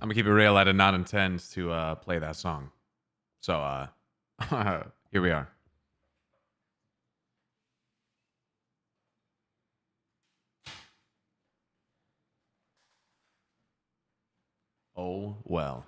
I'm gonna keep it real. I did not intend to play that song. So here we are. Oh well.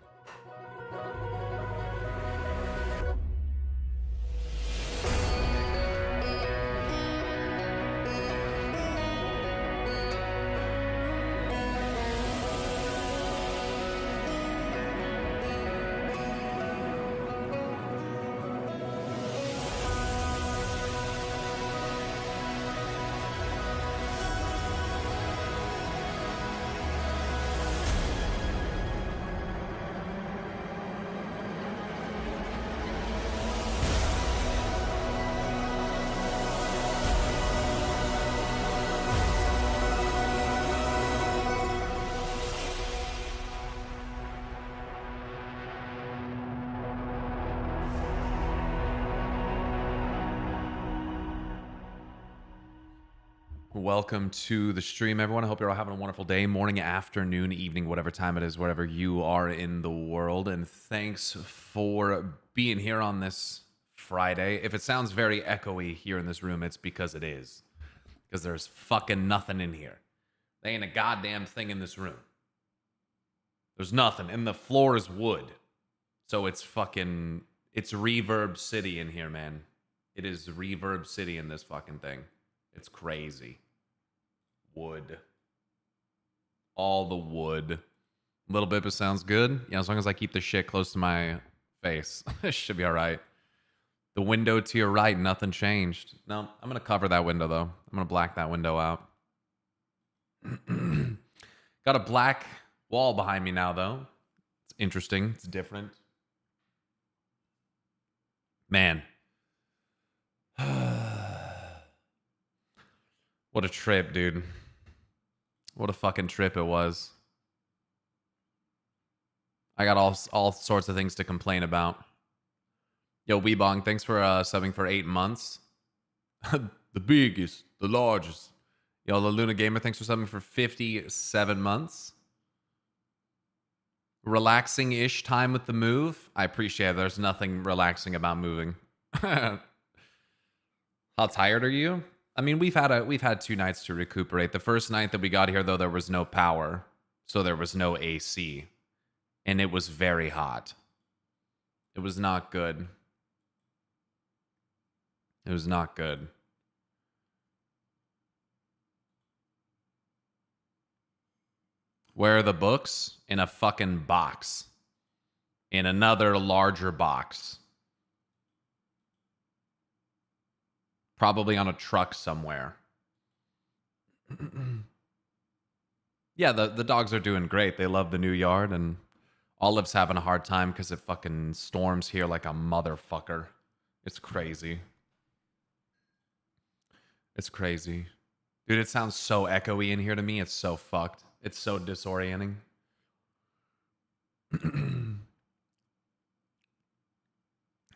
Welcome to the stream, everyone. I hope you're all having a wonderful day, morning, afternoon, evening, whatever time it is, wherever you are in the world. And thanks for being here on this Friday. If it sounds very echoey here in this room, it's because it is. Because there's fucking nothing in here. There ain't a goddamn thing in this room. There's nothing. And the floor is wood. So it's Reverb City in here, man. It is Reverb City in this fucking thing. It's crazy. Wood. All the wood. A little bit, but sounds good. Yeah, as long as I keep the shit close to my face. It should be all right. The window to your right, nothing changed. No, I'm going to cover that window, though. I'm going to black that window out. Got a black wall behind me now, though. It's interesting. It's different. Man. What a trip, dude. What a fucking trip it was. I got all sorts of things to complain about. Yo, Weebong, thanks for subbing for 8 months. The biggest, the largest. Yo, the Luna Gamer, thanks for subbing for 57 months. Relaxing-ish time with the move. I appreciate it. There's nothing relaxing about moving. How tired are you? I mean, we've had 2 nights to recuperate. The first night that we got here, though, there was no power, so there was no AC, and it was very hot. It was not good. It was not good. Where are the books? In a fucking box. In another larger box. Probably on a truck somewhere. Yeah, the dogs are doing great. They love the new yard, and Olive's having a hard time because it fucking storms here like a motherfucker. It's crazy. It's crazy. Dude, it sounds so echoey in here to me. It's so fucked. It's so disorienting.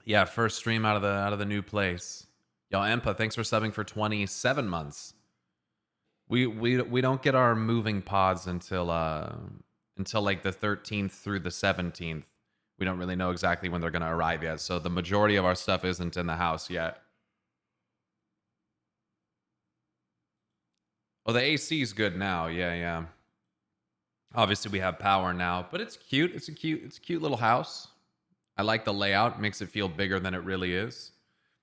Yeah, first stream out of the new place. Yo, Empa, thanks for subbing for 27 months. We don't get our moving pods until like the 13th through the 17th. We don't really know exactly when they're going to arrive yet. So the majority of our stuff isn't in the house yet. Oh, the AC is good now. Yeah. Obviously we have power now, but it's cute. It's a cute little house. I like the layout. It makes it feel bigger than it really is.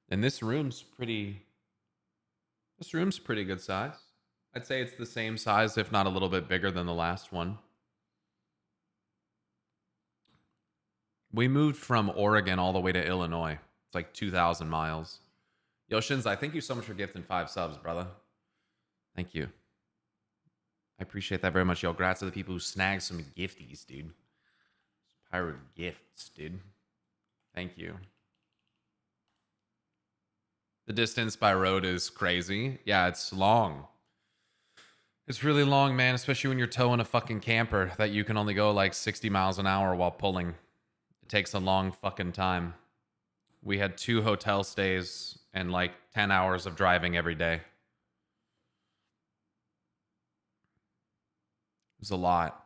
And this room's pretty good size. I'd say it's the same size, if not a little bit bigger than the last one. We moved from Oregon all the way to Illinois. It's like 2,000 miles. Yo, Shinzai, thank you so much for gifting 5 subs, brother. Thank you. I appreciate that very much. Yo, congrats to the people who snagged some gifties, dude. Pyro gifts, dude. Thank you. The distance by road is crazy. Yeah, it's long. It's really long, man, especially when you're towing a fucking camper that you can only go like 60 miles an hour while pulling. It takes a long fucking time. We had 2 hotel stays and like 10 hours of driving every day. It was a lot.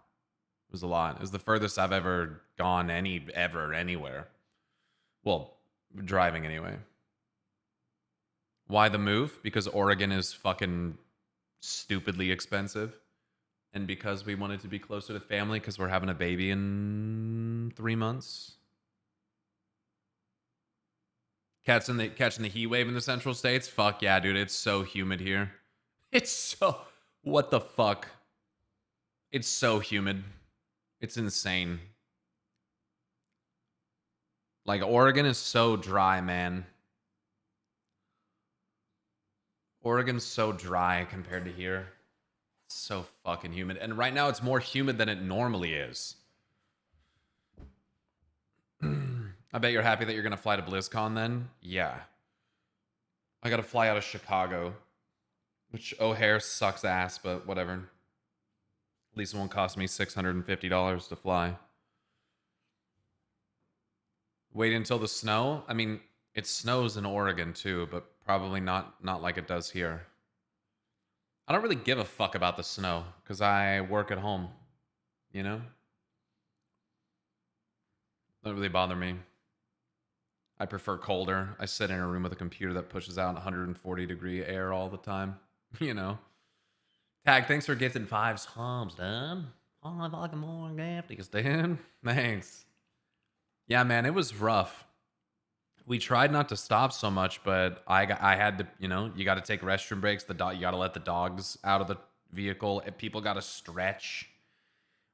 It was a lot. It was the furthest I've ever gone anywhere. Well, driving anyway. Why the move? Because Oregon is fucking stupidly expensive. And because we wanted to be closer to family because we're having a baby in 3 months. Catching the heat wave in the central states? Fuck yeah, dude. It's so humid here. It's so... What the fuck? It's so humid. It's insane. Like, Oregon is so dry, man. Oregon's so dry compared to here. It's so fucking humid. And right now it's more humid than it normally is. I bet you're happy that you're going to fly to BlizzCon then? Yeah. I got to fly out of Chicago. Which O'Hare sucks ass, but whatever. At least it won't cost me $650 to fly. Wait until the snow? I mean, it snows in Oregon too, but probably not like it does here. I don't really give a fuck about the snow because I work at home, you know? Doesn't really bother me. I prefer colder. I sit in a room with a computer that pushes out 140-degree air all the time, you know? Tag, thanks for gifting 5 subs, dude. Oh, fucking more gifties, dude. Thanks. Yeah, man, it was rough. We tried not to stop so much, but I had to, you know, you got to take restroom breaks. You got to let the dogs out of the vehicle. People got to stretch.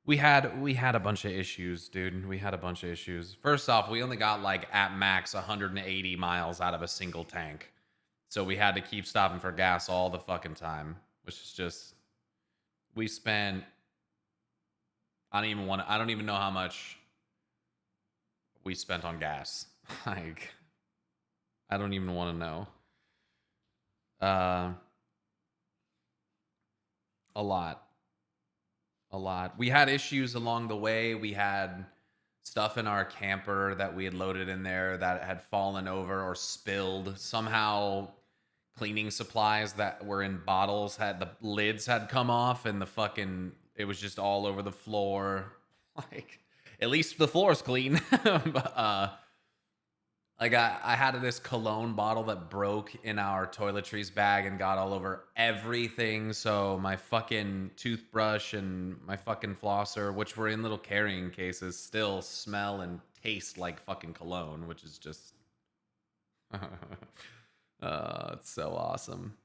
We had a bunch of issues, dude. We had a bunch of issues. First off, we only got like at max 180 miles out of a single tank. So we had to keep stopping for gas all the fucking time, which is just, we spent, I don't even know how much we spent on gas. Like, I don't even want to know. A lot. We had issues along the way. We had stuff in our camper that we had loaded in there that had fallen over or spilled. Somehow cleaning supplies that were in bottles the lids had come off and it was just all over the floor. Like, at least the floor's clean. But, like I had this cologne bottle that broke in our toiletries bag and got all over everything. So my fucking toothbrush and my fucking flosser, which were in little carrying cases, still smell and taste like fucking cologne, which is just it's so awesome.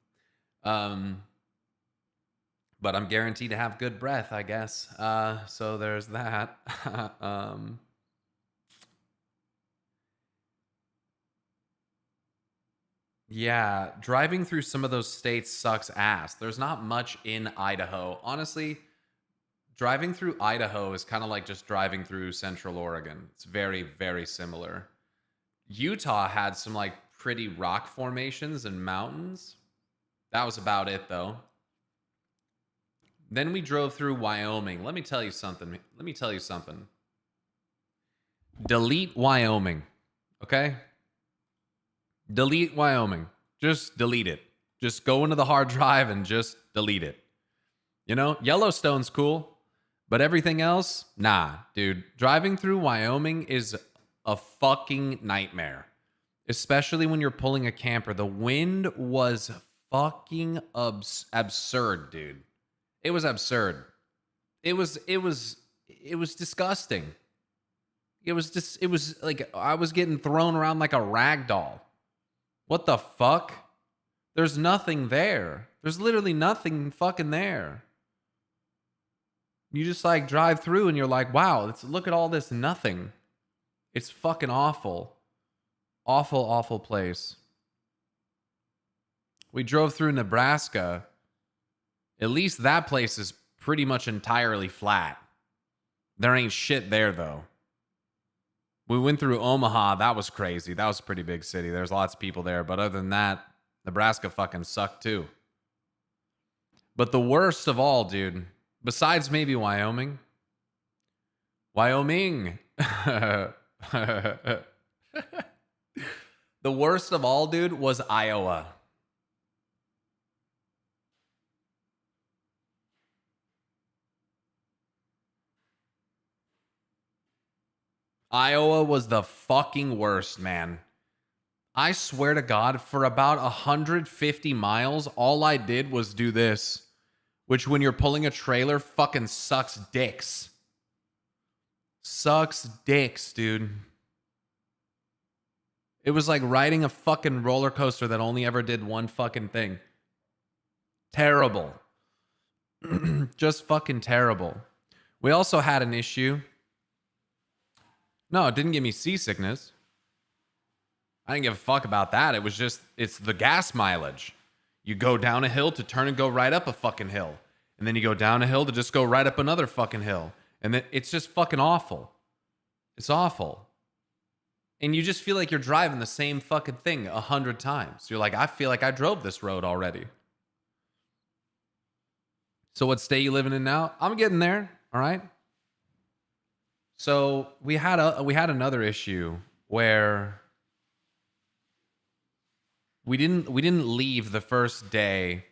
But I'm guaranteed to have good breath, I guess. So there's that. Yeah, driving through some of those states sucks ass. There's not much in Idaho. Honestly, driving through Idaho is kind of like just driving through Central Oregon. It's very, very similar. Utah had some like pretty rock formations and mountains. That was about it though. Then we drove through Wyoming. Let me tell you something. Delete Wyoming. Okay? Delete Wyoming. Just delete it. Just go into the hard drive and just delete it. You know, Yellowstone's cool, but everything else, nah, dude. Driving through Wyoming is a fucking nightmare, especially when you're pulling a camper. The wind was fucking absurd, dude. It was absurd. It was disgusting. It was like I was getting thrown around like a rag doll. What the fuck? There's nothing there. There's literally nothing fucking there. You just like drive through and you're like, wow, look at all this nothing. It's fucking awful. Awful, awful place. We drove through Nebraska. At least that place is pretty much entirely flat. There ain't shit there though. We went through Omaha. That was crazy. That was a pretty big city. There's lots of people there. But other than that, Nebraska fucking sucked too. But the worst of all, dude, besides maybe Wyoming. The worst of all, dude, was Iowa. Iowa was the fucking worst, man. I swear to God, for about 150 miles, all I did was do this, which when you're pulling a trailer fucking sucks dicks. Sucks dicks, dude. It was like riding a fucking roller coaster that only ever did one fucking thing. Terrible. Just fucking terrible. We also had an issue. No, it didn't give me seasickness. I didn't give a fuck about that. It was just, it's the gas mileage. You go down a hill to turn and go right up a fucking hill. And then you go down a hill to just go right up another fucking hill. And then it's just fucking awful. It's awful. And you just feel like you're driving the same fucking thing 100 times. You're like, I feel like I drove this road already. So what state you living in now? I'm getting there. All right. So we had another issue where we didn't leave the first day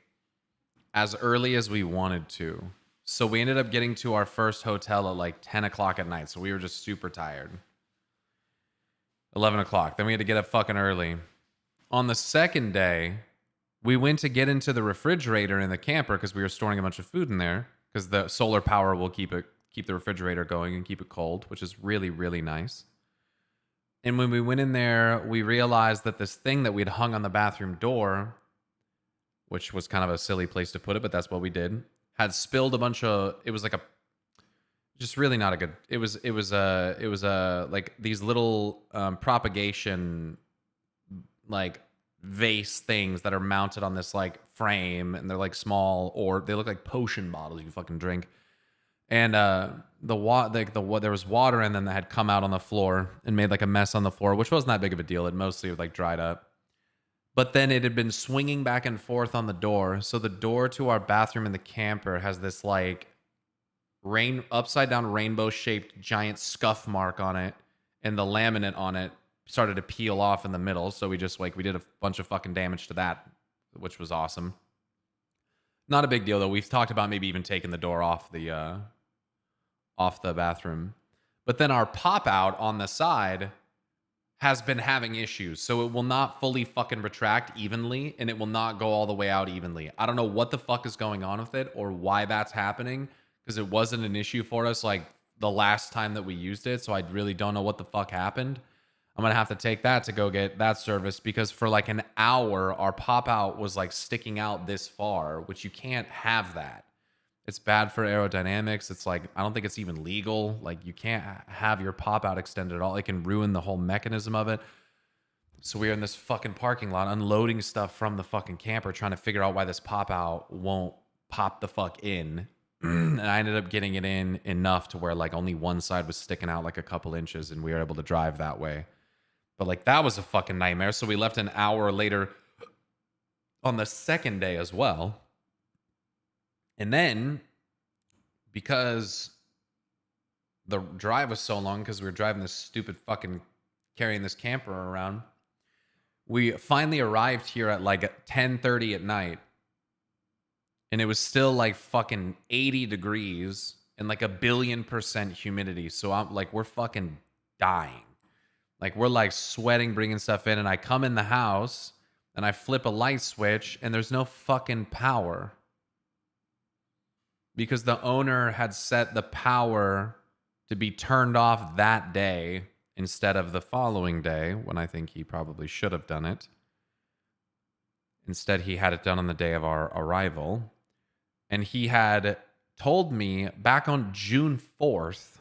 as early as we wanted to. So we ended up getting to our first hotel at like 10 o'clock at night. So we were just super tired. 11 o'clock. Then we had to get up fucking early. On the second day, we went to get into the refrigerator in the camper because we were storing a bunch of food in there because the solar power will keep the refrigerator going and keep it cold, which is really, really nice. And when we went in there, we realized that this thing that we'd hung on the bathroom door, which was kind of a silly place to put it, but that's what we did, had spilled a bunch of, it was like a, just really not a good, it was like these little propagation, like vase things that are mounted on this like frame, and they're like small, or they look like potion bottles you fucking drink. And there was water in them that had come out on the floor and made like a mess on the floor, which wasn't that big of a deal. It mostly like dried up. But then it had been swinging back and forth on the door. So the door to our bathroom in the camper has this like upside down rainbow shaped giant scuff mark on it, and the laminate on it started to peel off in the middle. So we just we did a bunch of fucking damage to that, which was awesome. Not a big deal though. We've talked about maybe even taking the door off the bathroom. But then our pop out on the side has been having issues. So it will not fully fucking retract evenly, and it will not go all the way out evenly. I don't know what the fuck is going on with it or why that's happening, because it wasn't an issue for us like the last time that we used it. So I really don't know what the fuck happened. I'm going to have to take that to go get that service, because for like an hour, our pop out was like sticking out this far, which you can't have that. It's bad for aerodynamics. It's like, I don't think it's even legal. Like, you can't have your pop out extended at all. It can ruin the whole mechanism of it. So we're in this fucking parking lot unloading stuff from the fucking camper, trying to figure out why this pop out won't pop the fuck in. And I ended up getting it in enough to where like only one side was sticking out like a couple inches, and we were able to drive that way. But like, that was a fucking nightmare. So we left an hour later on the second day as well. And then, because the drive was so long, because we were driving this stupid fucking, carrying this camper around, we finally arrived here at like 10:30 at night. And it was still like fucking 80 degrees and like 1,000,000,000% humidity. So I'm like, we're fucking dying. Like, we're like sweating, bringing stuff in. And I come in the house and I flip a light switch and there's no fucking power. Because the owner had set the power to be turned off that day instead of the following day, when I think he probably should have done it. Instead, he had it done on the day of our arrival. And he had told me back on June 4th,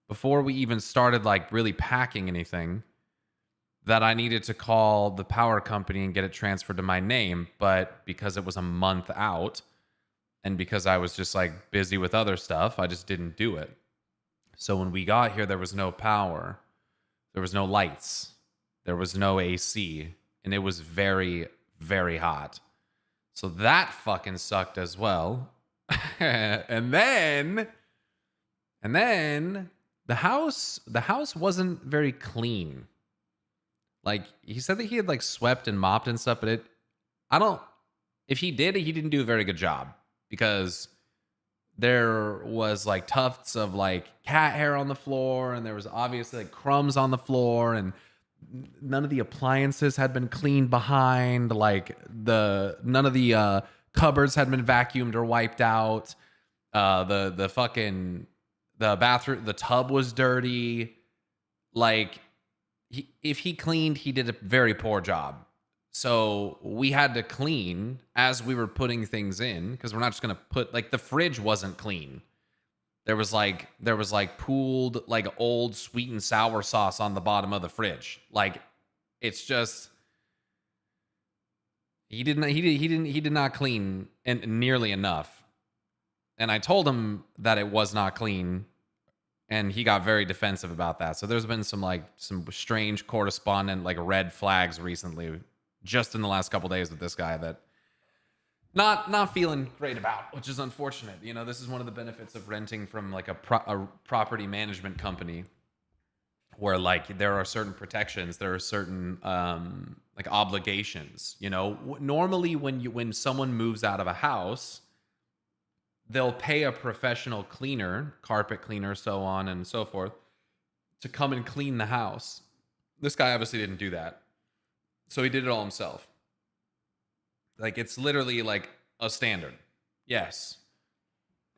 before we even started like really packing anything, that I needed to call the power company and get it transferred to my name. But because it was a month out, and because I was just like busy with other stuff, I just didn't do it. So when we got here, there was no power. There was no lights. There was no AC. And it was very, very hot. So that fucking sucked as well. and then the house wasn't very clean. Like, he said that he had like swept and mopped and stuff, but if he did, he didn't do a very good job. Because there was like tufts of like cat hair on the floor, and there was obviously like crumbs on the floor, and none of the appliances had been cleaned behind. Like none of the cupboards had been vacuumed or wiped out. The fucking the bathroom, the tub was dirty. Like if he cleaned, he did a very poor job. So we had to clean as we were putting things in, because we're not just gonna put, like, the fridge wasn't clean. There was like pooled like old sweet and sour sauce on the bottom of the fridge. Like, it's just he did not clean nearly enough. And I told him that it was not clean, and he got very defensive about that. So there's been some strange correspondent like red flags recently, just in the last couple days with this guy, that not feeling great about, which is unfortunate. You know, this is one of the benefits of renting from like a property management company, where like there are certain protections, there are certain like obligations. You know, normally when someone moves out of a house, they'll pay a professional cleaner, carpet cleaner, so on and so forth, to come and clean the house. This guy obviously didn't do that, so he did it all himself. Like, it's literally like a standard. Yes.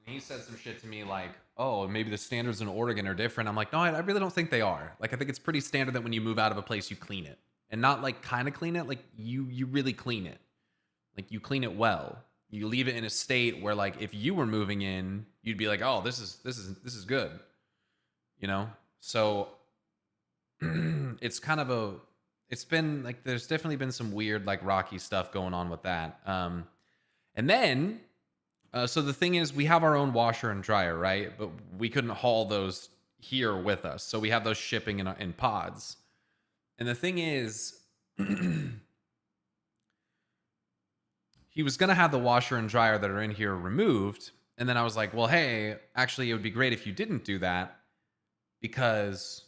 And he said some shit to me like, oh, maybe the standards in Oregon are different. I'm like, no, I really don't think they are. Like, I think it's pretty standard that when you move out of a place, you clean it. And not like kind of clean it, like you really clean it. Like, you clean it well. You leave it in a state where, like, if you were moving in, you'd be like, oh, this is good. You know? So it's kind of it's been like, there's definitely been some weird like rocky stuff going on with that. And then so the thing is, we have our own washer and dryer, right? But we couldn't haul those here with us, so we have those shipping in pods. And the thing is, he was gonna have the washer and dryer that are in here removed, and then I was like, well, hey, actually, it would be great if you didn't do that, because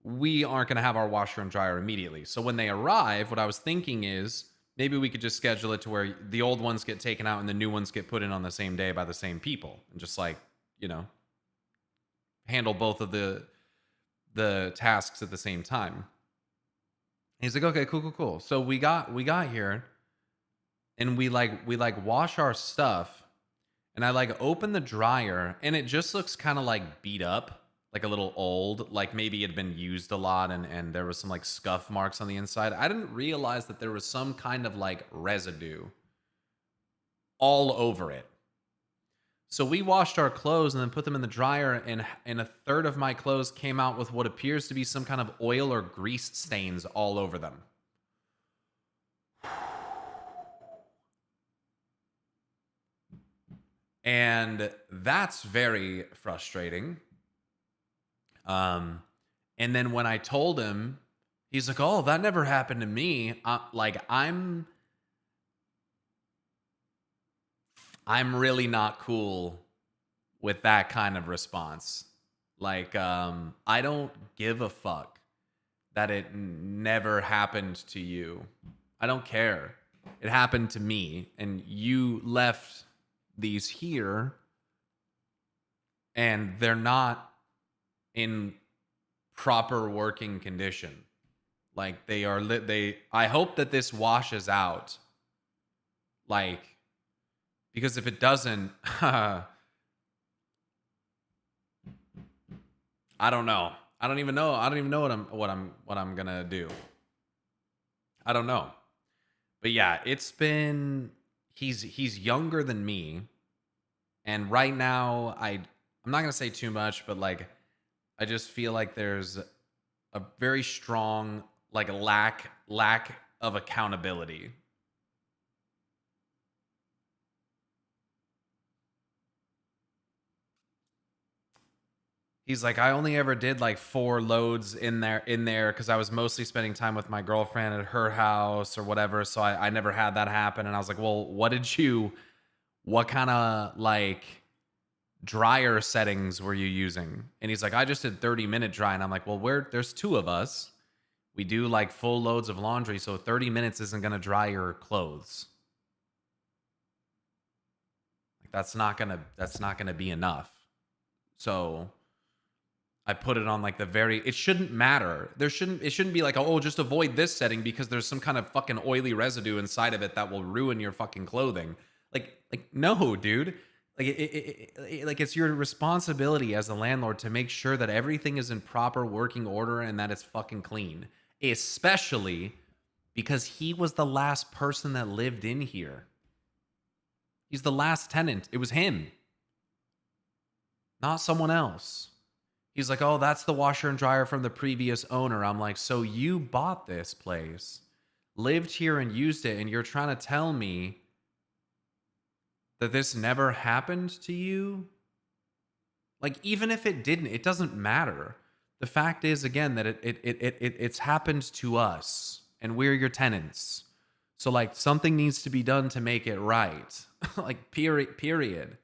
we aren't going to have our washer and dryer immediately. So when they arrive, what I was thinking is maybe we could just schedule it to where the old ones get taken out and the new ones get put in on the same day by the same people, and just, like, you know, handle both of the tasks at the same time. He's like, okay, cool. So we got here, and we wash our stuff, and I like open the dryer, and it just looks kind of like beat up, like a little old, like maybe it had been used a lot, and there was some like scuff marks on the inside. I didn't realize that there was some kind of like residue all over it. So we washed our clothes and then put them in the dryer, and a third of my clothes came out with what appears to be some kind of oil or grease stains all over them. And that's very frustrating. And then when I told him, he's like, oh, that never happened to me. I'm really not cool with that kind of response. Like, I don't give a fuck that it never happened to you. I don't care. It happened to me, and you left these here, and they're not in proper working condition. Like, they are I hope that this washes out, like, because if it doesn't, I don't know. I don't even know what I'm gonna do. I don't know. But yeah, it's been, he's younger than me, and right now I'm not gonna say too much, but like, I just feel like there's a very strong like lack of accountability. He's like, I only ever did like 4 loads in there because I was mostly spending time with my girlfriend at her house or whatever, so I never had that happen. And I was like, well, what kind of like dryer settings were you using? And he's like, I just did 30-minute dry. And I'm like, well, there's 2 of us. We do like full loads of laundry, so 30 minutes isn't going to dry your clothes. that's not gonna be enough. So I put it on like the very, it shouldn't matter. It shouldn't be like, oh, just avoid this setting because there's some kind of fucking oily residue inside of it that will ruin your fucking clothing. Like no, dude. Like like it's your responsibility as a landlord to make sure that everything is in proper working order and that it's fucking clean. Especially because he was the last person that lived in here. He's the last tenant. It was him, not someone else. He's like, oh, that's the washer and dryer from the previous owner. I'm like, so you bought this place, lived here and used it, and you're trying to tell me that this never happened to you? Like, even if it didn't, it doesn't matter. The fact is, again, that it's happened to us, and we're your tenants. So, like, something needs to be done to make it right. Like, period.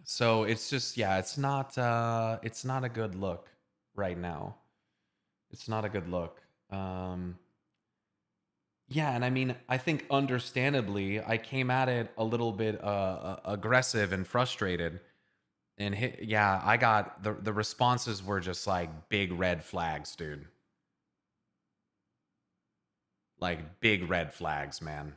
So it's just, yeah, it's not a good look right now. It's not a good look. Yeah, and I mean, I think understandably, I came at it a little bit aggressive and frustrated, and yeah, I got the responses were just like big red flags, dude. Like big red flags, man.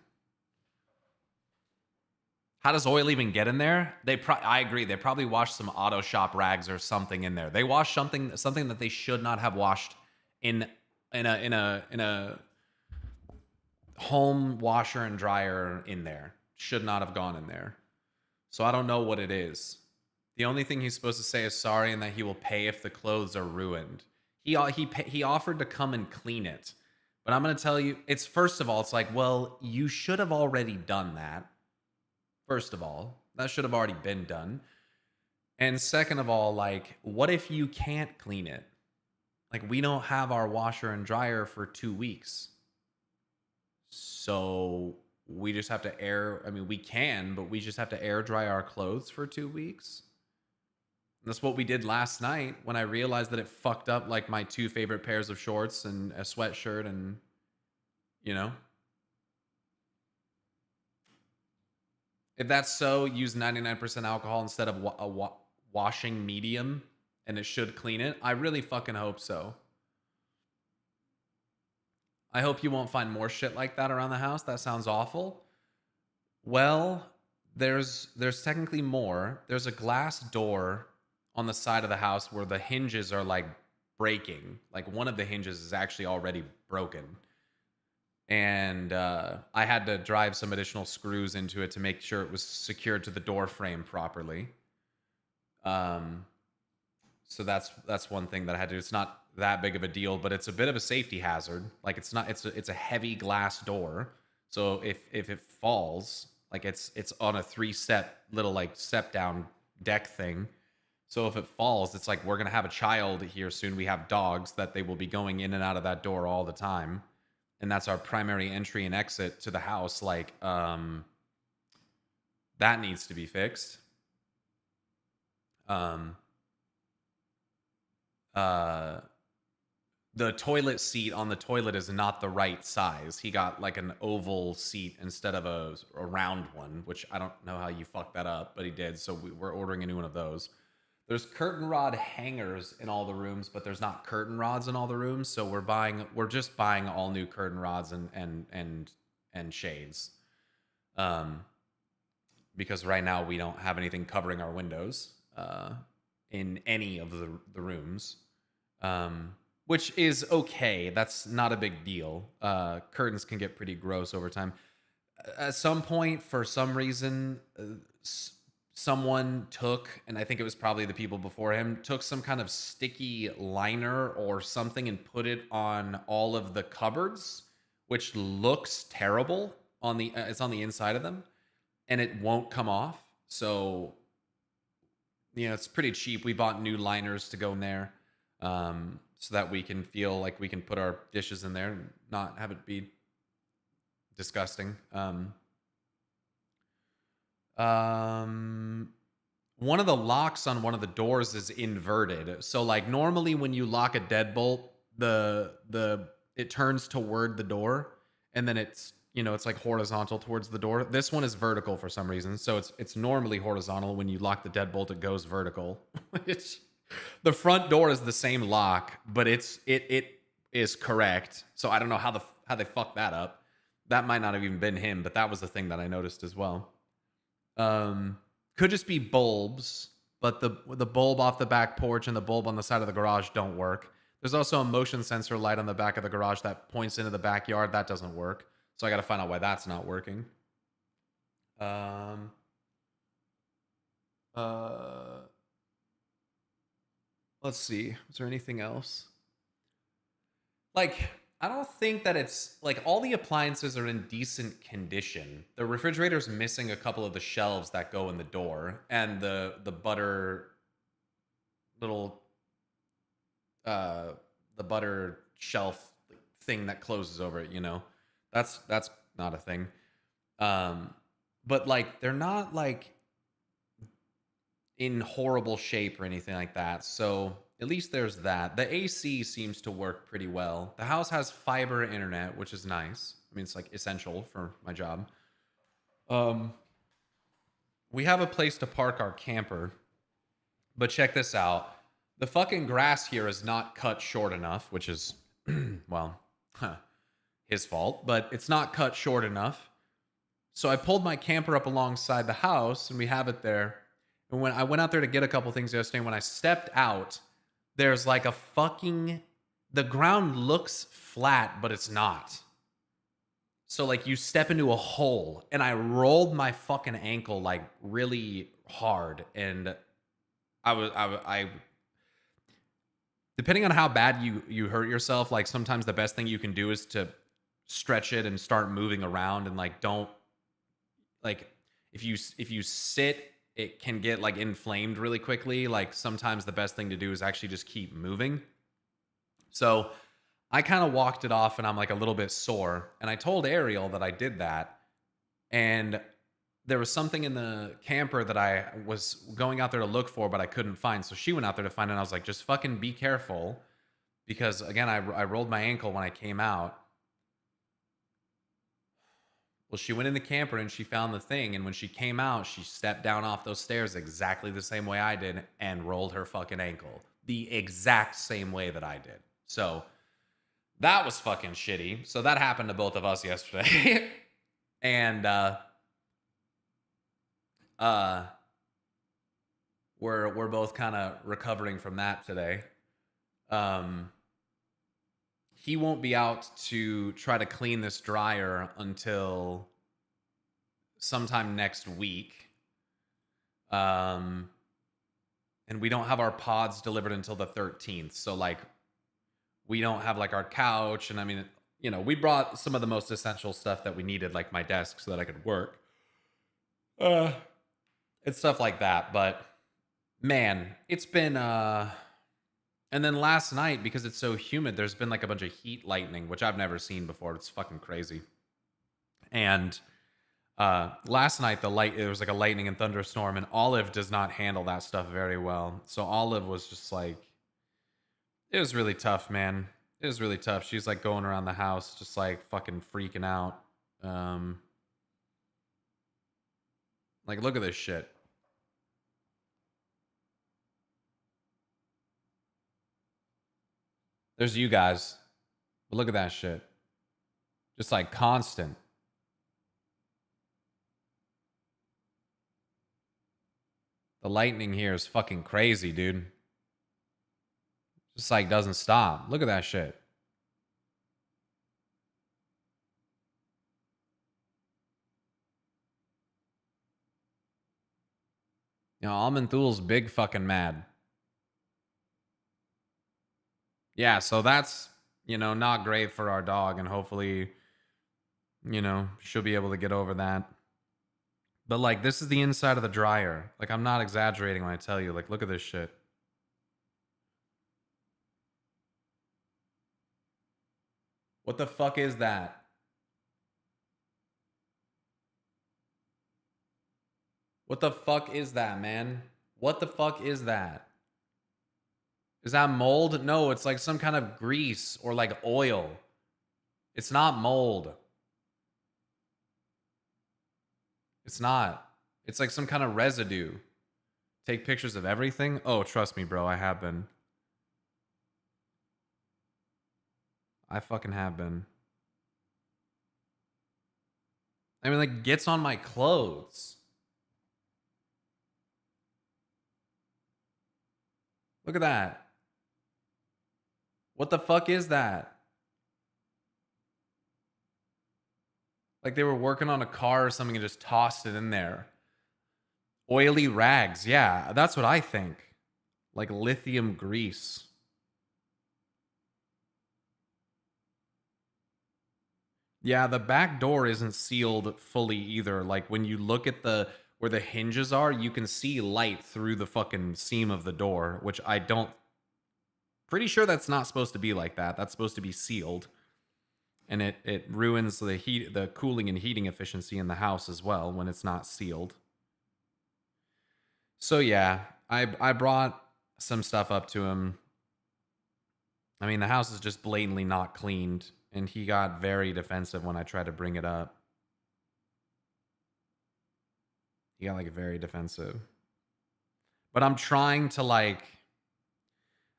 How does oil even get in there? I agree. They probably washed some auto shop rags or something in there. They washed something that they should not have washed in a home washer and dryer in there. Should not have gone in there. So I don't know what it is. The only thing he's supposed to say is sorry and that he will pay if the clothes are ruined. He offered to come and clean it. But I'm going to tell you, it's first of all, it's like, well, you should have already done that. First of all, that should have already been done. And second of all, like, what if you can't clean it? Like, we don't have our washer and dryer for 2 weeks. So we just have to we can, but we just have to air dry our clothes for 2 weeks. And that's what we did last night when I realized that it fucked up like my 2 favorite pairs of shorts and a sweatshirt and, you know. If that's so, use 99% alcohol instead of a washing medium, and it should clean it. I really fucking hope so. I hope you won't find more shit like that around the house. That sounds awful. Well, there's technically more. There's a glass door on the side of the house where the hinges are like breaking. Like one of the hinges is actually already broken. And I had to drive some additional screws into it to make sure it was secured to the door frame properly. So that's one thing that I had to do. It's not that big of a deal, but it's a bit of a safety hazard. Like it's a heavy glass door. So if it falls, like it's on a 3-step little like step down deck thing. So if it falls, it's like we're gonna have a child here soon. We have dogs that they will be going in and out of that door all the time. And that's our primary entry and exit to the house. Like, that needs to be fixed. The toilet seat on the toilet is not the right size. He got like an oval seat instead of a round one, which I don't know how you fucked that up, but he did. So we're ordering a new one of those. There's curtain rod hangers in all the rooms, but there's not curtain rods in all the rooms. So we're just buying all new curtain rods and shades. Because right now we don't have anything covering our windows in any of the rooms. Which is okay. That's not a big deal. Curtains can get pretty gross over time. At some point, for some reason, someone took, and I think it was probably the people before him, took some kind of sticky liner or something and put it on all of the cupboards, which looks terrible it's on the inside of them, and it won't come off. So, it's pretty cheap. We bought new liners to go in there, so that we can feel like we can put our dishes in there and not have it be disgusting. One of the locks on one of the doors is inverted. So like normally when you lock a deadbolt, it turns toward the door and then it you know, it's like horizontal towards the door. This one is vertical for some reason. So it's normally horizontal. When you lock the deadbolt, it goes vertical. The front door is the same lock, but it is correct. So I don't know how they fucked that up. That might not have even been him, but that was the thing that I noticed as well. Could just be bulbs, but the bulb off the back porch and the bulb on the side of the garage don't work. There's also a motion sensor light on the back of the garage that points into the backyard. That doesn't work. So I got to find out why that's not working. Uh, let's see. Is there anything else? Like, I don't think that it's like all the appliances are in decent condition. The refrigerator's missing a couple of the shelves that go in the door, and the butter little the butter shelf thing that closes over it, you know. That's not a thing. But like they're not like in horrible shape or anything like that. So at least there's that. The AC seems to work pretty well. The house has fiber internet, which is nice. I mean, it's like essential for my job. We have a place to park our camper, but check this out. The fucking grass here is not cut short enough, which is, well, his fault, but it's not cut short enough. So I pulled my camper up alongside the house and we have it there. And when I went out there to get a couple things yesterday, when I stepped out, there's like a fucking, the ground looks flat, but it's not. So like you step into a hole and I rolled my fucking ankle like really hard. And I depending on how bad you hurt yourself, like sometimes the best thing you can do is to stretch it and start moving around and like don't, like if you sit, it can get like inflamed really quickly. Like sometimes the best thing to do is actually just keep moving. So I kind of walked it off and I'm like a little bit sore. And I told Ariel that I did that. And there was something in the camper that I was going out there to look for, but I couldn't find. So she went out there to find it. And I was like, just fucking be careful. Because again, I rolled my ankle when I came out. Well, she went in the camper and she found the thing. And when she came out, she stepped down off those stairs exactly the same way I did and rolled her fucking ankle. The exact same way that I did. So that was fucking shitty. So that happened to both of us yesterday. And we're both kind of recovering from that today. He won't be out to try to clean this dryer until sometime next week. And we don't have our pods delivered until the 13th. So like we don't have like our couch. And I mean, you know, we brought some of the most essential stuff that we needed, like my desk so that I could work. It's stuff like that. But man, it's been, and then last night, because it's so humid, there's been like a bunch of heat lightning, which I've never seen before. It's fucking crazy. And last night, there was like a lightning and thunderstorm, and Olive does not handle that stuff very well. So Olive was just like, it was really tough, man. It was really tough. She's like going around the house, just like fucking freaking out. Like, look at this shit. There's you guys. But look at that shit. Just like constant. The lightning here is fucking crazy, dude. Just like doesn't stop. Look at that shit. You know, Almond Thul's big fucking mad. Yeah, so that's, you know, not great for our dog, and hopefully, you know, she'll be able to get over that. But like, this is the inside of the dryer. Like, I'm not exaggerating when I tell you, like, look at this shit. What the fuck is that? What the fuck is that, man? What the fuck is that? Is that mold? No, it's like some kind of grease or like oil. It's not mold. It's not. It's like some kind of residue. Take pictures of everything? Oh, trust me, bro. I have been. I fucking have been. I mean, like, gets on my clothes. Look at that. What the fuck is that? Like they were working on a car or something and just tossed it in there. Oily rags. Yeah, that's what I think. Like lithium grease. Yeah, the back door isn't sealed fully either. Like when you look at the where the hinges are, you can see light through the fucking seam of the door, which I don't pretty sure that's not supposed to be like that. That's supposed to be sealed. And it ruins the cooling and heating efficiency in the house as well when it's not sealed. So yeah, I brought some stuff up to him. I mean, the house is just blatantly not cleaned, and he got very defensive when I tried to bring it up. He got like very defensive. But I'm trying to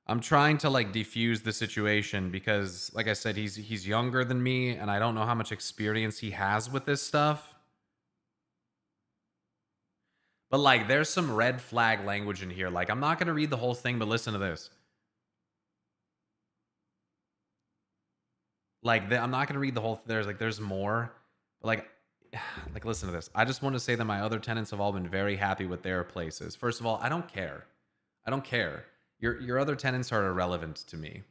defuse the situation because like I said, he's younger than me and I don't know how much experience he has with this stuff. But like there's some red flag language in here. Like I'm not going to read the whole thing, but listen to this. Like I'm not going to read the whole there's more. But like listen to this. I just want to say that my other tenants have all been very happy with their places. First of all, I don't care. I don't care. Your other tenants are irrelevant to me.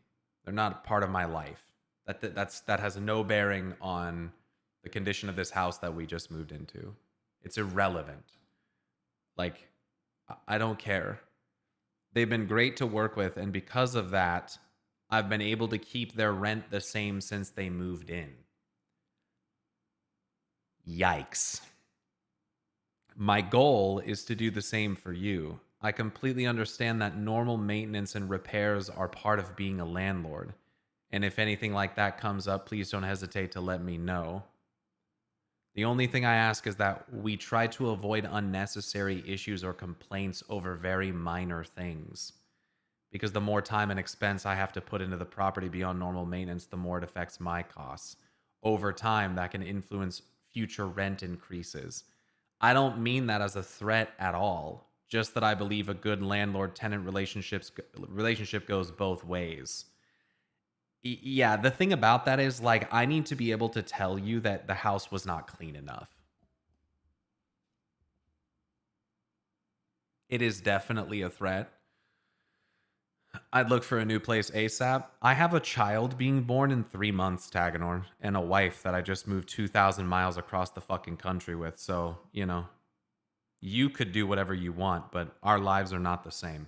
They're not part of my life. That has no bearing on the condition of this house that we just moved into. It's irrelevant. Like I don't care. They've been great to work with, and because of that, I've been able to keep their rent the same since they moved in. Yikes. My goal is to do the same for you. I completely understand that normal maintenance and repairs are part of being a landlord. And if anything like that comes up, please don't hesitate to let me know. The only thing I ask is that we try to avoid unnecessary issues or complaints over very minor things. Because the more time and expense I have to put into the property beyond normal maintenance, the more it affects my costs. Over time, that can influence future rent increases. I don't mean that as a threat at all. Just that I believe a good landlord-tenant relationship goes both ways. Yeah, the thing about that is, like, I need to be able to tell you that the house was not clean enough. It is definitely a threat. I'd look for a new place ASAP. I have a child being born in 3 months, Taganor, and a wife that I just moved 2,000 miles across the fucking country with, so, you know. You could do whatever you want, but our lives are not the same.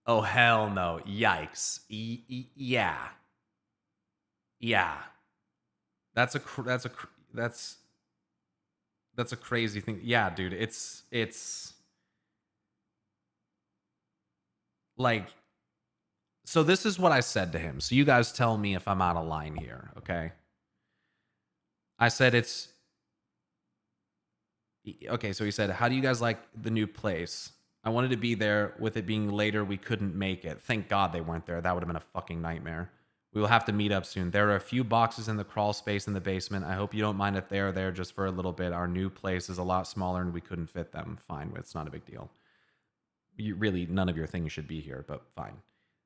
Oh, hell no. Yikes. Yeah. Yeah. That's a crazy thing. Yeah, dude. It's like, so this is what I said to him. So you guys tell me if I'm out of line here, okay? I said okay, so he said, how do you guys like the new place? I wanted to be there. With it being later, we couldn't make it. Thank God they weren't there. That would have been a fucking nightmare. We will have to meet up soon. There are a few boxes in the crawl space in the basement. I hope you don't mind if they are there just for a little bit. Our new place is a lot smaller and we couldn't fit them. Fine, it's not a big deal. Really, none of your things should be here, but fine.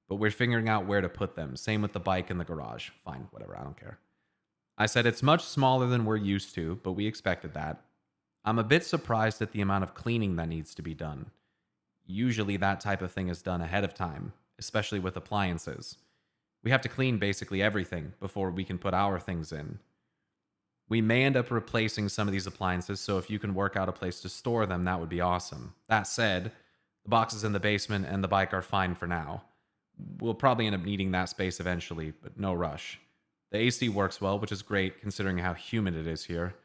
But we're figuring out where to put them. Same with the bike in the garage. Fine, whatever, I don't care. I said it's much smaller than we're used to, but we expected that. I'm a bit surprised at the amount of cleaning that needs to be done. Usually that type of thing is done ahead of time, especially with appliances. We have to clean basically everything before we can put our things in. We may end up replacing some of these appliances, so if you can work out a place to store them, that would be awesome. That said, the boxes in the basement and the bike are fine for now. We'll probably end up needing that space eventually, but no rush. The AC works well, which is great considering how humid it is here.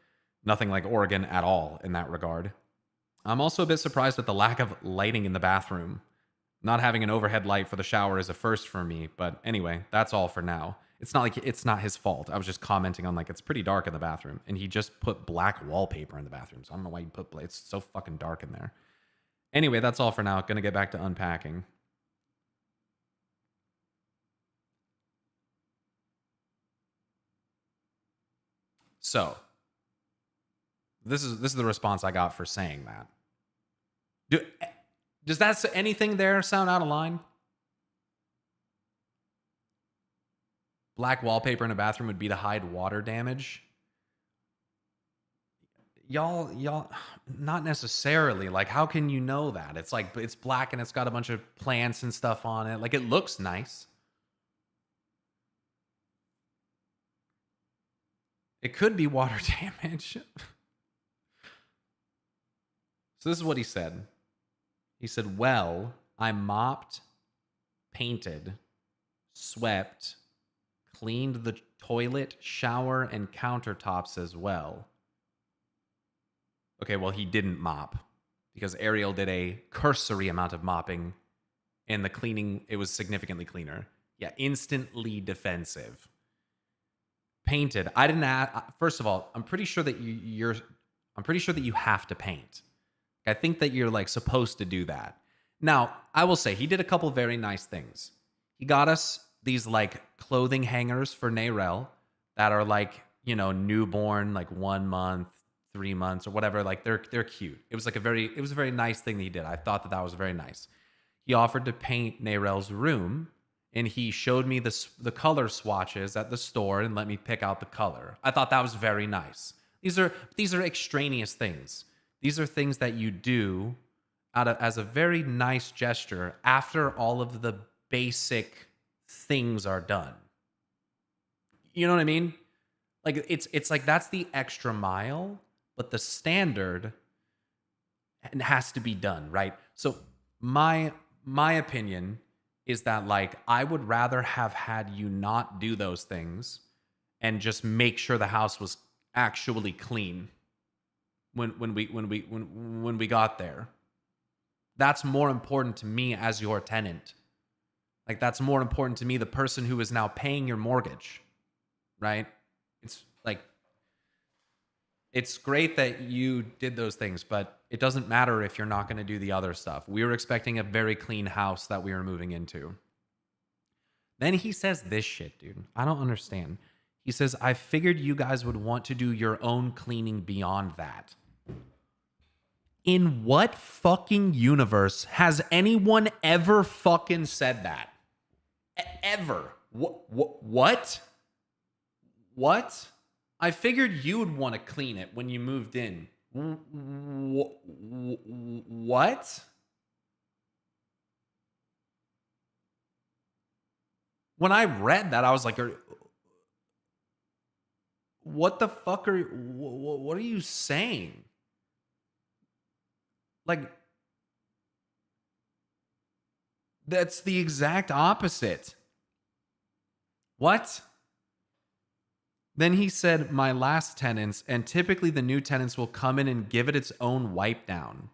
Nothing like Oregon at all in that regard. I'm also a bit surprised at the lack of lighting in the bathroom. Not having an overhead light for the shower is a first for me, but anyway, that's all for now. It's not like it's not his fault. I was just commenting on like it's pretty dark in the bathroom, and he just put black wallpaper in the bathroom. So I don't know why you put it's so fucking dark in there. Anyway, that's all for now. Gonna get back to unpacking. So this is the response I got for saying that. Does that anything there sound out of line? Black wallpaper in a bathroom would be to hide water damage. Y'all, not necessarily. Like, how can you know that? It's like, it's black and it's got a bunch of plants and stuff on it. Like, it looks nice. It could be water damage. So this is what he said. He said, well, I mopped, painted, swept, cleaned the toilet, shower, and countertops as well. Okay, well, he didn't mop because Ariel did a cursory amount of mopping and the cleaning, it was significantly cleaner. Yeah, instantly defensive. Painted. I didn't add, first of all, I'm pretty sure that I'm pretty sure that you have to paint. I think that you're like supposed to do that. Now, I will say he did a couple very nice things. He got us these like clothing hangers for Nayrel that are like, you know, newborn, like 1 month, 3 months or whatever. Like they're cute. It was a very nice thing that he did. I thought that was very nice. He offered to paint Nayrel's room, and he showed me the color swatches at the store and let me pick out the color. I thought that was very nice. These are extraneous things. These are things that you do as a very nice gesture after all of the basic things are done. You know what I mean? Like it's like that's the extra mile, but the standard has to be done, right? So my opinion is that like I would rather have had you not do those things and just make sure the house was actually clean when we got there. That's more important to me as your tenant. Like that's more important to me, the person who is now paying your mortgage, right? It's like it's great that you did those things, but it doesn't matter if you're not going to do the other stuff. We were expecting a very clean house that we were moving into. Then he says this shit, dude. I don't understand. He says, I figured you guys would want to do your own cleaning beyond that. In what fucking universe has anyone ever fucking said that? Ever? What? What? I figured you would want to clean it when you moved in. What? When I read that, I was like, what the fuck what are you saying? Like, that's the exact opposite. What? Then he said, my last tenants, and typically the new tenants will come in and give it its own wipe down.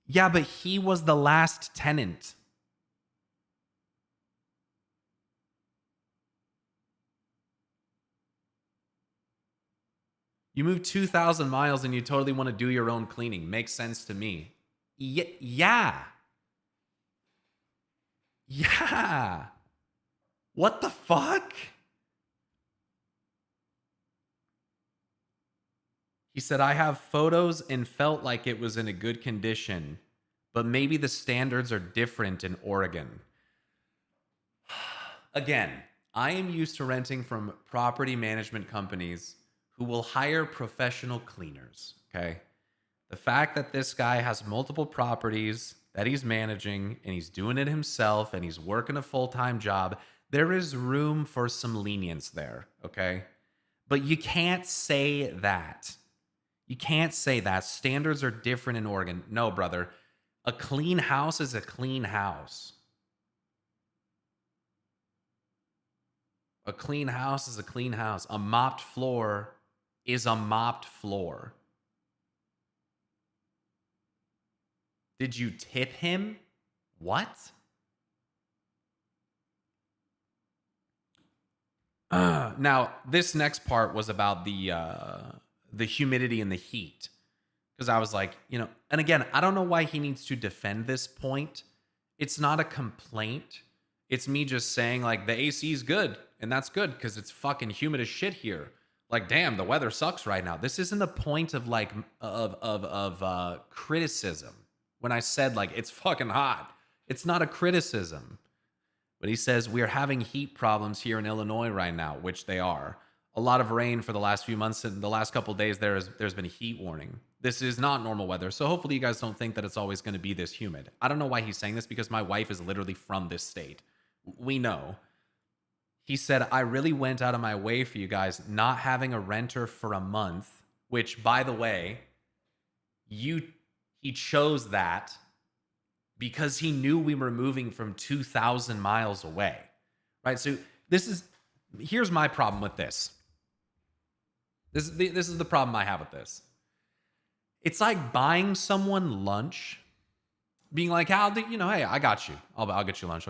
Yeah, but he was the last tenant. You moved 2,000 miles and you totally want to do your own cleaning. Makes sense to me. Yeah. Yeah. What the fuck? He said, I have photos and felt like it was in a good condition, but maybe the standards are different in Oregon. Again, I am used to renting from property management companies who will hire professional cleaners, okay? The fact that this guy has multiple properties that he's managing and he's doing it himself and he's working a full-time job, there is room for some lenience there, okay? But you can't say that. You can't say that. Standards are different in Oregon. No, brother. A clean house is a clean house. A clean house is a clean house. A mopped floor is a mopped floor. Did you tip him? What? Now, this next part was about the humidity and the heat. Because I was like, and again, I don't know why he needs to defend this point. It's not a complaint. It's me just saying, like, the AC is good, and that's good because it's fucking humid as shit here. Like, damn, the weather sucks right now. This isn't a point of like criticism. When I said like it's fucking hot, it's not a criticism. But he says we are having heat problems here in Illinois right now, which they are. A lot of rain for the last few months, and the last couple of days there's been a heat warning. This is not normal weather, so hopefully you guys don't think that it's always going to be this humid. I don't know why he's saying this because my wife is literally from this state. We know. He said, I really went out of my way for you guys not having a renter for a month, which, by the way, he chose that because he knew we were moving from 2,000 miles away, right? So here's my problem with this. This is the problem I have with this. It's like buying someone lunch, being like, hey, I got you. I'll get you lunch.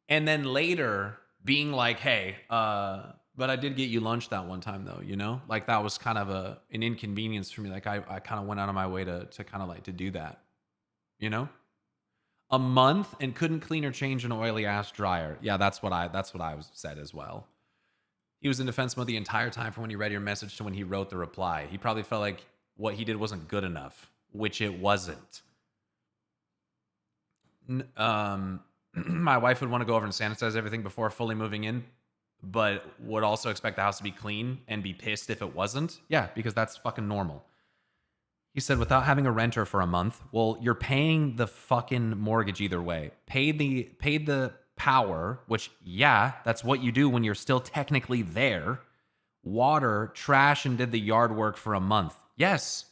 And then later being like, hey, but I did get you lunch that one time though, like that was kind of an inconvenience for me. Like I kind of went out of my way to kind of like to do that, a month and couldn't clean or change an oily ass dryer. Yeah, that's what I said as well. He was in defense mode the entire time from when he read your message to when he wrote the reply. He probably felt like what he did wasn't good enough, which it wasn't. My wife would want to go over and sanitize everything before fully moving in, but would also expect the house to be clean and be pissed if it wasn't. Yeah, because that's fucking normal. He said, without having a renter for a month, well, you're paying the fucking mortgage either way. Paid the power, which, yeah, that's what you do when you're still technically there. Water, trash, and did the yard work for a month. Yes.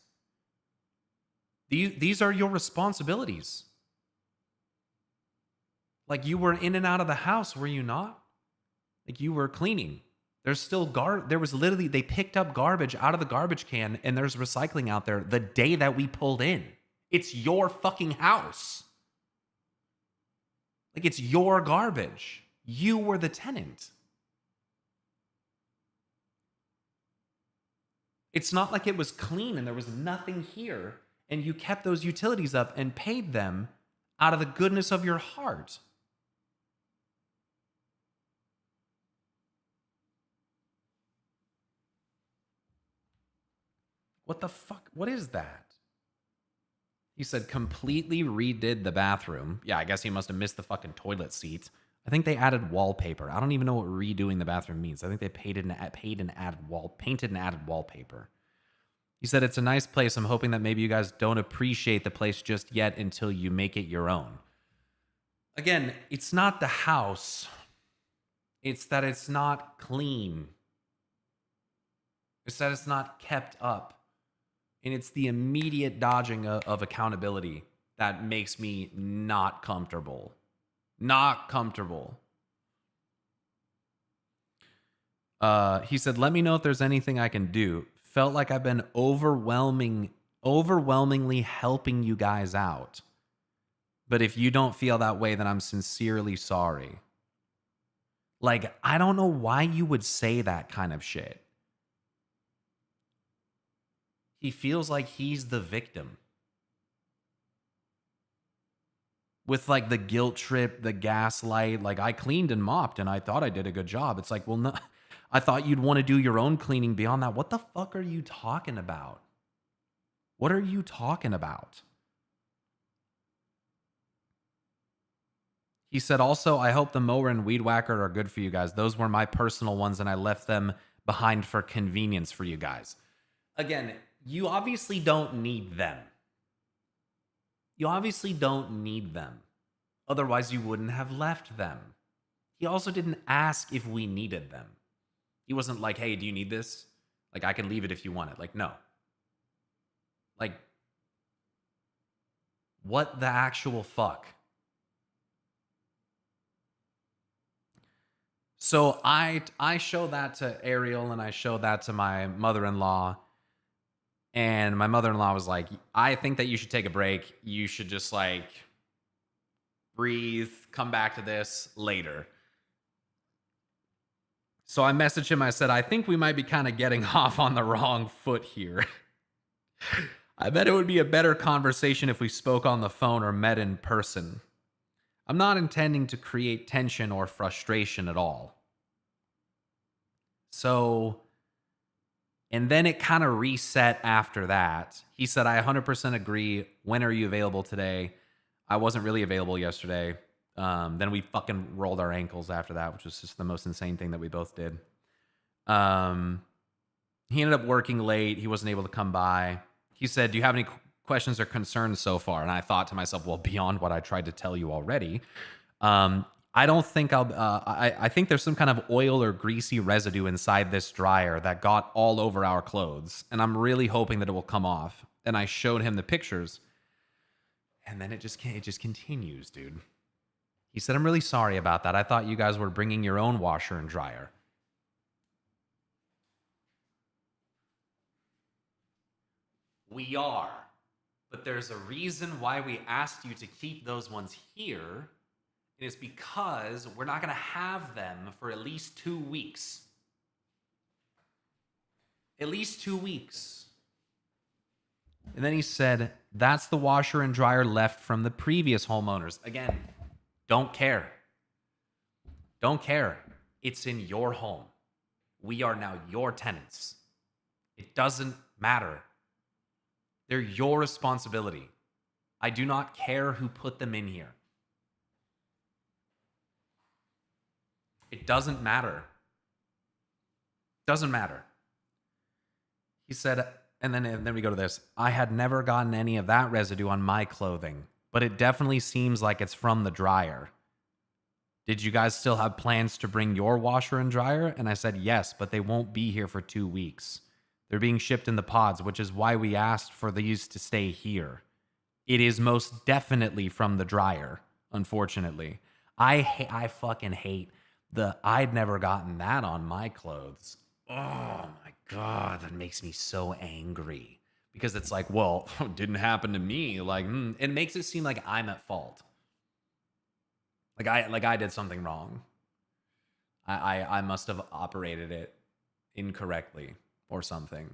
These are your responsibilities. Like, you were in and out of the house, were you not? Like, you were cleaning. There's still there was literally, they picked up garbage out of the garbage can and there's recycling out there the day that we pulled in. It's your fucking house. Like, it's your garbage. You were the tenant. It's not like it was clean and there was nothing here and you kept those utilities up and paid them out of the goodness of your heart. What the fuck? What is that? He said completely redid the bathroom. Yeah, I guess he must have missed the fucking toilet seat. I think they added wallpaper. I don't even know what redoing the bathroom means. I think they painted and added wallpaper. He said it's a nice place. I'm hoping that maybe you guys don't appreciate the place just yet until you make it your own. Again, it's not the house. It's that it's not clean. It's that it's not kept up. And it's the immediate dodging of accountability that makes me not comfortable. Not comfortable. He said, let me know if there's anything I can do. Felt like I've been overwhelmingly helping you guys out. But if you don't feel that way, then I'm sincerely sorry. Like, I don't know why you would say that kind of shit. He feels like he's the victim. With like the guilt trip, the gaslight, like I cleaned and mopped and I thought I did a good job. It's like, well, no, I thought you'd want to do your own cleaning beyond that. What the fuck are you talking about? What are you talking about? He said, also, I hope the mower and weed whacker are good for you guys. Those were my personal ones and I left them behind for convenience for you guys. Again, you obviously don't need them. You obviously don't need them. Otherwise, you wouldn't have left them. He also didn't ask if we needed them. He wasn't like, hey, do you need this? Like, I can leave it if you want it. Like, no. Like, what the actual fuck? So I show that to Ariel and I show that to my mother-in-law. And my mother-in-law was like, I think that you should take a break. You should just like breathe, come back to this later. So I messaged him. I said, I think we might be kind of getting off on the wrong foot here. I bet it would be a better conversation if we spoke on the phone or met in person. I'm not intending to create tension or frustration at all. So, and then it kind of reset after that. He said, I 100% agree. When are you available today? I wasn't really available yesterday. Then we fucking rolled our ankles after that, which was just the most insane thing that we both did. He ended up working late. He wasn't able to come by. He said, do you have any questions or concerns so far? And I thought to myself, well, beyond what I tried to tell you already, I don't think I think there's some kind of oil or greasy residue inside this dryer that got all over our clothes. And I'm really hoping that it will come off. And I showed him the pictures. And then it just continues, dude. He said, I'm really sorry about that. I thought you guys were bringing your own washer and dryer. We are. But there's a reason why we asked you to keep those ones here. It is because we're not going to have them for at least 2 weeks. At least 2 weeks. And then he said, that's the washer and dryer left from the previous homeowners. Again, don't care. Don't care. It's in your home. We are now your tenants. It doesn't matter. They're your responsibility. I do not care who put them in here. It doesn't matter. Doesn't matter. He said, and then we go to this. I had never gotten any of that residue on my clothing, but it definitely seems like it's from the dryer. Did you guys still have plans to bring your washer and dryer? And I said, yes, but they won't be here for 2 weeks. They're being shipped in the pods, which is why we asked for these to stay here. It is most definitely from the dryer, unfortunately. I fucking hate I'd never gotten that on my clothes. Oh my God, that makes me so angry. Because it's like, well, it didn't happen to me. Like, it makes it seem like I'm at fault. Like I did something wrong. I must have operated it incorrectly or something.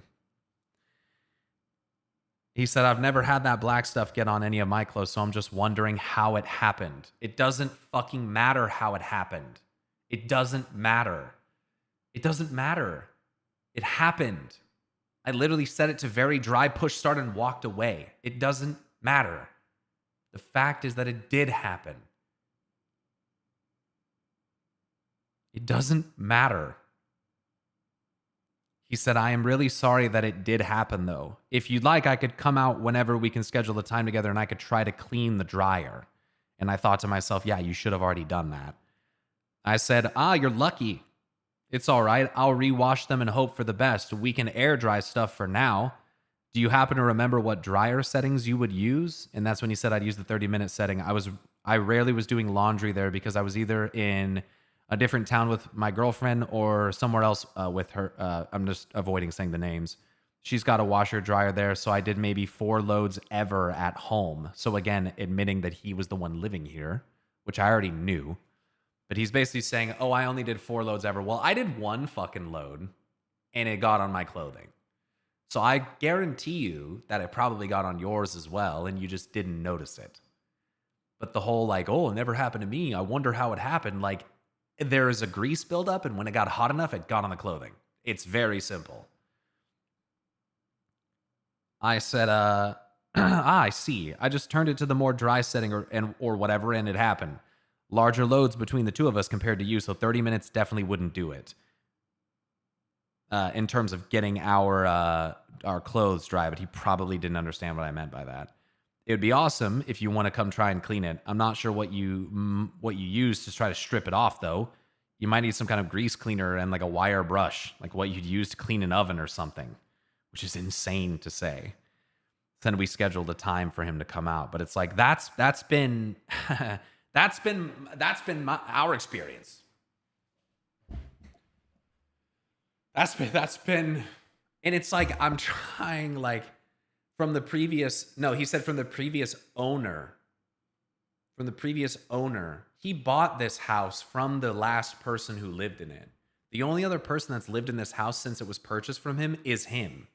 He said, I've never had that black stuff get on any of my clothes, so I'm just wondering how it happened. It doesn't fucking matter how it happened. It doesn't matter. It doesn't matter. It happened. I literally set it to very dry, push start, and walked away. It doesn't matter. The fact is that it did happen. It doesn't matter. He said, I am really sorry that it did happen, though. If you'd like, I could come out whenever we can schedule the time together and I could try to clean the dryer. And I thought to myself, yeah, you should have already done that. I said, you're lucky. It's all right. I'll rewash them and hope for the best. We can air dry stuff for now. Do you happen to remember what dryer settings you would use? And that's when he said I'd use the 30-minute setting. I rarely was doing laundry there because I was either in a different town with my girlfriend or somewhere else with her. I'm just avoiding saying the names. She's got a washer dryer there, so I did maybe 4 loads ever at home. So again, admitting that he was the one living here, which I already knew. But he's basically saying, oh, I only did 4 loads ever. Well, I did 1 fucking load, and it got on my clothing. So I guarantee you that it probably got on yours as well, and you just didn't notice it. But the whole like, oh, it never happened to me. I wonder how it happened. Like, there is a grease buildup, and when it got hot enough, it got on the clothing. It's very simple. I said, I see. I just turned it to the more dry setting or whatever, and it happened. Larger loads between the two of us compared to you, so 30 minutes definitely wouldn't do it. In terms of getting our clothes dry, but he probably didn't understand what I meant by that. It would be awesome if you want to come try and clean it. I'm not sure what you use to try to strip it off, though. You might need some kind of grease cleaner and like a wire brush, like what you'd use to clean an oven or something, which is insane to say. Then we scheduled a time for him to come out, but it's like that's been that's been our experience. That's been, and it's like I'm trying like. From the previous owner. He bought this house from the last person who lived in it. The only other person that's lived in this house since it was purchased from him is him.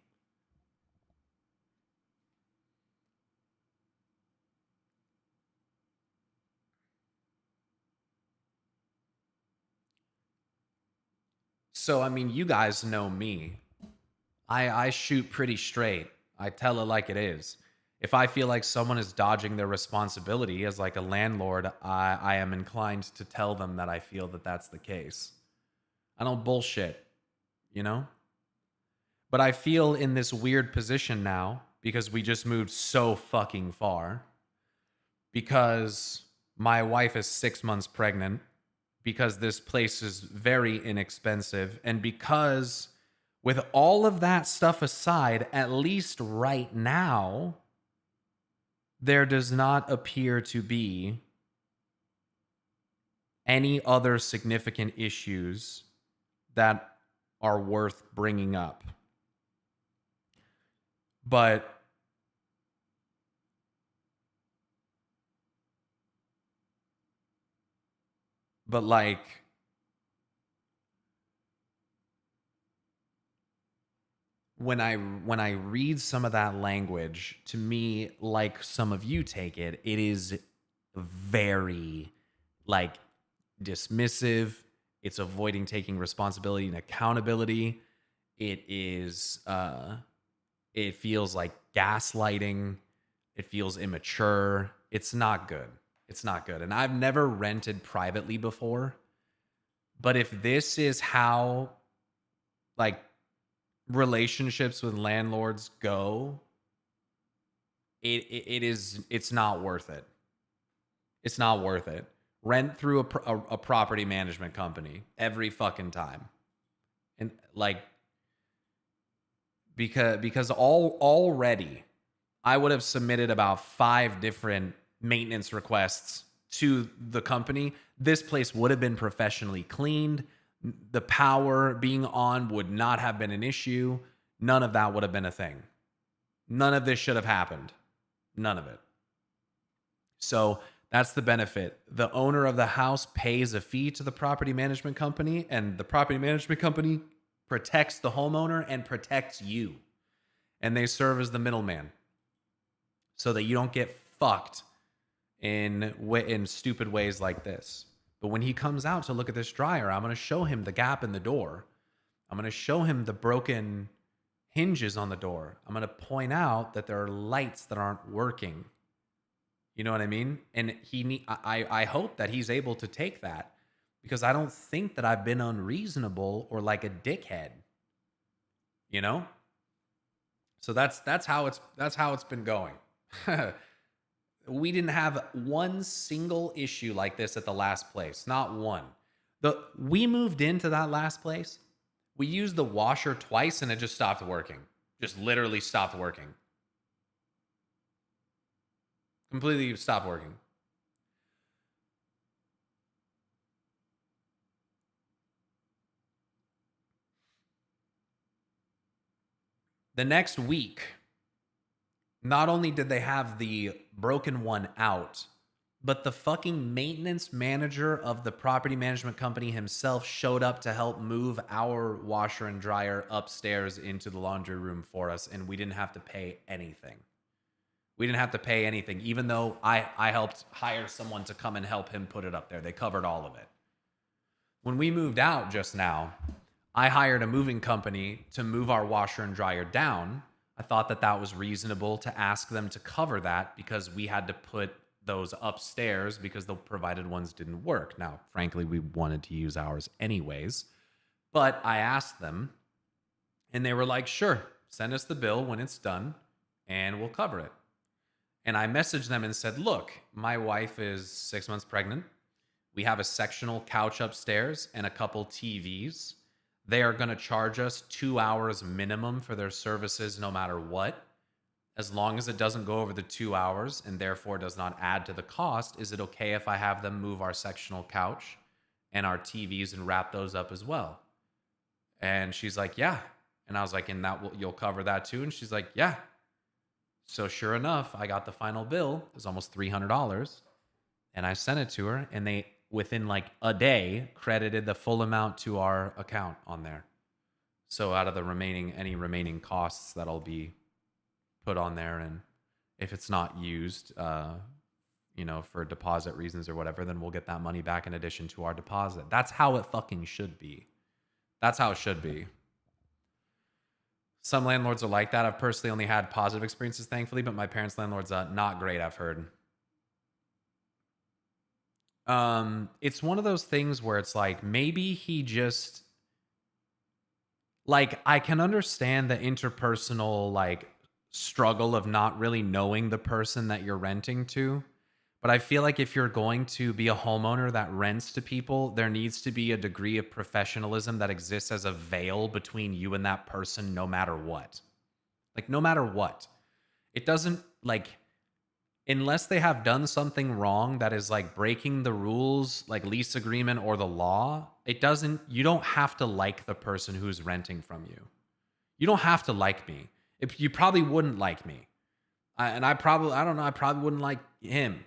So, I mean, you guys know me. I shoot pretty straight. I tell it like it is. If I feel like someone is dodging their responsibility as like a landlord, I am inclined to tell them that I feel that that's the case. I don't bullshit, you know? But I feel in this weird position now because we just moved so fucking far. Because my wife is 6 months pregnant. Because this place is very inexpensive. And because, with all of that stuff aside, at least right now, there does not appear to be any other significant issues that are worth bringing up. But like, when I read some of that language, to me, like some of you take it, it is very like dismissive. It's avoiding taking responsibility and accountability. It is it feels like gaslighting. It feels immature. It's not good. It's not good. And I've never rented privately before. But if this is how like relationships with landlords go, it's not worth it. It's not worth it. Rent through a property management company every fucking time. And like, because already I would have submitted about 5 different maintenance requests to the company. This place would have been professionally cleaned. The power being on would not have been an issue. None of that would have been a thing. None of this should have happened. None of it. So that's the benefit. The owner of the house pays a fee to the property management company, and the property management company protects the homeowner and protects you. And they serve as the middleman so that you don't get fucked in stupid ways like this. But when he comes out to look at this dryer, I'm going to show him the gap in the door. I'm going to show him the broken hinges on the door. I'm going to point out that there are lights that aren't working. You know what I mean? And I hope that he's able to take that, because I don't think that I've been unreasonable or like a dickhead. You know? So that's how it's been going. We didn't have one single issue like this at the last place. Not one. We moved into that last place. We used the washer twice and it just stopped working. Just literally stopped working. Completely stopped working. The next week, not only did they have the broken one out, but the fucking maintenance manager of the property management company himself showed up to help move our washer and dryer upstairs into the laundry room for us, and we didn't have to pay anything. We didn't have to pay anything, even though I helped hire someone to come and help him put it up there. They covered all of it. When we moved out just now, I hired a moving company to move our washer and dryer down. I thought that that was reasonable to ask them to cover that because we had to put those upstairs because the provided ones didn't work. Now, frankly, we wanted to use ours anyways, but I asked them and they were like, sure, send us the bill when it's done and we'll cover it. And I messaged them and said, look, my wife is 6 months pregnant. We have a sectional couch upstairs and a couple TVs. They are going to charge us 2 hours minimum for their services no matter what. As long as it doesn't go over the 2 hours and therefore does not add to the cost, is it okay if I have them move our sectional couch and our TVs and wrap those up as well? And she's like, yeah. And I was like, and you'll cover that too? And she's like, yeah. So sure enough, I got the final bill. It was almost $300. And I sent it to her, and they within like a day, credited the full amount to our account on there. So out of the any remaining costs that'll be put on there, and if it's not used, for deposit reasons or whatever, then we'll get that money back in addition to our deposit. That's how it fucking should be. That's how it should be. Some landlords are like that. I've personally only had positive experiences, thankfully, but my parents' landlord's not great, I've heard. It's one of those things where it's like, maybe he just, like, I can understand the interpersonal, like, struggle of not really knowing the person that you're renting to. But I feel like if you're going to be a homeowner that rents to people, there needs to be a degree of professionalism that exists as a veil between you and that person, no matter what. Like, no matter what. It doesn't, like, unless they have done something wrong that is like breaking the rules, like lease agreement or the law, you don't have to like the person who's renting from you. You don't have to like me. You probably wouldn't like me. I probably wouldn't like him.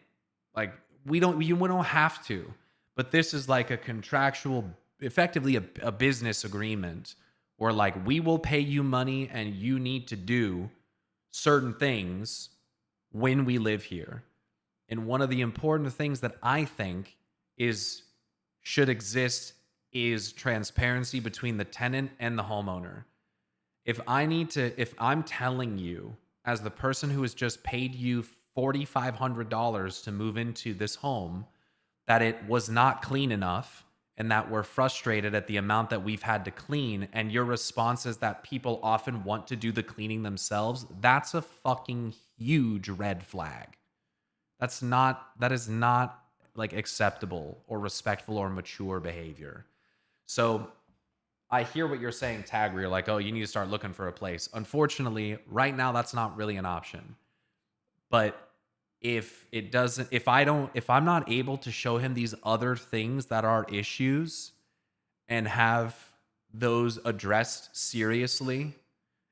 Like, we don't have to. But this is like a contractual, effectively a business agreement where like we will pay you money and you need to do certain things when we live here. And one of the important things that I think should exist is transparency between the tenant and the homeowner. If I'm telling you as the person who has just paid you $4,500 to move into this home that it was not clean enough and that we're frustrated at the amount that we've had to clean, and your response is that people often want to do the cleaning themselves, that's a fucking huge red flag. That is not like acceptable or respectful or mature behavior. So I hear what you're saying, Tag, where you're like, oh, you need to start looking for a place. Unfortunately, right now that's not really an option. But if I'm not able to show him these other things that are issues and have those addressed seriously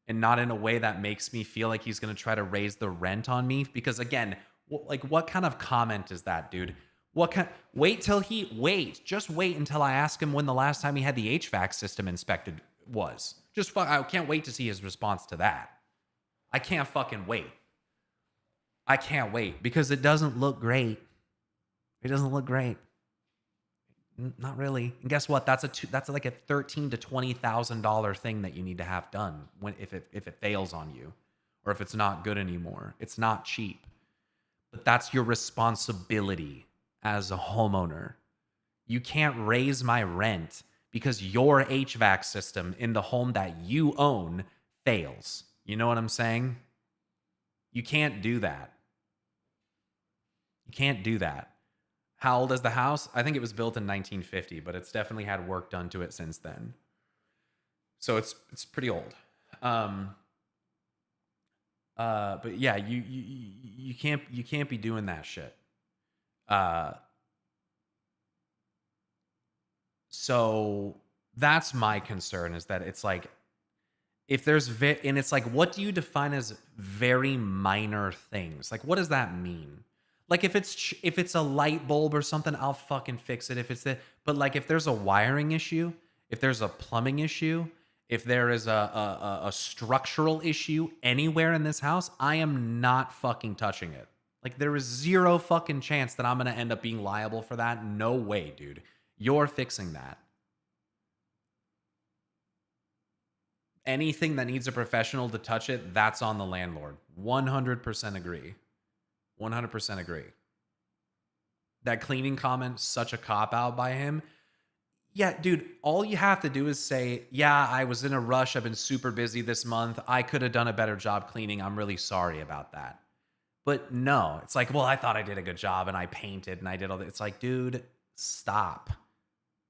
and not in a way that makes me feel like he's going to try to raise the rent on me, because again, what kind of comment is that, dude? Just wait until I ask him when the last time he had the HVAC system inspected was. I can't wait to see his response to that. I can't fucking wait. I can't wait because it doesn't look great. It doesn't look great. Not really. And guess what? That's like a $13,000 to $20,000 thing that you need to have done if it fails on you, or if it's not good anymore. It's not cheap, but that's your responsibility as a homeowner. You can't raise my rent because your HVAC system in the home that you own fails. You know what I'm saying? You can't do that. You can't do that. How old is the house? I think it was built in 1950, but it's definitely had work done to it since then. So it's pretty old. But yeah, you can't be doing that shit. So that's my concern, is that it's like, if there's and it's like, what do you define as very minor things? Like, what does that mean? Like, if it's a light bulb or something, I'll fucking fix it. But like, if there's a wiring issue, if there's a plumbing issue, if there is a structural issue anywhere in this house, I am not fucking touching it. Like, there is zero fucking chance that I'm gonna end up being liable for that. No way, dude. You're fixing that. Anything that needs a professional to touch it, that's on the landlord. 100% agree. 100% agree. That cleaning comment, such a cop-out by him. Yeah, dude, all you have to do is say, yeah, I was in a rush. I've been super busy this month. I could have done a better job cleaning. I'm really sorry about that. But no, it's like, well, I thought I did a good job and I painted and I did all that. It's like, dude, stop.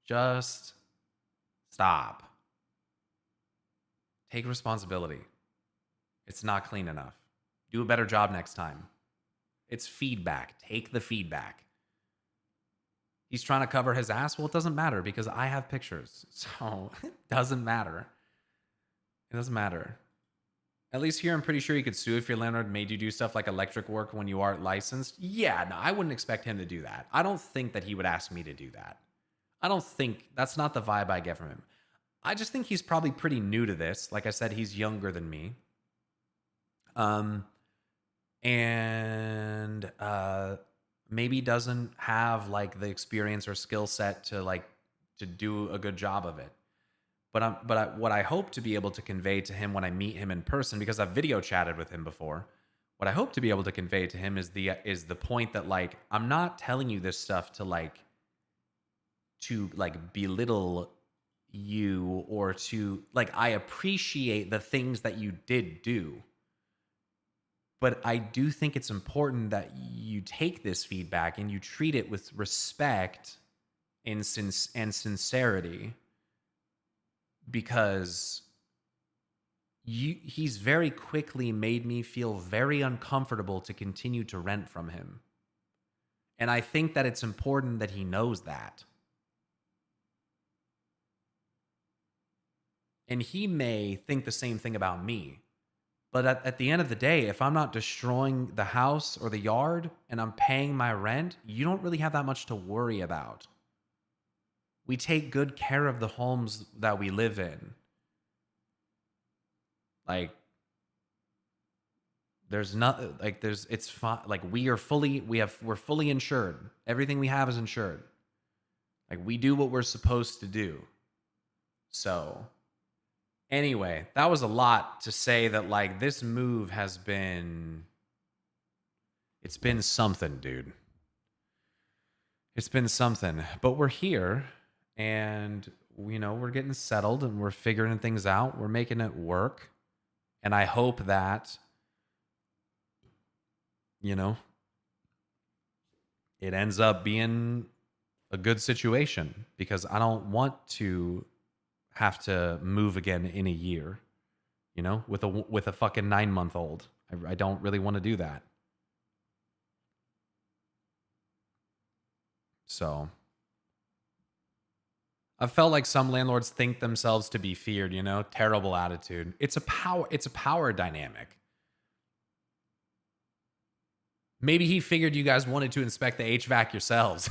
Just stop. Take responsibility. It's not clean enough. Do a better job next time. It's feedback. Take the feedback. He's trying to cover his ass. Well, it doesn't matter because I have pictures. So it doesn't matter. It doesn't matter. At least here, I'm pretty sure you could sue if your landlord made you do stuff like electric work when you aren't licensed. Yeah, no, I wouldn't expect him to do that. I don't think that he would ask me to do that. I don't think that's not the vibe I get from him. I just think he's probably pretty new to this. Like I said, he's younger than me. And maybe doesn't have like the experience or skill set to like to do a good job of it. But what I hope to be able to convey to him when I meet him in person, because I've video chatted with him before, what I hope to be able to convey to him is the point that like I'm not telling you this stuff to like belittle you or to like I appreciate the things that you did do. But I do think it's important that you take this feedback and you treat it with respect and sincerity, because he's very quickly made me feel very uncomfortable to continue to rent from him. And I think that it's important that he knows that. And he may think the same thing about me. But at the end of the day, if I'm not destroying the house or the yard and I'm paying my rent, you don't really have that much to worry about. We take good care of the homes that we live in. Like, there's not like there's it's fine. Like we're fully insured. Everything we have is insured. Like we do what we're supposed to do. So anyway, that was a lot to say that like this move it's been something, dude. It's been something. But we're here and we're getting settled and we're figuring things out. We're making it work. And I hope that it ends up being a good situation, because I don't want to have to move again in a year, with a fucking 9-month-old. I don't really want to do that. So I felt like some landlords think themselves to be feared, terrible attitude. It's a power dynamic. Maybe he figured you guys wanted to inspect the HVAC yourselves.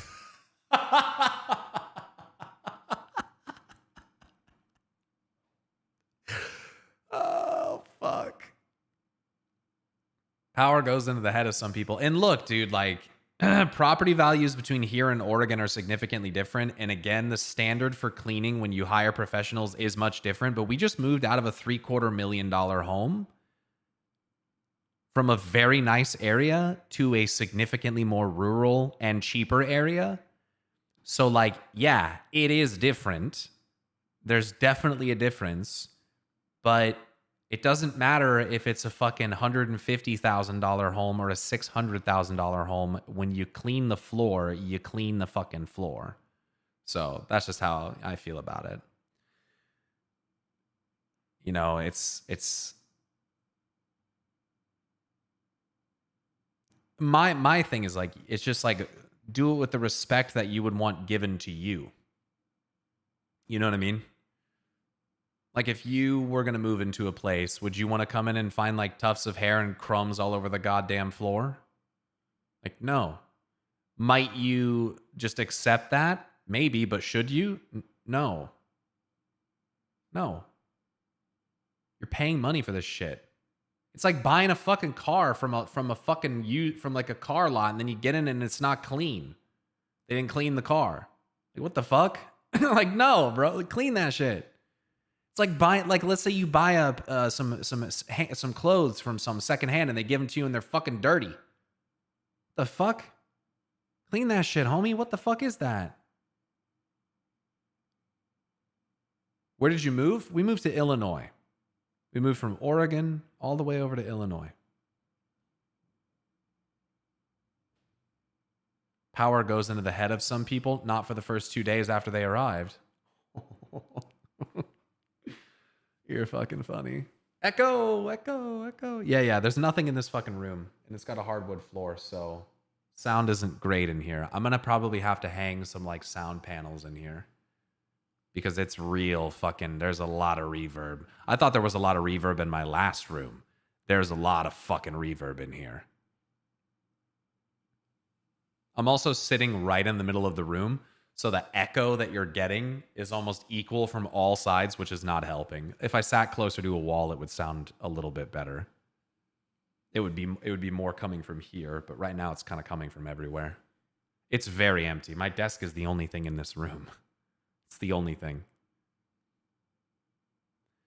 Oh, fuck. Power goes into the head of some people. And look, dude, like property values between here and Oregon are significantly different. And again, the standard for cleaning when you hire professionals is much different. But we just moved out of a $750,000 home from a very nice area to a significantly more rural and cheaper area. So like, yeah, it is different. There's definitely a difference, but it doesn't matter if it's a fucking $150,000 home or a $600,000 home. When you clean the floor, you clean the fucking floor. So that's just how I feel about it. It's my thing is like, it's just like, do it with the respect that you would want given to you. You know what I mean? Like if you were going to move into a place, would you want to come in and find like tufts of hair and crumbs all over the goddamn floor? Like, no. Might you just accept that? Maybe, but should you? No. No. You're paying money for this shit. It's like buying a fucking car from a car lot, and then you get in and it's not clean. They didn't clean the car. Like, what the fuck? Like, no, bro. Like, clean that shit. It's like buying, like, let's say you buy some clothes from some secondhand and they give them to you and they're fucking dirty. The fuck? Clean that shit, homie. What the fuck is that? Where did you move? We moved to Illinois. We moved from Oregon all the way over to Illinois. Power goes into the head of some people, not for the first 2 days after they arrived. You're fucking funny. Echo, echo, echo. Yeah. There's nothing in this fucking room. And it's got a hardwood floor, so sound isn't great in here. I'm going to probably have to hang some like sound panels in here, because it's real fucking, there's a lot of reverb. I thought there was a lot of reverb in my last room, There's a lot of fucking reverb in here. I'm also sitting right in the middle of the room, so the echo that you're getting is almost equal from all sides, which is not helping. If I sat closer to a wall, it would sound a little bit better. It would be more coming from here, but right now it's kind of coming from everywhere. It's very empty. My desk is the only thing in this room. It's the only thing.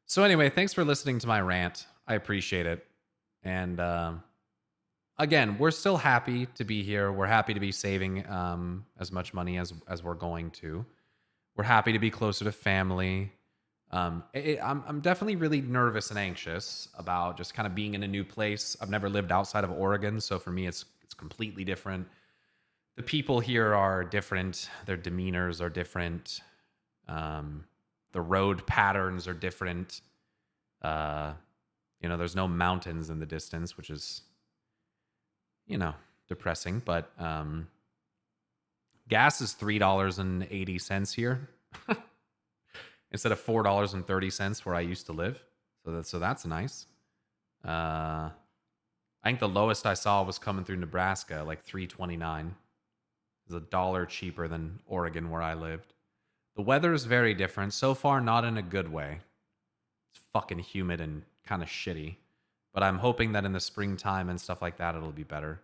So anyway, thanks for listening to my rant. I appreciate it. And again, we're still happy to be here. We're happy to be saving as much money as we're going to. We're happy to be closer to family. I'm definitely really nervous and anxious about just kind of being in a new place. I've never lived outside of Oregon, so for me, it's completely different. The people here are different. Their demeanors are different. The road patterns are different. There's no mountains in the distance, which is, depressing. But gas is $3.80 here instead of $4.30 where I used to live. So that's nice. I think the lowest I saw was coming through Nebraska, like $3.29. It's $1 cheaper than Oregon where I lived. The weather is very different. So far, not in a good way. It's fucking humid and kind of shitty. But I'm hoping that in the springtime and stuff like that, it'll be better.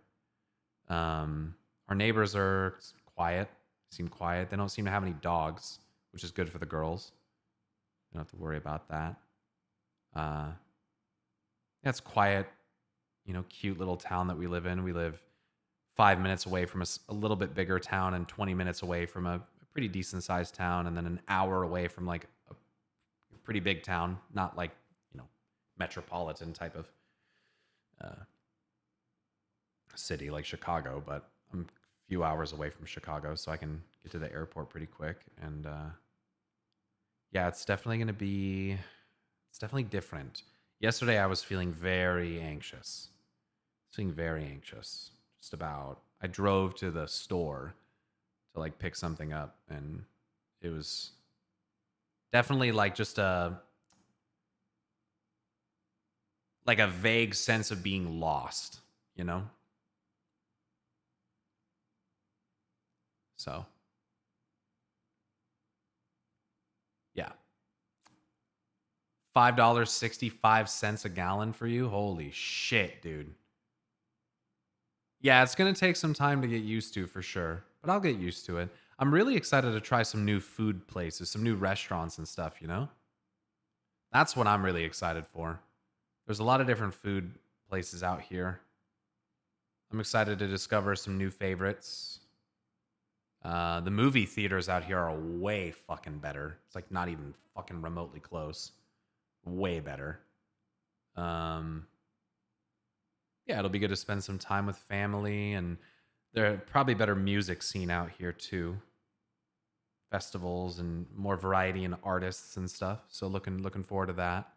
Our neighbors are quiet. Seem quiet. They don't seem to have any dogs, which is good for the girls. You don't have to worry about that. Yeah, it's quiet. Cute little town that we live in. We live 5 minutes away from a little bit bigger town and 20 minutes away from a pretty decent sized town, and then an hour away from like a pretty big town, not like, metropolitan type of city like Chicago, but I'm a few hours away from Chicago, so I can get to the airport pretty quick. And yeah, it's definitely different. Yesterday I was feeling very anxious. I drove to the store to like pick something up, and it was definitely like just a vague sense of being lost, So, yeah. $5.65 a gallon for you? Holy shit, dude. Yeah, it's going to take some time to get used to for sure, but I'll get used to it. I'm really excited to try some new food places, some new restaurants and stuff, That's what I'm really excited for. There's a lot of different food places out here. I'm excited to discover some new favorites. The movie theaters out here are way fucking better. It's like not even fucking remotely close. Way better. Yeah, it'll be good to spend some time with family, and there are probably better music scene out here too. Festivals and more variety in artists and stuff. So looking forward to that.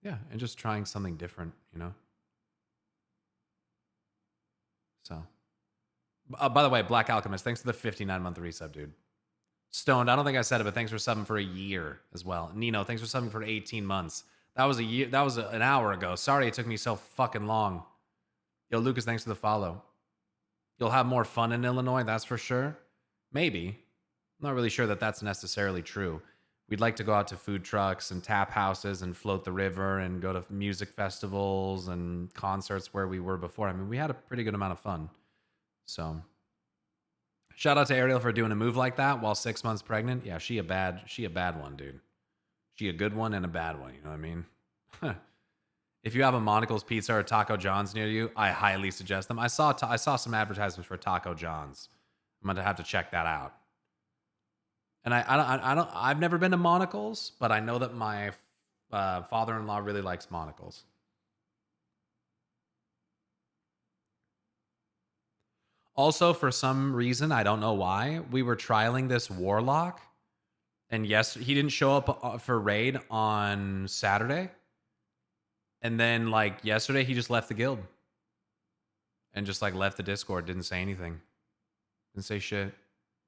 Yeah, and just trying something different, So, by the way, Black Alchemist, thanks for the 59-month resub, dude. Stoned, I don't think I said it, but thanks for subbing for a year as well. Nino, thanks for subbing for 18 months. That was a year. That was an hour ago. Sorry it took me so fucking long. Yo, Lucas, thanks for the follow. You'll have more fun in Illinois, that's for sure. Maybe. I'm not really sure that that's necessarily true. We'd like to go out to food trucks and tap houses and float the river and go to music festivals and concerts where we were before. I mean, we had a pretty good amount of fun. So, shout out to Ariel for doing a move like that while 6 months pregnant. Yeah, she a bad one, dude. She a good one and a bad one, you know what I mean? If you have a Monocle's Pizza or Taco John's near you, I highly suggest them. I saw some advertisements for Taco John's. I'm going to have to check that out. And I've never been to Monocle's, but I know that my father-in-law really likes Monocle's. Also, for some reason, I don't know why, we were trialing this Warlock. And yes, he didn't show up for raid on Saturday. And then, like, yesterday, he just left the guild. And just, like, left the Discord. Didn't say anything. Didn't say shit.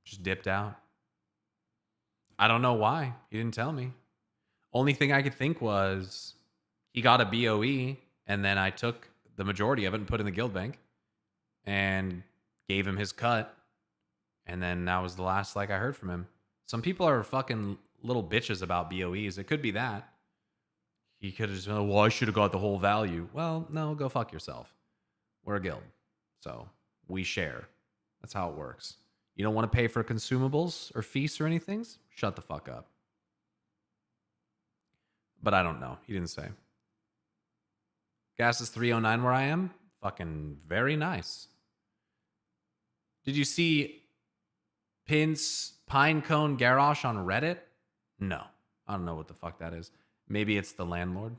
Just dipped out. I don't know why. He didn't tell me. Only thing I could think was he got a BOE, and then I took the majority of it and put it in the guild bank and gave him his cut. And then that was the last I heard from him. Some people are fucking little bitches about BOEs. It could be that. He could have just been, well, I should have got the whole value. Well, no, go fuck yourself. We're a guild. So we share. That's how it works. You don't want to pay for consumables or feasts or anything? Shut the fuck up. But I don't know. He didn't say. Gas is 309 where I am. Fucking very nice. Did you see Pinecone Garrosh on Reddit? No. I don't know what the fuck that is. Maybe it's the landlord.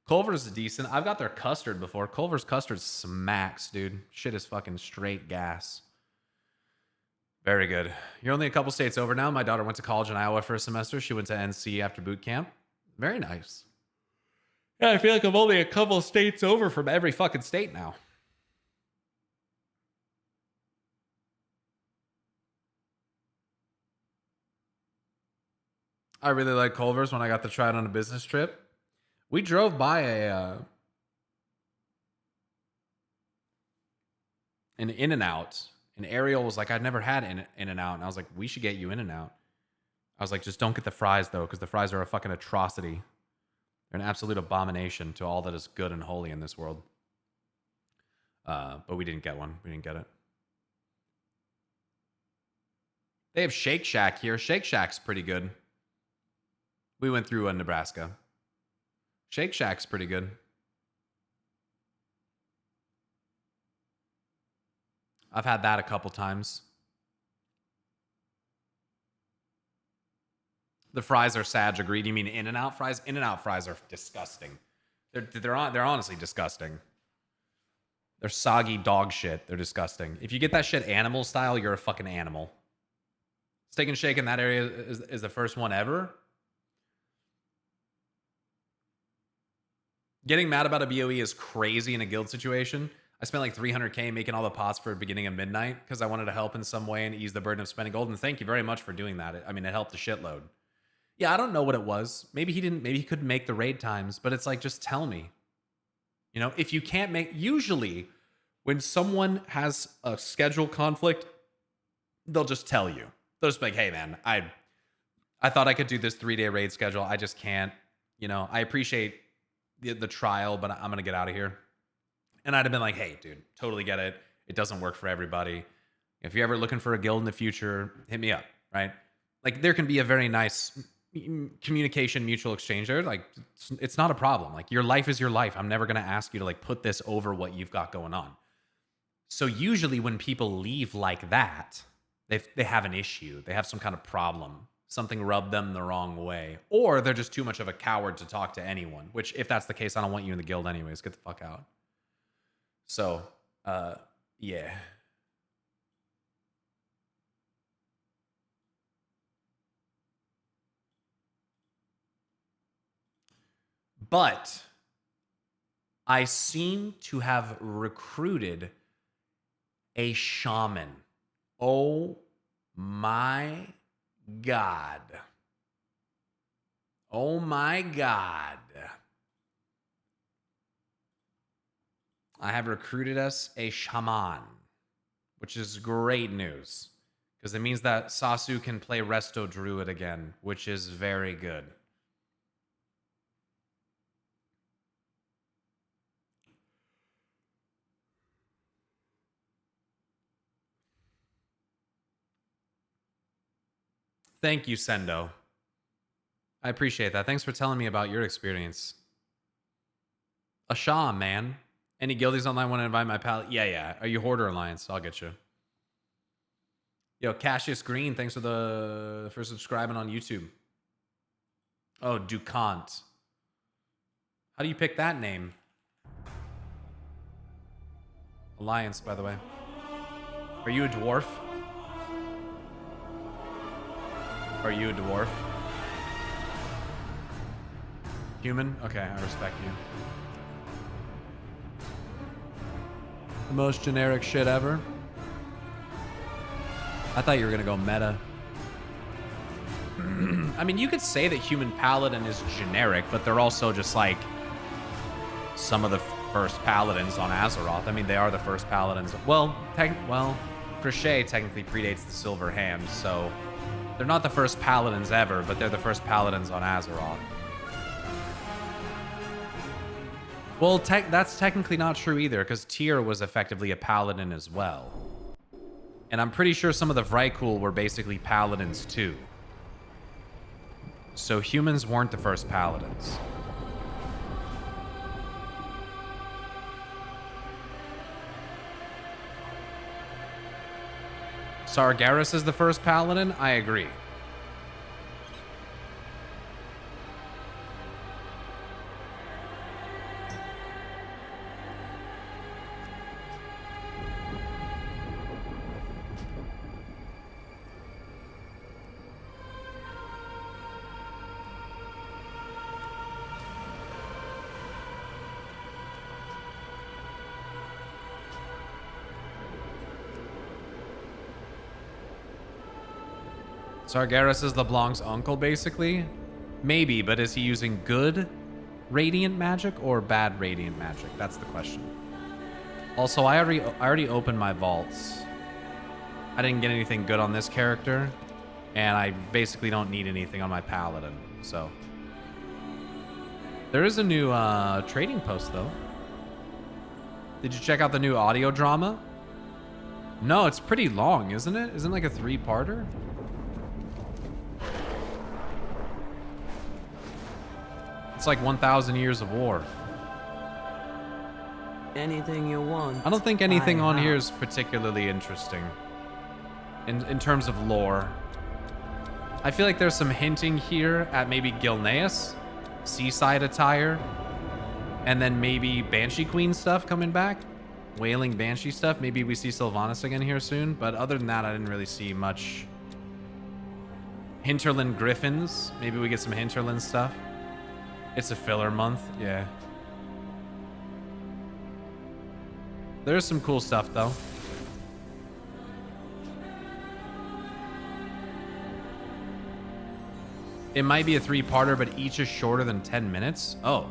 Culver's is decent. I've got their custard before. Culver's custard smacks, dude. Shit is fucking straight gas. Very good. You're only a couple states over now. My daughter went to college in Iowa for a semester. She went to NC after boot camp. Very nice. Yeah, I feel like I'm only a couple states over from every fucking state now. I really like Culver's when I got to try it on a business trip. We drove by an In-N-Out. And Ariel was like, I'd never had In-N-Out. And I was like, we should get you In-N-Out. I was like, just don't get the fries, though, because the fries are a fucking atrocity. They're an absolute abomination to all that is good and holy in this world. But we didn't get one. We didn't get it. They have Shake Shack here. Shake Shack's pretty good. We went through Nebraska. Shake Shack's pretty good. I've had that a couple times. The fries are Sag agreed. You mean In-N-Out fries? In-N-Out fries are disgusting. They're honestly disgusting. They're soggy dog shit. They're disgusting. If you get that shit animal style, you're a fucking animal. Steak and Shake in that area is the first one ever. Getting mad about a BOE is crazy in a guild situation. I spent like $300K making all the pots for beginning of midnight because I wanted to help in some way and ease the burden of spending gold. And thank you very much for doing that. I mean, it helped a shitload. Yeah, I don't know what it was. Maybe he didn't. Maybe he couldn't make the raid times. But it's like, just tell me. You know, if you can't make. Usually, when someone has a schedule conflict, they'll just tell you. They'll just be like, hey man, I thought I could do this 3-day raid schedule. I just can't. You know, I appreciate the trial, but I'm gonna get out of here. And I'd have been like, hey, dude, totally get it. It doesn't work for everybody. If you're ever looking for a guild in the future, hit me up, right? Like, there can be a very nice communication, mutual exchange there. Like, it's not a problem. Like, your life is your life. I'm never going to ask you to, like, put this over what you've got going on. So usually when people leave like that, they have an issue. They have some kind of problem. Something rubbed them the wrong way. Or they're just too much of a coward to talk to anyone. Which, if that's the case, I don't want you in the guild anyways. Get the fuck out. So, yeah. But I seem to have recruited a shaman. Oh my God. Oh my God. I have recruited us a shaman, which is great news because it means that Sasu can play Resto Druid again, which is very good. Thank you, Sendo. I appreciate that. Thanks for telling me about your experience. A Shah, man. Any guildies online want to invite my pal? Yeah. Are you Hoarder Alliance? I'll get you. Yo, Cassius Green, thanks for subscribing on YouTube. Oh, Ducant. How do you pick that name? Alliance, by the way. Are you a dwarf? Are you a dwarf? Human? Okay, I respect you. The most generic shit ever. I thought you were gonna go meta. I mean, you could say that human paladin is generic, but they're also just like some of the first paladins on Azeroth. I mean, they are the first paladins. Well, Crochet technically predates the Silver Hand, so they're not the first paladins ever, but they're the first paladins on Azeroth. Well, that's technically not true either, because Tyr was effectively a paladin as well. And I'm pretty sure some of the Vrykul were basically paladins too. So humans weren't the first paladins. Sargeras is the first paladin? I agree. Sargeras is LeBlanc's uncle, basically? Maybe, but is he using good radiant magic or bad radiant magic? That's the question. Also, I already opened my vaults. I didn't get anything good on this character, and I basically don't need anything on my paladin, so. There is a new trading post, though. Did you check out the new audio drama? No, it's pretty long, isn't it? Isn't it like a 3-parter? It's like 1,000 Years of War. Anything you want. I don't think anything on here is particularly interesting in terms of lore. I feel like there's some hinting here at maybe Gilneas, seaside attire, and then maybe Banshee Queen stuff coming back. Wailing Banshee stuff. Maybe we see Sylvanas again here soon, but other than that, I didn't really see much. Hinterland Griffins. Maybe we get some Hinterland stuff. It's a filler month, yeah. There's some cool stuff, though. It might be a 3-parter, but each is shorter than 10 minutes. Oh.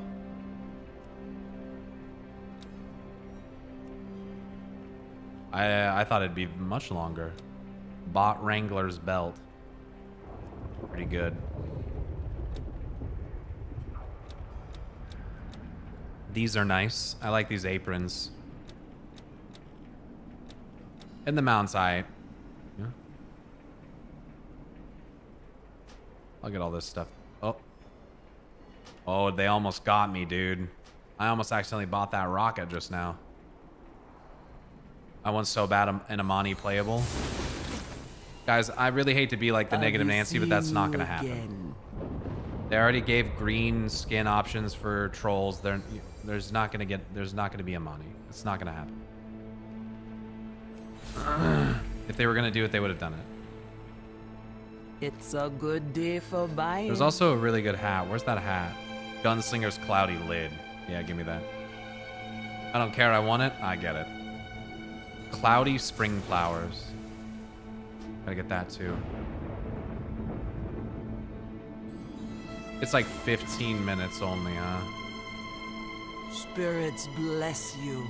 I thought it'd be much longer. Bot Wrangler's Belt. Pretty good. These are nice. I like these aprons. And the mount's eye. Yeah. I'll get all this stuff. Oh. Oh, they almost got me, dude. I almost accidentally bought that rocket just now. I want so bad an Amani playable. Guys, I really hate to be like the negative Nancy, but that's not going to happen. They already gave green skin options for trolls. There's not going to be Amani. It's not going to happen. If they were going to do it, they would have done it. It's a good day for buying. There's also a really good hat. Where's that hat? Gunslinger's Cloudy Lid. Yeah, give me that. I don't care. I want it. I get it. Cloudy Spring Flowers. Gotta get that too. It's like 15 minutes only, huh? Spirits bless you.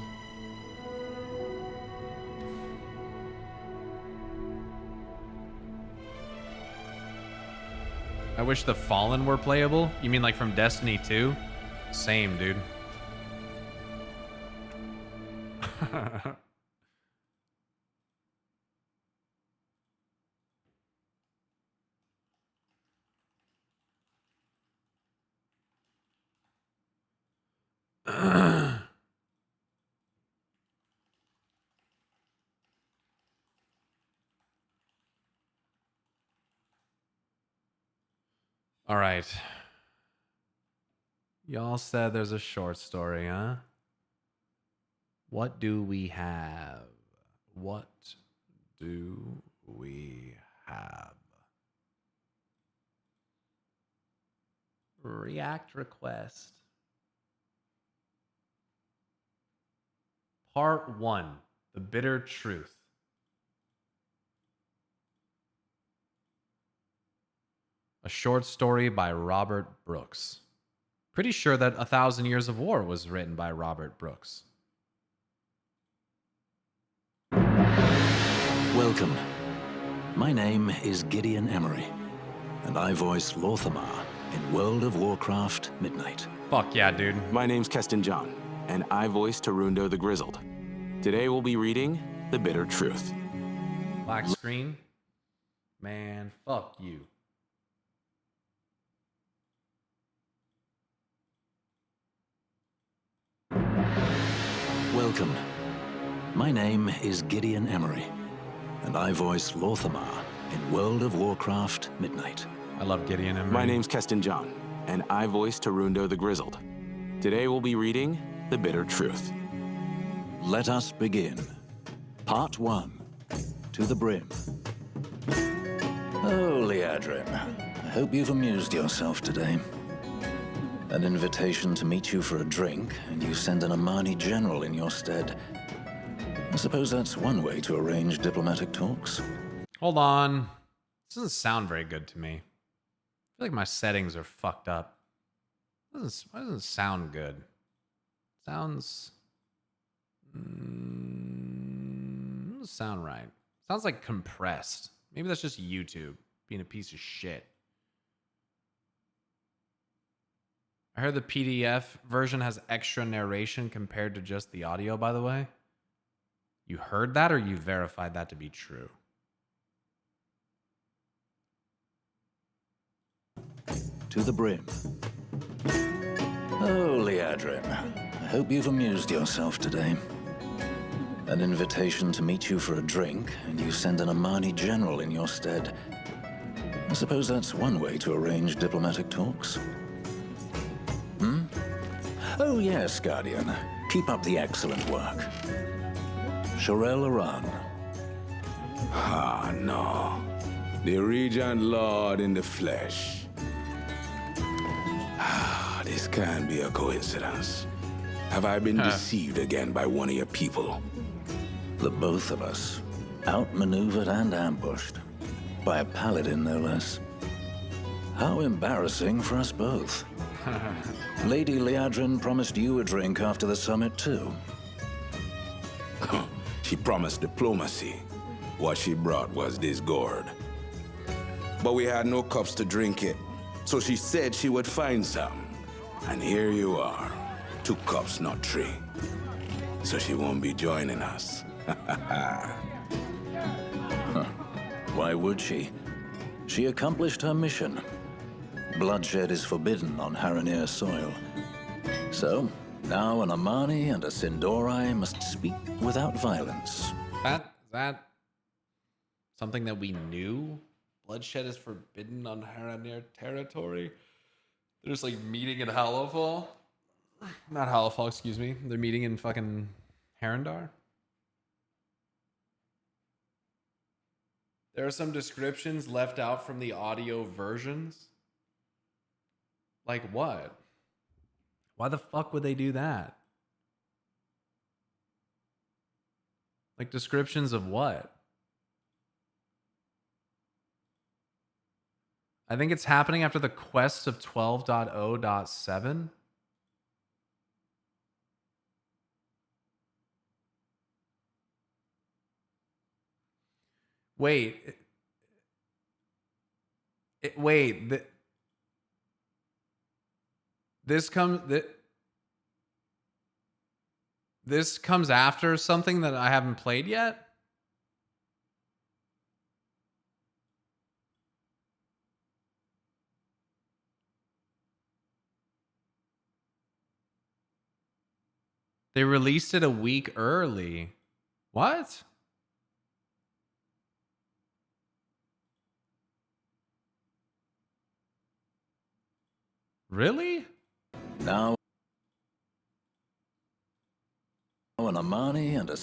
I wish the Fallen were playable. You mean like from Destiny 2? Same, dude. All right. Y'all said there's a short story, huh? What do we have? What do we have? React request. Part 1, The Bitter Truth. A short story by Robert Brooks. Pretty sure that 1,000 Years of War was written by Robert Brooks. Welcome. My name is Gideon Emery, and I voice Lorthamar in World of Warcraft Midnight. Fuck yeah, dude. My name's Keston John, and I voice Tarundo the Grizzled. Today we'll be reading The Bitter Truth. Black screen. Man, fuck you. Welcome. My name is Gideon Emery, and I voice Lorthamar in World of Warcraft Midnight. I love Gideon Emery. My name's Keston John, and I voice Tarundo the Grizzled. Today we'll be reading The Bitter Truth. Let us begin. Part 1. To the Brim. Oh, Liadrin, I hope you've amused yourself today. An invitation to meet you for a drink, and you send an Amani general in your stead. I suppose that's one way to arrange diplomatic talks. Hold on. This doesn't sound very good to me. I feel like my settings are fucked up. It doesn't sound good. Sounds... doesn't sound right. Sounds like compressed. Maybe that's just YouTube being a piece of shit. I heard the PDF version has extra narration compared to just the audio, by the way. You heard that or you verified that to be true? To the Brim. Oh, Liadrin, I hope you've amused yourself today. An invitation to meet you for a drink, and you send an Amani general in your stead. I suppose that's one way to arrange diplomatic talks. Oh yes, Guardian. Keep up the excellent work. Shorel Aran. Ah, no. The Regent Lord in the flesh. Ah, this can't be a coincidence. Have I been deceived again by one of your people? The both of us, outmaneuvered and ambushed. By a paladin, no less. How embarrassing for us both. Lady Liadrin promised you a drink after the summit, too. She promised diplomacy. What she brought was this gourd. But we had no cups to drink it, so she said she would find some. And here you are. 2 cups, not 3. So she won't be joining us. Why would she? She accomplished her mission. Bloodshed is forbidden on Haranir soil. So, now an Amani and a Sindorai must speak without violence. Is that something that we knew? Bloodshed is forbidden on Haranir territory? They're just like meeting in Halifal? Not Halifal, excuse me. They're meeting in fucking Harandar? There are some descriptions left out from the audio versions. Like what? Why the fuck would they do that? Like descriptions of what? I think it's happening after the quest of 12.0.7. Wait. Wait. This comes after something that I haven't played yet? They released it a week early. What? Really? Now an Amani and a...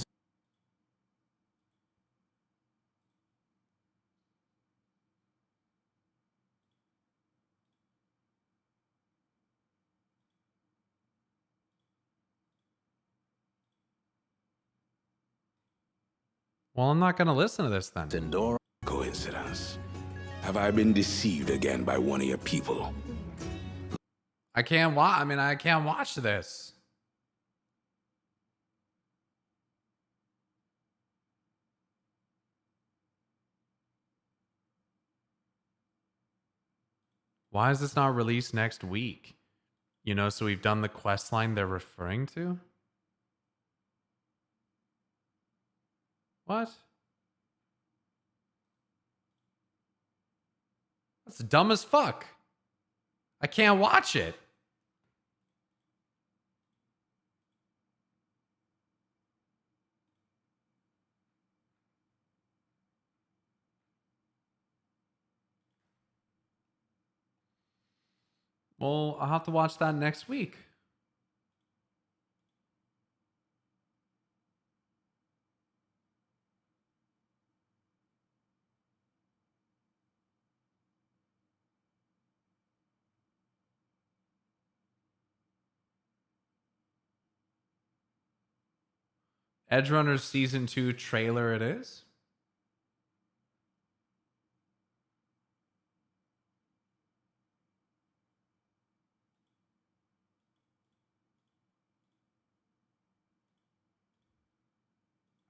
Well, I'm not going to listen to this then. Sindor. Coincidence. Have I been deceived again by one of your people? I can't watch. I mean, I can't watch this. Why is this not released next week? You know, so we've done the quest line they're referring to? What? That's dumb as fuck. I can't watch it. Well, I'll have to watch that next week. Edge Runners Season 2 trailer it is.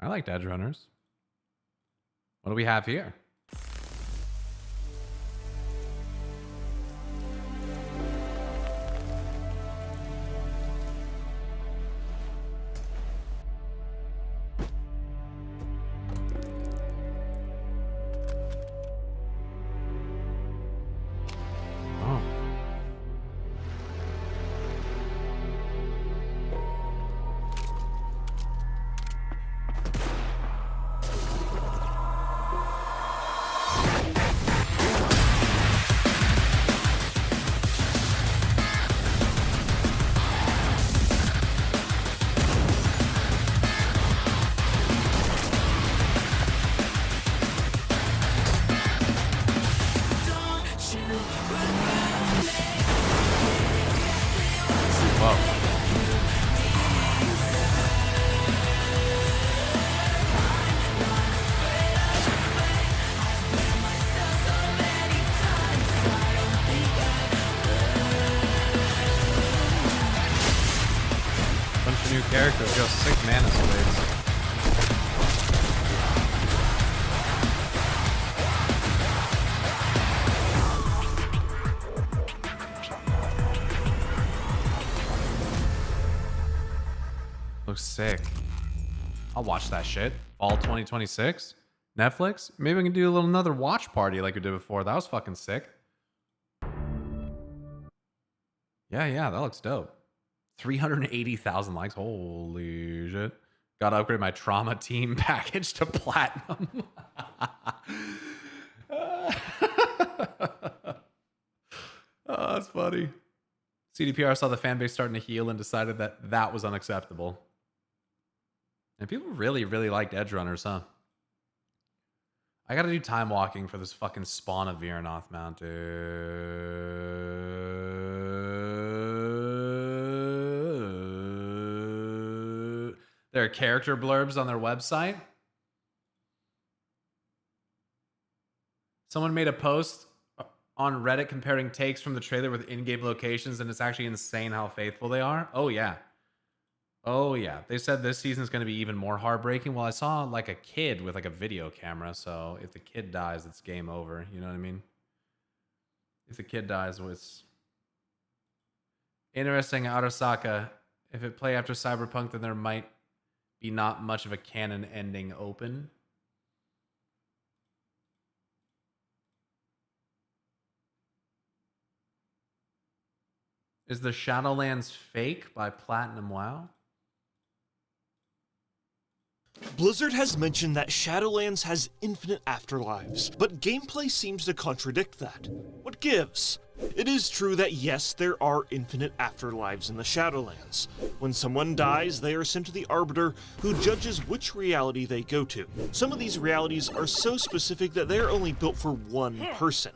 I liked Edge Runners. What do we have here? Oh. Bunch of new characters, go 6 mana slaves. Looks sick. I'll watch that shit. All 2026. Netflix? Maybe we can do a little another watch party like we did before. That was fucking sick. Yeah, that looks dope. 380,000 likes. Holy shit. Gotta upgrade my trauma team package to platinum. Oh, that's funny. CDPR saw the fan base starting to heal and decided that that was unacceptable. And people really, really liked Edge Runners, huh? I gotta do time walking for this fucking spawn of Viranoth Mountain. There are character blurbs on their website. Someone made a post on Reddit comparing takes from the trailer with in-game locations, and it's actually insane how faithful they are. Oh, yeah. Oh, yeah. They said this season is going to be even more heartbreaking. Well, I saw like a kid with like a video camera, so if the kid dies, it's game over. You know what I mean? If the kid dies, it's interesting. Arasaka, if it play after Cyberpunk, then there might be not much of a canon ending open. Is the Shadowlands fake by Platinum WoW? Blizzard has mentioned that Shadowlands has infinite afterlives, but gameplay seems to contradict that. What gives? It is true that yes, there are infinite afterlives in the Shadowlands. When someone dies, they are sent to the Arbiter, who judges which reality they go to. Some of these realities are so specific that they are only built for one person.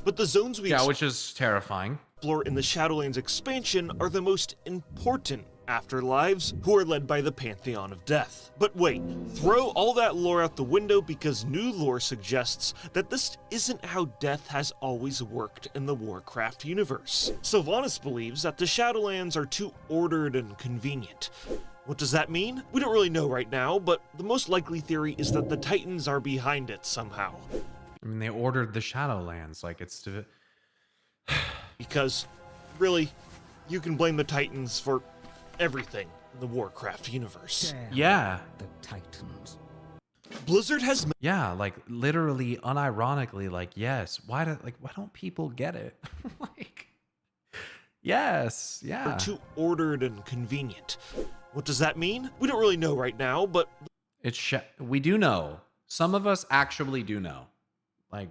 But the zones we which is terrifying. explore in the Shadowlands expansion are the most important afterlives, who are led by the Pantheon of Death. But wait, throw all that lore out the window because new lore suggests that this isn't how death has always worked in the Warcraft universe. Sylvanas believes that the Shadowlands are too ordered and convenient. What does that mean? We don't really know right now, but the most likely theory is that the Titans are behind it somehow. I mean, they ordered the Shadowlands, like it's to... Because, really, you can blame the Titans for everything in the Warcraft universe. Yeah. The Titans. Blizzard has Yeah, like literally, unironically, like, yes. Why don't people get it? Like, yes, yeah. too ordered and convenient. What does that mean? We don't really know right now, but We do know. Some of us actually do know. Like,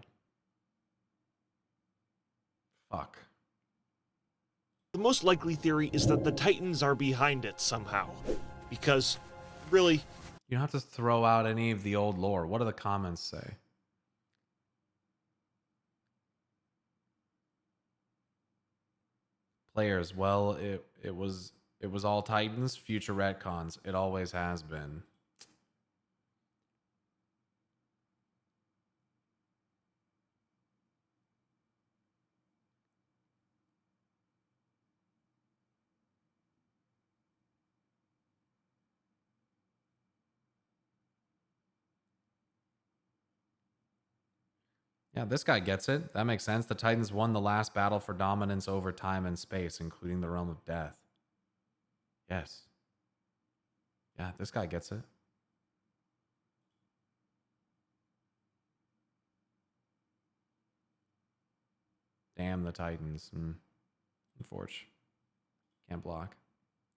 fuck. the most likely theory is that the Titans are behind it somehow. Because, really, You don't have to throw out any of the old lore. What do the comments say? Players, well, it was all Titans, future retcons. It always has been. Yeah, this guy gets it. That makes sense. The Titans won the last battle for dominance over time and space, including the realm of death. Yes. Yeah, this guy gets it. Damn the Titans. Unfortunate. Can't block.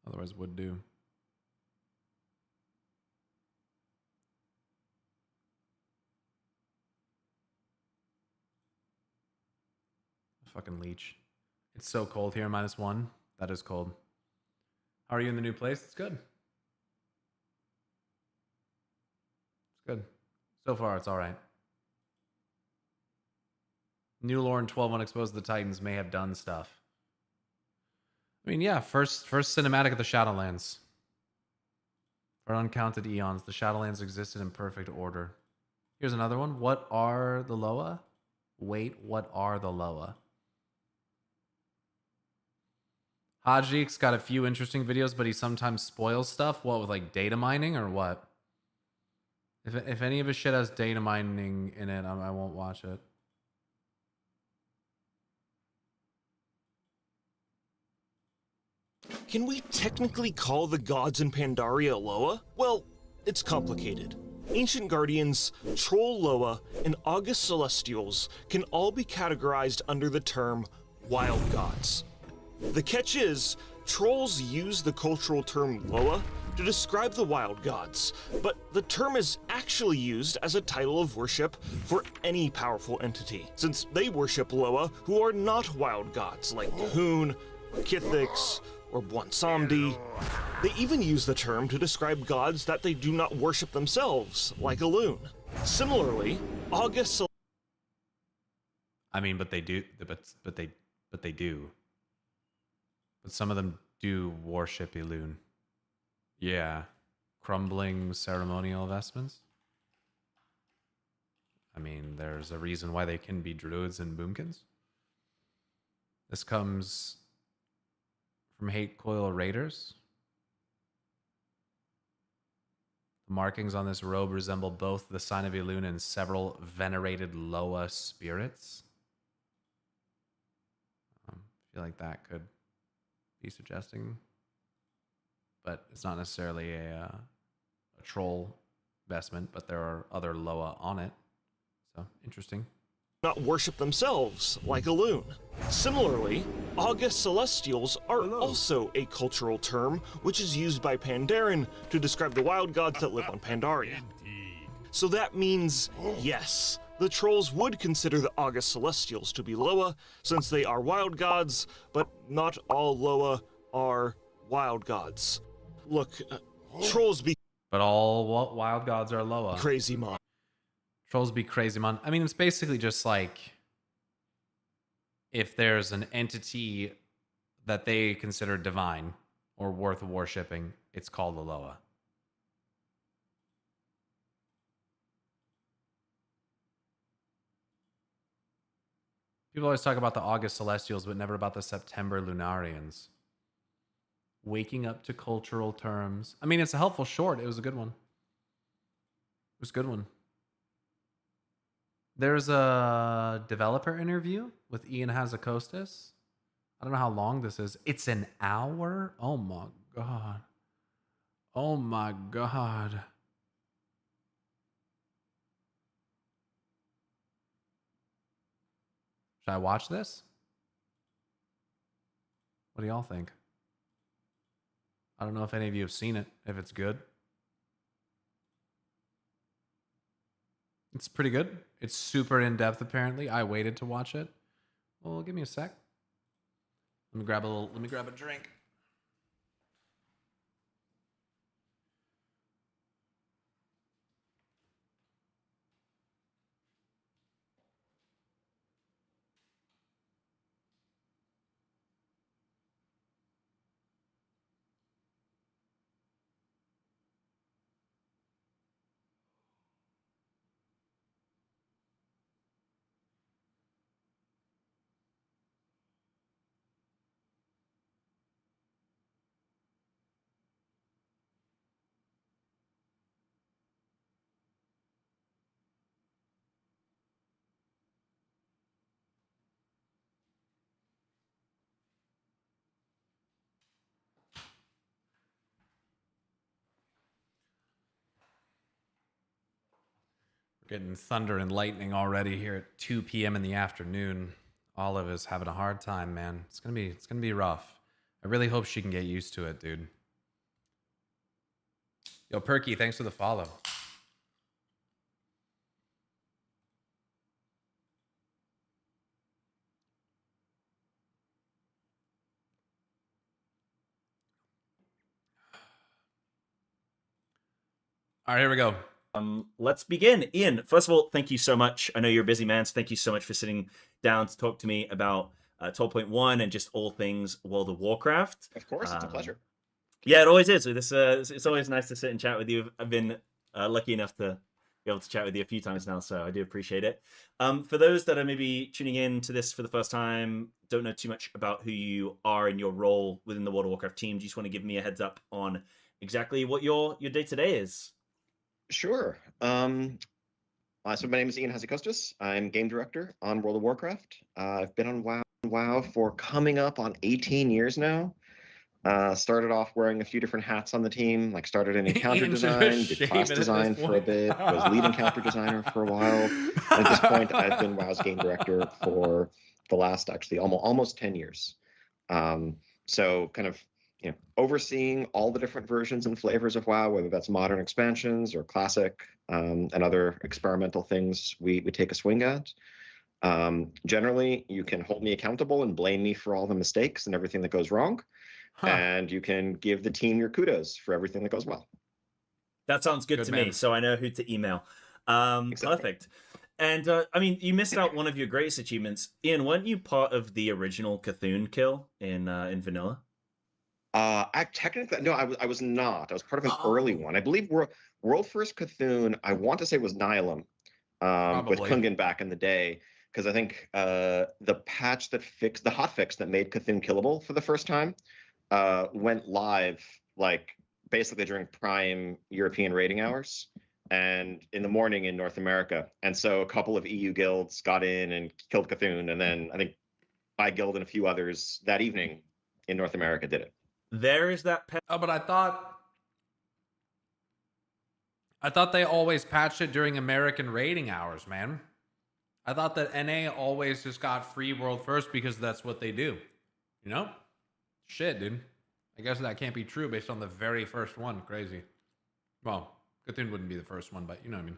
Otherwise would do. Fucking leech. It's so cold here, -1. That is cold. How are you in the new place? It's good. It's good. So far, it's all right. New lore in 12.1 exposed the Titans may have done stuff. I mean, yeah, first cinematic of the Shadowlands. For uncounted eons, the Shadowlands existed in perfect order. Here's another one. What are the Loa? Wait, what are the Loa? Hajik's got a few interesting videos, but he sometimes spoils stuff. What, with like data mining or what? If any of his shit has data mining in it, I won't watch it. can we technically call the gods in Pandaria Loa? Well, it's complicated. Ancient Guardians, Troll Loa, and August Celestials can all be categorized under the term Wild Gods. The catch is, trolls use the cultural term Loa to describe the wild gods, but the term is actually used as a title of worship for any powerful entity, since they worship Loa who are not wild gods like Cahoon, or Kithix, or Bwansamdi. They even use the term to describe gods that they do not worship themselves, like Elune. Similarly, August. I mean, but they do. But they do. But some of them do worship Elune. Yeah. Crumbling ceremonial vestments. I mean, there's a reason why they can be druids and boomkins. This comes from Hate Coil Raiders. The markings on this robe resemble both the sign of Elune and several venerated Loa spirits. I feel like that could be suggesting, but it's not necessarily a troll vestment, but there are other Loa on it. So interesting. Not worship themselves, like Elune. Similarly, August Celestials are also a cultural term which is used by Pandaren to describe the wild gods that live on Pandaria. So that means, yes, the trolls would consider the August Celestials to be Loa, since they are wild gods, but not all Loa are wild gods. Look, trolls be But all wild gods are Loa. crazy, mom. Trolls be crazy, man. I mean, it's basically just like if there's an entity that they consider divine or worth worshipping, it's called Aloha. People always talk about the August Celestials, but never about the September Lunarians. Waking up to cultural terms. I mean, it's a helpful short. It was a good one. It was a good one. There's a developer interview with Ian Hazakostas. I don't know how long this is. It's an hour? Oh my God. Oh my God. Should I watch this? What do y'all think? I don't know if any of you have seen it, if it's good. It's pretty good. It's super in-depth, apparently. I waited to watch it. Well, give me a sec. Let me grab a drink. We're getting thunder and lightning already here at 2 p.m. in the afternoon. Olive is having a hard time, man. It's gonna be rough. I really hope she can get used to it, dude. Yo, Perky, thanks for the follow. All right, here we go. Let's begin. Ian, first of all, thank you so much. I know you're a busy man, so thank you so much for sitting down to talk to me about 12.1 and just all things World of Warcraft. Of course, it's a pleasure. Yeah, it always is. It's always nice to sit and chat with you. I've been lucky enough to be able to chat with you a few times now, so I do appreciate it. For those that are maybe tuning in to this for the first time, don't know too much about who you are and your role within the World of Warcraft team, do you just want to give me a heads up on exactly what your day-to-day is? Sure. So my name is Ian Hazakostas. I'm game director on World of Warcraft. I've been on WoW for coming up on 18 years now. Started off wearing a few different hats on the team, like started in encounter design, did class design for a bit, was lead encounter designer for a while. And at this point, I've been WoW's game director for the last actually almost 10 years. So kind of overseeing all the different versions and flavors of WoW, whether that's modern expansions or classic and other experimental things we take a swing at. Generally, you can hold me accountable and blame me for all the mistakes and everything that goes wrong. And you can give the team your kudos for everything that goes well. That sounds good to me, so I know who to email. Exactly. Perfect. And I mean, you missed out one of your greatest achievements. Ian, weren't you part of the original Cthulhu kill in vanilla? I was not. I was part of an early one. I believe world first Cthulhu, I want to say, was Nihilum, with Kungan back in the day, because I think the patch that fixed the hotfix that made Cthulhu killable for the first time went live like basically during prime European raiding hours and in the morning in North America. And so a couple of EU guilds got in and killed Cthulhu, and then I think my guild and a few others that evening in North America did it. There is that. Oh, but I thought they always patched it during American raiding hours, man. I thought that NA always just got free world first because that's what they do. You know? Shit, dude. I guess that can't be true based on the very first one. Crazy. Well, Cthulhu wouldn't be the first one, but you know what I mean.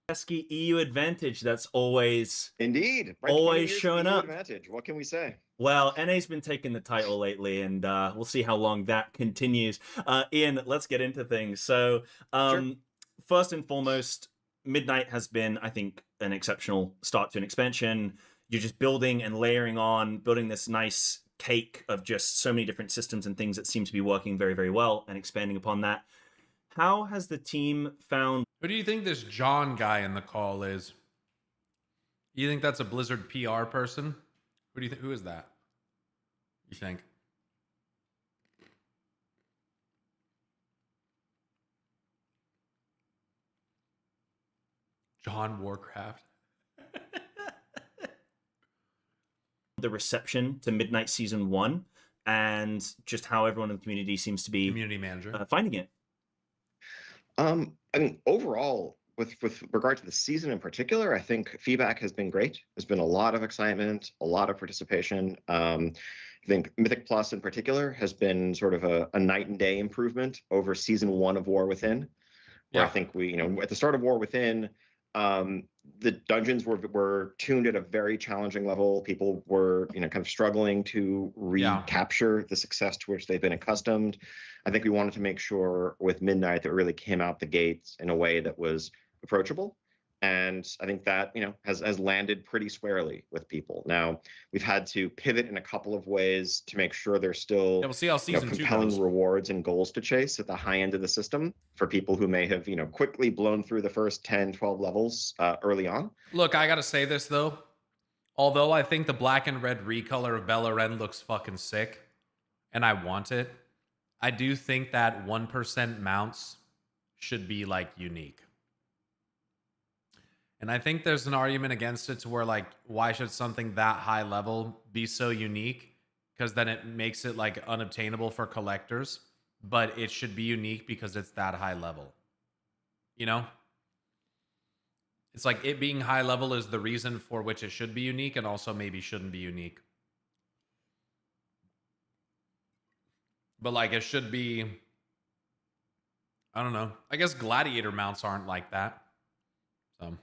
Pesky EU advantage that's always indeed always showing up. Advantage. What can we say? Well, NA's been taking the title lately, and we'll see how long that continues. Ian, let's get into things. So, Sure. First and foremost, Midnight has been, I think, an exceptional start to an expansion. You're just building and layering on, building this nice cake of just so many different systems and things that seem to be working very, very well and expanding upon that. How has the team found... Who do you think this John guy in the call is? You think that's a Blizzard PR person? Who do you think? Who is that? You think? John Warcraft. The reception to Midnight Season 1 and just how everyone in the community seems to be Community manager. finding it. I mean, overall, with regard to the season in particular, I think feedback has been great. There's been a lot of excitement, a lot of participation. I think Mythic Plus in particular has been sort of a night and day improvement over Season 1 of War Within, where I think we, at the start of War Within, the dungeons were tuned at a very challenging level. People were, kind of struggling to recapture the success to which they've been accustomed. I think we wanted to make sure with Midnight that it really came out the gates in a way that was approachable. And I think that, has landed pretty squarely with people. Now, we've had to pivot in a couple of ways to make sure there's still we'll see how season 2 compelling goes. rewards and goals to chase at the high end of the system for people who may have, quickly blown through the first 10, 12 levels early on. Look, I gotta say this though. Although I think the black and red recolor of Beleren looks fucking sick, and I want it, I do think that 1% mounts should be like unique. And I think there's an argument against it to where, like, why should something that high level be so unique? Because then it makes it like unobtainable for collectors, but it should be unique because it's that high level. It's like it being high level is the reason for which it should be unique and also maybe shouldn't be unique. But like it should be, I don't know. I guess gladiator mounts aren't like that. So...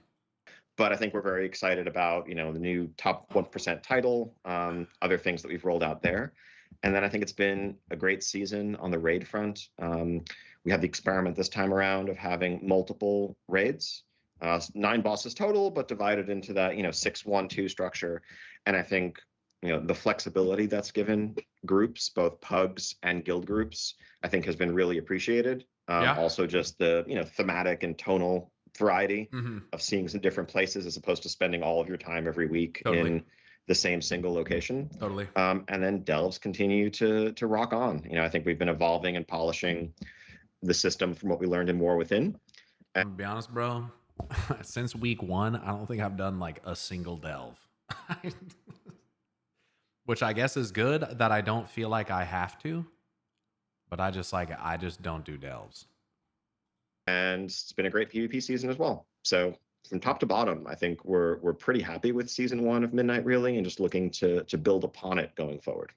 But I think we're very excited about, the new top 1% title, other things that we've rolled out there. And then I think it's been a great season on the raid front. We had the experiment this time around of having multiple raids, 9 bosses total, but divided into that, 6-1-2 structure. And I think, the flexibility that's given groups, both pugs and guild groups, I think has been really appreciated. Also just the, thematic and tonal variety of seeing some different places as opposed to spending all of your time every week in the same single location. And then delves continue to rock on. I think we've been evolving and polishing the system from what we learned in War Within. I'm gonna be honest, bro. Since week 1, I don't think I've done like a single delve. Which I guess is good that I don't feel like I have to. But I just don't do delves. And it's been a great PvP season as well. So from top to bottom, I think we're pretty happy with Season 1 of Midnight, really, and just looking to build upon it going forward.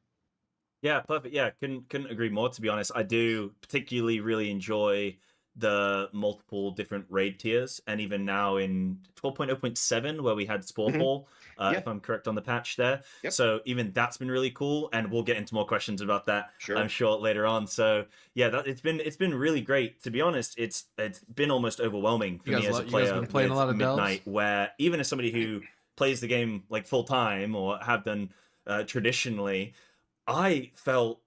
Yeah, perfect. Yeah, couldn't agree more, to be honest. I do particularly really enjoy the multiple different raid tiers, and even now in 12.0.7 where we had Sporefall, if I'm correct on the patch there. So even that's been really cool, and we'll get into more questions about that, I'm sure, later on. So yeah, it's been really great. To be honest, it's been almost overwhelming for me as a player. You guys been playing a lot of Midnight, where even as somebody who plays the game like full time or have done traditionally, I felt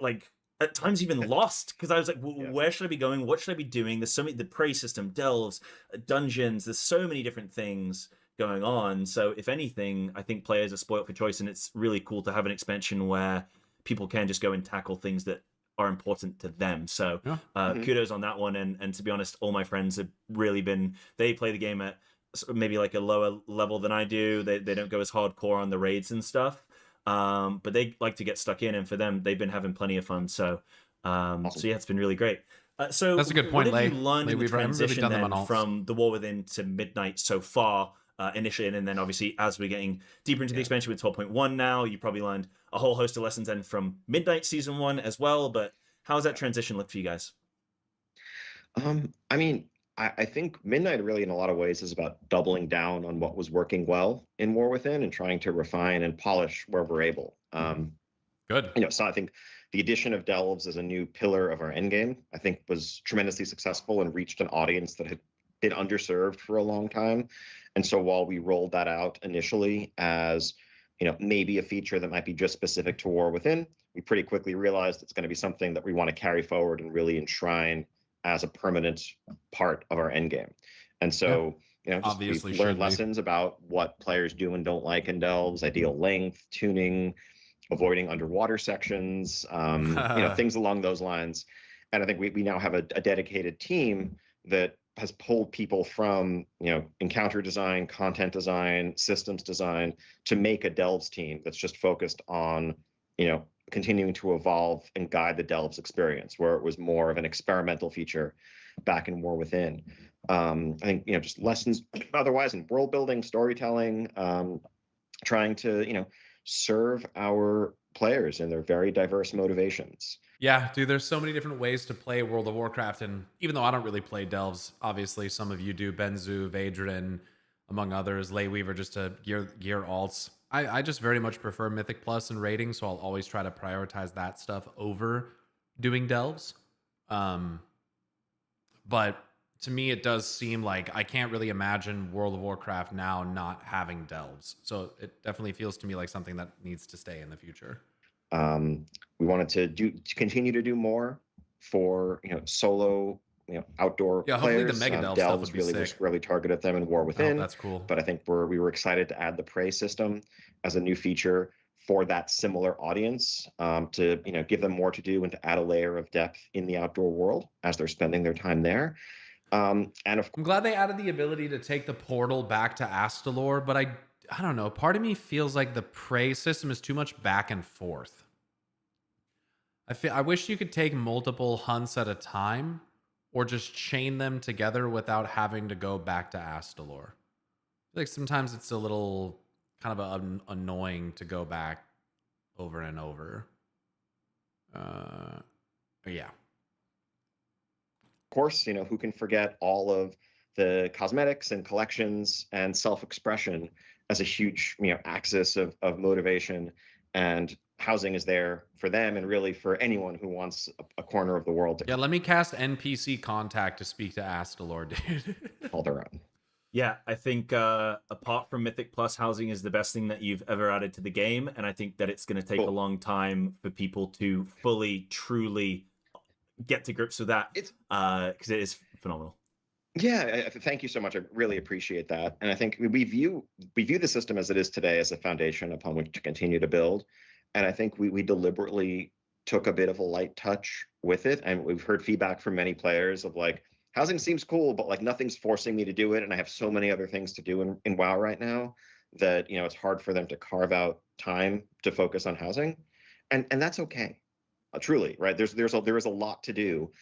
like at times even lost, because I was like, where should I be going? What should I be doing? There's so many, the prey system, delves, dungeons, there's so many different things going on. So if anything, I think players are spoiled for choice, and it's really cool to have an expansion where people can just go and tackle things that are important to them. So kudos on that one. And to be honest, all my friends have really been, they play the game at maybe like a lower level than I do. They don't go as hardcore on the raids and stuff. But they like to get stuck in, and for them, they've been having plenty of fun. So, awesome. So yeah, it's been really great. So that's a good point. What have you learned in the transition then from the War Within to Midnight so far, initially, and then obviously as we're getting deeper into the expansion with 12.1 now, you probably learned a whole host of lessons then from Midnight Season 1 as well. But how's that transition look for you guys? I mean, I think Midnight really in a lot of ways is about doubling down on what was working well in War Within and trying to refine and polish where we're able. Good. So I think the addition of delves as a new pillar of our endgame, I think, was tremendously successful and reached an audience that had been underserved for a long time. And so while we rolled that out initially as maybe a feature that might be just specific to War Within. We pretty quickly realized it's going to be something that we want to carry forward and really enshrine as a permanent part of our end game. And so, just Obviously we've learned should be. lessons about what players do and don't like in delves, ideal length, tuning, avoiding underwater sections, things along those lines. And I think we now have a dedicated team that has pulled people from encounter design, content design, systems design to make a delves team that's just focused on continuing to evolve and guide the delves experience, where it was more of an experimental feature back in War Within. I think just lessons otherwise in world building, storytelling, trying to serve our players and their very diverse motivations. Yeah, dude, there's so many different ways to play World of Warcraft, and even though I don't really play delves, obviously some of you do, Benzu, Vadrin, among others, Layweaver, just to gear alts. I just very much prefer Mythic Plus and rating, so I'll always try to prioritize that stuff over doing delves. But to me, it does seem like I can't really imagine World of Warcraft now not having delves. So it definitely feels to me like something that needs to stay in the future. We wanted to continue to do more for solo outdoor hopefully players. the Mega Delve stuff delves would be really sick. just really targeted them in War Within. That's cool. But I think we were excited to add the Prey system as a new feature for that similar audience, to give them more to do and to add a layer of depth in the outdoor world as they're spending their time there. And I'm glad they added the ability to take the portal back to Astalor, but I don't know. Part of me feels like the Prey system is too much back and forth. I wish you could take multiple hunts at a time, or just chain them together without having to go back to Astalor. Like sometimes it's a little kind of annoying to go back over and over. Yeah. Of course, who can forget all of the cosmetics and collections and self-expression as a huge, axis of motivation, and housing is there for them and really for anyone who wants a corner of the world to let me cast NPC contact to speak to Astalor, dude. call their own. Yeah, I think apart from Mythic Plus, housing is the best thing that you've ever added to the game, and I think that it's going to take a long time for people to fully, truly get to grips with that, because it is phenomenal. Yeah, thank you so much. I really appreciate that, and I think we view the system as it is today as a foundation upon which to continue to build. And I think we deliberately took a bit of a light touch with it, and we've heard feedback from many players of like, housing seems cool, but like nothing's forcing me to do it, and I have so many other things to do in WoW right now that it's hard for them to carve out time to focus on housing, and that's okay, truly, right? There is a lot to do,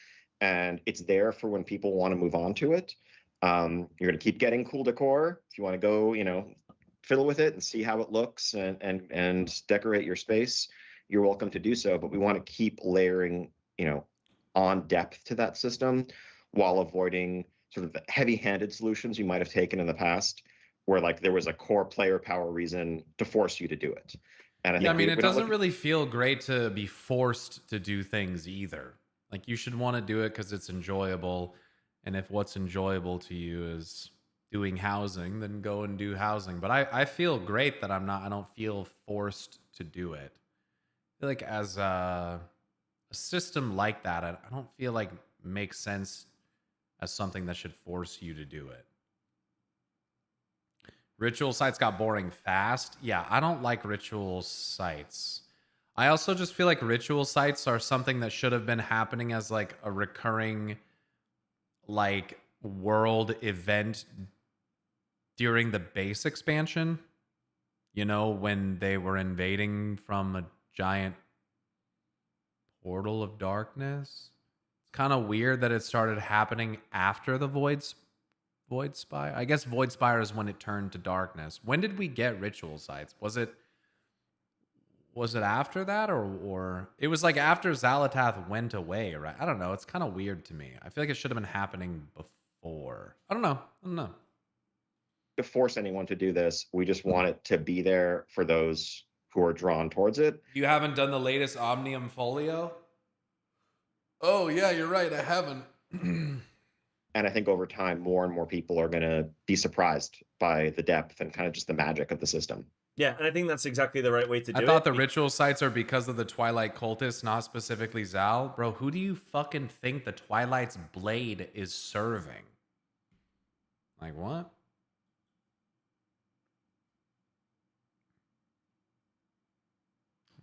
and it's there for when people want to move on to it. You're going to keep getting cool decor if you want to go, fiddle with it and see how it looks and decorate your space. You're welcome to do so, but we want to keep layering, on depth to that system, while avoiding sort of the heavy-handed solutions you might have taken in the past, where like there was a core player power reason to force you to do it. And I think it doesn't really feel great to be forced to do things either. Like you should want to do it because it's enjoyable, and if what's enjoyable to you is doing housing, then go and do housing. But I feel great that I don't feel forced to do it. I feel like as a system like that, I don't feel like makes sense as something that should force you to do it. Ritual sites got boring fast. Yeah, I don't like ritual sites. I also just feel like ritual sites are something that should have been happening as like a recurring like world event during the base expansion, when they were invading from a giant portal of darkness. It's kind of weird that it started happening after the Void Spire. I guess Void Spire is when it turned to darkness. When did we get ritual sites? Was it after that, or it was like after Xalatath went away, right? I don't know. It's kind of weird to me. I feel like it should have been happening before. I don't know. To force anyone to do this. We just want it to be there for those who are drawn towards it. You haven't done the latest Omnium Folio? Oh, yeah, you're right. I haven't. And I think over time, more and more people are going to be surprised by the depth and kind of just the magic of the system. Yeah, and I think that's exactly the right way to do I it. thought the ritual sites are because of the Twilight cultists, not specifically Zal. Bro, who do you fucking think the Twilight's blade is serving? Like, what?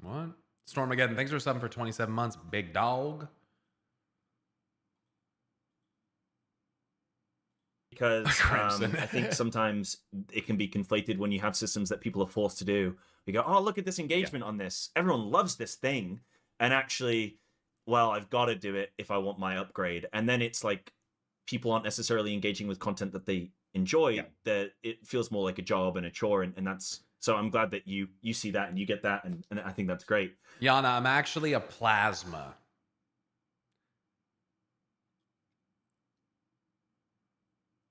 What? Stormageddon, thanks for subbing for 27 months, big dog. Because Crimson. I think sometimes it can be conflated when you have systems that people are forced to do. You go, oh, look at this engagement on this. Everyone loves this thing. And actually, well, I've got to do it if I want my upgrade. And then it's like people aren't necessarily engaging with content that they enjoy, that it feels more like a job and a chore. And that's, so I'm glad that you see that and you get that. And I think that's great. Yana, I'm actually a plasma.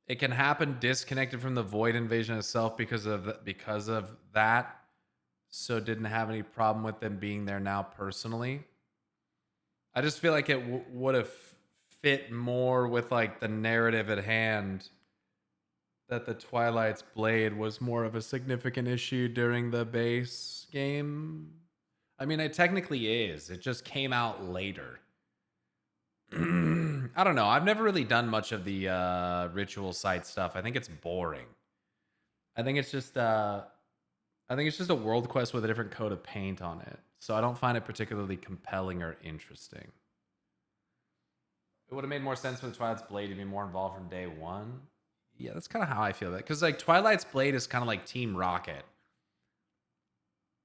It can happen disconnected from the void invasion itself because of that. So didn't have any problem with them being there now personally. I just feel like it would have fit more with like the narrative at hand that the Twilight's blade was more of a significant issue during the base game. I mean, it technically is. It just came out later. I don't know. I've never really done much of the ritual site stuff. I think it's boring. I think it's just a world quest with a different coat of paint on it. So I don't find it particularly compelling or interesting. It would have made more sense for the Twilight's blade to be more involved from day one. Yeah, that's kind of how I feel about it. Because like Twilight's blade is kind of like Team Rocket.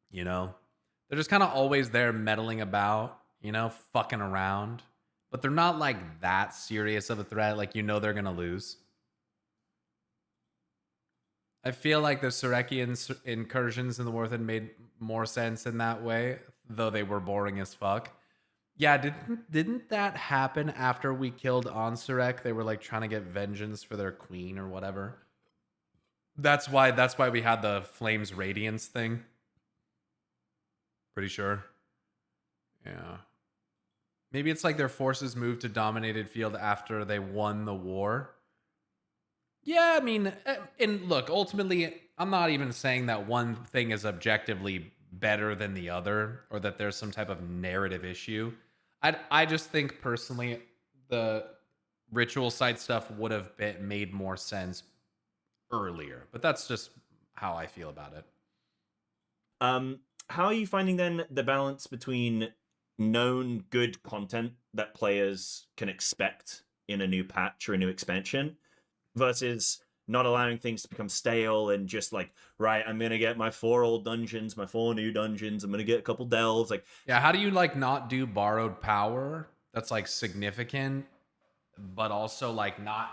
You know? They're just kind of always there meddling about, you know, fucking around. But they're not like that serious of a threat. Like, you know, they're going to lose. I feel like the Surekian incursions in the Worth had made more sense in that way, though they were boring as fuck. Yeah, didn't that happen after we killed Ansurek? They were like trying to get vengeance for their queen or whatever. That's why we had the Flames Radiance thing. Pretty sure. Yeah. Maybe it's like their forces moved to dominated field after they won the war. Yeah, I mean, and look, ultimately, I'm not even saying that one thing is objectively better than the other or that there's some type of narrative issue. I just think personally the ritual site stuff would have made more sense earlier, but that's just how I feel about it. How are you finding then the balance between known good content that players can expect in a new patch or a new expansion versus not allowing things to become stale and just like, right, I'm going to get my 4 old dungeons, my 4 new dungeons, I'm going to get a couple delves. Like, yeah, how do you like not do borrowed power that's like significant, but also like not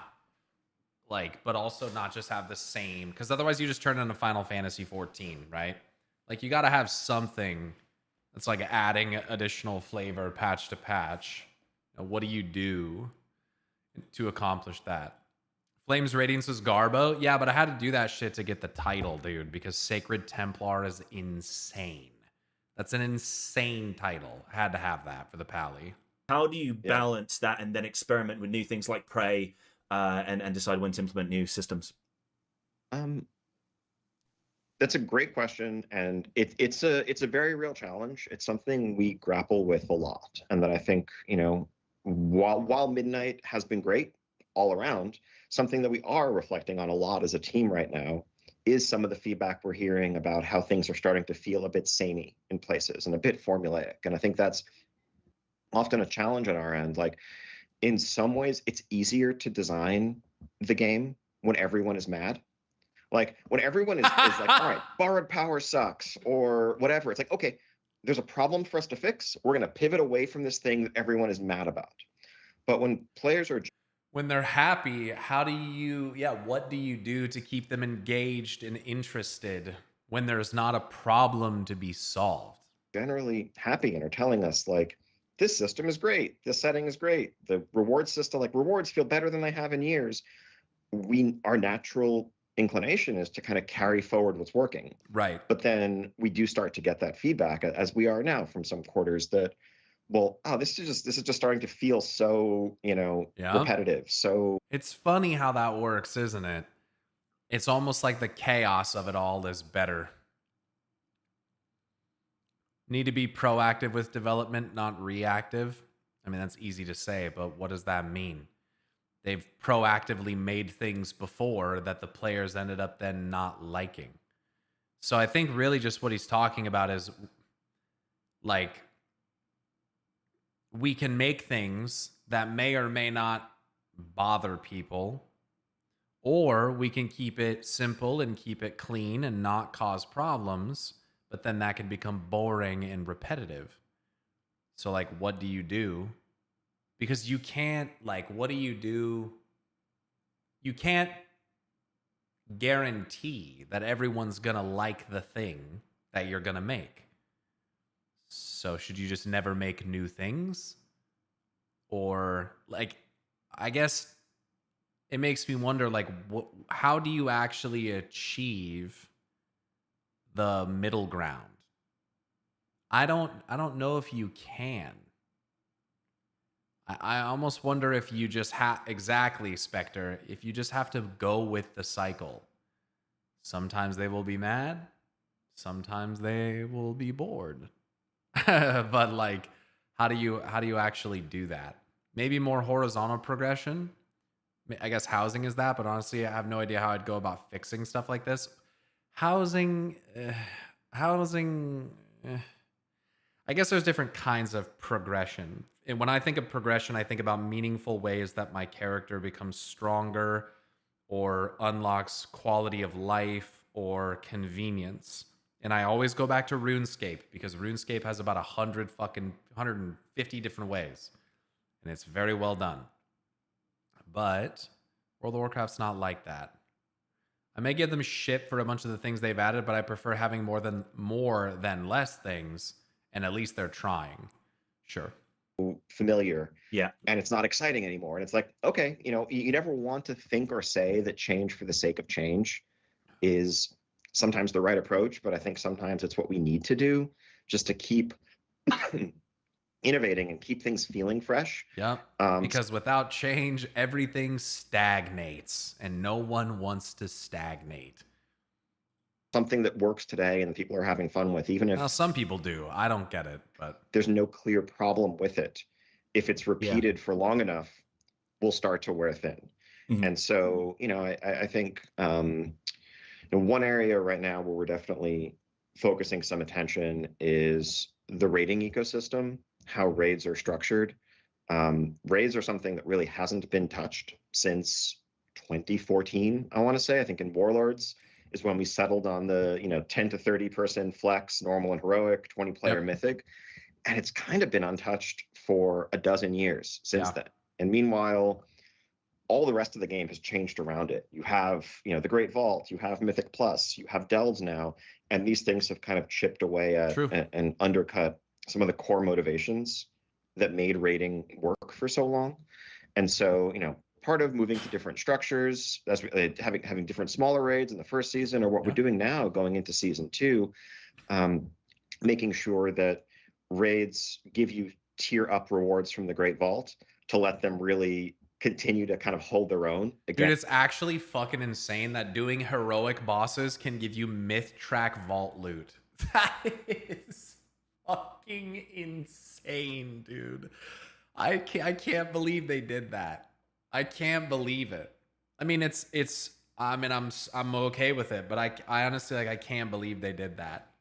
like, but also not just have the same, because otherwise you just turn into Final Fantasy 14, right? Like you got to have something that's like adding additional flavor patch to patch. Now, what do you do to accomplish that? Flames Radiance was Garbo. Yeah, but I had to do that shit to get the title, dude, because Sacred Templar is insane. That's an insane title. I had to have that for the Pally. How do you balance that and then experiment with new things like Prey and decide when to implement new systems? That's a great question, and it's a very real challenge. It's something we grapple with a lot, and that I think, you know, while Midnight has been great all around, something that we are reflecting on a lot as a team right now is some of the feedback we're hearing about how things are starting to feel a bit samey in places and a bit formulaic. And I think that's often a challenge on our end. Like, in some ways, it's easier to design the game when everyone is mad. Like, when everyone is like, all right, borrowed power sucks or whatever. It's like, okay, there's a problem for us to fix. We're going to pivot away from this thing that everyone is mad about. But when players are... When they're happy, what do you do to keep them engaged and interested when there's not a problem to be solved? Generally happy and are telling us, like, this system is great. This setting is great. The reward system, like, rewards feel better than they have in years. Our natural inclination is to kind of carry forward what's working. Right. But then we do start to get that feedback, as we are now from some quarters, that well, oh, this is just starting to feel so, Yeah. repetitive. So It's funny how that works, isn't it? It's almost like the chaos of it all is better. Need to be proactive with development, not reactive. I mean, that's easy to say, but what does that mean? They've proactively made things before that the players ended up then not liking. So I think really just what he's talking about is like we can make things that may or may not bother people, or we can keep it simple and keep it clean and not cause problems, but then that can become boring and repetitive. So like what do you do? Because you can't, like, what do you do? You can't guarantee that everyone's gonna like the thing that you're gonna make. So should you just never make new things? Or like, I guess it makes me wonder, like, how do you actually achieve the middle ground? I don't know if you can. I almost wonder if you just exactly, Spectre, if you just have to go with the cycle. Sometimes they will be mad, sometimes they will be bored. But like, how do you actually do that? Maybe more horizontal progression. I guess housing is that, but honestly, I have no idea how I'd go about fixing stuff like this. Housing, housing. I guess there's different kinds of progression. And when I think of progression, I think about meaningful ways that my character becomes stronger or unlocks quality of life or convenience. And I always go back to RuneScape because RuneScape has about 150 different ways. And it's very well done. But World of Warcraft's not like that. I may give them shit for a bunch of the things they've added, but I prefer having more than less things, and at least they're trying. Sure. familiar, Yeah. and it's not exciting anymore. And it's like, okay, you never want to think or say that change for the sake of change is sometimes the right approach, but I think sometimes it's what we need to do just to keep innovating and keep things feeling fresh. Yeah. Because without change, everything stagnates, and no one wants to stagnate. Something that works today and people are having fun with, even if Now, some people do. I don't get it, but there's no clear problem with it. If it's repeated for long enough, we'll start to wear thin. And so, I think one area right now where we're definitely focusing some attention is the raiding ecosystem, how raids are structured. Raids are something that really hasn't been touched since 2014, I want to say. I think in Warlords is when we settled on the 10 to 30 person flex, normal and heroic, 20 player mythic, and it's kind of been untouched for a dozen years since then. And meanwhile, all the rest of the game has changed around it. You have the Great Vault, you have Mythic Plus, you have delves now, and these things have kind of chipped away at and undercut some of the core motivations that made raiding work for so long. And so part of moving to different structures, as having different smaller raids in the first season, or what we're doing now going into season 2, making sure that raids give you tier up rewards from the Great Vault to let them really continue to kind of hold their own. Dude, it's actually fucking insane that doing heroic bosses can give you myth track vault loot. That is fucking insane, dude. I can't believe they did that. I can't believe it. I mean, I'm okay with it, but I honestly, I can't believe they did that.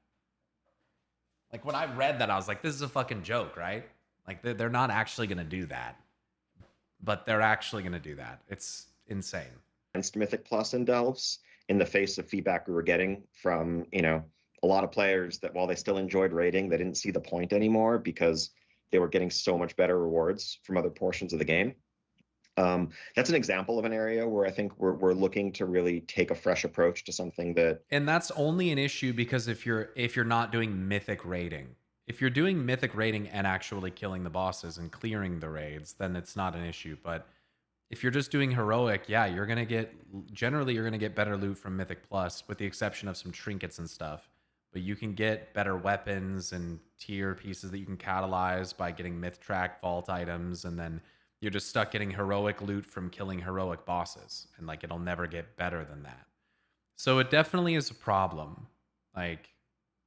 Like, when I read that, I was like, this is a fucking joke, right? Like, they're not actually going to do that. But they're actually going to do that. It's insane. Against Mythic Plus and Delves, in the face of feedback we were getting from, a lot of players that while they still enjoyed raiding, they didn't see the point anymore because they were getting so much better rewards from other portions of the game. That's an example of an area where I think we're looking to really take a fresh approach to something that. And that's only an issue because if you're not doing mythic raiding. If you're doing mythic raiding and actually killing the bosses and clearing the raids, then it's not an issue. But if you're just doing heroic, you're gonna get better loot from Mythic Plus, with the exception of some trinkets and stuff. but you can get better weapons and tier pieces that you can catalyze by getting myth track vault items, and then you're just stuck getting heroic loot from killing heroic bosses, and like it'll never get better than that. So it definitely is a problem, like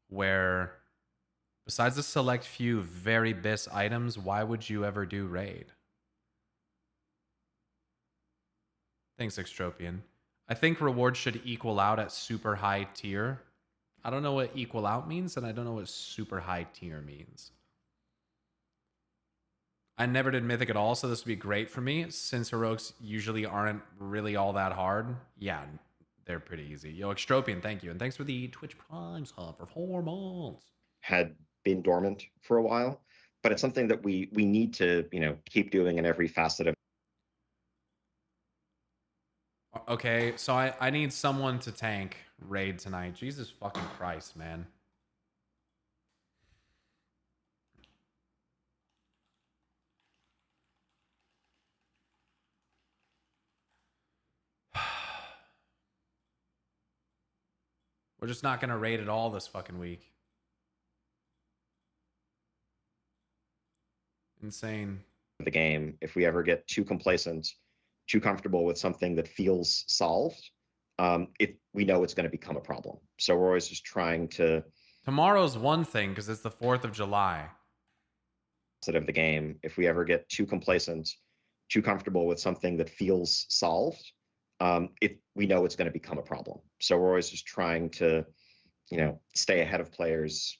where besides the select few very bis items, why would you ever do raid? Thanks, Extropian. I think rewards should equal out at super high tier. I don't know what equal out means, and I don't know what super high tier means. I never did Mythic at all, so this would be great for me. Since heroics usually aren't really all that hard, yeah, they're pretty easy. Yo, Extropian, thank you. And thanks for the Twitch Prime sub for 4 months. Had been dormant for a while, but it's something that we need to, keep doing in every facet of. Okay, so I need someone to tank raid tonight. Jesus fucking Christ, man. We're just not going to raid at all this fucking week. Insane. The game, if we ever get too complacent, too comfortable with something that feels solved, we know it's going to become a problem. So we're always just trying to. Tomorrow's one thing because it's the 4th of July. Of the game, if we ever get too complacent, too comfortable with something that feels solved, we know it's going to become a problem. So we're always just trying to, stay ahead of players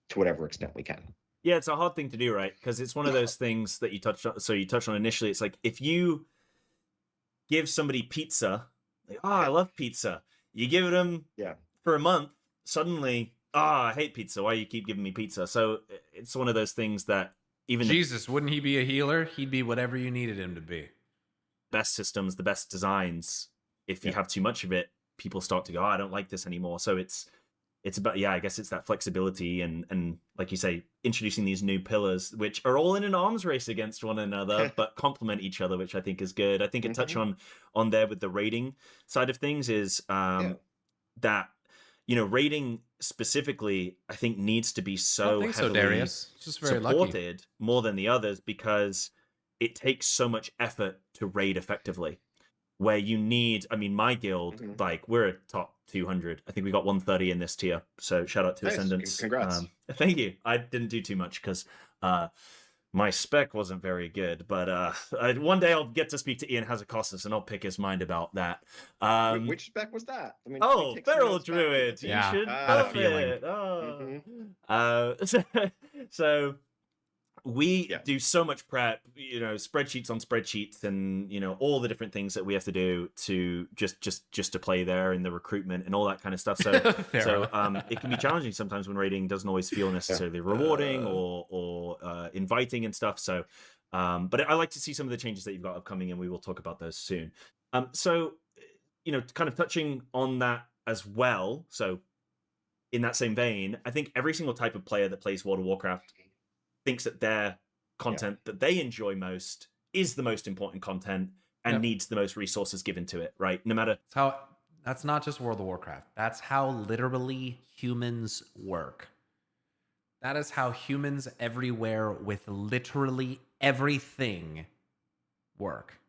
to whatever extent we can. Yeah, it's a hard thing to do, right? Because it's one of those things that you touched on. So you touched on initially. It's like if you give somebody pizza, like, oh, I love pizza. You give it them for a month, suddenly, I hate pizza. Why do you keep giving me pizza? So it's one of those things that even Jesus, wouldn't he be a healer? He'd be whatever you needed him to be. Best systems, the best designs, if you have too much of it, people start to go, I don't like this anymore. So it's about, I guess it's that flexibility and like you say, introducing these new pillars, which are all in an arms race against one another, but complement each other, which I think is good. I think a touch on there with the raiding side of things is that, raiding specifically, I think needs to be so heavily Darius. Just very supported lucky. More than the others, because it takes so much effort to raid effectively. Where you need, my guild, like we're a top 200. I think we got 130 in this tier. So shout out to Ascendants. Congrats. Thank you. I didn't do too much because my spec wasn't very good. But one day I'll get to speak to Ian Hazakostas and I'll pick his mind about that. Which spec was that? Feral Druid. Yeah, You should had a love feeling. it. So we do so much prep, spreadsheets on spreadsheets, and all the different things that we have to do to just to play there, and the recruitment and all that kind of stuff. So it can be challenging sometimes when raiding doesn't always feel necessarily rewarding or inviting and stuff. So, but I like to see some of the changes that you've got upcoming, and we will talk about those soon. So, kind of touching on that as well. So, in that same vein, I think every single type of player that plays World of Warcraft thinks that their content that they enjoy most is the most important content and needs the most resources given to it, right? No matter that's not just World of Warcraft. That's how literally humans work. That is how humans everywhere with literally everything work.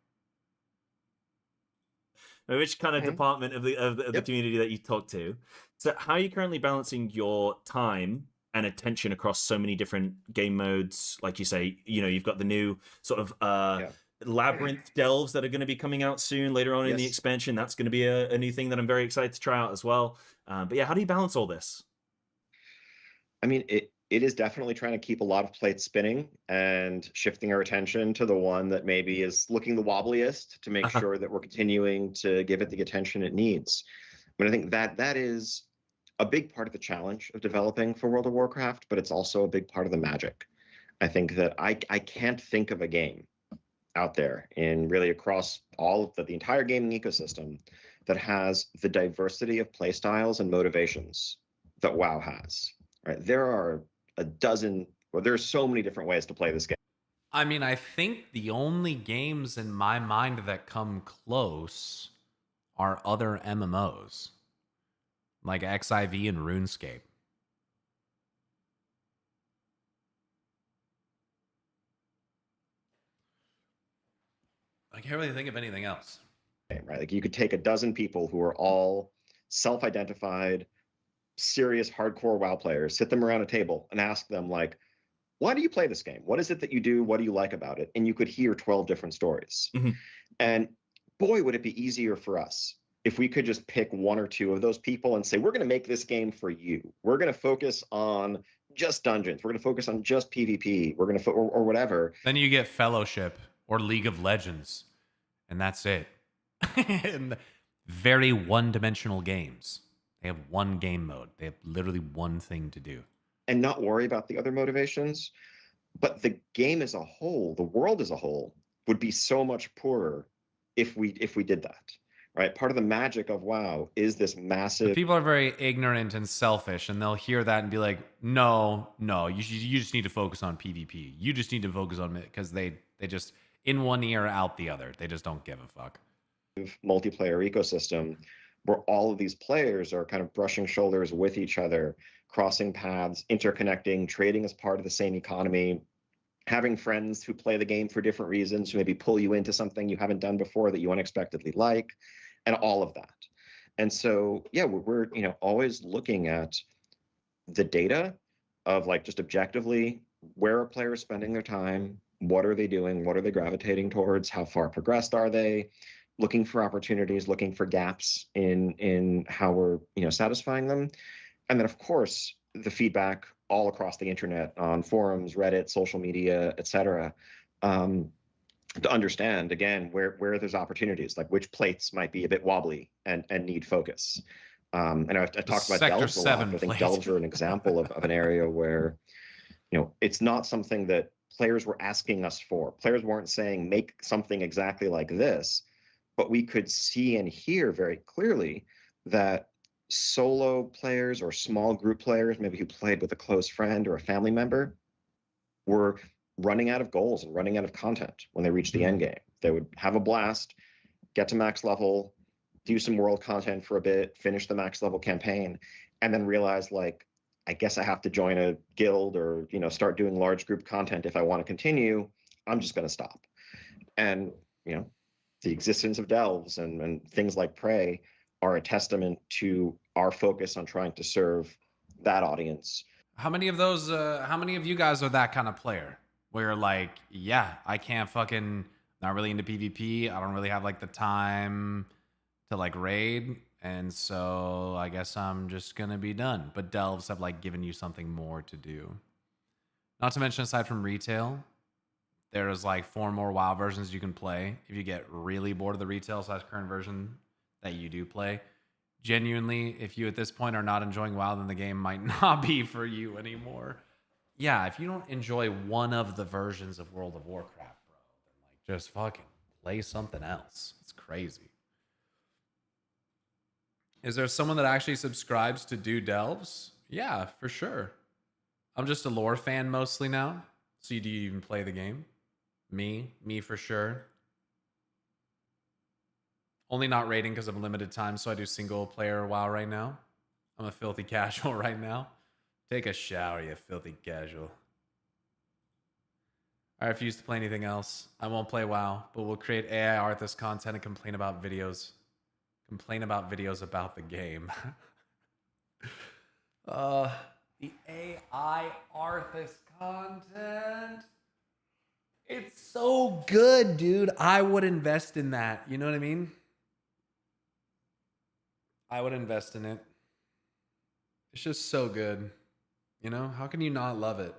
Which kind of department of the community that you talk to? So how are you currently balancing your time and attention across so many different game modes? Like you say, you've got the new sort of labyrinth delves that are going to be coming out soon later on in the expansion. That's going to be a new thing that I'm very excited to try out as well. But how do you balance all this? It is definitely trying to keep a lot of plates spinning and shifting our attention to the one that maybe is looking the wobbliest to make sure that we're continuing to give it the attention it needs. I think that is a big part of the challenge of developing for World of Warcraft, but it's also a big part of the magic. I think that I can't think of a game out there in really across all of the entire gaming ecosystem that has the diversity of play styles and motivations that WoW has. Right? There are there are so many different ways to play this game. I think the only games in my mind that come close are other MMOs. like XIV and RuneScape. I can't really think of anything else. Right? Like you could take a dozen people who are all self-identified, serious, hardcore WoW players, sit them around a table and ask them like, why do you play this game? What is it that you do? What do you like about it? And you could hear 12 different stories. And boy, would it be easier for us if we could just pick one or two of those people and say, we're going to make this game for you. We're going to focus on just dungeons. We're going to focus on just PvP. We're going to, or whatever. Then you get Fellowship or League of Legends, and that's it. And very one-dimensional games. They have one game mode. They have literally one thing to do. And not worry about the other motivations. But the game as a whole, the world as a whole, would be so much poorer if we did that. Right? Part of the magic of WoW is this massive. But people are very ignorant and selfish, and they'll hear that and be like, "No, you just need to focus on PvP. You just need to focus on it," because they just in one ear out the other. They just don't give a fuck. Multiplayer ecosystem where all of these players are kind of brushing shoulders with each other, crossing paths, interconnecting, trading as part of the same economy, having friends who play the game for different reasons, who maybe pull you into something you haven't done before that you unexpectedly like, and all of that. And so, yeah, we're always looking at the data of like just objectively, where are players spending their time? What are they doing? What are they gravitating towards? How far progressed are they? Looking for opportunities, looking for gaps in how we're satisfying them. And then, of course, the feedback all across the internet on forums, Reddit, social media, etc., to understand, again, where there's opportunities, like which plates might be a bit wobbly and need focus. And I talked about Delves a lot. I think Delves are an example of an area where it's not something that players were asking us for. Players weren't saying, make something exactly like this. But we could see and hear very clearly that solo players or small group players, maybe who played with a close friend or a family member, were running out of goals and running out of content when they reached the end game. They would have a blast, get to max level, do some world content for a bit, finish the max level campaign, and then realize, like, I guess I have to join a guild or start doing large group content if I want to continue. I'm just going to stop. And the existence of Delves and things like Prey are a testament to our focus on trying to serve that audience. How many of you guys are that kind of player where you're like, yeah, I can't fucking, not really into PvP. I don't really have like the time to like raid. And so I guess I'm just going to be done. But Delves have like given you something more to do. Not to mention, aside from retail, there's like 4 more WoW versions you can play if you get really bored of the retail / current version that you do play. Genuinely, if you at this point are not enjoying WoW, then the game might not be for you anymore. Yeah, if you don't enjoy one of the versions of World of Warcraft, bro, then like just fucking play something else. It's crazy. Is there someone that actually subscribes to do Delves? Yeah, for sure. I'm just a lore fan mostly now. So do you even play the game? Me for sure. Only not raiding because of limited time, so I do single player WoW right now. I'm a filthy casual right now. Take a shower, you filthy casual. I refuse to play anything else. I won't play WoW, but we'll create AI Arthas content and complain about videos. Complain about videos about the game. The AI Arthas content. It's so good, dude. I would invest in that. You know what I mean? I would invest in it. It's just so good. How can you not love it?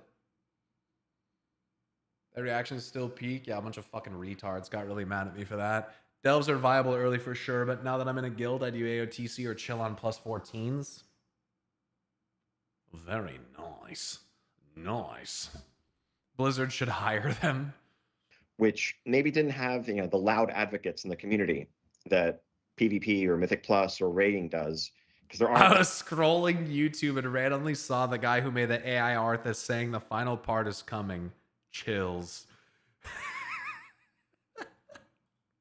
That reaction is still peak. Yeah, a bunch of fucking retards got really mad at me for that. Delves are viable early for sure, but now that I'm in a guild, I do AOTC or chill on +14s. Very nice. Nice. Blizzard should hire them. Which maybe didn't have the loud advocates in the community that PvP or Mythic Plus or raiding does, because there aren't. I was scrolling YouTube and randomly saw the guy who made the AI Arthas saying the final part is coming. Chills.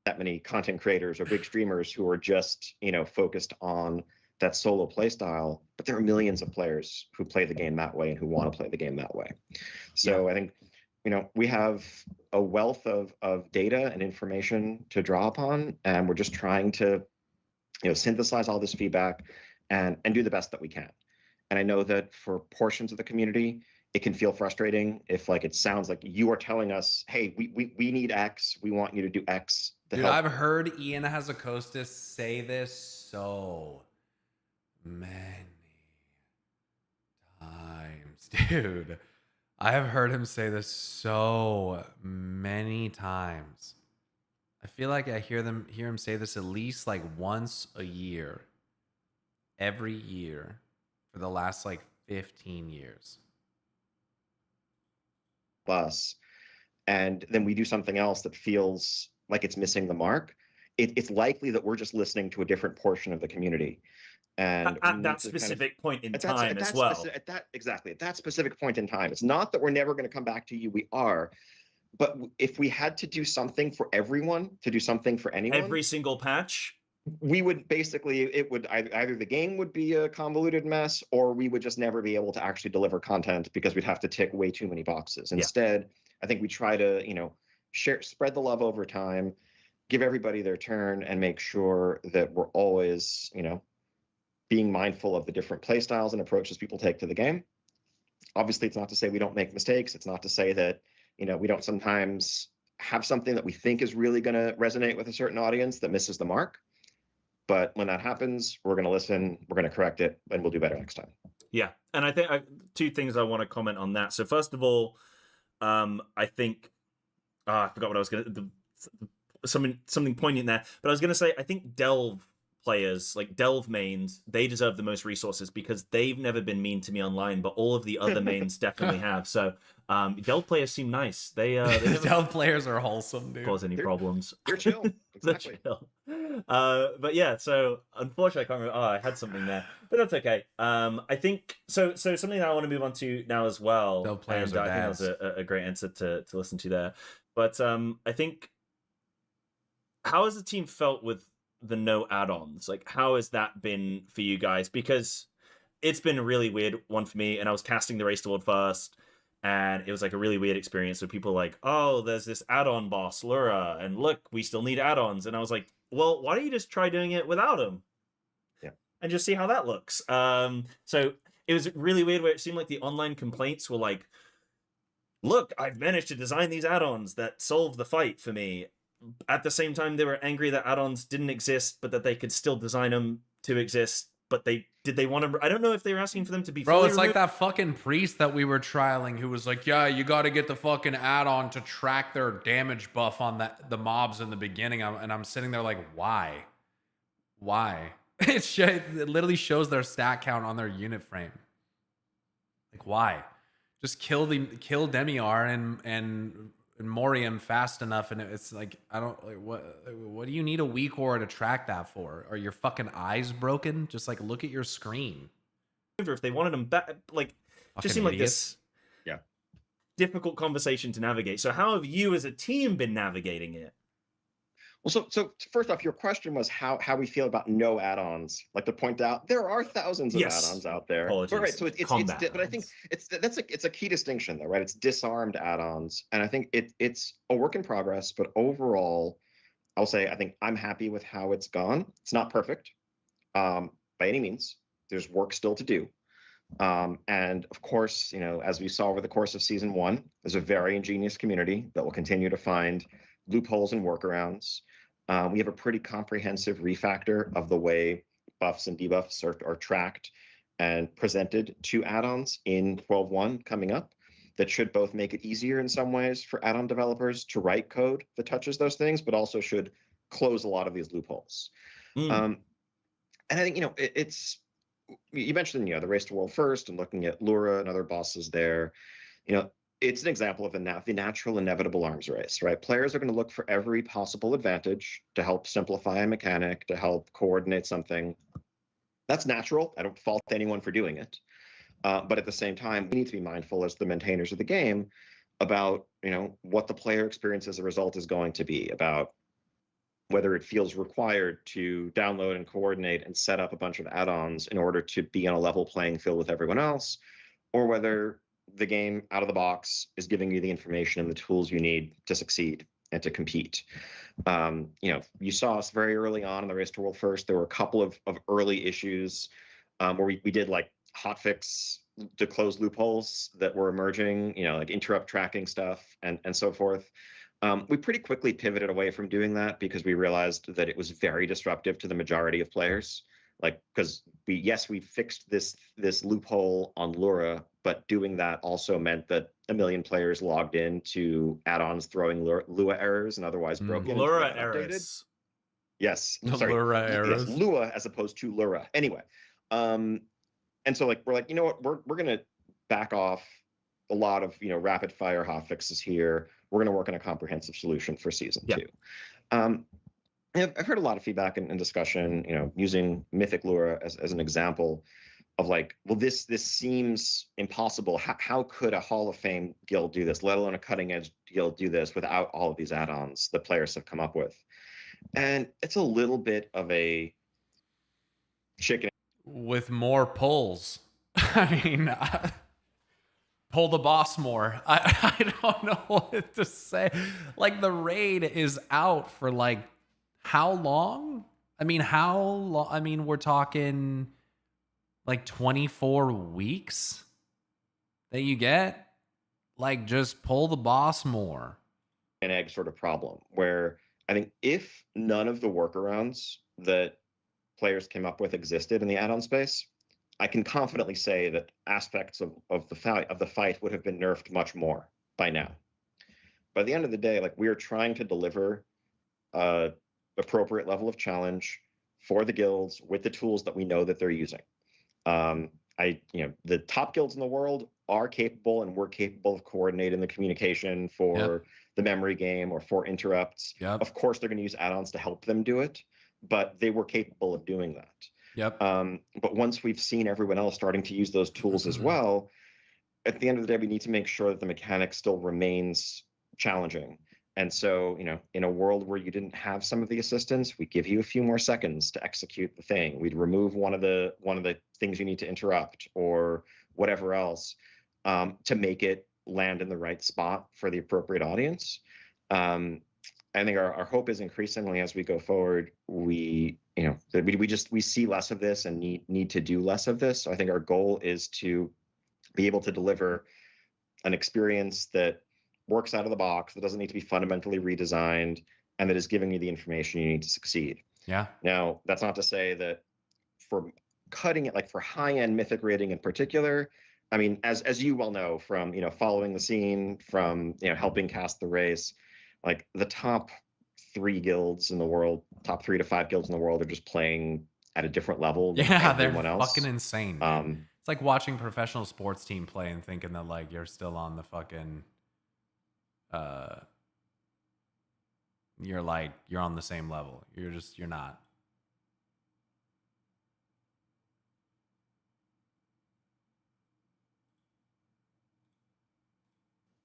That many content creators or big streamers who are just focused on that solo play style, but there are millions of players who play the game that way and who want to play the game that way. So I think, we have a wealth of data and information to draw upon, and we're just trying to, synthesize all this feedback and do the best that we can. And I know that for portions of the community, it can feel frustrating if it sounds like you are telling us, hey, we need X, we want you to do X. Dude, I've heard Ian Hazacostas say this so many times, dude. I have heard him say this so many times. I feel like I hear him say this at least once a year, every year for the last 15 years. Us, and then we do something else that feels like it's missing the mark. It's likely that we're just listening to a different portion of the community. And at that specific point in time as well. At that specific point in time. It's not that we're never going to come back to you. We are. But if we had to do something for everyone, to do something for anyone, every single patch, we would basically, it would either the game would be a convoluted mess, or we would just never be able to actually deliver content because we'd have to tick way too many boxes. Instead, I think we try to, spread the love over time, give everybody their turn, and make sure that we're always, being mindful of the different play styles and approaches people take to the game. Obviously, it's not to say we don't make mistakes. It's not to say that, we don't sometimes have something that we think is really going to resonate with a certain audience that misses the mark. But when that happens, we're going to listen, we're going to correct it, and we'll do better next time. Yeah. And I think two things I want to comment on that. So first of all, I think, I forgot what I was going to, something poignant there, but I was going to say, I think Delve players, Delve mains, they deserve the most resources because they've never been mean to me online, but all of the other mains definitely have. So Delve players seem nice. They never Delve players are wholesome, dude. Cause any problems. They're chill. Exactly. They're chill. But yeah, so unfortunately I can't remember. I had something there, but that's okay. I think so something that I want to move on to now as well. Delve players and are I think that was a great answer to listen to there. But I think, how has the team felt with the no add-ons? How has that been for you guys? Because it's been a really weird one for me, and I was casting the race toward first, and it was a really weird experience with people oh, there's this add-on boss, Lura, and look, we still need add-ons. And I was like, well, why don't you just try doing it without them? Yeah. And just see how that looks. So it was really weird where it seemed like the online complaints were look, I've managed to design these add-ons that solve the fight for me. At the same time, they were angry that add-ons didn't exist, but that they could still design them to exist. But did they want to? I don't know if they were asking for them to be. Bro, it's removed. like that fucking priest that we were trialing who was like, yeah, you got to get the fucking add-on to track their damage buff on the mobs in the beginning. And I'm sitting there why? Why? It literally shows their stat count on their unit frame. Why? Just kill Demiar and Morium fast enough, and it's I don't what do you need a weak aura to track that for? Are your fucking eyes broken? Just look at your screen. If they wanted them back, just seemed like this difficult conversation to navigate. So how have you as a team been navigating it? Well, so first off, your question was how we feel about no add-ons. To point out, there are thousands of add-ons out there. Apologies. But, right, so but I think it's a key distinction though, right? It's disarmed add-ons, and I think it's a work in progress. But overall, I'll say I think I'm happy with how it's gone. It's not perfect by any means. There's work still to do, and of course, as we saw over the course of season 1, there's a very ingenious community that will continue to find loopholes and workarounds. We have a pretty comprehensive refactor of the way buffs and debuffs are tracked and presented to add-ons in 12.1 coming up that should both make it easier in some ways for add-on developers to write code that touches those things, but also should close a lot of these loopholes. And I think, you mentioned, the race to world first and looking at Lura and other bosses there, it's an example of the natural inevitable arms race, right? Players are going to look for every possible advantage to help simplify a mechanic, to help coordinate something. That's natural. I don't fault anyone for doing it. But at the same time, we need to be mindful as the maintainers of the game about, what the player experience as a result is going to be, about whether it feels required to download and coordinate and set up a bunch of add-ons in order to be on a level playing field with everyone else, or whether the game out of the box is giving you the information and the tools you need to succeed and to compete. You saw us very early on in the Race to World First. There were a couple of early issues where we did like hotfix to close loopholes that were emerging, like interrupt tracking stuff and so forth. We pretty quickly pivoted away from doing that because we realized that it was very disruptive to the majority of players. Like, because we fixed this loophole on Lura, but doing that also meant that 1 million players logged in to add-ons throwing Lua errors and otherwise broken. Lura errors. Yes, sorry. Lura errors. Yes, Lua as opposed to Lura. Anyway, and so we're like, you know what, we're gonna back off a lot of rapid fire hot fixes here. We're gonna work on a comprehensive solution for season 2. I've heard a lot of feedback and discussion, using Mythic Lura as an example of like, well, this seems impossible. How could a Hall of Fame guild do this, let alone a cutting edge guild do this without all of these add-ons that players have come up with? And it's a little bit of a chicken. With more pulls. I mean, pull the boss more. I don't know what to say. Like, the raid is out for like how long? I mean, how long? I mean, we're talking like 24 weeks that you get. Like, just pull the boss more. An egg sort of problem where I think if none of the workarounds that players came up with existed in the add-on space, I can confidently say that aspects of the fight would have been nerfed much more by now. By the end of the day, like, we are trying to deliver a appropriate level of challenge for the guilds with the tools that we know that they're using. The top guilds in the world are capable, and we're capable of coordinating the communication for the memory game or for interrupts. Of course, they're going to use add-ons to help them do it, but they were capable of doing that. But once we've seen everyone else starting to use those tools as well, at the end of the day, we need to make sure that the mechanic still remains challenging. And so, in a world where you didn't have some of the assistance, we give you a few more seconds to execute the thing. We'd remove one of the things you need to interrupt or whatever else to make it land in the right spot for the appropriate audience. I think our hope is increasingly as we go forward, we see less of this and need to do less of this. So I think our goal is to be able to deliver an experience that works out of the box, that doesn't need to be fundamentally redesigned, and that is giving you the information you need to succeed. Now, that's not to say that for cutting it, like for high-end Mythic rating in particular, I mean, as you well know from following the scene, from helping cast the race, like the top 3 guilds in the world, top 3 to 5 guilds in the world are just playing at a different level than everyone else. Fucking insane. It's like watching a professional sports team play and thinking that like you're still on the fucking you're on the same level. You're not.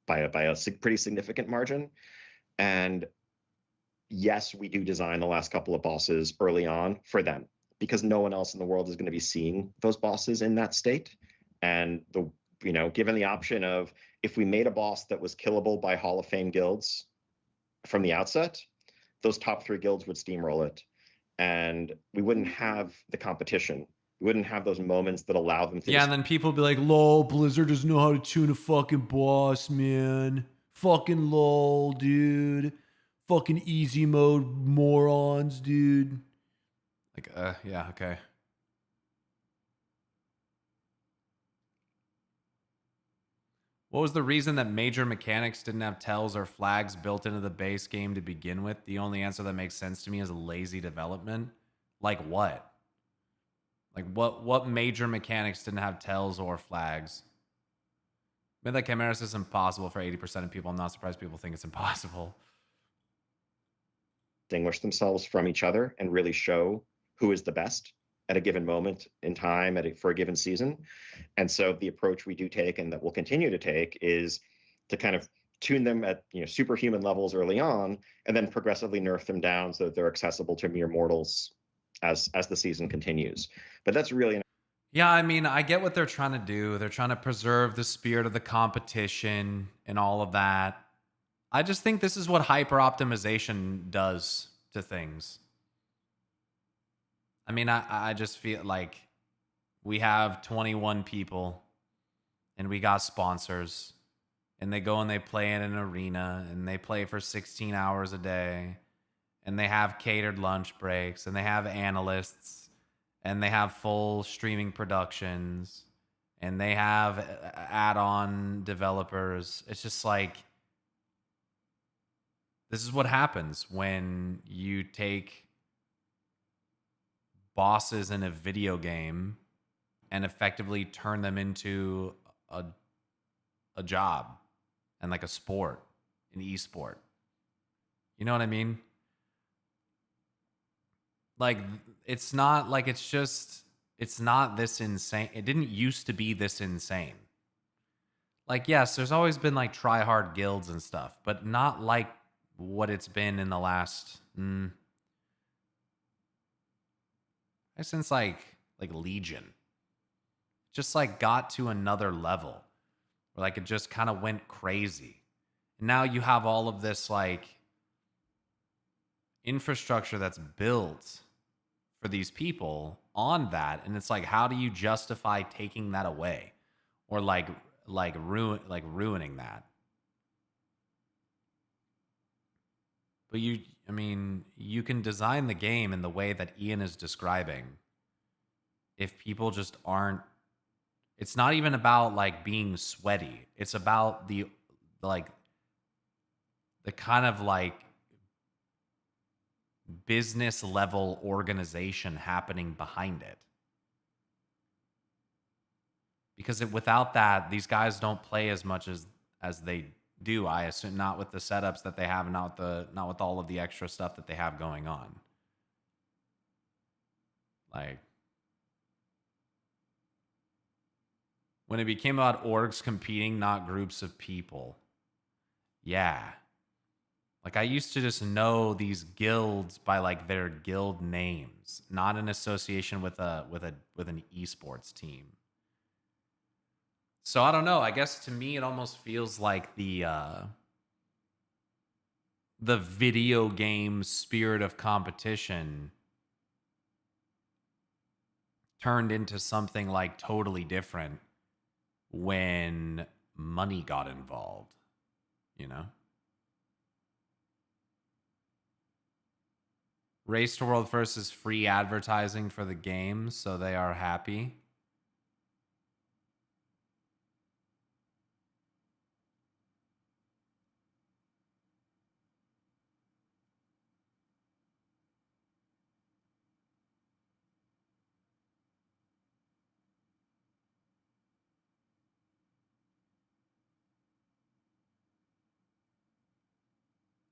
By a pretty significant margin. And yes, we do design the last couple of bosses early on for them because no one else in the world is going to be seeing those bosses in that state. And given the option of, if we made a boss that was killable by Hall of Fame guilds from the outset, those top 3 guilds would steamroll it, and we wouldn't have the competition. We wouldn't have those moments that allow them to. And then people would be like, "Lol, Blizzard doesn't know how to tune a fucking boss, man. Fucking lol, dude. Fucking easy mode morons, dude." Like, yeah, okay. What was the reason that major mechanics didn't have tells or flags built into the base game to begin with? The only answer that makes sense to me is lazy development. Like what? Like what major mechanics didn't have tells or flags? Midnight Chimeras is impossible for 80% of people. I'm not surprised people think it's impossible. Distinguish themselves from each other and really show who is the best at a given moment in time for a given season. And so the approach we do take, and that we'll continue to take, is to kind of tune them at superhuman levels early on, and then progressively nerf them down so that they're accessible to mere mortals as the season continues. But that's really Yeah, I mean, I get what they're trying to do. They're trying to preserve the spirit of the competition and all of that. I just think this is what hyper optimization does to things. I mean, I just feel like we have 21 people and we got sponsors and they go and they play in an arena and they play for 16 hours a day and they have catered lunch breaks and they have analysts and they have full streaming productions and they have add-on developers. It's just like, this is what happens when you take bosses in a video game and effectively turn them into a job and like a sport, an esport. You know what I mean? Like, it's not like it's not this insane. It didn't used to be this insane. Like, yes, there's always been like try-hard guilds and stuff, but not like what it's been in the last since like Legion. Just like got to another level where like it just kind of went crazy. And now you have all of this like infrastructure that's built for these people on that, and it's like, how do you justify taking that away or ruining that? But I mean, you can design the game in the way that Ian is describing. If people just aren't, it's not even about like being sweaty. It's about the kind of like business level organization happening behind it. Because without that, these guys don't play as much as they do, I assume, not with the setups that they have, not with all of the extra stuff that they have going on. Like, when it became about orgs competing, not groups of people. Yeah. Like, I used to just know these guilds by like their guild names, not in association with an esports team. So I don't know. I guess to me, it almost feels like the video game spirit of competition turned into something like totally different when money got involved, you know? Race to World First is free advertising for the game, so they are happy.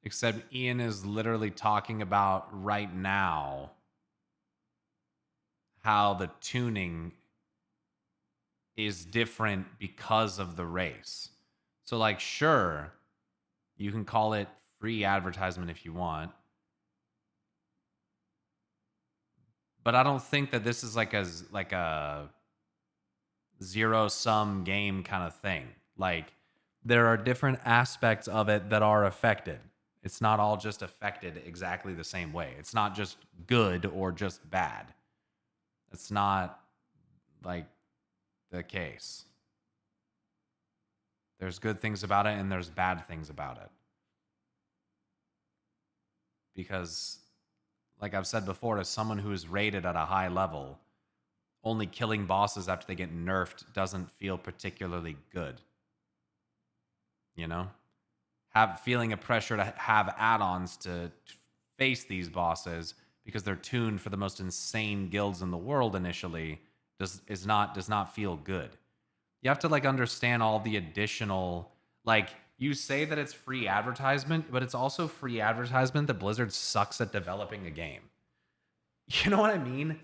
Except Ian is literally talking about right now how the tuning is different because of the race. So like, sure, you can call it free advertisement if you want. But I don't think that this is like a zero-sum game kind of thing. Like, there are different aspects of it that are affected. It's not all just affected exactly the same way. It's not just good or just bad. It's not like the case. There's good things about it and there's bad things about it. Because, like I've said before, as someone who is rated at a high level, only killing bosses after they get nerfed doesn't feel particularly good. You know? Feeling a pressure to have add-ons to face these bosses because they're tuned for the most insane guilds in the world initially does not feel good. You have to like understand all the additional, like, you say that it's free advertisement, but it's also free advertisement that Blizzard sucks at developing a game. You know what I mean?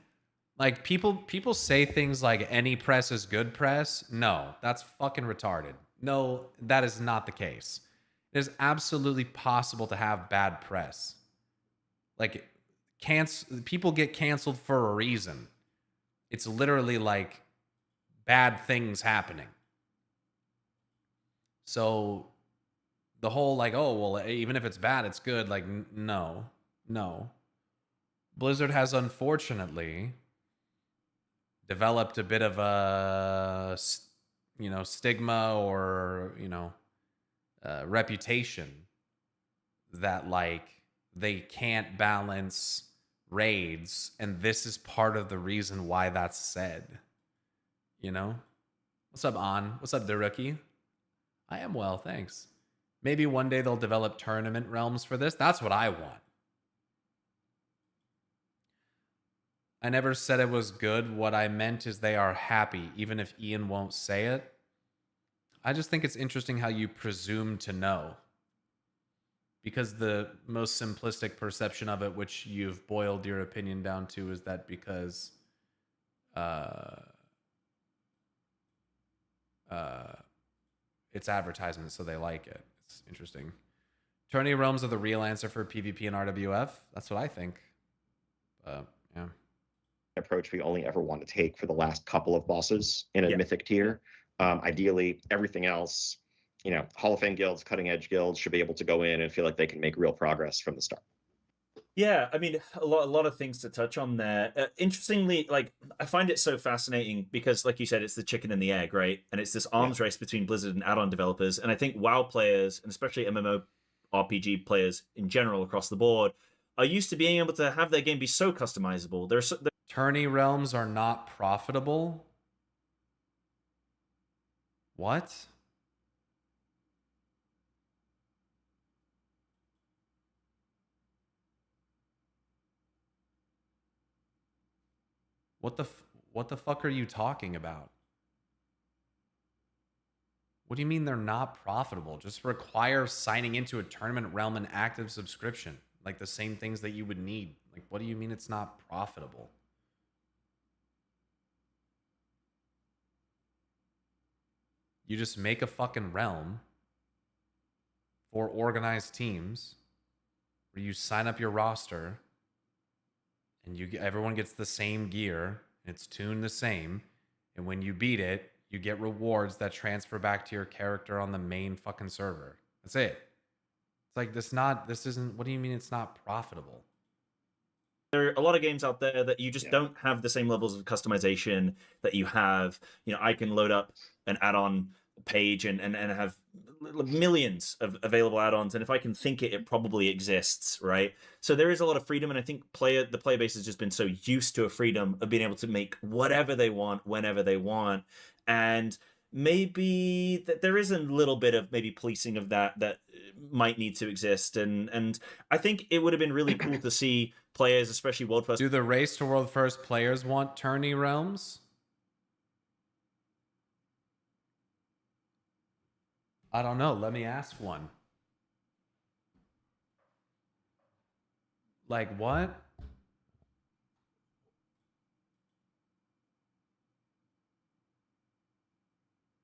Like, people say things like any press is good press. No, that's fucking retarded. No, that is not the case. It is absolutely possible to have bad press. Like, people get canceled for a reason. It's literally like bad things happening. So the whole like, oh, well, even if it's bad, it's good. Like, no. Blizzard has unfortunately developed a bit of a, stigma or, reputation that like they can't balance raids, and this is part of the reason why that's said. What's up, What's up, the rookie? I am well, thanks. Maybe one day they'll develop tournament realms for this. That's what I want. I never said it was good. What I meant is they are happy, even if Ian won't say it. I just think it's interesting how you presume to know. Because the most simplistic perception of it, which you've boiled your opinion down to, is that because it's advertisement, so they like it. It's interesting. Tourney realms are the real answer for PvP and RWF. That's what I think. Yeah. Approach we only ever want to take for the last couple of bosses in a mythic tier. Ideally, everything else, Hall of Fame guilds, cutting edge guilds should be able to go in and feel like they can make real progress from the start. Yeah, I mean, a lot of things to touch on there. Interestingly, like, I find it so fascinating because, like you said, it's the chicken and the egg, right? And it's this arms race between Blizzard and add-on developers. And I think WoW players, and especially MMORPG players in general across the board, are used to being able to have their game be so customizable. Tourney realms are not profitable? What? What the fuck are you talking about? What do you mean they're not profitable? Just require signing into a tournament realm and active subscription. Like the same things that you would need. Like, what do you mean it's not profitable? You just make a fucking realm for organized teams where you sign up your roster and everyone gets the same gear. It's tuned the same. And when you beat it, you get rewards that transfer back to your character on the main fucking server. That's it. It's like this isn't, what do you mean it's not profitable? There are a lot of games out there that you just don't have the same levels of customization that you have. I can load up an add-on page and have millions of available add-ons, and if I can think it probably exists, right? So there is a lot of freedom, and I think the player base has just been so used to a freedom of being able to make whatever they want whenever they want, and maybe that there is a little bit of maybe policing of that might need to exist, and I think it would have been really cool to see players, especially world first. Do the race to world first players want tourney realms? I don't know. Let me ask one. Like what?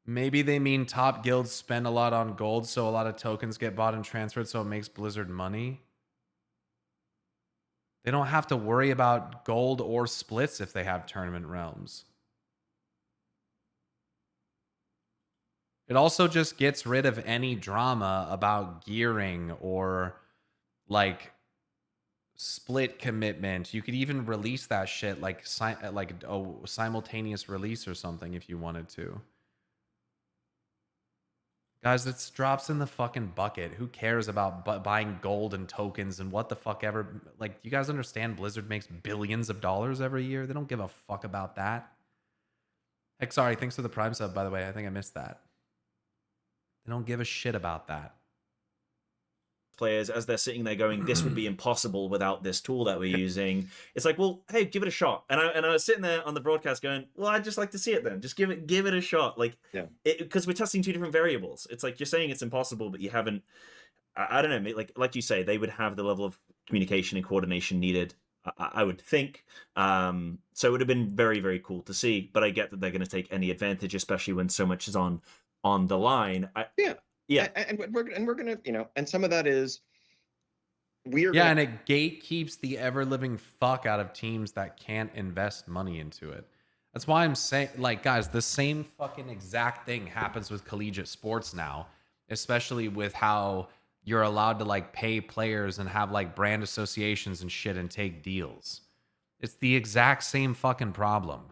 Maybe they mean top guilds spend a lot on gold, so a lot of tokens get bought and transferred, so it makes Blizzard money. They don't have to worry about gold or splits if they have tournament realms. It also just gets rid of any drama about gearing or like split commitment. You could even release that shit like a simultaneous release or something if you wanted to. Guys, this drops in the fucking bucket. Who cares about buying gold and tokens and what the fuck ever? Like, you guys understand Blizzard makes billions of dollars every year? They don't give a fuck about that. Heck, sorry, thanks for the Prime sub, by the way. I think I missed that. They don't give a shit about that. Players, as they're sitting there going, this would be impossible without this tool that we're using. It's like, well, hey, give it a shot. And I was sitting there on the broadcast going, well, I'd just like to see it then. Just give it a shot. Like, because we're testing two different variables. It's like you're saying it's impossible, but you haven't. I don't know. Like you say, they would have the level of communication and coordination needed. I would think. So it would have been very, very cool to see. But I get that they're going to take any advantage, especially when so much is on the line. Yeah. And we're gonna, you know, and some of that is we are Yeah, gonna and it gatekeeps the ever living fuck out of teams that can't invest money into it. That's why I'm saying, like, guys, the same fucking exact thing happens with collegiate sports now, especially with how you're allowed to like pay players and have like brand associations and shit and take deals. It's the exact same fucking problem.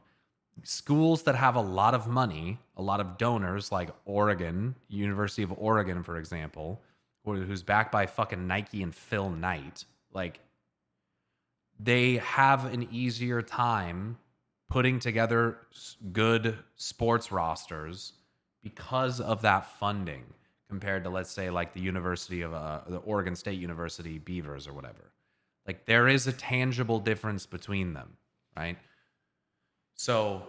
Schools that have a lot of money, a lot of donors, like Oregon, University of Oregon, for example, who's backed by fucking Nike and Phil Knight, like they have an easier time putting together good sports rosters because of that funding compared to, let's say, like the University of the Oregon State University Beavers or whatever. Like there is a tangible difference between them, right? So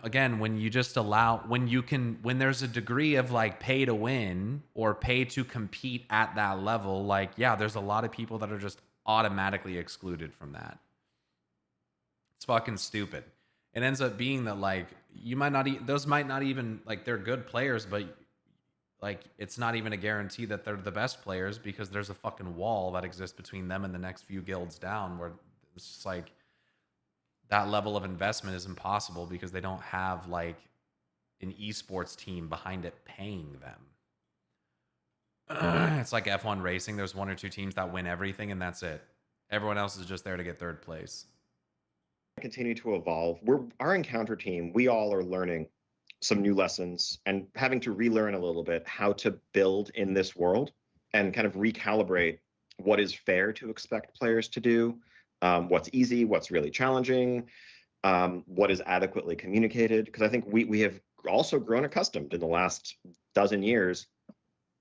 again, when you just allow, when there's a degree of like pay to win or pay to compete at that level, like, yeah, there's a lot of people that are just automatically excluded from that. It's fucking stupid. It ends up being that like you might not, those might not even like they're good players, but like it's not even a guarantee that they're the best players because there's a fucking wall that exists between them and the next few guilds down where it's just like, that level of investment is impossible because they don't have like an esports team behind it paying them. It's like F1 racing. There's one or two teams that win everything and that's it. Everyone else is just there to get third place. continue to evolve. Our encounter team, we all are learning some new lessons and having to relearn a little bit how to build in this world and kind of recalibrate what is fair to expect players to do, what's easy, what's really challenging, what is adequately communicated. Because I think we have also grown accustomed in the last dozen years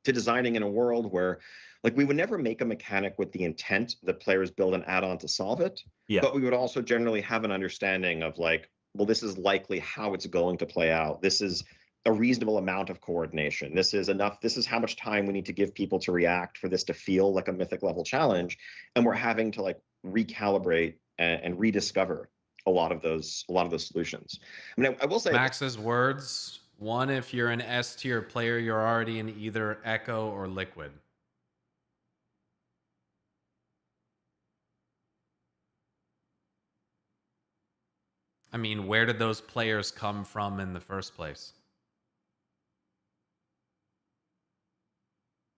to designing in a world where, like, we would never make a mechanic with the intent that players build an add-on to solve it. Yeah. But we would also generally have an understanding of like, well, this is likely how it's going to play out. This is a reasonable amount of coordination. This is enough. This is how much time we need to give people to react for this to feel like a mythic level challenge. And we're having to like recalibrate and rediscover a lot of those solutions. I mean, I will say Max's words: one, if you're an S tier player, you're already in either Echo or Liquid. I mean, where did those players come from in the first place?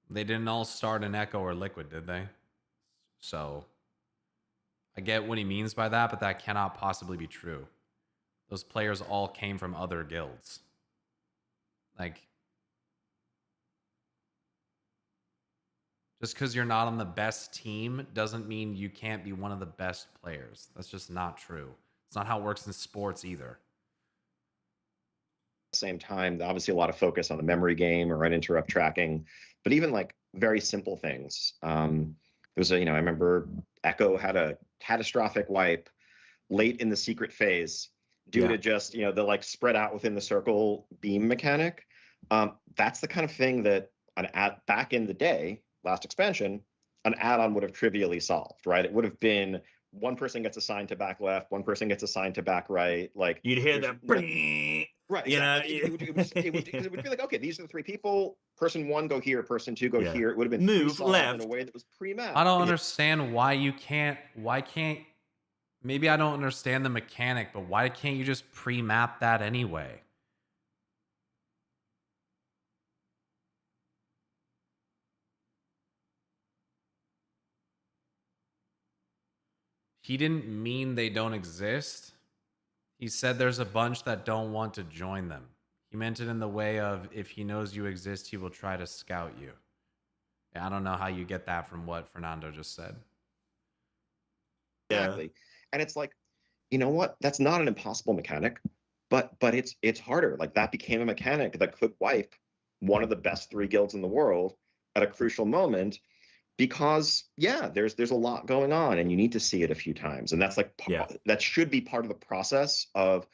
They didn't all start in Echo or Liquid, did they? So I get what he means by that, but that cannot possibly be true. Those players all came from other guilds. Like, just because you're not on the best team doesn't mean you can't be one of the best players. That's just not true. It's not how it works in sports either. the same time, obviously a lot of focus on the memory game or uninterrupt tracking, but even like very simple things. There's a, I remember Echo had a catastrophic wipe late in the secret phase due to just, the like spread out within the circle beam mechanic. That's the kind of thing that back in the day, last expansion, an add-on would have trivially solved, right? It would have been one person gets assigned to back left, one person gets assigned to back right. Like you'd hear that, right? Exactly. It would be like, okay, these are the three people. Person one go here, person two go here. It would have been move left in a way that was pre-mapped. I don't understand why you can't. Why can't? Maybe I don't understand the mechanic, but why can't you just pre-map that anyway? He didn't mean they don't exist. He said there's a bunch that don't want to join them. He meant it in the way of, if he knows you exist, he will try to scout you. Yeah, I don't know how you get that from what Fernando just said. Exactly. And it's like, you know what? That's not an impossible mechanic, but it's harder. Like that became a mechanic that could wipe one of the best three guilds in the world at a crucial moment. Because there's a lot going on and you need to see it a few times. And that's like, that should be part of the process of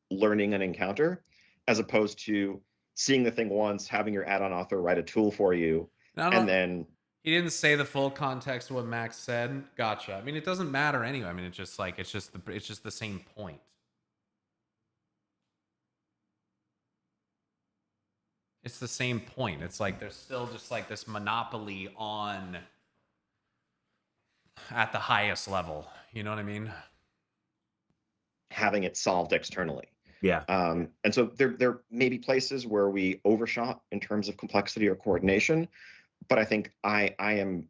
learning an encounter, as opposed to seeing the thing once, having your add-on author write a tool for you. And then he didn't say the full context of what Max said. Gotcha. I mean, it doesn't matter anyway. I mean, it's just the same point. It's the same point. It's like there's still just like this monopoly on at the highest level. You know what I mean? Having it solved externally. Yeah. And so there may be places where we overshot in terms of complexity or coordination, but I think I am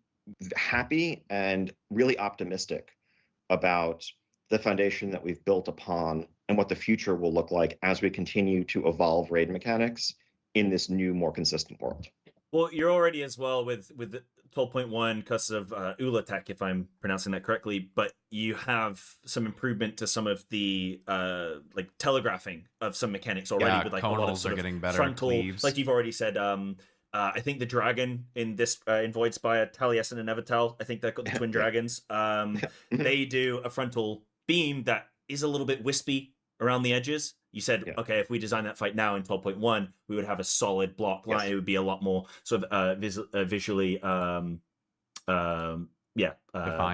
happy and really optimistic about the foundation that we've built upon and what the future will look like as we continue to evolve raid mechanics in this new, more consistent world. Well, you're already as well with the 12.1 because of Ulatek, if I'm pronouncing that correctly, but you have some improvement to some of the like telegraphing of some mechanics already with like a lot of sort are of getting better. frontal, Cleaves. like you've already said. I think the dragon in this in Void Spire, Taliesin and Evertel, I think they've got the twin dragons. They do a frontal beam that is a little bit wispy around the edges. You said, okay, if we design that fight now in 12.1, we would have a solid block line. Yes. It would be a lot more sort of visually,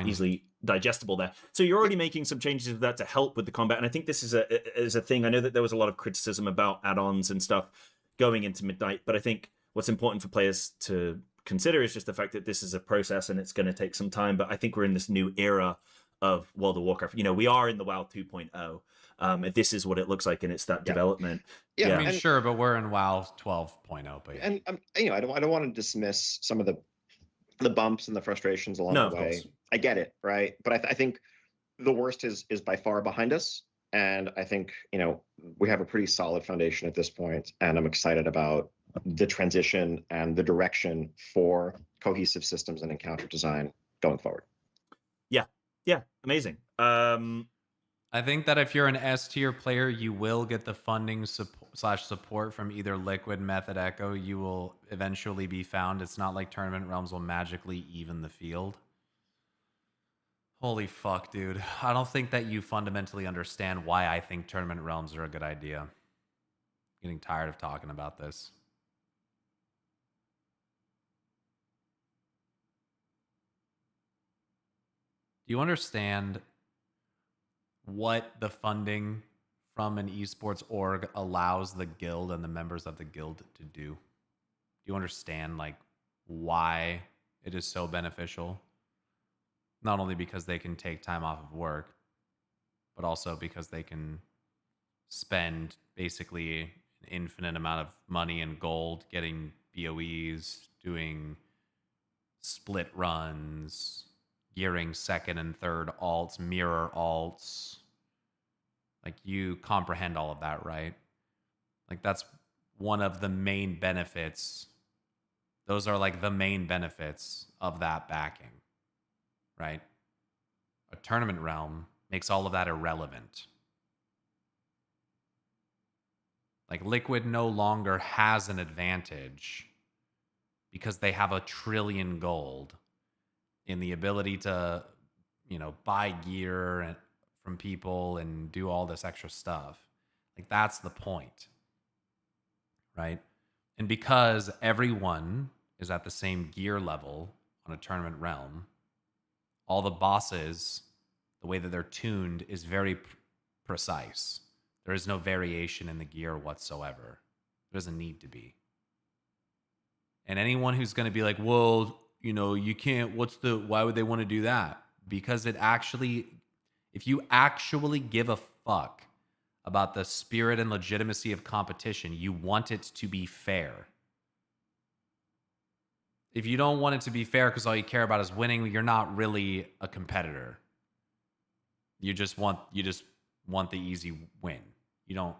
easily digestible there. So you're already making some changes to that to help with the combat. And I think this is a thing. I know that there was a lot of criticism about add-ons and stuff going into Midnight, but I think what's important for players to consider is just the fact that this is a process and it's going to take some time. But I think we're in this new era of World of Warcraft. You know, we are in the WoW 2.0. This is what it looks like, and it's that development. I mean, sure, but we're in WoW 12.0. But and you know, I don't want to dismiss some of the bumps and the frustrations along the way. I get it, right? But I think the worst is by far behind us, and I think, you know, we have a pretty solid foundation at this point, and I'm excited about the transition and the direction for cohesive systems and encounter design going forward. Yeah, amazing. I think that if you're an S tier player, you will get the funding support from either Liquid, Method Echo. You will eventually be found. It's not like Tournament Realms will magically even the field. Holy fuck, dude. I don't think that you fundamentally understand why I think Tournament Realms are a good idea. I'm getting tired of talking about this. Do you understand what the funding from an esports org allows the guild and the members of the guild to do? Do you understand like why it is so beneficial? Not only because they can take time off of work, but also because they can spend basically an infinite amount of money and gold getting BOEs, doing split runs, gearing second and third alts, mirror alts. Like, you comprehend all of that, right? Like, that's one of the main benefits. Those are like the main benefits of that backing, right? A tournament realm makes all of that irrelevant. Like, Liquid no longer has an advantage because they have 1 trillion gold in the ability to, you know, buy gear from people and do all this extra stuff. Like, that's the point, right? And because everyone is at the same gear level on a tournament realm, all the bosses, the way that they're tuned is very precise. There is no variation in the gear whatsoever. There doesn't need to be. And anyone who's going to be like, well, you know, you can't, why would they want to do that? Because it actually, if you actually give a fuck about the spirit and legitimacy of competition, you want it to be fair. If you don't want it to be fair because all you care about is winning, you're not really a competitor. You just want the easy win. You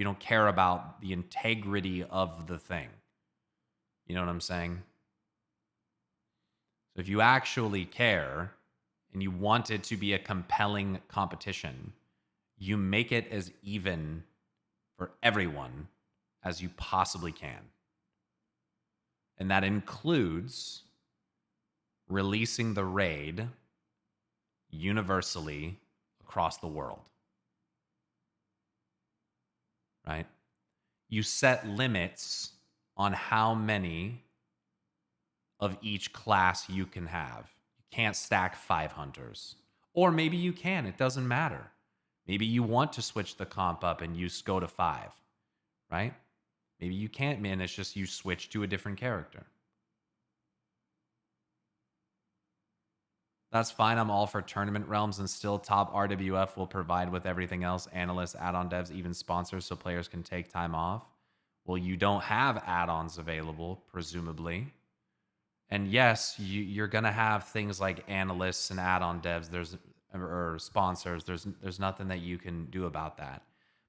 don't care about the integrity of the thing. You know what I'm saying? So if you actually care and you want it to be a compelling competition, you make it as even for everyone as you possibly can. And that includes releasing the raid universally across the world. Right? You set limits on how many of each class you can have. You can't stack 5 hunters. Or maybe you can, it doesn't matter. Maybe you want to switch the comp up and you go to 5, right? Maybe you can't min, it's just you switch to a different character. That's fine. I'm all for tournament realms, and still top RWF will provide with everything else. Analysts, add-on devs, even sponsors, so players can take time off. Well, you don't have add-ons available, presumably. And yes, you're going to have things like analysts and add-on devs or sponsors. There's nothing that you can do about that.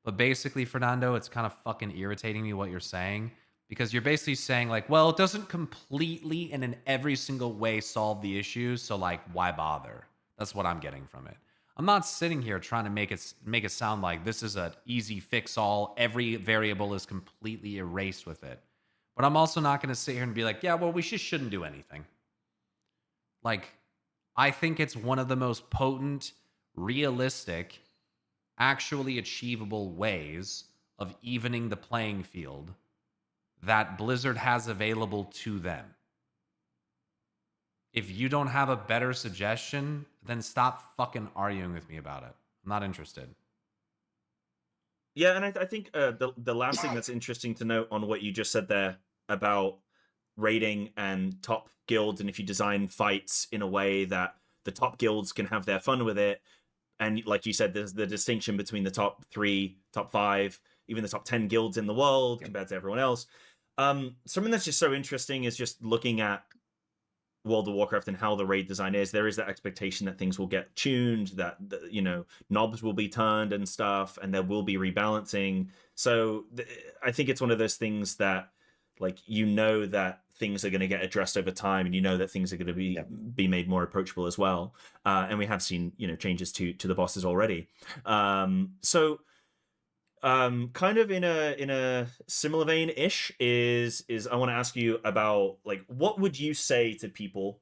But basically, Fernando, it's kind of fucking irritating me what you're saying, because you're basically saying like, well, it doesn't completely and in every single way solve the issues, so like, why bother? That's what I'm getting from it. I'm not sitting here trying to make it sound like this is an easy fix all. Every variable is completely erased with it. But I'm also not going to sit here and be like, yeah, well, we just shouldn't do anything. Like, I think it's one of the most potent, realistic, actually achievable ways of evening the playing field that Blizzard has available to them. If you don't have a better suggestion, then stop fucking arguing with me about it. I'm not interested. Yeah, and I think the last thing that's interesting to note on what you just said there about raiding and top guilds, and if you design fights in a way that the top guilds can have their fun with it, and like you said, there's the distinction between the top 3, top 5, even the top 10 guilds in the world compared to everyone else. Something that's just so interesting is just looking at World of Warcraft and how the raid design is. There is that expectation that things will get tuned, that knobs will be turned and stuff, and there will be rebalancing. So I think it's one of those things that, like, that things are going to get addressed over time, and that things are going to be made more approachable as well. And we have seen changes to the bosses already. Kind of in a similar vein ish is I want to ask you about, like, what would you say to people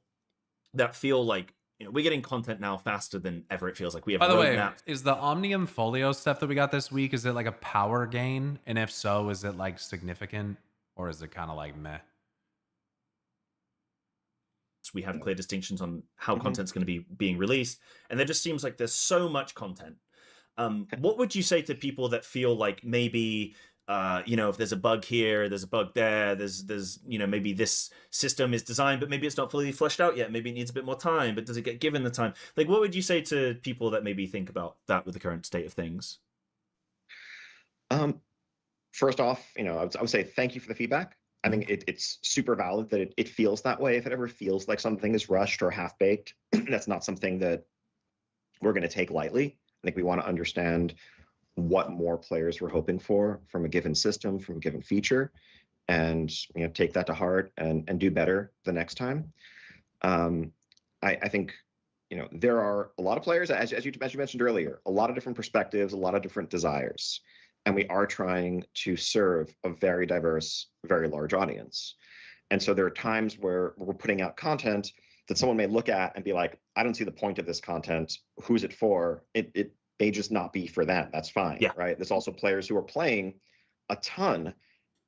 that feel like we're getting content now faster than ever? It feels like we have. By the way, is the Omnium Folio stuff that we got this week, is it like a power gain? And if so, is it like significant, or is it kind of like meh? We have clear distinctions on how content's going to be being released, and there just seems like there's so much content. What would you say to people that feel like maybe, if there's a bug here, there's a bug there, there's maybe this system is designed, but maybe it's not fully fleshed out yet. Maybe it needs a bit more time, but does it get given the time? Like, what would you say to people that maybe think about that with the current state of things? First off, I would say thank you for the feedback. I think it's super valid that it feels that way. If it ever feels like something is rushed or half-baked, that's not something that we're going to take lightly. I think we want to understand what more players we're hoping for from a given system, from a given feature, and take that to heart and do better the next time. I think there are a lot of players, as you mentioned earlier, a lot of different perspectives, a lot of different desires, and we are trying to serve a very diverse, very large audience. And so there are times where we're putting out content that someone may look at and be like, I don't see the point of this content. Who's it for? It may just not be for them. That's fine, right? There's also players who are playing a ton,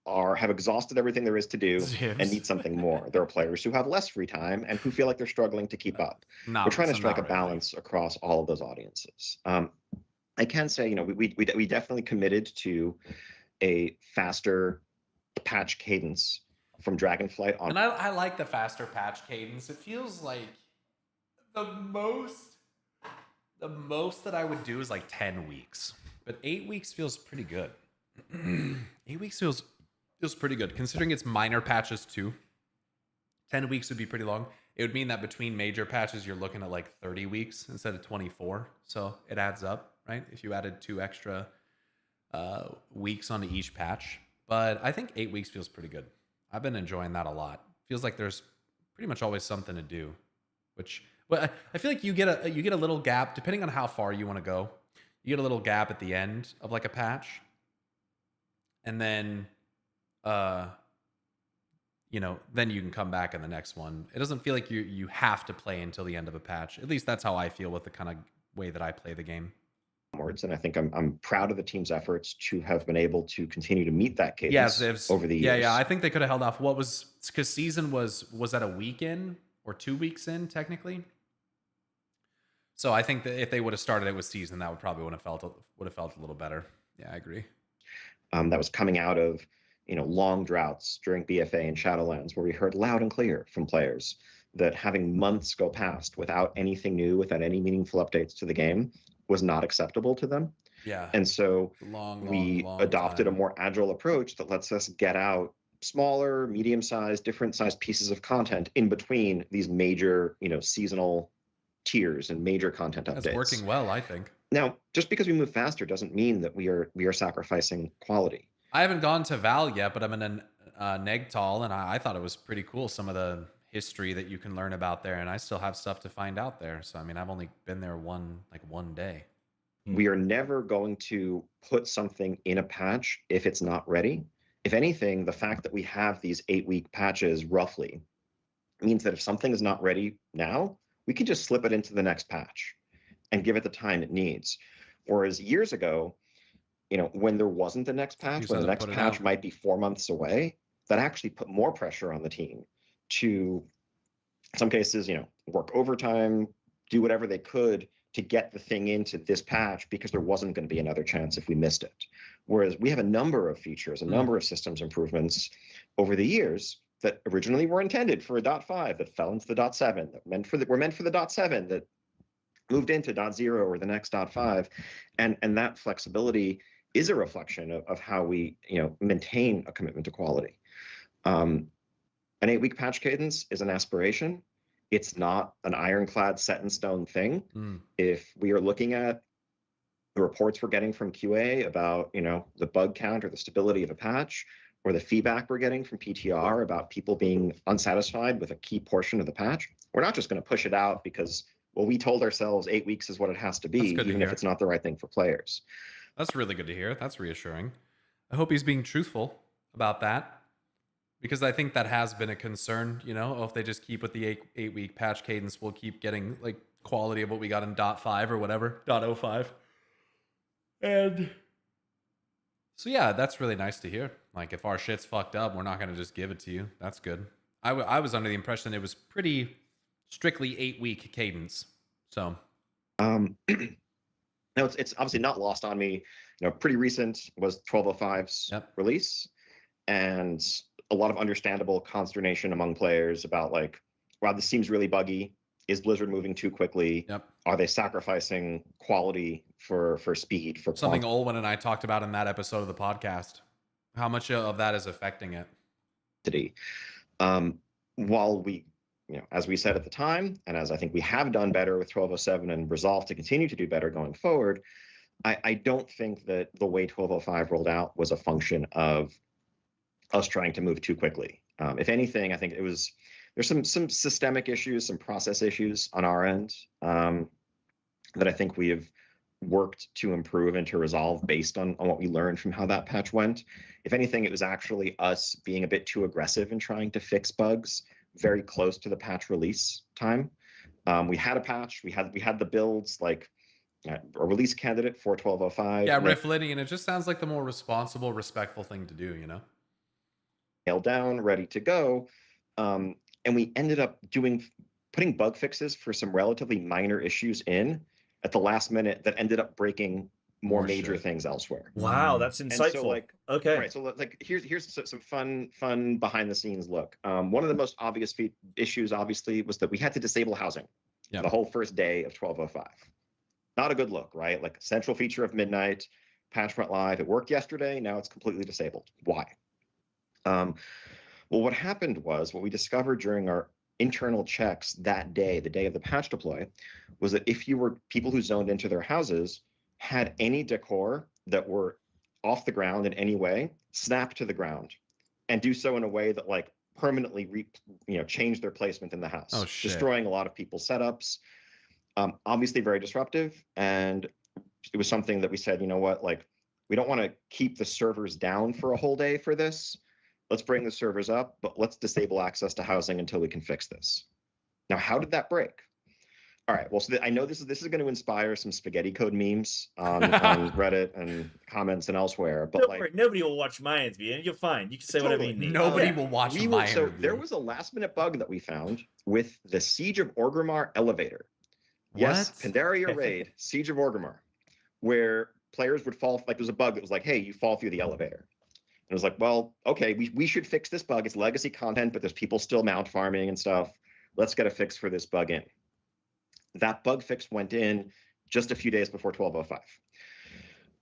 have exhausted everything there is to do, and need something more. There are players who have less free time and who feel like they're struggling to keep up. We're trying to strike a balance across all of those audiences. I can say, we definitely committed to a faster patch cadence from Dragonflight on. And I like the faster patch cadence. It feels like the most that I would do is like 10 weeks, but 8 weeks feels pretty good. 8 weeks feels pretty good, considering it's minor patches too. 10 weeks would be pretty long. It would mean that between major patches, you're looking at like 30 weeks instead of 24. So it adds up, right? If you added 2 extra weeks onto each patch. But I think 8 weeks feels pretty good. I've been enjoying that a lot. Feels like there's pretty much always something to do, which, well, I feel like you get a little gap depending on how far you want to go. You get a little gap at the end of like a patch, and then then you can come back in the next one. It doesn't feel like you have to play until the end of a patch. At least that's how I feel with the kind of way that I play the game. And I think I'm proud of the team's efforts to have been able to continue to meet that cadence over the years. Yeah. I think they could have held off. Because season was at a week in or 2 weeks in technically. So I think that if they would have started it with season, that would have felt a little better. Yeah, I agree. That was coming out of long droughts during BFA and Shadowlands, where we heard loud and clear from players that having months go past without anything new, without any meaningful updates to the game, was not acceptable to them. Yeah. And so we long adopted time. a more agile approach that lets us get out smaller, medium-sized, different-sized pieces of content in between these major, seasonal tiers and major content updates. That's working well, I think. Now, just because we move faster doesn't mean that we are sacrificing quality. I haven't gone to Val yet, but I'm in Negtal, and I thought it was pretty cool, some of the history that you can learn about there, and I still have stuff to find out there. So, I mean, I've only been there one day. We are never going to put something in a patch if it's not ready. If anything, the fact that we have these 8-week patches roughly means that if something is not ready now, we can just slip it into the next patch and give it the time it needs. Whereas years ago, when there wasn't the next patch, when the next patch might be 4 months away, that actually put more pressure on the team to, in some cases, work overtime, do whatever they could to get the thing into this patch because there wasn't going to be another chance if we missed it. Whereas we have a number of features, a number of systems improvements over the years that originally were intended for a .5 that fell into the .7, that were meant for the .7 that moved into .0 or the next .5, and that flexibility is a reflection of how we maintain a commitment to quality. An 8-week patch cadence is an aspiration. It's not an ironclad set in stone thing. If we are looking at the reports we're getting from QA about the bug count or the stability of a patch, or the feedback we're getting from PTR about people being unsatisfied with a key portion of the patch, we're not just going to push it out because, well, we told ourselves 8 weeks is what it has to be, even if it's not the right thing for players. That's really good to hear. That's reassuring. I hope he's being truthful about that, because I think that has been a concern. If they just keep with the 8-week patch cadence, we'll keep getting like quality of what we got in .5 or whatever, .05. And so yeah, that's really nice to hear. Like, if our shit's fucked up, we're not going to just give it to you. That's good. I was under the impression it was pretty strictly 8-week cadence. So, no, it's obviously not lost on me. Pretty recent was 1205's release, and a lot of understandable consternation among players about like, wow, this seems really buggy. Is Blizzard moving too quickly? Are they sacrificing quality for speed? For something Olwen and I talked about in that episode of the podcast. How much of that is affecting it? While we, as we said at the time, and as I think we have done better with 1207 and resolve to continue to do better going forward, I don't think that the way 1205 rolled out was a function of us trying to move too quickly. If anything, I think there's some systemic issues, some process issues on our end that I think we have worked to improve and to resolve based on what we learned from how that patch went. If anything, it was actually us being a bit too aggressive in trying to fix bugs very close to the patch release time. We had a patch, we had the builds, like a release candidate for 1205. Yeah, Riff Liddy, and it just sounds like the more responsible, respectful thing to do, Nailed down, ready to go. And we ended up putting bug fixes for some relatively minor issues in at the last minute that ended up breaking more major things elsewhere. Wow, that's insightful. So, okay. Right. So here's some fun behind the scenes look. One of the most obvious issues, obviously, was that we had to disable housing the whole first day of 1205. Not a good look, right? Like, central feature of Midnight, patch went live. It worked yesterday. Now it's completely disabled. Why? Well, what happened was, what we discovered during our internal checks that day, the day of the patch deploy, was that if you were people who zoned into their houses, had any decor that were off the ground in any way, snap to the ground, and do so in a way that like permanently change their placement in the house, destroying a lot of people's setups. Obviously very disruptive, and it was something that we said, like, we don't want to keep the servers down for a whole day for this. Let's bring the servers up, but let's disable access to housing until we can fix this. Now, how did that break? All right, well, so I know this is going to inspire some spaghetti code memes on Reddit and comments and elsewhere. But don't worry, nobody will watch Mayans, and you're fine. You can say whatever you need. Nobody will watch Mayans. So there was a last-minute bug that we found with the Siege of Orgrimmar elevator. Yes, Pandaria raid, Siege of Orgrimmar, where players would fall, like, there's a bug that was like, hey, you fall through the elevator. It was like, well, okay, we should fix this bug. It's legacy content, but there's people still mount farming and stuff. Let's get a fix for this bug in. That bug fix went in just a few days before 1205.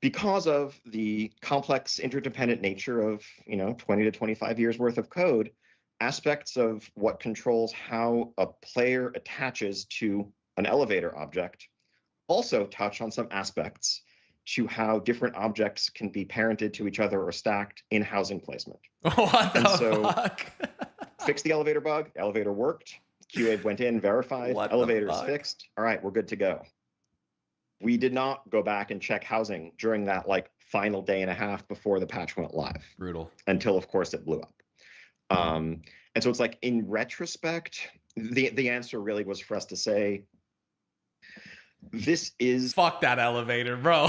Because of the complex interdependent nature of 20 to 25 years worth of code, aspects of what controls how a player attaches to an elevator object also touch on some aspects to how different objects can be parented to each other or stacked in housing placement. What the fuck? Fixed the elevator bug, elevator worked, QA went in, verified, elevator is fixed. All right, we're good to go. We did not go back and check housing during that final day and a half before the patch went live. Brutal. Until of course it blew up. And so it's like, in retrospect, the answer really was for us to say, this is fuck that elevator, bro.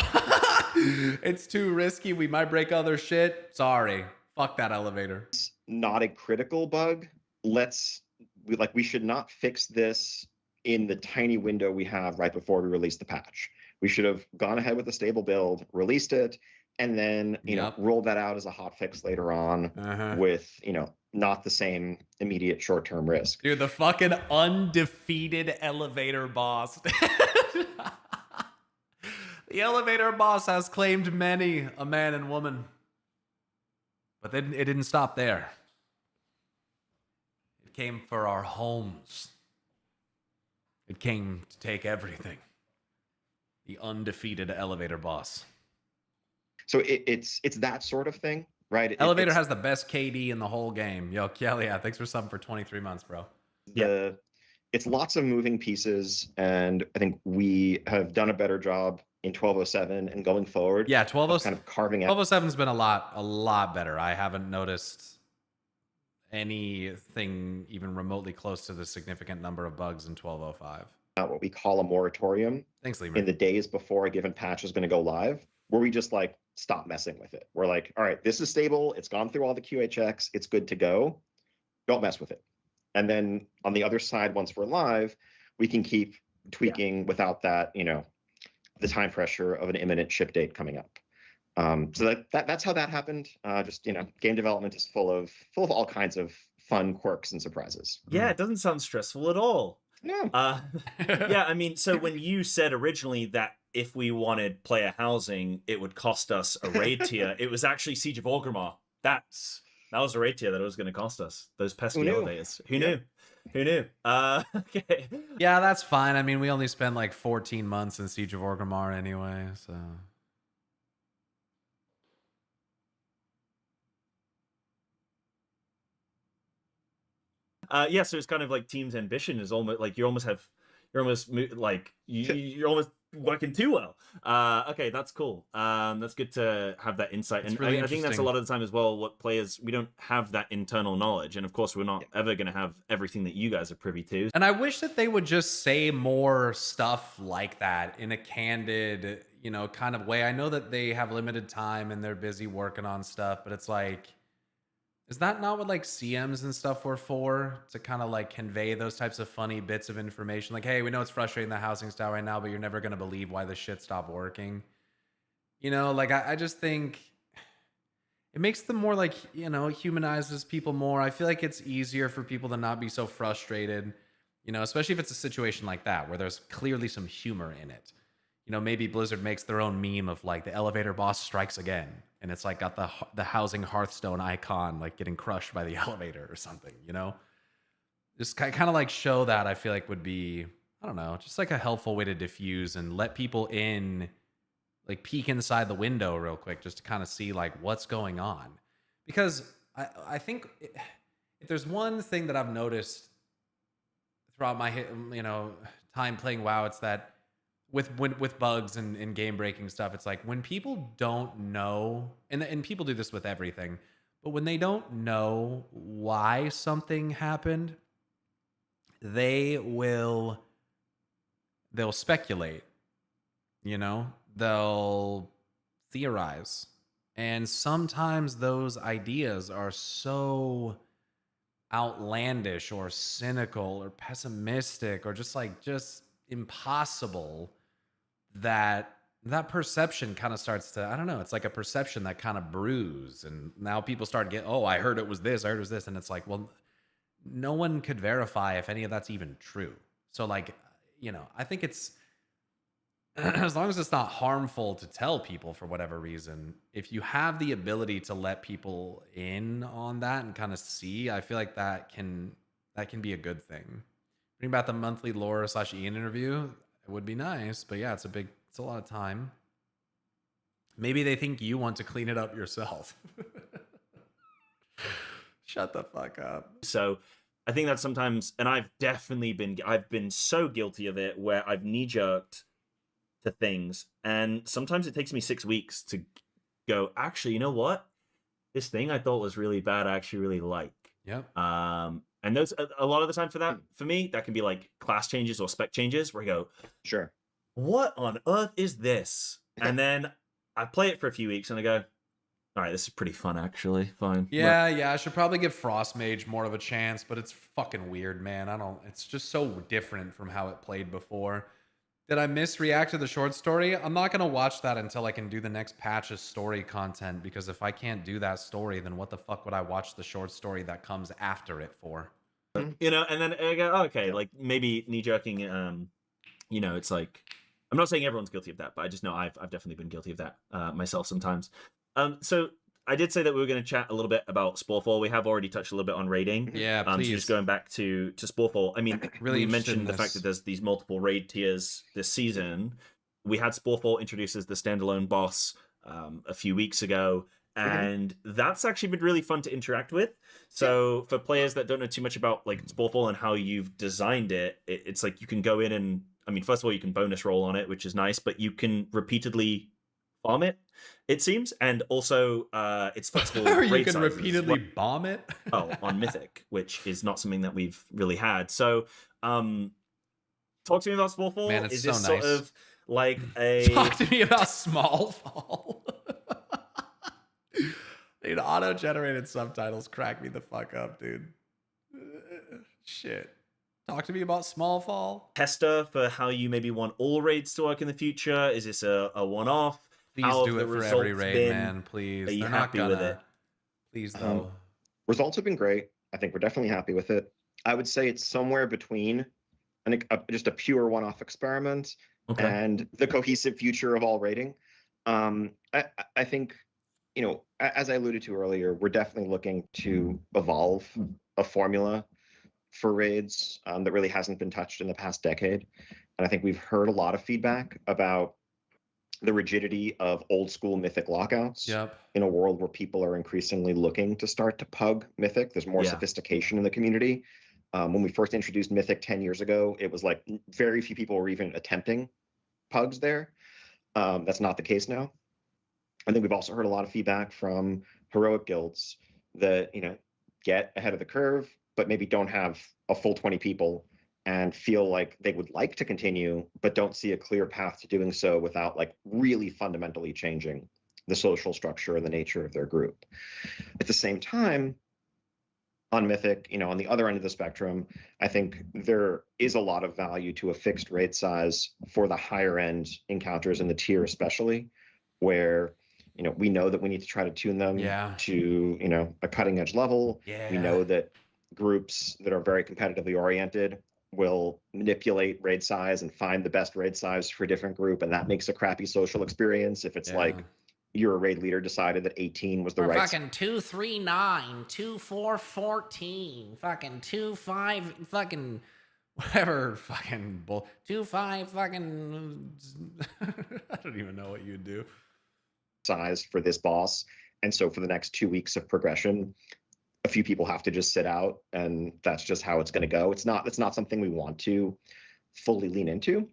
It's too risky. We might break other shit. Sorry. Fuck that elevator. Not a critical bug. We should not fix this in the tiny window we have right before we release the patch. We should have gone ahead with a stable build, released it, and then rolled that out as a hot fix later on with not the same immediate short-term risk. Dude, the fucking undefeated elevator boss. The elevator boss has claimed many a man and woman. But then it didn't stop there. It came for our homes. It came to take everything. The undefeated elevator boss. So it's that sort of thing, right? Elevator has the best KD in the whole game. Yo, Kelly, yeah, thanks for subbing for 23 months, bro. It's lots of moving pieces, and I think we have done a better job in 1207 and going forward. Yeah, 1207 kind of carving out. 1207's been a lot better. I haven't noticed anything even remotely close to the significant number of bugs in 1205. What we call a moratorium. Thanks, Lemur. In the days before a given patch is going to go live, where we just stop messing with it. We're like, all right, this is stable. It's gone through all the QA checks. It's good to go. Don't mess with it. And then on the other side, once we're live, we can keep tweaking without that, the time pressure of an imminent ship date coming up. So that's how that happened. Game development is full of all kinds of fun quirks and surprises. Yeah, it doesn't sound stressful at all. No. Yeah, I mean, so when you said originally that if we wanted player housing, it would cost us a raid tier, it was actually Siege of Orgrimmar. That was a raid tier that it was going to cost us. Those pesky elevators. Who knew? Who knew? Okay. Yeah, that's fine. I mean, we only spent 14 months in Siege of Orgrimmar anyway, so. Yeah, so it's kind of like team's ambition is almost you're almost working too well. Okay, that's cool. That's good to have that insight. And really I think that's a lot of the time as well, what players, we don't have that internal knowledge. And of course, we're not ever going to have everything that you guys are privy to. And I wish that they would just say more stuff like that in a candid, kind of way. I know that they have limited time and they're busy working on stuff, but it's like, is that not what CMs and stuff were for? To kind of convey those types of funny bits of information? Like, hey, we know it's frustrating the housing style right now, but you're never going to believe why this shit stopped working. I just think it makes them more humanizes people more. I feel like it's easier for people to not be so frustrated, especially if it's a situation like that where there's clearly some humor in it. Maybe Blizzard makes their own meme of the elevator boss strikes again. And it's got the housing Hearthstone icon getting crushed by the elevator or something, Just kind of show that, I feel like would be, I don't know, just a helpful way to diffuse and let people in, peek inside the window real quick just to kind of see what's going on. Because I think if there's one thing that I've noticed throughout my time playing WoW, it's that with bugs and game breaking stuff, it's when people don't know, and people do this with everything, but when they don't know why something happened, they'll speculate, they'll theorize, and sometimes those ideas are so outlandish or cynical or pessimistic or just impossible that that perception kind of starts to, I don't know, it's like a perception that kind of brews. And now people start getting, oh, I heard it was this, I heard it was this. And it's like, well, no one could verify if any of that's even true. So like, I think it's, as long as it's not harmful to tell people for whatever reason, if you have the ability to let people in on that and kind of see, I feel like that can be a good thing. Bring about the monthly Laura / Ian interview, it would be nice, but yeah, it's a lot of time. Maybe they think you want to clean it up yourself. Shut the fuck up. So I think that sometimes, and I've been so guilty of it, where I've knee-jerked to things, and sometimes it takes me 6 weeks to go, actually, you know what? This thing I thought was really bad, I actually really like. Yep. And those, a lot of the time for me, that can be like class changes or spec changes where I go, Sure. what on earth is this? And then I play it for a few weeks and I go, all right, this is pretty fun, actually. Fine. Yeah, I should probably give Frostmage more of a chance, but it's fucking weird, man. It's just so different from how it played before. Did I misreact to the short story? I'm not going to watch that until I can do the next patch of story content, because if I can't do that story, then what the fuck would I watch the short story that comes after it for? And then I go, oh, okay, like maybe knee-jerking, it's like, I'm not saying everyone's guilty of that, but I just know I've definitely been guilty of that myself sometimes. So I did say that we were going to chat a little bit about Sporefall. We have already touched a little bit on raiding. Yeah, So please. just going back to Sporefall. I mean, Really we interested in mentioned the fact this. that there's these multiple raid tiers this season. We had Sporefall introduced as the standalone boss a few weeks ago, and that's actually been really fun to interact with. So for players that don't know too much about like Sporefall and how you've designed it, it's like you can go in and, I mean, first of all, you can bonus roll on it, which is nice, but you can repeatedly farm it seems, and also it's flexible. Or you raid can sizes. repeatedly bomb it. On Mythic, which is not something that we've really had. So talk to me about Smallfall. Man, it's is so this nice. sort of like a Talk to me about Smallfall. Dude, auto-generated subtitles crack me the fuck up, dude. Shit. Talk to me about Smallfall. tester for how you maybe want all raids to work in the future? Is this a one-off? Please How do have it the for every results raid, been? man. Please. Are you They're not happy with gonna. it? Please, though. Results have been great. I think we're definitely happy with it. I would say it's somewhere between just a pure one-off experiment and the cohesive future of all raiding. I think, as I alluded to earlier, we're definitely looking to evolve a formula for raids that really hasn't been touched in the past decade. And I think we've heard a lot of feedback about the rigidity of old school Mythic lockouts Yep. in a world where people are increasingly looking to start to pug Mythic. There's more sophistication in the community. When we first introduced Mythic 10 years ago, it was like very few people were even attempting pugs there. That's not the case now. I think we've also heard a lot of feedback from heroic guilds that, get ahead of the curve, but maybe don't have a full 20 people and feel like they would like to continue, but don't see a clear path to doing so without like really fundamentally changing the social structure and the nature of their group. At the same time, on Mythic, on the other end of the spectrum, I think there is a lot of value to a fixed raid size for the higher end encounters in the tier, especially where, we know that we need to try to tune them to, a cutting edge level. Yeah. We know that groups that are very competitively oriented will manipulate raid size and find the best raid size for a different group, and that makes a crappy social experience if it's like you're a raid leader decided that 18 was the right fucking 239, 2414, fucking 25, fucking Whatever fucking bull. 25 fucking. I don't even know what you'd do. size for this boss. And so for the next 2 weeks of progression, a few people have to just sit out, and that's just how it's going to go. It's not something we want to fully lean into.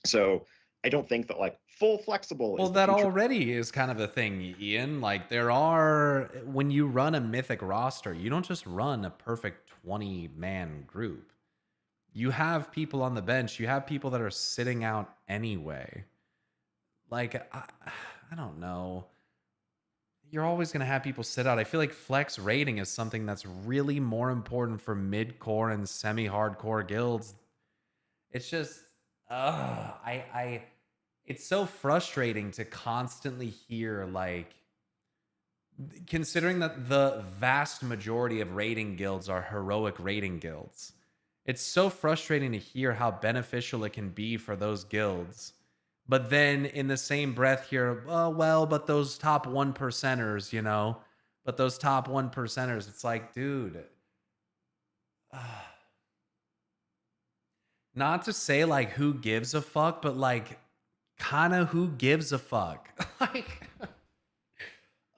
So I don't think that like full flexible. Well, is the that future. already is kind of a thing, Ian. Like when you run a Mythic roster, you don't just run a perfect 20-man group. You have people on the bench. You have people that are sitting out anyway. Like, I don't know. You're always going to have people sit out. I feel like flex rating is something that's really more important for mid-core and semi-hardcore guilds. It's just, it's so frustrating to constantly hear, like, considering that the vast majority of raiding guilds are heroic raiding guilds, it's so frustrating to hear how beneficial it can be for those guilds. But then in the same breath here, oh, well, but those top 1%ers, you know, but those top 1%ers, it's like, dude, not to say like who gives a fuck, but like kind of who gives a fuck. Like,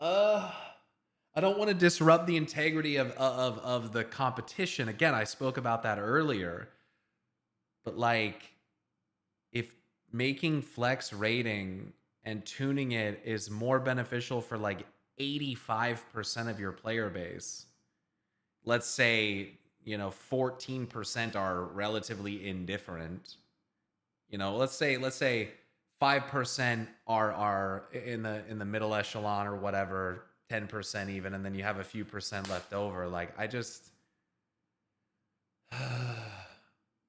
I don't want to disrupt the integrity of the competition. Again, I spoke about that earlier. But like, if making flex rating and tuning it is more beneficial for like 85% of your player base, let's say, you know, 14% are relatively indifferent. You know, let's say 5% are in the middle echelon or whatever, 10% even, and then you have a few percent left over. Like, I just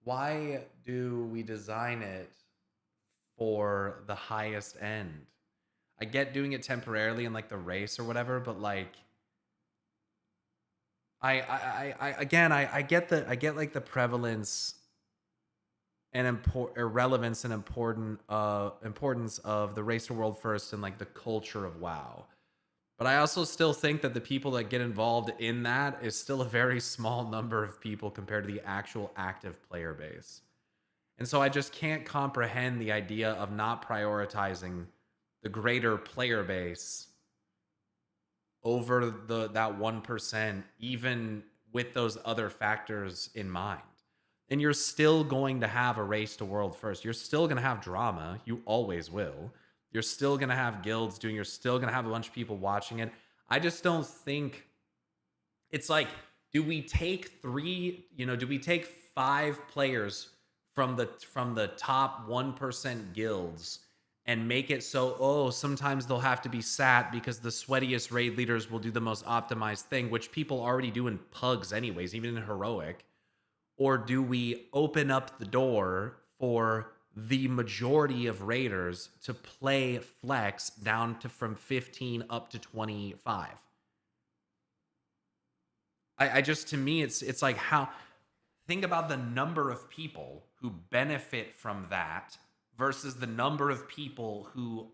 why do we design it for the highest end? I get doing it temporarily in like the race or whatever, but like I get like the prevalence and irrelevance and importance of the race to world first and like the culture of WoW. But I also still think that the people that get involved in that is still a very small number of people compared to the actual active player base. And so I just can't comprehend the idea of not prioritizing the greater player base over that 1%, even with those other factors in mind. And you're still going to have a race to world first. You're still going to have drama. You always will. You're still going to have guilds doing, you're still going to have a bunch of people watching it. I just don't think it's like, do we take 5 players from the top 1% guilds and make it so, oh, sometimes they'll have to be sat because the sweatiest raid leaders will do the most optimized thing, which people already do in pugs anyways, even in heroic? Or do we open up the door for the majority of raiders to play flex down to from 15 up to 25? I just, to me, it's like, how, think about the number of people who benefit from that versus the number of people who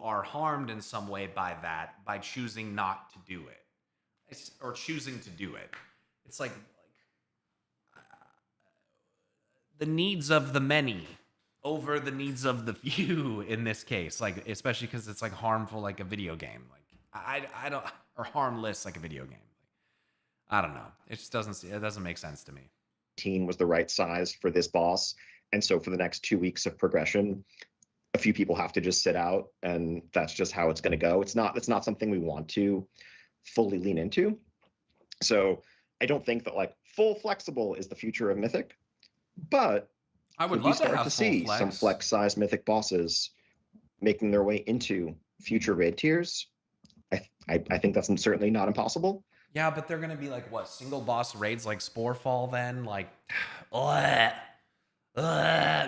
are harmed in some way by that, by choosing not to do it, or choosing to do it. It's like the needs of the many over the needs of the few in this case, like, especially because it's like harmful like a video game. Like, I don't, or harmless like a video game. I don't know. It just doesn't make sense to me. 18 was the right size for this boss. And so for the next 2 weeks of progression, a few people have to just sit out, and that's just how it's going to go. It's not something we want to fully lean into. So I don't think that like full flexible is the future of Mythic, but I would love to have to see flex. some flex size Mythic bosses making their way into future raid tiers. I think that's certainly not impossible. Yeah, but they're gonna be like, what, single boss raids like Sporefall then? Like,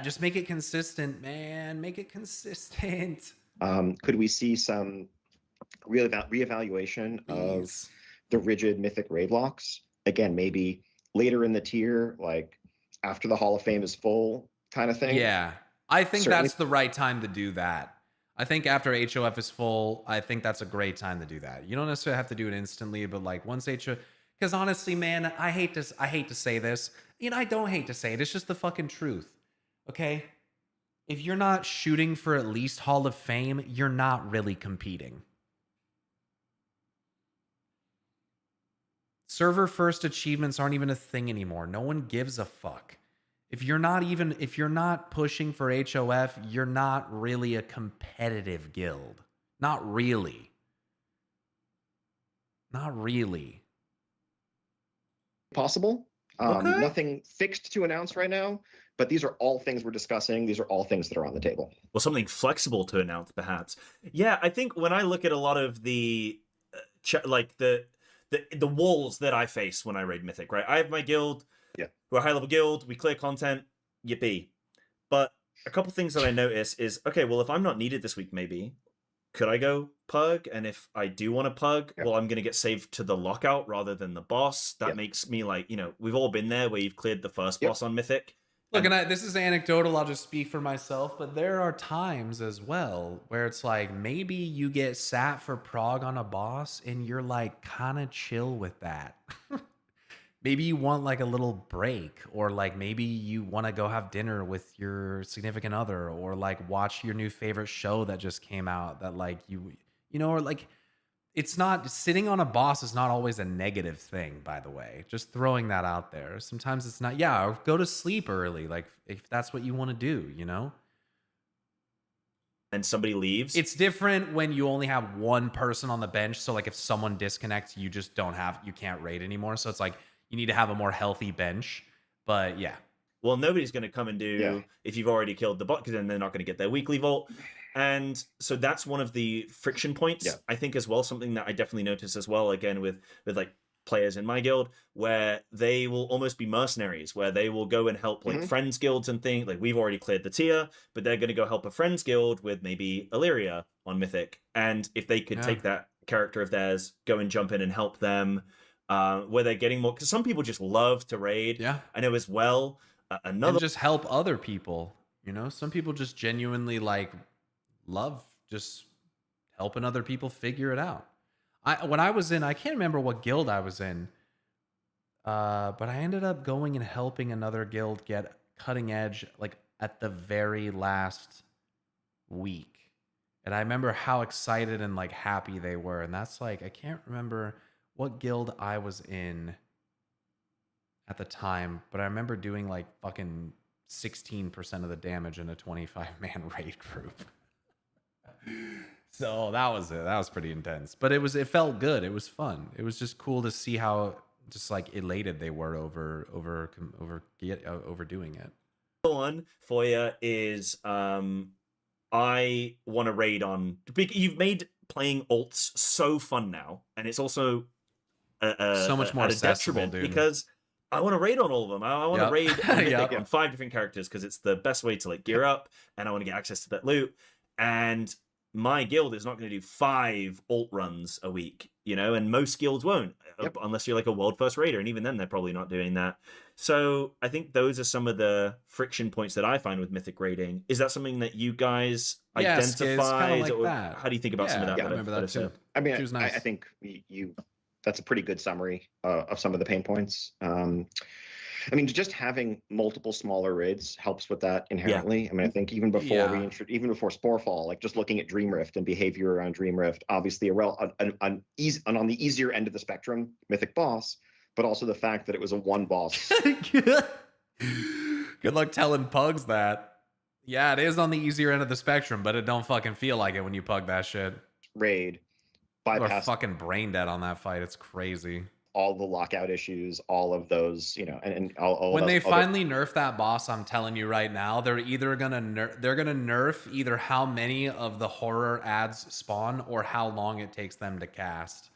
just make it consistent, man. Make it consistent. Could we see some reevaluation of the rigid Mythic raid locks? Again, maybe later in the tier, like after the Hall of Fame is full kind of thing? Yeah, I think Certainly. that's the right time to do that. I think after HOF is full, I think that's a great time to do that. You don't necessarily have to do it instantly, but like once HOF, because honestly, man, I hate to say this. You know, I don't hate to say it. It's just the fucking truth. Okay? If you're not shooting for at least Hall of Fame, you're not really competing. Server first achievements aren't even a thing anymore. No one gives a fuck. If you're not pushing for HOF, you're not really a competitive guild. Not really. Not really. Possible. Okay. Nothing fixed to announce right now, but these are all things we're discussing. These are all things that are on the table. Or something flexible to announce, perhaps. Yeah, I think when I look at a lot of the like the walls that I face when I raid Mythic, right? I have my guild. Yeah. We're a high level guild. We clear content. Yippee. But a couple things that I notice is, okay, well, if I'm not needed this week, maybe could I go pug? And if I do want to pug, well, I'm going to get saved to the lockout rather than the boss. That makes me like, we've all been there where you've cleared the first boss on Mythic. Look, and this is anecdotal, I'll just speak for myself, but there are times as well where it's like maybe you get sat for prog on a boss and you're like kind of chill with that. Maybe you want like a little break, or like maybe you want to go have dinner with your significant other, or like watch your new favorite show that just came out that like or like it's not, sitting on a boss is not always a negative thing, by the way. Just throwing that out there. Sometimes it's not, or go to sleep early, like if that's what you want to do, And somebody leaves. It's different when you only have one person on the bench. So like if someone disconnects, you can't raid anymore. So it's like you need to have a more healthy bench. But yeah. Well, nobody's going to come and do if you've already killed the bot, because then they're not going to get their weekly vault. And so that's one of the friction points, I think, as well. Something that I definitely noticed as well, again, with like players in my guild, where they will almost be mercenaries, where they will go and help like friends guilds and things. Like we've already cleared the tier, but they're going to go help a friends guild with maybe Illyria on Mythic. And if they could take that character of theirs, go and jump in and help them, where they're getting more, because some people just love to raid. I know as well. And just help other people. Some people just genuinely like love just helping other people figure it out. When I was in, I can't remember what guild I was in, but I ended up going and helping another guild get cutting edge like at the very last week. And I remember how excited and like happy they were. And that's like, I can't remember what guild I was in at the time, but I remember doing like fucking 16% of the damage in a 25-man raid group. So that was it. That was pretty intense, but it felt good. It was fun. It was just cool to see how just like elated they were overdoing it. One for you is I want to raid on. You've made playing alts so fun now, and it's also so much more accessible, dude. Because I want to raid on all of them. I want to raid on, Mythic on 5 different characters because it's the best way to like gear up, and I want to get access to that loot. And my guild is not going to do 5 alt runs a week, and most guilds won't, unless you're like a world first raider, and even then they're probably not doing that. So I think those are some of the friction points that I find with Mythic raiding. Is that something that you guys identified? Like that. How do you think about some of that? Yeah, I remember that too. I mean, nice. I think that's a pretty good summary of some of the pain points. I mean, just having multiple smaller raids helps with that inherently. I mean, I think even before even before Sporefall, like just looking at Dreamrift and behavior around Dreamrift, obviously on the easier end of the spectrum, Mythic boss, but also the fact that it was a one boss. Good luck telling pugs that. Yeah, it is on the easier end of the spectrum, but it don't fucking feel like it when you pug that shit. Raid. People are fucking brain dead on that fight. It's crazy. All the lockout issues, all of those, and all when they finally nerf that boss, I'm telling you right now, they're either gonna nerf either how many of the horror ads spawn or how long it takes them to cast.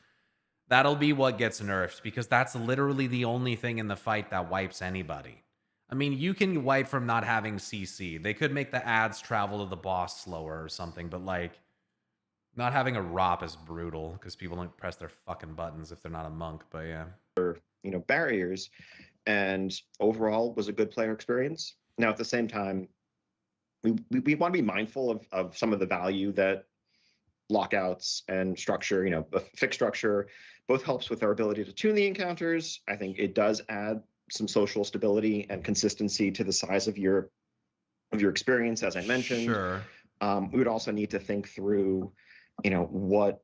That'll be what gets nerfed, because that's literally the only thing in the fight that wipes anybody. I mean, you can wipe from not having CC. They could make the ads travel to the boss slower or something, but like, not having a ROP is brutal because people don't press their fucking buttons if they're not a monk, but yeah. Barriers, and overall was a good player experience. Now, at the same time, we want to be mindful of some of the value that lockouts and structure, a fixed structure, both helps with our ability to tune the encounters. I think it does add some social stability and consistency to the size of your experience, as I mentioned. Sure. We would also need to think through what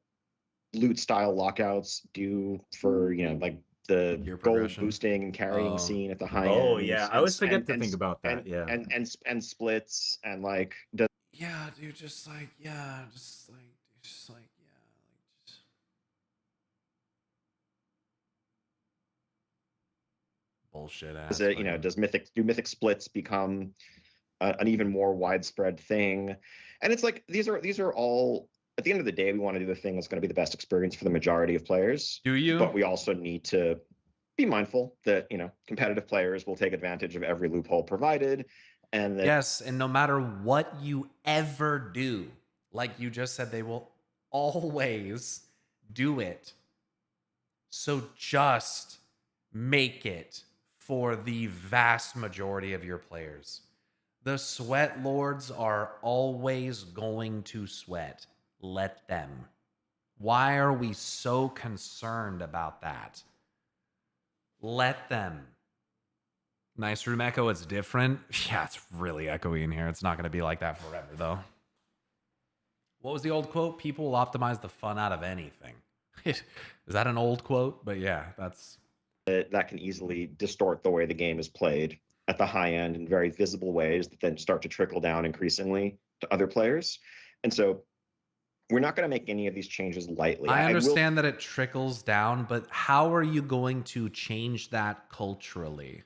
loot style lockouts do for like the gold boosting and carrying scene at the high end. Oh yeah, I always forget to think about that. And splits and like bullshit ass. Does mythic splits become an even more widespread thing? And it's like these are all, at the end of the day, we want to do the thing that's going to be the best experience for the majority of players. Do you? But we also need to be mindful that competitive players will take advantage of every loophole provided, and that Yes, and no matter what you ever do, like you just said, they will always do it. So just make it for the vast majority of your players. The sweat lords are always going to sweat. Let them. Why are we so concerned about that? Let them. Nice room echo, it's different. Yeah, it's really echoey in here. It's not going to be like that forever, though. What was the old quote? People will optimize the fun out of anything. Is that an old quote? But yeah, that's... that can easily distort the way the game is played at the high end in very visible ways that then start to trickle down increasingly to other players. And so we're not going to make any of these changes lightly. I understand that it trickles down, but how are you going to change that culturally?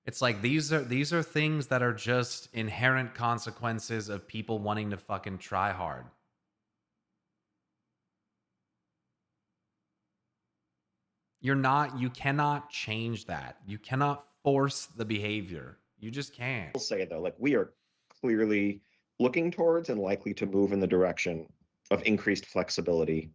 It's like these are things that are just inherent consequences of people wanting to fucking try hard. You cannot change that. You cannot force the behavior. You just can't. I'll say though, like we are clearly looking towards and likely to move in the direction of increased flexibility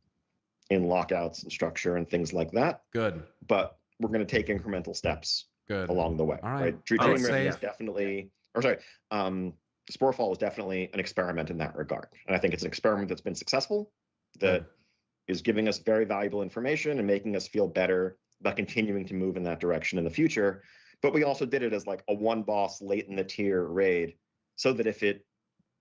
in lockouts and structure and things like that. Good. But we're going to take incremental steps along the way. All right. Dream is definitely, or sorry, Sporefall is definitely an experiment in that regard. And I think it's an experiment that's been successful, that is giving us very valuable information and making us feel better about continuing to move in that direction in the future. But we also did it as like a one boss late in the tier raid, so that if it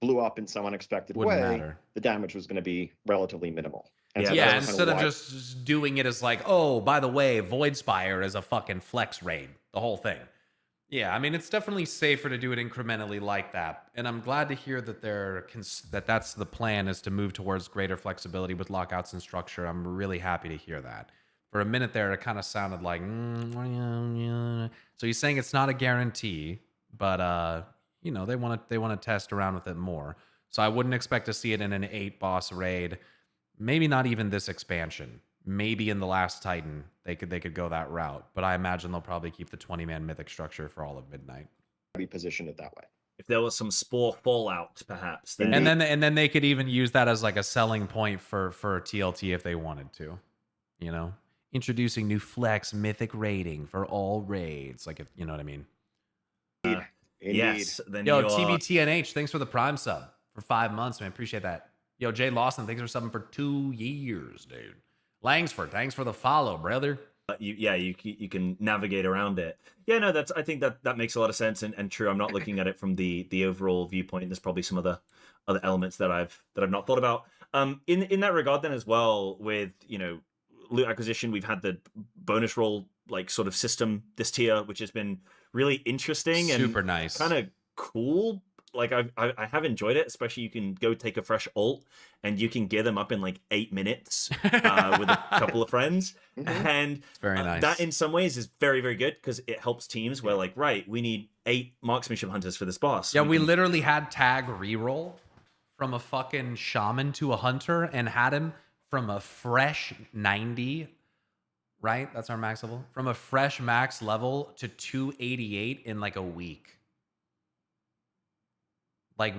blew up in some unexpected way, the damage was going to be relatively minimal. And so yeah, instead of just doing it as like, oh, by the way, Void Spire is a fucking flex raid, the whole thing. Yeah, I mean, it's definitely safer to do it incrementally like that. And I'm glad to hear that that's the plan, is to move towards greater flexibility with lockouts and structure. I'm really happy to hear that. For a minute there, it kind of sounded like, so he's saying it's not a guarantee, but you know, they want to test around with it more. So I wouldn't expect to see it in an 8-boss raid. Maybe not even this expansion. Maybe in the Last Titan they could go that route, but I imagine they'll probably keep the 20-man mythic structure for all of Midnight. Be positioned it that way. If there was some Spore fallout, perhaps. Then and then they could even use that as like a selling point for TLT if they wanted to. You know, introducing new flex mythic rating for all raids, like, if you know what I mean. Yes. Then yo, TBTNH, thanks for the Prime sub for 5 months, man. Appreciate that. Yo, Jay Lawson, thanks for subbing for 2 years, dude. Langsford, thanks for the follow, brother. You can navigate around it. Yeah, no, I think that makes a lot of sense and true. I'm not looking at it from the overall viewpoint. There's probably some other elements that I've not thought about. In that regard, then as well, with loot acquisition, we've had the bonus roll like sort of system this tier, which has been really interesting and super nice, kind of cool. Like I have enjoyed it, especially you can go take a fresh ult and you can gear them up in like 8 minutes with a couple of friends. And it's very nice. That in some ways is very, very good because it helps teams where like, right, we need 8 marksmanship hunters for this boss. Yeah, we literally had tag reroll from a fucking shaman to a hunter and had him from a fresh 90, right? That's our max level. From a fresh max level to 288 in like a week. Like,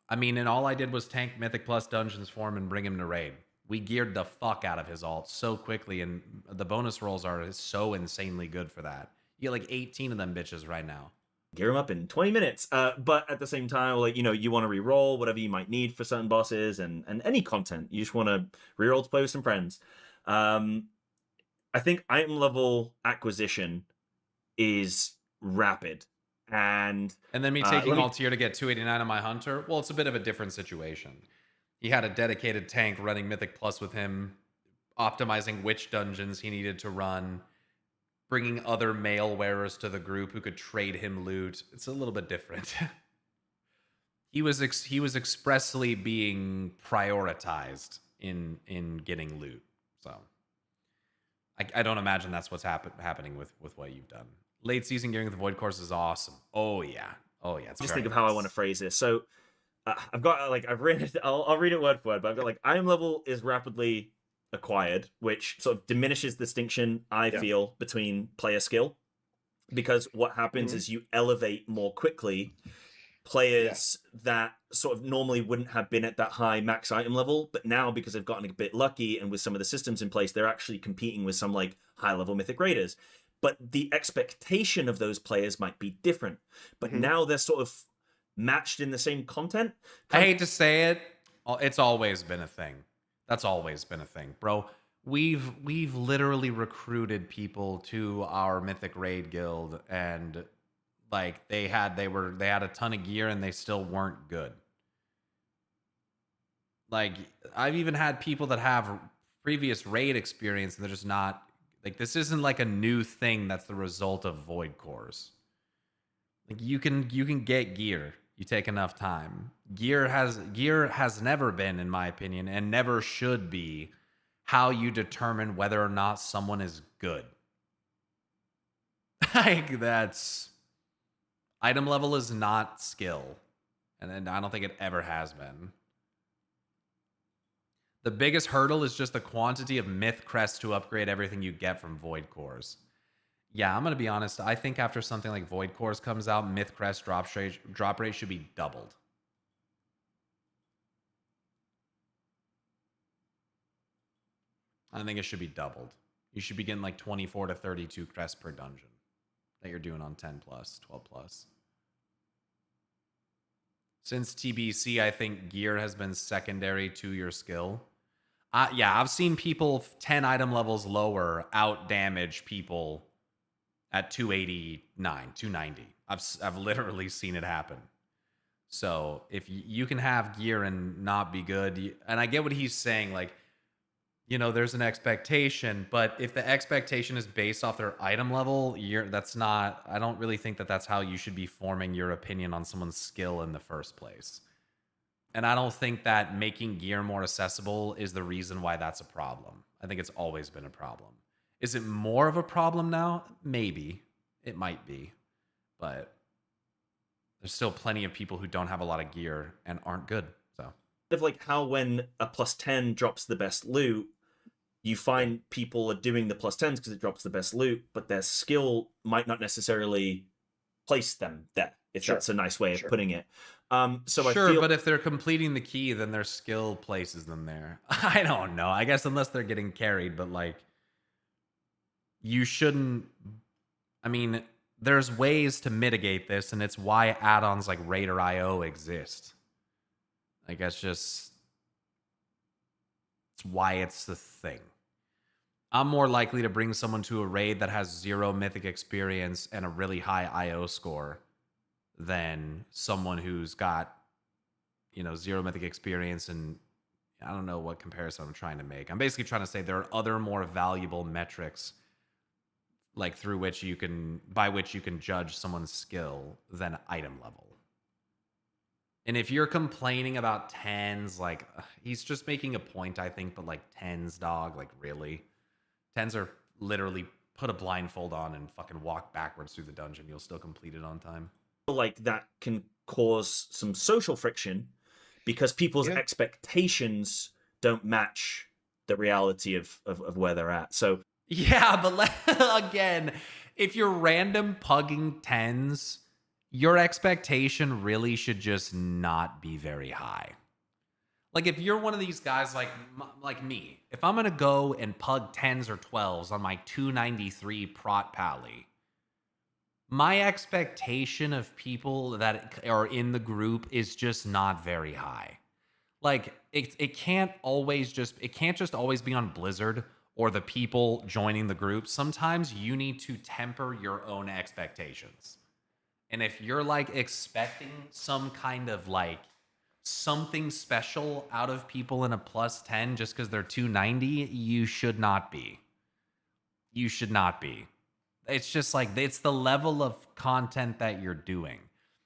I mean, and all I did was tank Mythic Plus Dungeons form and bring him to raid. We geared the fuck out of his ult so quickly, and the bonus rolls are so insanely good for that. You get like 18 of them bitches right now. Gear them up in 20 minutes. But at the same time, like, you want to re-roll whatever you might need for certain bosses and any content. You just want to re-roll to play with some friends. I think item level acquisition is rapid. And then me taking all tier to get 289 on my hunter, well, it's a bit of a different situation. He had a dedicated tank running Mythic Plus with him, optimizing which dungeons he needed to run, bringing other mail wearers to the group who could trade him loot. It's a little bit different. He was expressly being prioritized in getting loot. So I don't imagine that's what's happening with what you've done. Late season gearing with the Void Course is awesome. Oh yeah. Just think of how I want to phrase this. So I've got I've written it. I'll read it word for word. But I've got item level is rapidly acquired, which sort of diminishes the distinction I feel between player skill, because what happens is you elevate more quickly players that sort of normally wouldn't have been at that high max item level, but now because they've gotten a bit lucky and with some of the systems in place, they're actually competing with some like high level mythic raiders. But the expectation of those players might be different. But now they're sort of matched in the same content. I hate to say it, it's always been a thing. That's always been a thing, bro. We've literally recruited people to our Mythic Raid guild, and like they had a ton of gear and they still weren't good. Like I've even had people that have previous raid experience and they're just not like, this isn't like a new thing that's the result of void cores. Like you can get gear. You take enough time. Gear has never been, in my opinion, and never should be, how you determine whether or not someone is good. Like that's item level is not skill. And I don't think it ever has been. The biggest hurdle is just the quantity of myth crests to upgrade everything you get from void cores. Yeah, I'm going to be honest. I think after something like void cores comes out, myth crest drop rate should be doubled. I think it should be doubled. You should be getting like 24 to 32 crests per dungeon that you're doing on 10 plus, 12 plus. Since TBC, I think gear has been secondary to your skill. Yeah, I've seen people 10 item levels lower out damage people at 289, 290. I've literally seen it happen. So if you can have gear and not be good, and I get what he's saying, like, you know, there's an expectation, but if the expectation is based off their item level, that's not, I don't really think that that's how you should be forming your opinion on someone's skill in the first place. And I don't think that making gear more accessible is the reason why that's a problem. I think it's always been a problem. Is it more of a problem now? Maybe. It might be. But there's still plenty of people who don't have a lot of gear and aren't good. So, of like how when a plus 10 drops the best loot, you find people are doing the plus 10s because it drops the best loot, but their skill might not necessarily place them there, if that's a nice way of putting it. So I feel... but if they're completing the key, then their skill places them there. I don't know. I guess unless they're getting carried, but like, you shouldn't... I mean, there's ways to mitigate this, and it's why add-ons like Raider.io exist. Like, it's just... it's why it's the thing. I'm more likely to bring someone to a raid that has 0 mythic experience and a really high IO score than someone who's got, 0 mythic experience. And I don't know what comparison I'm trying to make. I'm basically trying to say there are other more valuable metrics like by which you can judge someone's skill than item level. And if you're complaining about 10s, like, he's just making a point, I think, but like 10s, dog, like, really? 10s are literally put a blindfold on and fucking walk backwards through the dungeon. You'll still complete it on time. Like, that can cause some social friction because people's expectations don't match the reality of where they're at. So, yeah, but again, if you're random pugging 10s, your expectation really should just not be very high. Like, if you're one of these guys like me, if I'm going to go and pug 10s or 12s on my 293 Prot Pally, my expectation of people that are in the group is just not very high. Like, it can't just always be on Blizzard or the people joining the group. Sometimes you need to temper your own expectations. And if you're like expecting some kind of like something special out of people in a plus 10 just because they're 290, you should not be. You should not be. It's just like, it's the level of content that you're doing.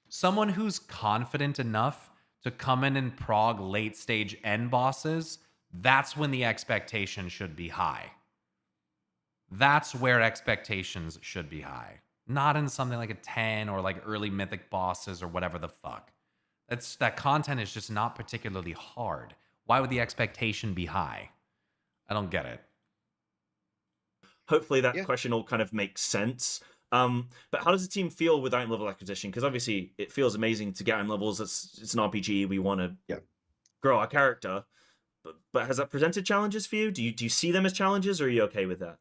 Someone who's confident enough to come in and prog late stage end bosses, that's when the expectation should be high. That's where expectations should be high. Not in something like a 10 or like early mythic bosses or whatever the fuck. That content is just not particularly hard. Why would the expectation be high? I don't get it. Hopefully that question all kind of makes sense. But how does the team feel with item level acquisition? Because obviously it feels amazing to get item levels. It's an RPG. We want to grow our character. But has that presented challenges for you? Do you see them as challenges, or are you okay with that?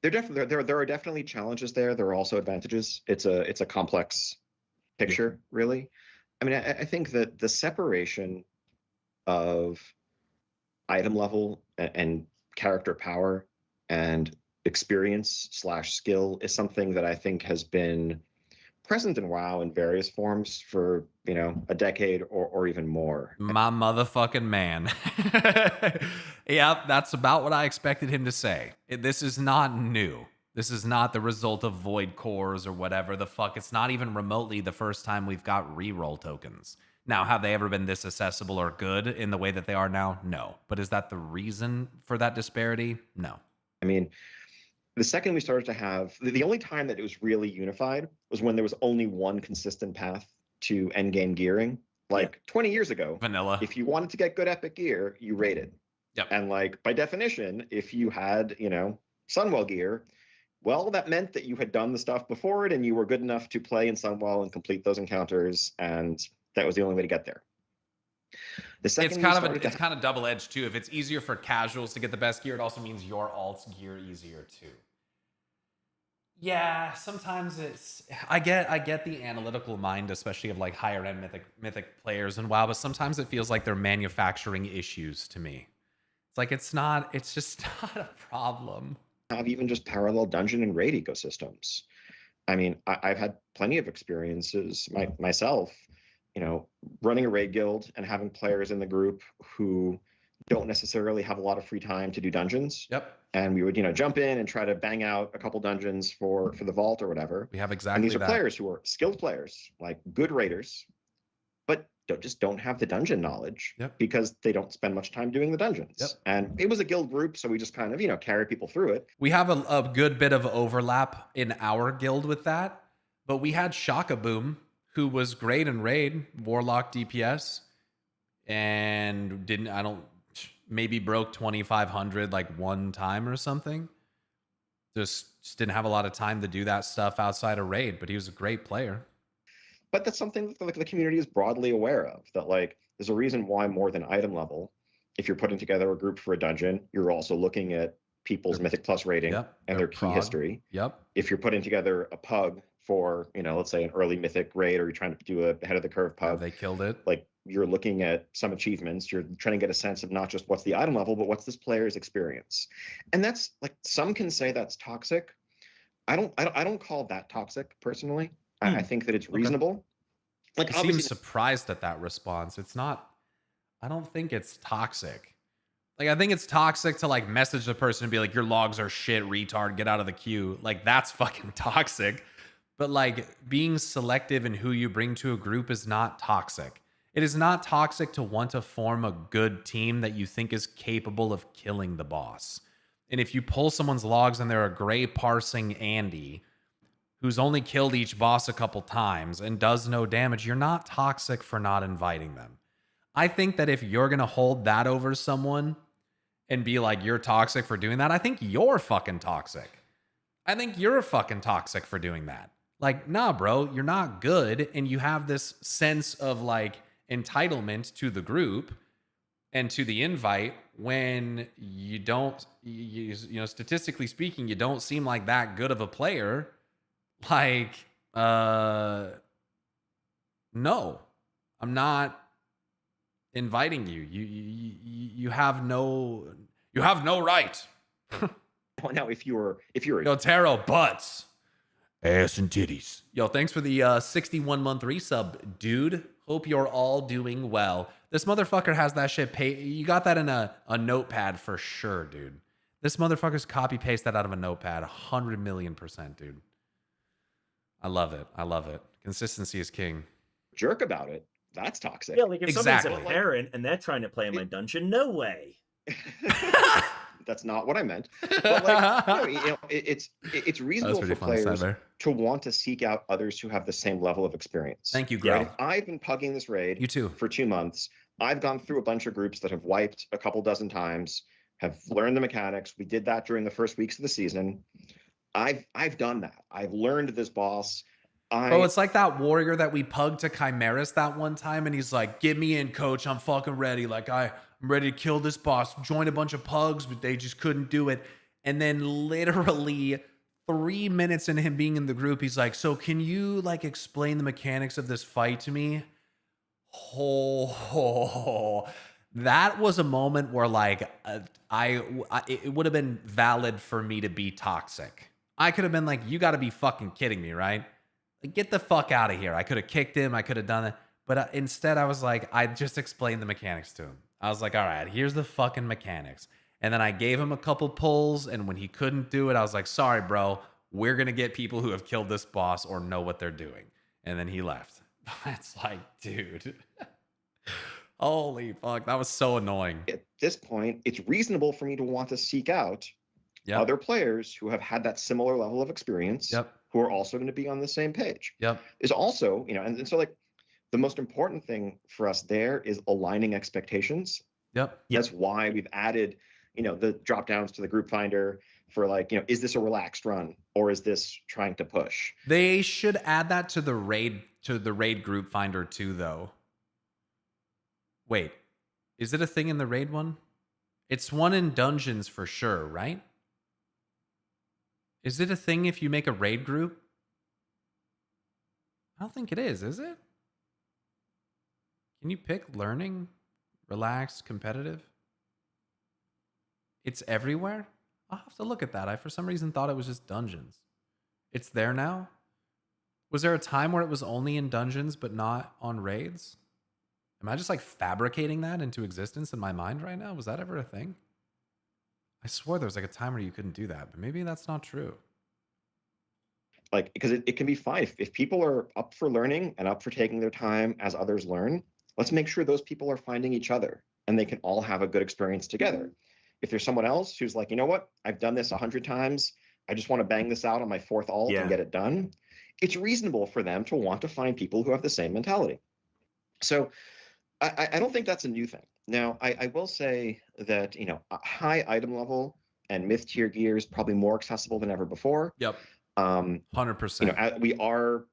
There are definitely challenges there. There are also advantages. It's a complex picture, really. I mean, I think that the separation of item level and character power and experience / skill is something that I think has been present in WoW in various forms for, a decade or even more. My motherfucking man. Yep, that's about what I expected him to say. This is not new. This is not the result of void cores or whatever the fuck. It's not even remotely the first time we've got reroll tokens. Now, have they ever been this accessible or good in the way that they are now? No. But is that the reason for that disparity? No. I mean, the second we started to have, the only time that it was really unified was when there was only one consistent path to endgame gearing. 20 years ago, vanilla. If you wanted to get good epic gear, you raided. Yep. And by definition, if you had, Sunwell gear, well, that meant that you had done the stuff before it and you were good enough to play in Sunwell and complete those encounters, and that was the only way to get there. It's kind of double-edged too. If it's easier for casuals to get the best gear, it also means your alt's gear easier too. Yeah, sometimes I get the analytical mind, especially of higher end mythic players and WoW, but sometimes it feels like they're manufacturing issues to me. It's just not a problem. Have even just parallel dungeon and raid ecosystems. I mean, I've had plenty of experiences myself, running a raid guild and having players in the group who don't necessarily have a lot of free time to do dungeons. Yep. And we would, jump in and try to bang out a couple dungeons for the vault or whatever. We have exactly and these are that. players who are skilled players, good raiders, but don't have the dungeon knowledge because they don't spend much time doing the dungeons. Yep. And it was a guild group, so we just kind of, carry people through it. We have a good bit of overlap in our guild with that, but we had Shaka Boom, who was great in raid, warlock DPS, and maybe broke 2,500 one time or something. Just didn't have a lot of time to do that stuff outside of raid, but he was a great player. But that's something that the community is broadly aware of, that there's a reason why more than item level, if you're putting together a group for a dungeon, you're also looking at people's Mythic Plus rating and their key history. Yep. If you're putting together a pug for, let's say an early Mythic raid, or you're trying to do a ahead of the curve pug. They killed it. You're looking at some achievements. You're trying to get a sense of not just what's the item level, but what's this player's experience. And that's some can say that's toxic. I don't call that toxic personally. I think that it's reasonable. I seem surprised at that response. It's not. I don't think it's toxic. I think it's toxic to message the person and be like, your logs are shit, retard, get out of the queue. That's fucking toxic. But being selective in who you bring to a group is not toxic. It is not toxic to want to form a good team that you think is capable of killing the boss. And if you pull someone's logs and they're a gray parsing Andy who's only killed each boss a couple times and does no damage, you're not toxic for not inviting them. I think that if you're going to hold that over someone and be like, you're toxic for doing that, I think you're fucking toxic. I think you're fucking toxic for doing that. Nah, bro, you're not good. And you have this sense of entitlement to the group and to the invite when you don't, statistically speaking, you don't seem like that good of a player. No, I'm not inviting you. You have no right. Now, if you're Yo, Taro, butts, ass and titties. Yo, thanks for the 61-month resub, dude. Hope you're all doing well. This motherfucker has that shit you got that in a notepad for sure, dude. This motherfucker's copy paste that out of a notepad 100 million%, dude. I love it. Consistency is king. Jerk about it. That's toxic. Yeah, if someone's a parent and they're trying to play in my dungeon, no way. That's not what I meant. But it's reasonable for players to want to seek out others who have the same level of experience. Thank you, Greg. I've been pugging this raid you too. For 2 months. I've gone through a bunch of groups that have wiped a couple dozen times, have learned the mechanics. We did that during the first weeks of the season. I've done that. I've learned this boss. Bro, it's like that warrior that we pugged to Chimeras that one time, and he's like, "Get me in, coach. I'm fucking ready. Like, I'm ready to kill this boss." Joined a bunch of pugs, but they just couldn't do it. And then literally 3 minutes into him being in the group, he's like, "So can you like explain the mechanics of this fight to me?" Oh, that was a moment where like it would have been valid for me to be toxic. I could have been like, "You got to be fucking kidding me, right? Like, get the fuck out of here." I could have kicked him. I could have done it. But instead, I was like, I just explained the mechanics to him. I was like, all right, here's the fucking mechanics. And then I gave him a couple pulls. And when he couldn't do it, I was like, sorry, bro. We're going to get people who have killed this boss or know what they're doing. And then he left. It's like, dude. Holy fuck. That was so annoying. At this point, it's reasonable for me to want to seek out Yep. other players who have had that similar level of experience, Yep. who are also going to be on the same page. Yep. Is also, and so like the most important thing for us there is aligning expectations. Yep. That's why we've added, the drop downs to the group finder for like, is this a relaxed run or is this trying to push? They should add that to the raid group finder too, though. Wait, is it a thing in the raid one? It's one in dungeons for sure, right? Is it a thing if you make a raid group? I don't think it is it? Can you pick learning, relaxed, competitive? It's everywhere? I'll have to look at that. I, for some reason, thought it was just dungeons. It's there now? Was there a time where it was only in dungeons but not on raids? Am I just like fabricating that into existence in my mind right now? Was that ever a thing? I swore there was like a time where you couldn't do that, but maybe that's not true. Like, because it can be fine. If people are up for learning and up for taking their time as others learn, let's make sure those people are finding each other and they can all have a good experience together. If there's someone else who's like, you know what, I've done this 100 times, I just want to bang this out on my fourth alt and get it done, it's reasonable for them to want to find people who have the same mentality. So I don't think that's a new thing. Now, I will say that, a high item level and myth tier gear is probably more accessible than ever before. Yep. 100%. We are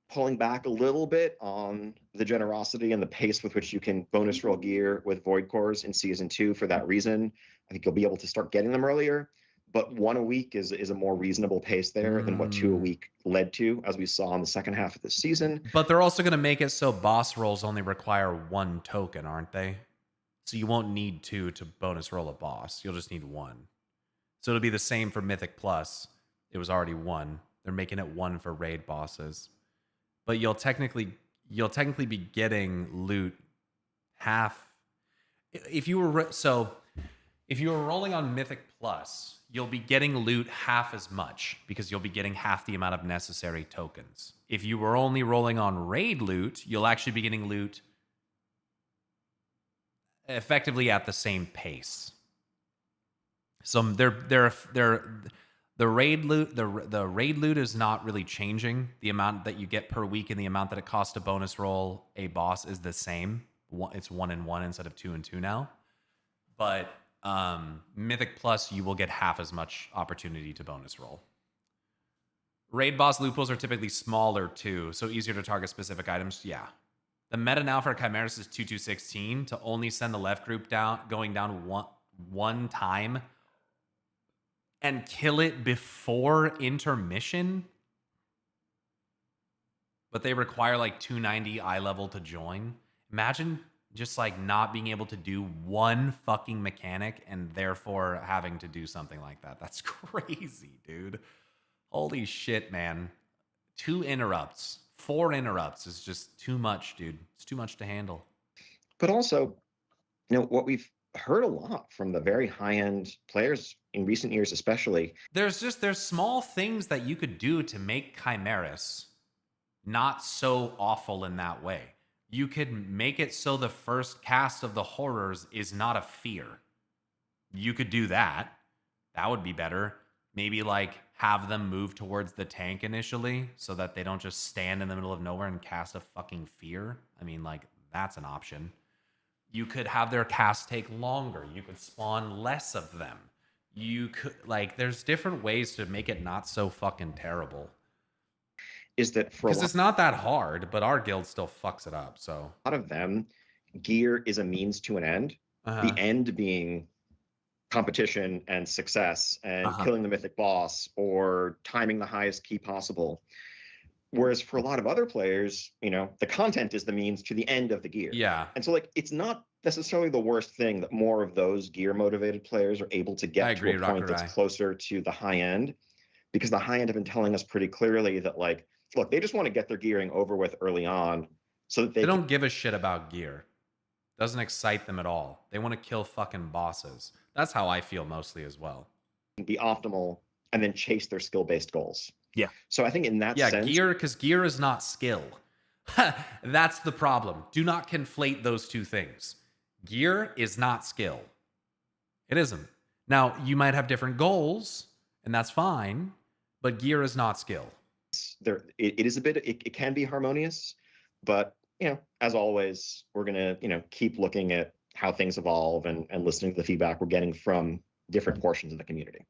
pulling back a little bit on the generosity and the pace with which you can bonus roll gear with void cores in season 2 for that reason. I think you'll be able to start getting them earlier, but 1 a week is a more reasonable pace there than what 2 a week led to, as we saw in the second half of the season. But they're also going to make it so boss rolls only require 1 token, aren't they? So you won't need 2 to bonus roll a boss. You'll just need 1. So it'll be the same for Mythic Plus. It was already 1. They're making it 1 for raid bosses. But you'll technically be getting loot half. If you were rolling on Mythic Plus, you'll be getting loot half as much because you'll be getting half the amount of necessary tokens. If you were only rolling on raid loot, you'll actually be getting loot effectively at the same pace. So the raid loot is not really changing. The amount that you get per week and the amount that it costs to bonus roll a boss is the same. It's 1 and 1 instead of 2 and 2 now. But Mythic Plus, you will get half as much opportunity to bonus roll. Raid boss loot pools are typically smaller too, so easier to target specific items. Yeah. The meta now for Chimeras is 2-2-16 to only send the left group going down one time and kill it before intermission. But they require like 290 eye level to join. Imagine just like not being able to do one fucking mechanic and therefore having to do something like that. That's crazy, dude. Holy shit, man. 2 interrupts, 4 interrupts is just too much, dude. It's too much to handle. But also, what we've heard a lot from the very high-end players in recent years, especially. There's small things that you could do to make Chimeras not so awful in that way. You could make it so the first cast of the horrors is not a fear. You could do that. That would be better. Maybe like have them move towards the tank initially so that they don't just stand in the middle of nowhere and cast a fucking fear. I mean, like, that's an option. You could have their cast take longer. You could spawn less of them. you could like there's different ways to make it not so fucking terrible. Is that for a Because it's not that hard, but our guild still fucks it up. So lot of them, gear is a means to an end. The end being competition and success and killing the mythic boss or timing the highest key possible. Whereas for a lot of other players, you know, the content is the means to the end of the gear. Yeah. And so, like, it's not necessarily the worst thing that more of those gear motivated players are able to get to a point that's closer to the high end, because the high end have been telling us pretty clearly that, like, look, they just want to get their gearing over with early on so that they don't give a shit about gear. Doesn't excite them at all. They want to kill fucking bosses. That's how I feel mostly as well. Be optimal and then chase their skill-based goals. Yeah. So I think in that sense, because gear is not skill. That's the problem. Do not conflate those two things. Gear is not skill. It isn't. Now, you might have different goals, and that's fine, but gear is not skill. It is a bit, it can be harmonious, but, you know, as always, we're going to, you know, keep looking at how things evolve and listening to the feedback we're getting from different portions of the community.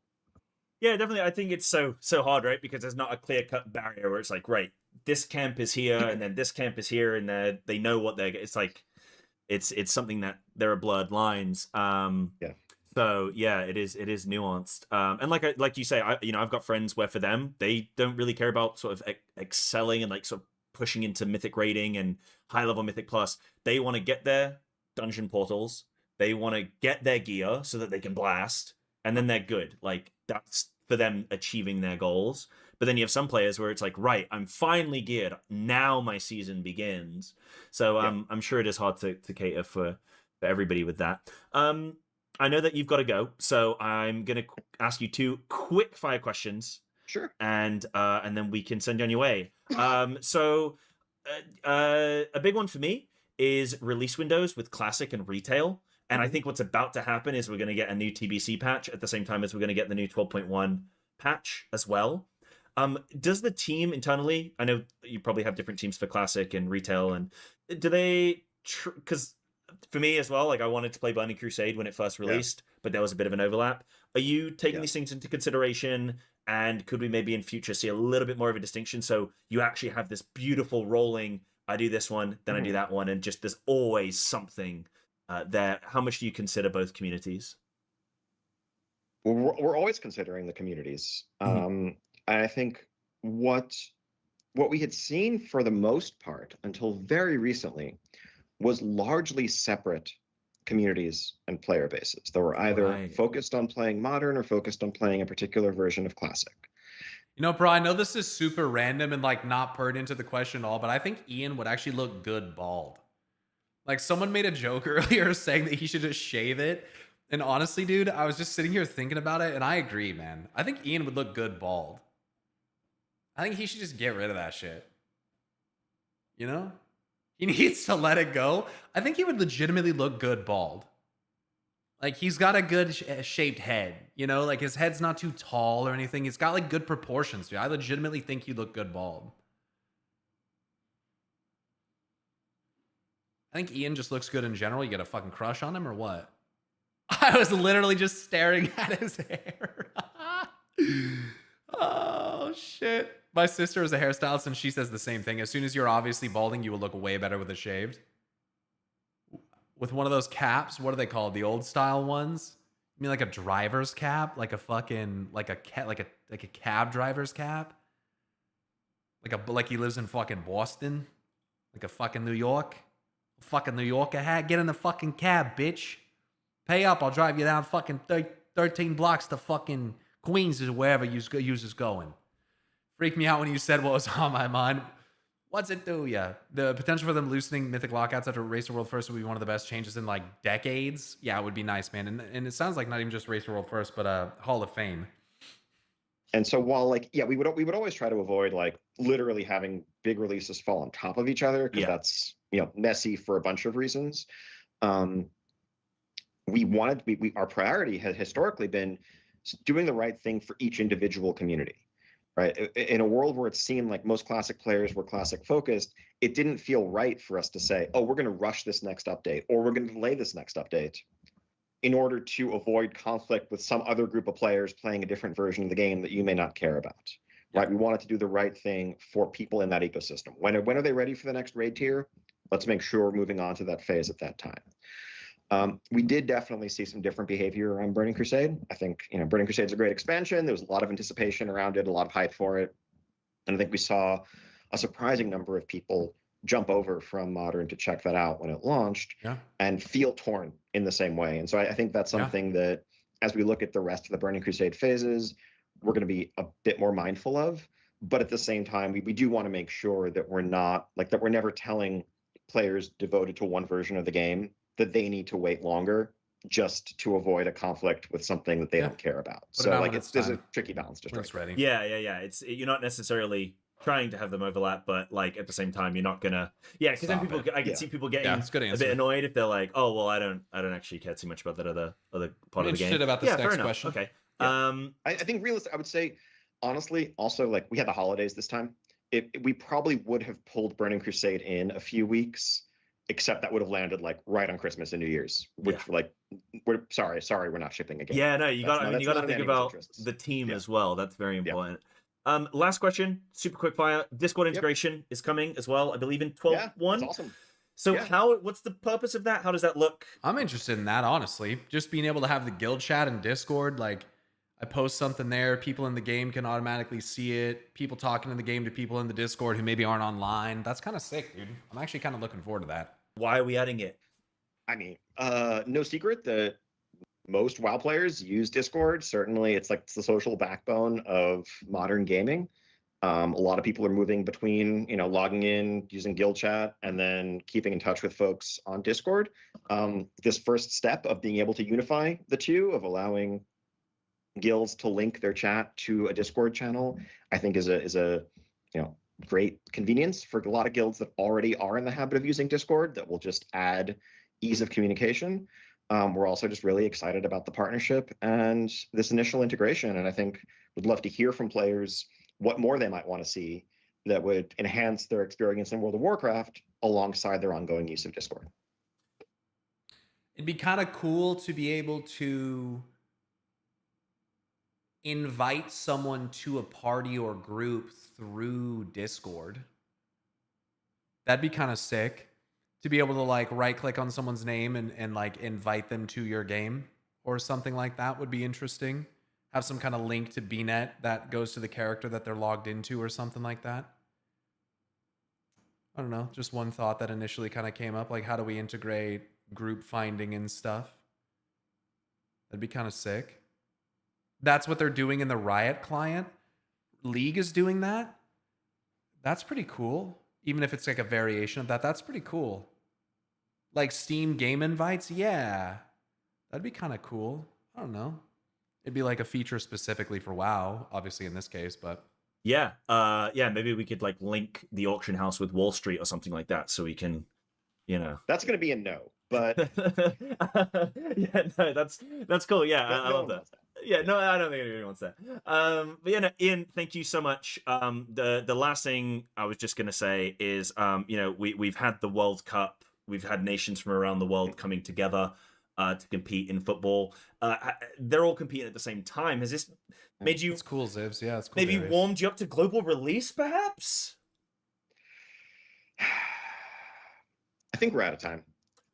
Yeah, definitely. I think it's so hard, right? Because there's not a clear-cut barrier where it's like, right, this camp is here, and then this camp is here, and they know what they're. It's like, it's something that there are blurred lines. Yeah. So yeah, it is nuanced. And like you say, I've got friends where for them they don't really care about sort of excelling and like sort of pushing into mythic rating and high level mythic plus. They want to get their dungeon portals. They want to get their gear so that they can blast, and then they're good. Like that's for them achieving their goals. But then you have some players where it's like, right, I'm finally geared. Now my season begins. So I'm sure it is hard to cater for everybody with that. I know that you've got to go, so I'm going to ask you 2 quick fire questions. Sure. And then we can send you on your way. So a big one for me is release windows with Classic and Retail. And I think what's about to happen is we're going to get a new TBC patch at the same time as we're going to get the new 12.1 patch as well. Does the team internally, I know you probably have different teams for Classic and Retail, and do they, because for me as well, like I wanted to play Burning Crusade when it first released, but there was a bit of an overlap. Are you taking these things into consideration? And could we maybe in future see a little bit more of a distinction? So you actually have this beautiful rolling, I do this one, then I do that one, and just there's always something there. How much do you consider both communities? Well, we're always considering the communities. And I think what we had seen for the most part until very recently was largely separate communities and player bases that were either focused on playing modern or focused on playing a particular version of Classic. You know, bro, I know this is super random and like not pertinent to the question at all, but I think Ian would actually look good bald. Like someone made a joke earlier saying that he should just shave it. And honestly, dude, I was just sitting here thinking about it and I agree, man. I think Ian would look good bald. I think he should just get rid of that shit. You know? He needs to let it go. I think he would legitimately look good bald. Like he's got a good shaped head, you know, like his head's not too tall or anything. He's got like good proportions, dude. I legitimately think he'd look good bald. I think Ian just looks good in general. You get a fucking crush on him or what? I was literally just staring at his hair. Oh, shit. My sister is a hairstylist and she says the same thing. As soon as you're obviously balding, you will look way better with it shaved. With one of those caps, what are they called? The old style ones? You mean like a driver's cap? Like a fucking like a cab driver's cap? Like he lives in fucking Boston? Like a fucking New York? A fucking New Yorker hat? Get in the fucking cab, bitch. Pay up, I'll drive you down fucking 13 blocks to fucking Queens or wherever you is going. Freaked me out when you said what was on my mind. What's it do? Yeah, the potential for them loosening mythic lockouts after Race to World First would be one of the best changes in like decades. Yeah, it would be nice, man. And it sounds like not even just Race to World First, but Hall of Fame. And so while like, yeah, we would always try to avoid like literally having big releases fall on top of each other because that's, you know, messy for a bunch of reasons. Our priority has historically been doing the right thing for each individual community. Right. In a world where it seemed like most Classic players were Classic focused, it didn't feel right for us to say, oh, we're going to rush this next update or we're going to delay this next update in order to avoid conflict with some other group of players playing a different version of the game that you may not care about. Right? We wanted to do the right thing for people in that ecosystem. When are they ready for the next raid tier? Let's make sure we're moving on to that phase at that time. We did definitely see some different behavior around Burning Crusade. I think Burning Crusade's a great expansion. There was a lot of anticipation around it, a lot of hype for it, and I think we saw a surprising number of people jump over from Modern to check that out when it launched, and feel torn in the same way. And so I think that's something that, as we look at the rest of the Burning Crusade phases, we're going to be a bit more mindful of. But at the same time, we do want to make sure that we're not we're never telling players devoted to one version of the game that they need to wait longer just to avoid a conflict with something that they don't care about. So there's a tricky balance to strike. Ready. Yeah. You're not necessarily trying to have them overlap, but at the same time, you're not gonna. Yeah, because then people, I can see people getting a bit annoyed if they're like, oh well, I don't actually care too much about that other part of the game. About this next question. Okay. I think realistic. I would say, honestly, also we had the holidays this time. We probably would have pulled Burning Crusade in a few weeks, except that would have landed right on Christmas and New Year's, which we're sorry, we're not shipping again. Yeah, no, you got to think about the team as well. That's very important. Last question, super quick fire. Discord integration is coming as well, I believe in 12.1. That's awesome. So what's the purpose of that? How does that look? I'm interested in that, honestly. Just being able to have the guild chat in Discord, I post something there, people in the game can automatically see it, people talking in the game to people in the Discord who maybe aren't online. That's kind of sick, dude. I'm actually kind of looking forward to that. Why are we adding it? I mean, no secret that most WoW players use Discord. Certainly, it's the social backbone of modern gaming. A lot of people are moving between, logging in, using guild chat, and then keeping in touch with folks on Discord. This first step of being able to unify the two, of allowing guilds to link their chat to a Discord channel, I think is a great convenience for a lot of guilds that already are in the habit of using Discord. That will just add ease of communication. We're also just really excited about the partnership and this initial integration, and I think would love to hear from players what more they might want to see that would enhance their experience in World of Warcraft alongside their ongoing use of Discord. It'd be kind of cool to be able to invite someone to a party or group through Discord. That'd be kind of sick. To be able to right click on someone's name and invite them to your game or something like that would be interesting. Have some kind of link to BNet that goes to the character that they're logged into or something like that. I don't know. Just one thought that initially kind of came up. How do we integrate group finding and stuff? That'd be kind of sick. That's what they're doing in the Riot client. League is doing that. That's pretty cool. Even if it's a variation of that, that's pretty cool. Steam game invites, yeah. That'd be kind of cool. I don't know. It'd be a feature specifically for WoW, obviously in this case, but... Yeah, maybe we could link the auction house with Wall Street or something like that so we can, That's going to be a no, but... yeah, no, that's cool. Yeah, I love that. Yeah, no, I don't think anybody wants that. But yeah, no, Ian, thank you so much. The last thing I was just gonna say is, we've had the World Cup, we've had nations from around the world coming together to compete in football. They're all competing at the same time. Has this made you? It's cool, Zivs. Yeah, it's cool. Maybe warmed you up to global release, perhaps. I think we're out of time.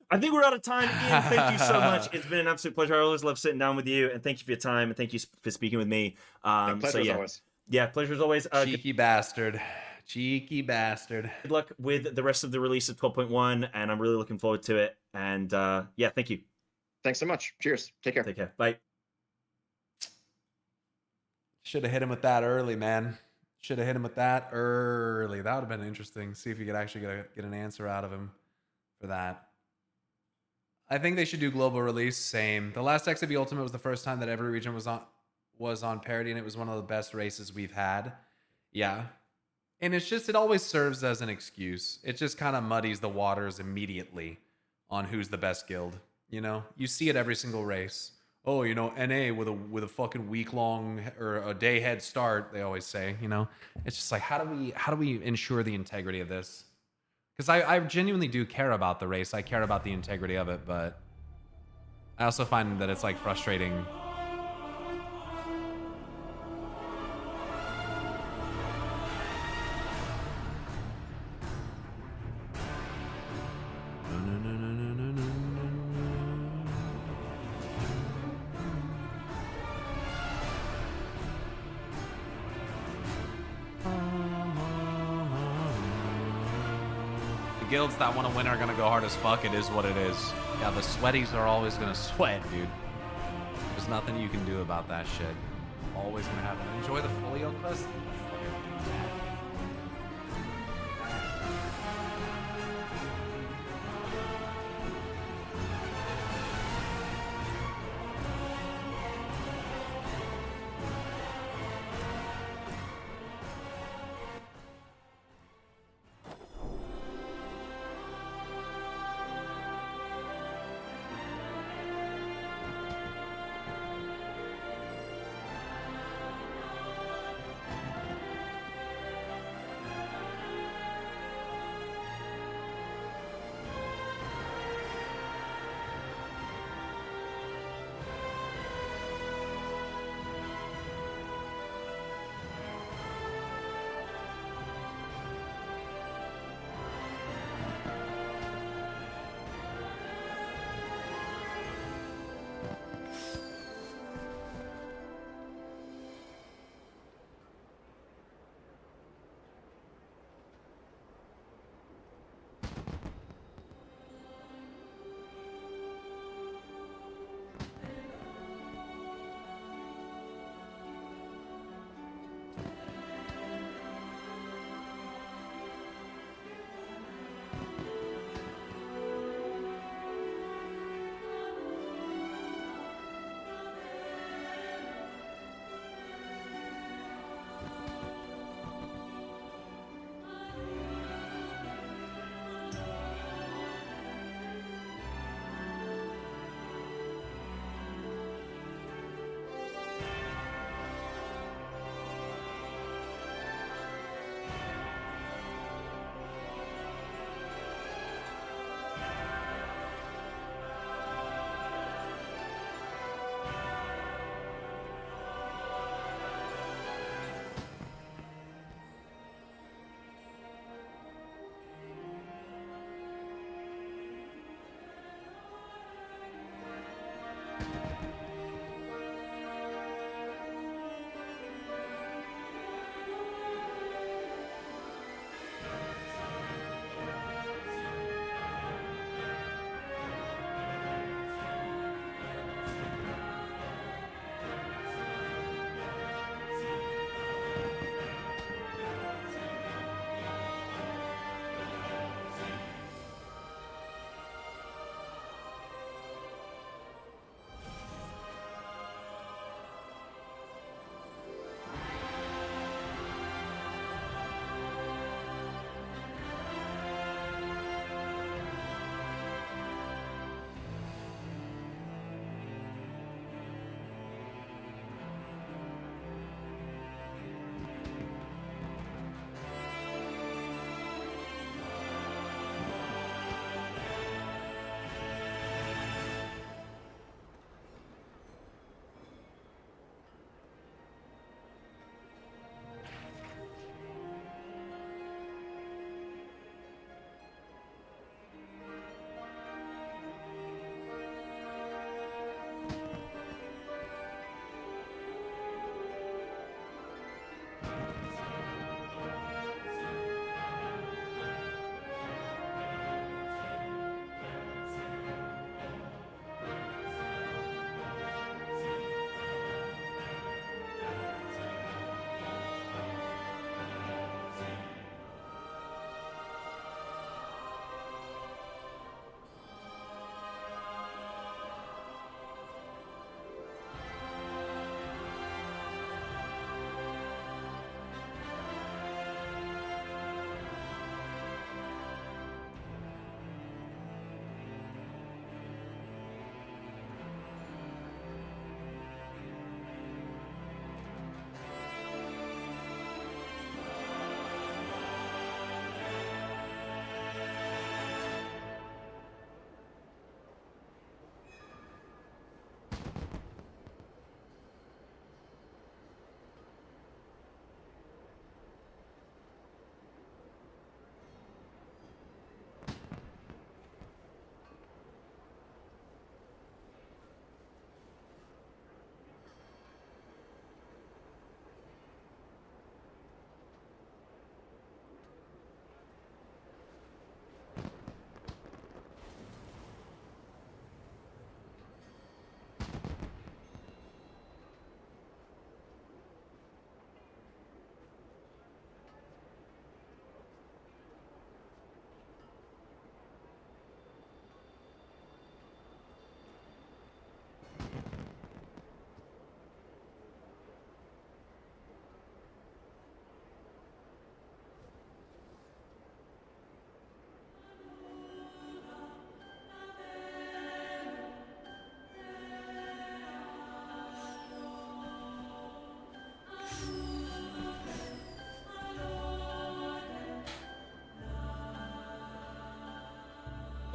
I think we're out of time. Ian, thank you so much. It's been an absolute pleasure. I always love sitting down with you, and thank you for your time, and thank you for speaking with me. Pleasure as always. Yeah, pleasure as always. Cheeky bastard. Cheeky bastard. Good luck with the rest of the release of 12.1, and I'm really looking forward to it. And yeah, thank you. Thanks so much. Cheers. Take care. Take care. Bye. Should have hit him with that early, man. Should have hit him with that early. That would have been interesting. See if you could actually get an answer out of him for that. I think they should do global release. Same. The last XIV Ultimate was the first time that every region was on parity, and it was one of the best races we've had. Yeah. And it's just, it always serves as an excuse. It just kind of muddies the waters immediately on who's the best guild. You see it every single race. Oh, NA with a fucking week-long or a day head start, they always say, It's just how do we ensure the integrity of this? Because I genuinely do care about the race. I care about the integrity of it, but I also find that it's like frustrating. The guilds that want to win are going to go hard as fuck. It is what it is. Yeah, the sweaties are always going to sweat, dude. There's nothing you can do about that shit. Always going to happen. Enjoy the folio quest. Fucking do that.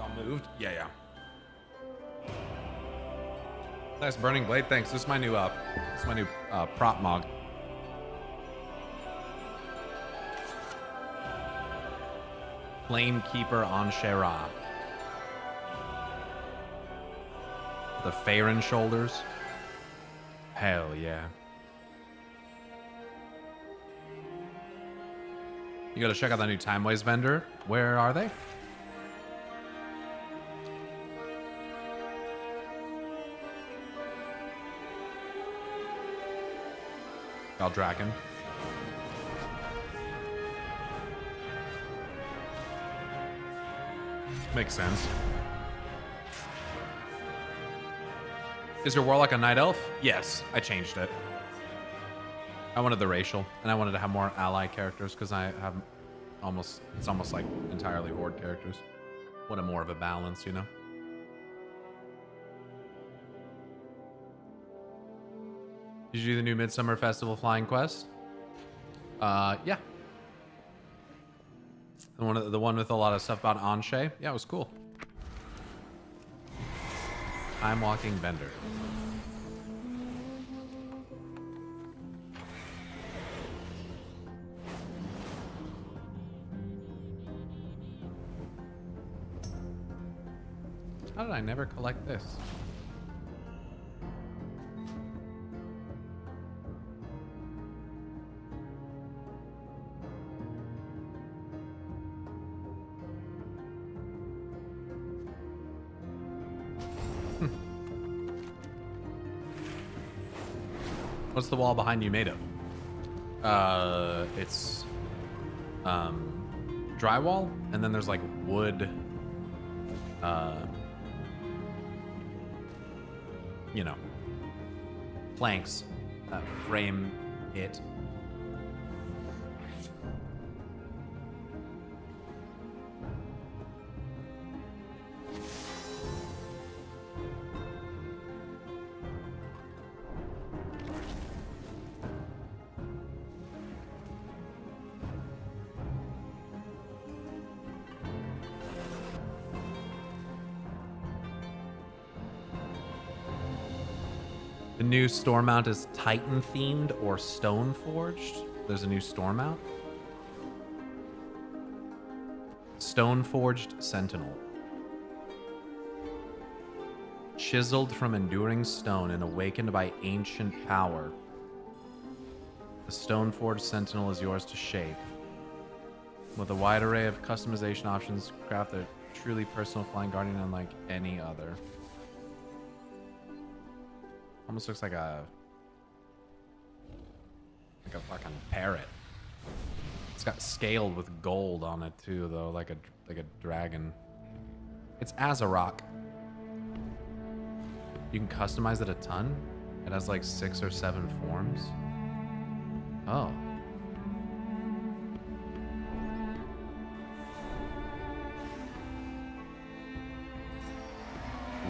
All moved? Yeah, yeah. Nice burning blade. Thanks. This is my new prop mog. Flamekeeper on Shera. The Farron shoulders. Hell yeah. You gotta check out that new Time Waste vendor. Where are they? Dragon. Makes sense. Is your warlock a night elf? Yes, I changed it. I wanted the racial, and I wanted to have more ally characters because I have it's almost like entirely horde characters. Wanted more of a balance, you know? Did you do the new Midsummer Festival Flying Quest? Yeah. The one with a lot of stuff about Anshe. Yeah, it was cool. Time walking vendor. How did I never collect this? What's the wall behind you made of? It's drywall, and then there's like wood, you know, planks that frame it. The new store mount is Titan themed or stone forged. There's a new store mount. Stone forged sentinel. Chiseled from enduring stone and awakened by ancient power. The stone forged sentinel is yours to shape. With a wide array of customization options, craft a truly personal flying guardian unlike any other. Almost looks like a fucking parrot. It's got scaled with gold on it too, though, like a dragon. It's Azarok. You can customize it a ton. It has like 6 or 7 forms. Oh.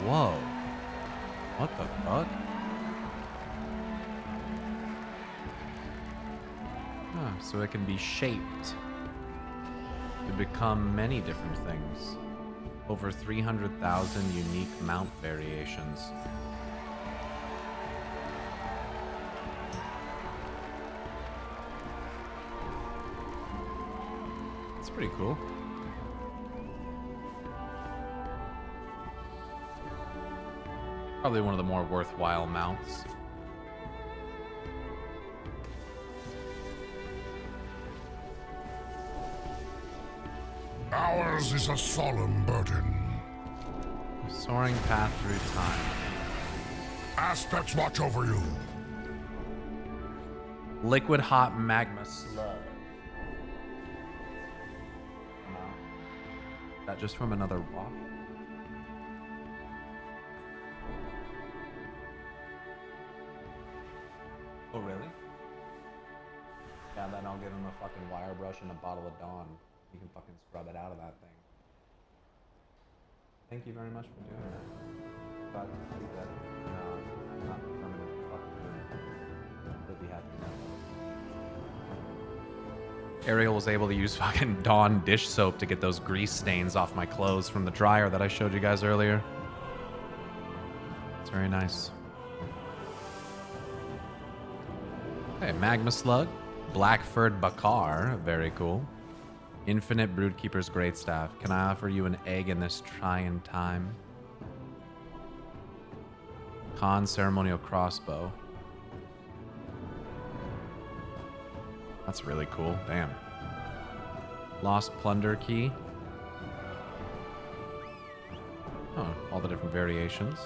Whoa. What the fuck? So it can be shaped to become many different things. Over 300,000 unique mount variations. It's pretty cool. Probably one of the more worthwhile mounts. Ours is a solemn burden. Soaring path through time. Aspects watch over you. Liquid hot magma slug. No. Is that just from another rock? Oh, really? Yeah, then I'll give him a fucking wire brush and a bottle of Dawn. You can fucking scrub it out of that thing. Thank you very much for doing that. Glad to see that. No, I'm not permanent fucking doing it. Completely happy now. Ariel was able to use fucking Dawn dish soap to get those grease stains off my clothes from the dryer that I showed you guys earlier. It's very nice. Okay, Magma Slug. Black-furred Bakar. Very cool. Infinite Broodkeeper's Great Staff. Can I offer you an egg in this trying time? Khan Ceremonial Crossbow. That's really cool. Damn. Lost Plunder Key. Oh, all the different variations.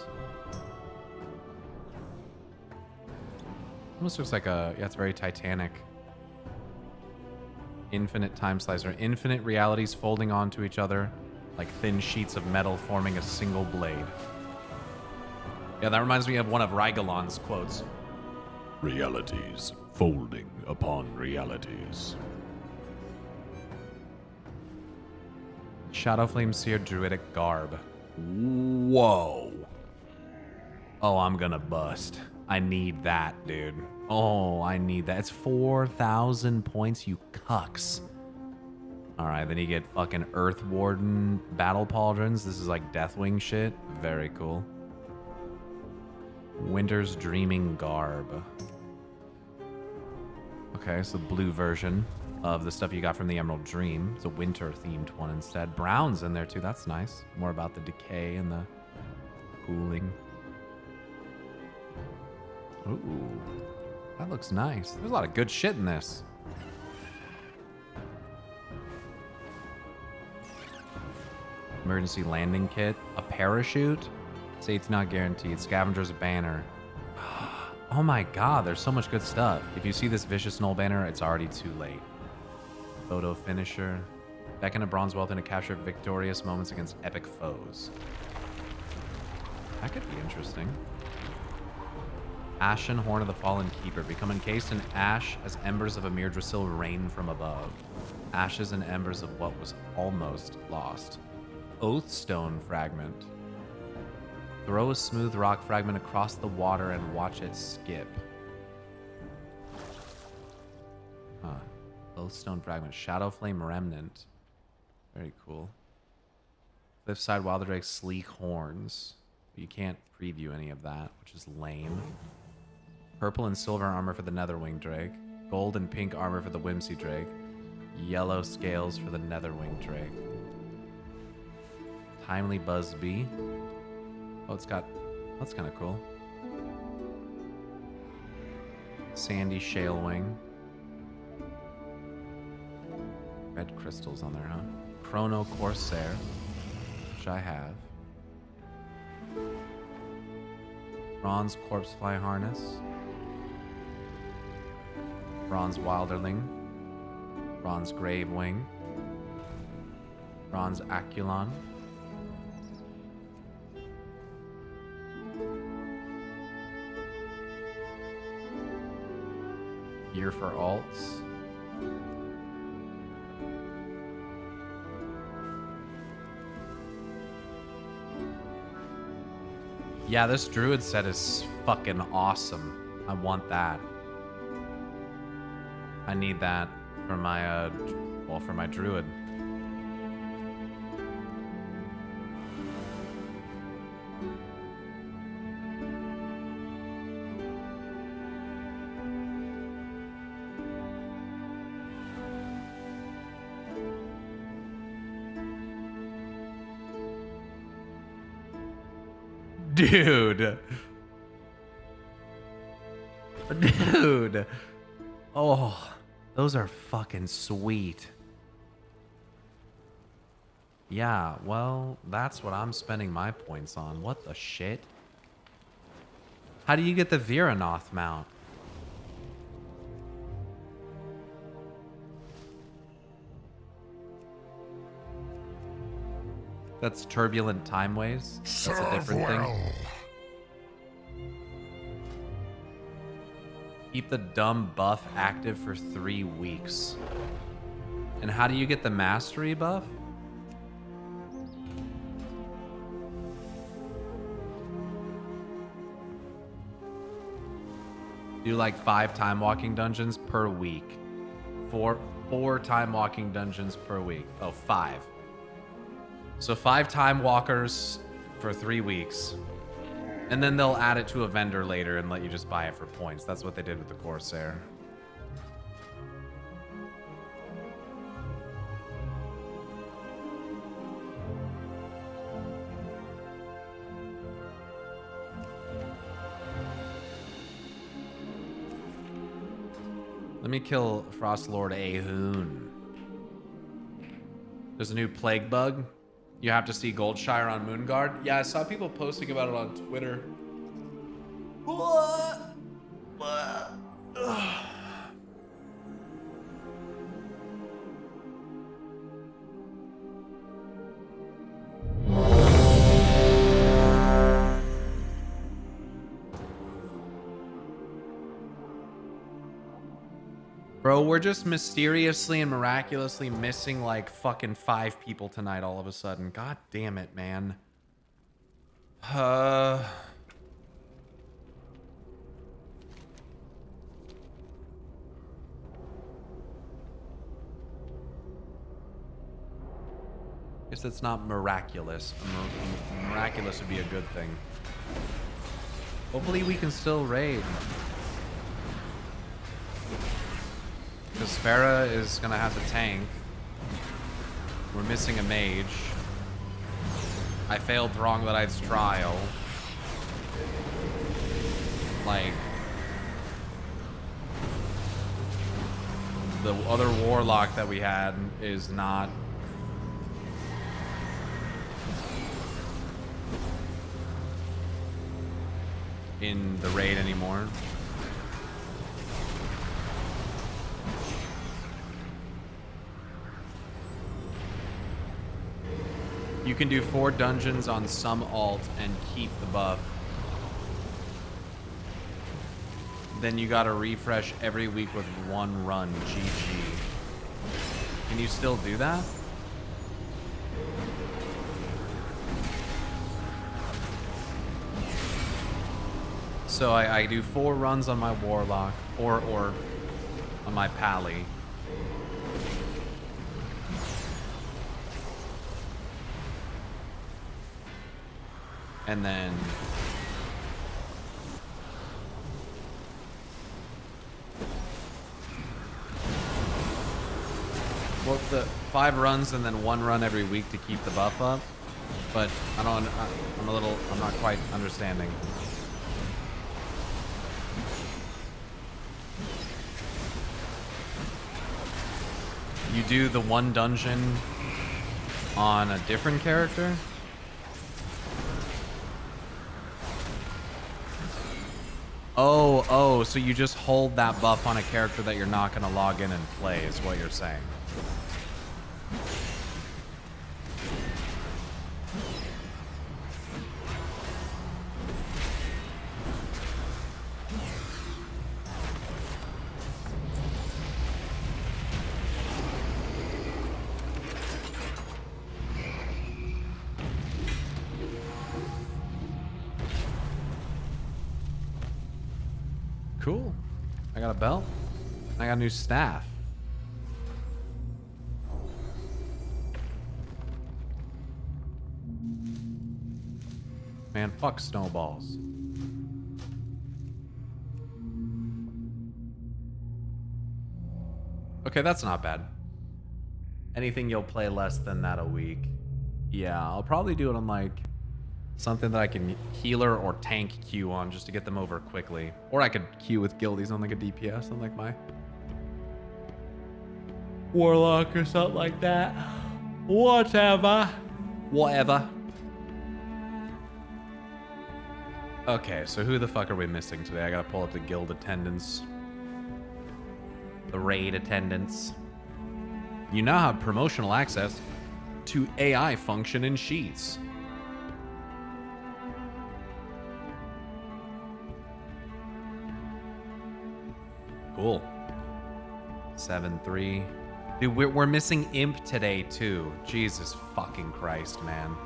Almost looks like a... Yeah, it's very Titanic. Infinite Time Slicer. Infinite realities folding onto each other like thin sheets of metal forming a single blade. Yeah, that reminds me of one of Rygalon's quotes. Realities folding upon realities. Shadowflame Seer Druidic Garb. Whoa. Oh, I'm gonna bust. I need that, dude. Oh, I need that. It's 4,000 points, you cucks. Alright, then you get fucking Earth Warden Battle Pauldrons. This is like Deathwing shit. Very cool. Winter's Dreaming Garb. Okay, so blue version of the stuff you got from the Emerald Dream. It's a winter-themed one instead. Brown's in there too. That's nice. More about the decay and the cooling. Ooh, that looks nice. There's a lot of good shit in this. Emergency landing kit. A parachute. Safety not guaranteed. Scavenger's banner. Oh my god, there's so much good stuff. If you see this Vicious Null banner, it's already too late. Photo finisher. Beckon a bronze weapon to capture victorious moments against epic foes. That could be interesting. Ashen Horn of the Fallen Keeper. Become encased in ash as embers of a Mirdrasil rain from above. Ashes and embers of what was almost lost. Oathstone Fragment. Throw a smooth rock fragment across the water and watch it skip. Huh. Oathstone Fragment. Shadowflame Remnant. Very cool. Cliffside Wilderdrake Sleek Horns. You can't preview any of that, which is lame. Purple and silver armor for the Netherwing Drake. Gold and pink armor for the Whimsy Drake. Yellow scales for the Netherwing Drake. Timely Buzzbee. Oh, it's got... That's kind of cool. Sandy Shalewing. Red crystals on there, huh? Chrono Corsair, which I have. Bronze Corpsefly Harness. Bronze Wilderling. Bronze Gravewing. Bronze Aculon. Gear for alts. Yeah, this druid set is fucking awesome. I want that. I need that for my, well, for my druid. Dude. Dude. Oh, those are fucking sweet. Yeah, well, that's what I'm spending my points on. What the shit? How do you get the Viranoth mount? That's Turbulent Timeways. That's a different thing. Keep the dumb buff active for 3 weeks. And how do you get the mastery buff? Do like 5 time walking dungeons per week. 4 time walking dungeons per week. Oh, 5. So 5 time walkers for 3 weeks. And then they'll add it to a vendor later and let you just buy it for points. That's what they did with the Corsair. Let me kill Frost Lord Ahoon. There's a new plague bug. You have to see Goldshire on Moonguard. Yeah, I saw people posting about it on Twitter. What? Bro, we're just mysteriously and miraculously missing like fucking 5 people tonight all of a sudden. God damn it, man. Guess it's not miraculous. Miraculous would be a good thing. Hopefully we can still raid. Because Farah is gonna have to tank. We're missing a mage. I failed Thronglodide's trial. Like, the other warlock that we had is not in the raid anymore. You can do 4 dungeons on some alt and keep the buff. Then you gotta refresh every week with 1 run. GG. Can you still do that? So I do 4 runs on my warlock or on my pally. And then well, the 5 runs and then 1 run every week to keep the buff up. But I'm not quite understanding. You do the 1 dungeon on a different character? Oh, so you just hold that buff on a character that you're not gonna log in and play, is what you're saying. Cool. I got a belt. I got a new staff. Man, fuck snowballs. Okay, that's not bad. Anything you'll play less than that a week. Yeah, I'll probably do it on like something that I can healer or tank queue on just to get them over quickly. Or I could queue with guildies on like a DPS on like my warlock or something like that. Whatever. Okay, so who the fuck are we missing today? I gotta pull up the guild attendance. The raid attendance. You now have promotional access to AI function in Sheets. Cool. 7-3. Dude, we're missing Imp today, too. Jesus fucking Christ, man.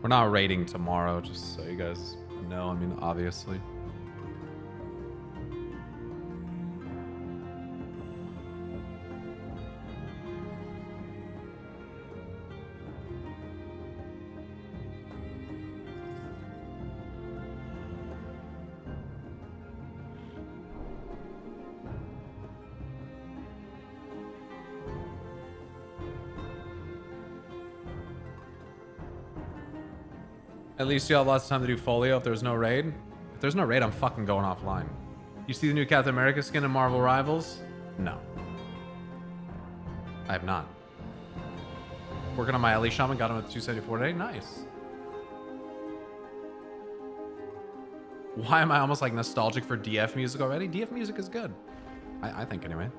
We're not raiding tomorrow, just so you guys know. I mean, obviously. At least you have lots of time to do folio if there's no raid. If there's no raid, I'm fucking going offline. You see the new Captain America skin in Marvel Rivals? No. I have not. Working on my Ellie Shaman, got him at 274 today. Nice. Why am I almost like nostalgic for DF music already? DF music is good. I think anyway.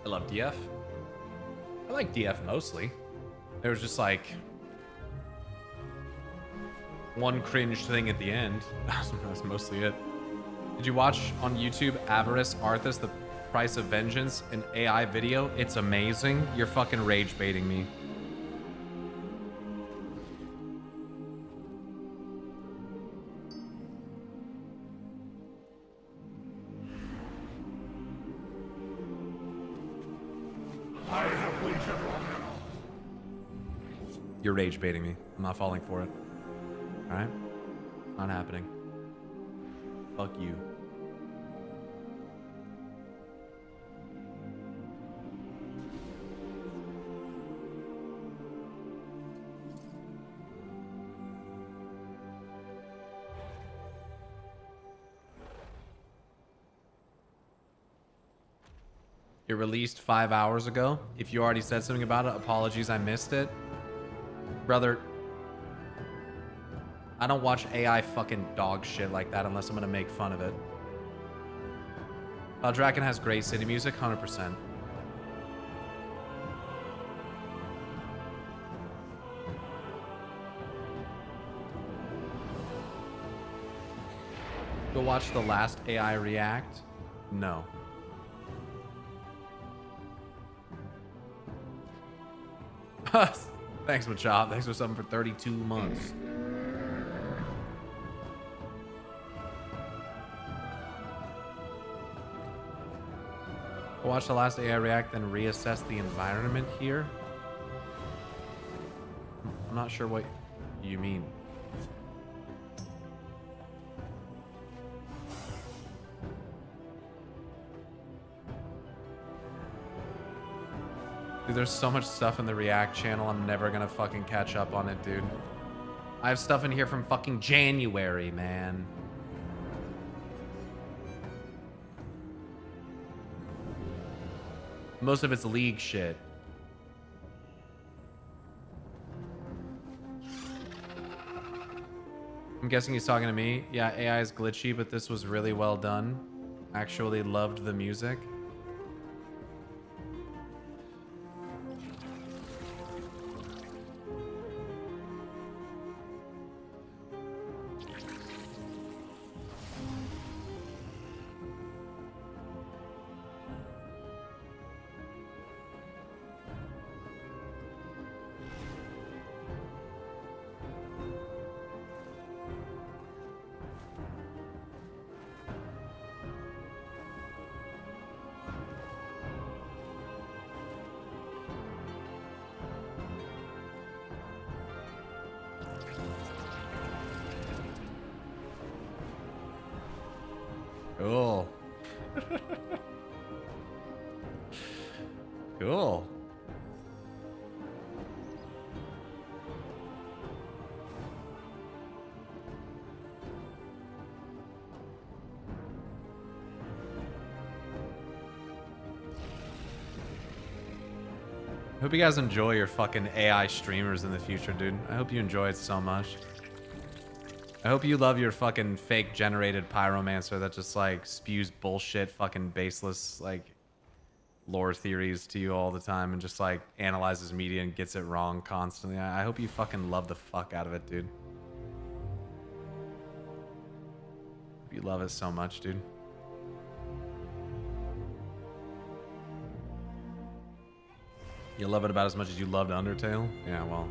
I love DF. I like DF mostly. There was just like one cringe thing at the end. That's mostly it. Did you watch on YouTube Avarice Arthas, The Price of Vengeance, an AI video? It's amazing. You're fucking rage baiting me. You're rage baiting me. I'm not falling for it. Alright? Not happening. Fuck you. It released 5 hours ago. If you already said something about it, apologies, I missed it. Brother, I don't watch AI fucking dog shit like that unless I'm gonna make fun of it. Draken has great city music, 100%. Go watch the last AI react? No. Thanks, Machop. Thanks for something for 32 months. Watch the last AI react, then reassess the environment here. I'm not sure what you mean. Dude, there's so much stuff in the React channel, I'm never gonna fucking catch up on it, dude. I have stuff in here from fucking January, man. Most of it's league shit. I'm guessing he's talking to me. Yeah, AI is glitchy, but this was really well done. Actually loved the music. Cool. Cool. Hope you guys enjoy your fucking AI streamers in the future, dude. I hope you enjoy it so much. I hope you love your fucking fake generated pyromancer that just like spews bullshit, fucking baseless like lore theories to you all the time and just like analyzes media and gets it wrong constantly. I hope you fucking love the fuck out of it, dude. Hope you love it so much, dude. You love it about as much as you loved Undertale? Yeah, well.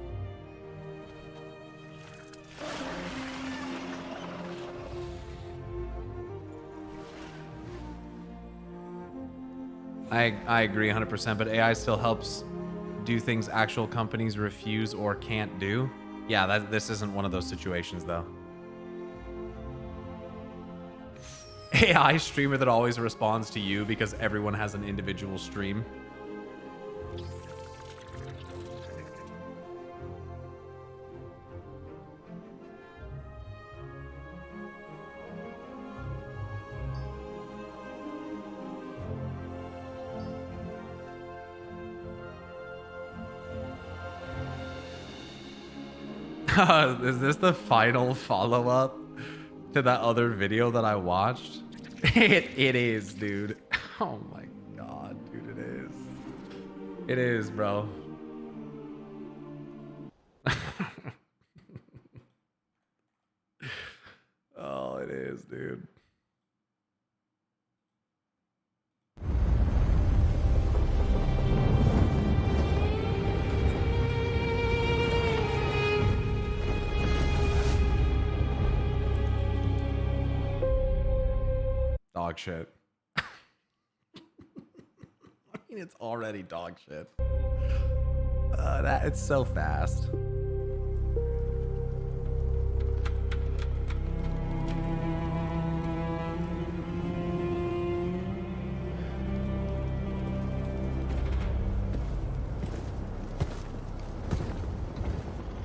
I agree 100%, but AI still helps do things actual companies refuse or can't do. Yeah, this isn't one of those situations, though. AI streamer that always responds to you because everyone has an individual stream. Is this the final follow-up to that other video that I watched? It is, dude. Oh my god, dude, it is. It is, bro. Oh, it is, dude. Dog shit. I mean, it's already dog shit. It's so fast.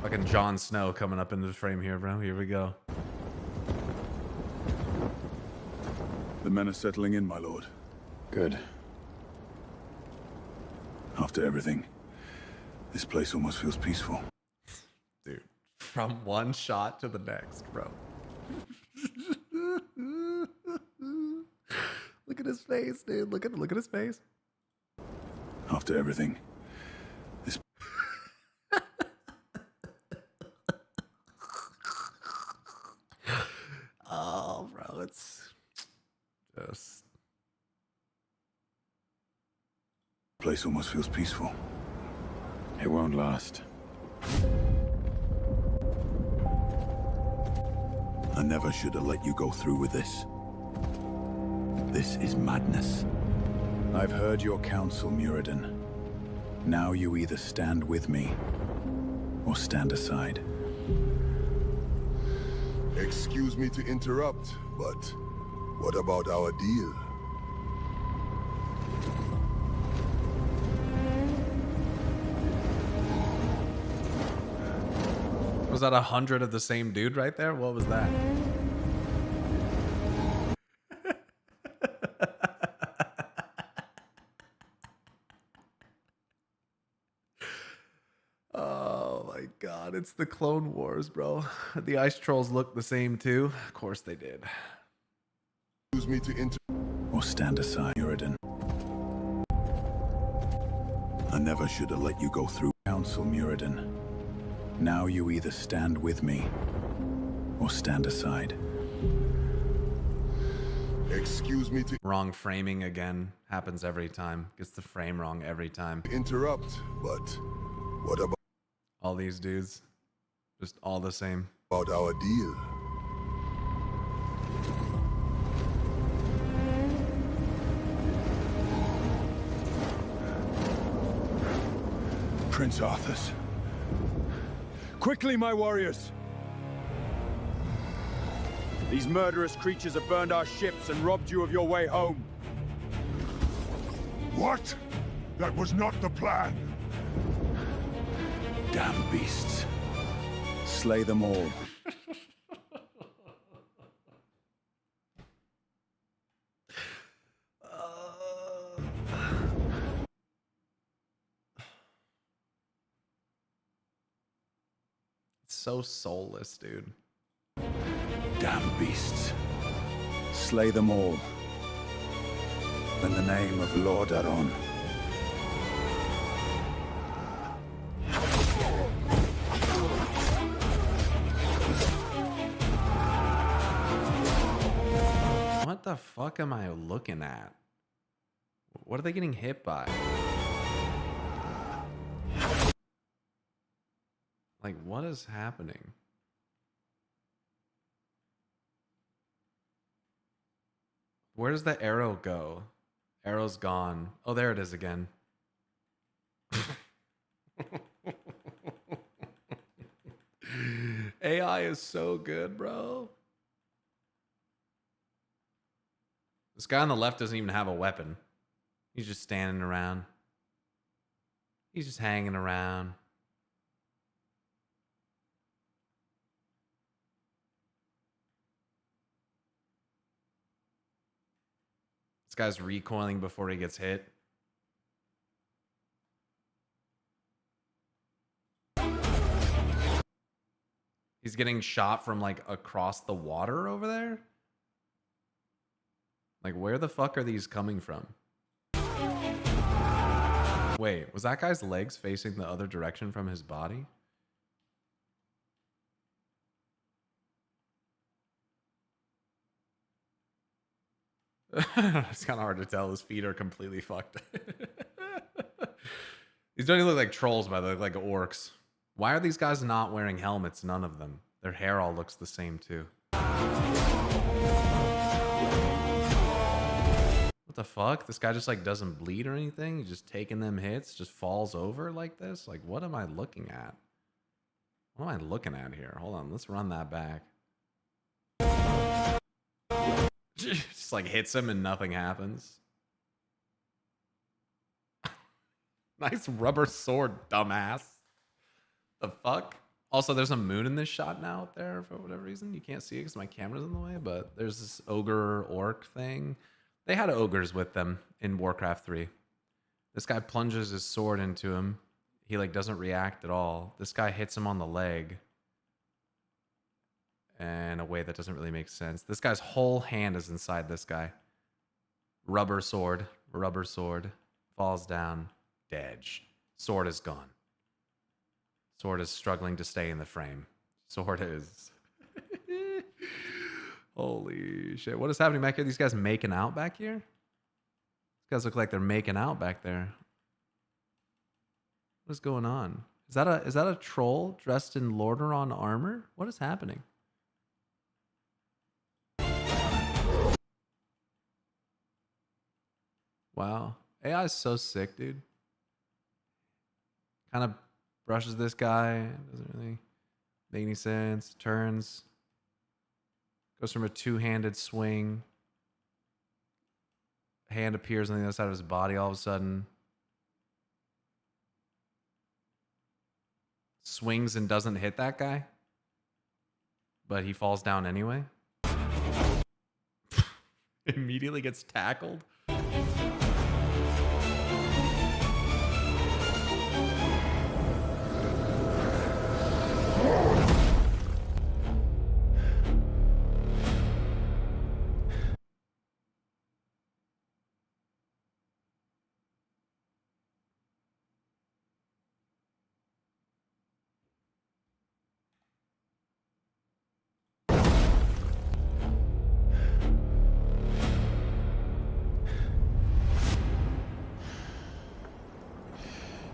Fucking Jon Snow coming up into the frame here, bro. Here we go. The men are settling in, my lord. Good. After everything, this place almost feels peaceful. Dude, from one shot to the next, bro. Look at his face, dude. Look at his face. After everything, this... Oh, bro, it's just... place almost feels peaceful. It won't last. I never should have let you go through with this. This is madness. I've heard your counsel, Muradin. Now you either stand with me or stand aside. Excuse me to interrupt, but what about our deal? Was that 100 of the same dude right there? What was that? Oh my god, it's the Clone Wars, bro. The ice trolls look the same too. Of course they did. Excuse me to Or stand aside, Muradin. I never should have let you go through counsel, Muradin. Now you either stand with me or stand aside. Excuse me to Wrong framing again. Happens every time. Gets the frame wrong every time. interrupt, but what about All these dudes. Just all the same. our deal? Prince Arthur's. Quickly, my warriors! These murderous creatures have burned our ships and robbed you of your way home. What? That was not the plan. Damn beasts. Slay them all. So soulless, dude. Damn beasts. Slay them all. In the name of Lord Aron. What the fuck am I looking at? What are they getting hit by? Like, what is happening? Where does the arrow go? Arrow's gone. Oh, there it is again. AI is so good, bro. This guy on the left doesn't even have a weapon. He's just standing around. He's just hanging around. This guy's recoiling before he gets hit. He's getting shot from like across the water over there. Like, where the fuck are these coming from? Wait, was that guy's legs facing the other direction from his body? It's kind of hard to tell. His feet are completely fucked. These don't even look like trolls, but they look like orcs. Why are these guys not wearing helmets? None of them. Their hair all looks the same too. What the fuck? This guy just like doesn't bleed or anything? He's just taking them hits, just falls over like this? Like, what am I looking at? What am I looking at here? Hold on, let's run that back. Just like hits him and nothing happens. Nice rubber sword, dumbass. The fuck? Also, there's a moon in this shot now up there for whatever reason. You can't see it because my camera's in the way, but there's this ogre orc thing. They had ogres with them in Warcraft 3. This guy plunges his sword into him. He like doesn't react at all. This guy hits him on the leg in a way that doesn't really make sense. This guy's whole hand is inside this guy. Rubber sword, falls down, dead. Sword is gone. Sword is struggling to stay in the frame. Sword is... Holy shit. What is happening back here? These guys making out back here? These guys look like they're making out back there. What is going on? Is that a troll dressed in Lordaeron armor? What is happening? Wow. AI is so sick, dude. Kind of brushes this guy. Doesn't really make any sense. Turns. Goes from a two-handed swing. Hand appears on the other side of his body all of a sudden. Swings and doesn't hit that guy. But he falls down anyway. Immediately gets tackled.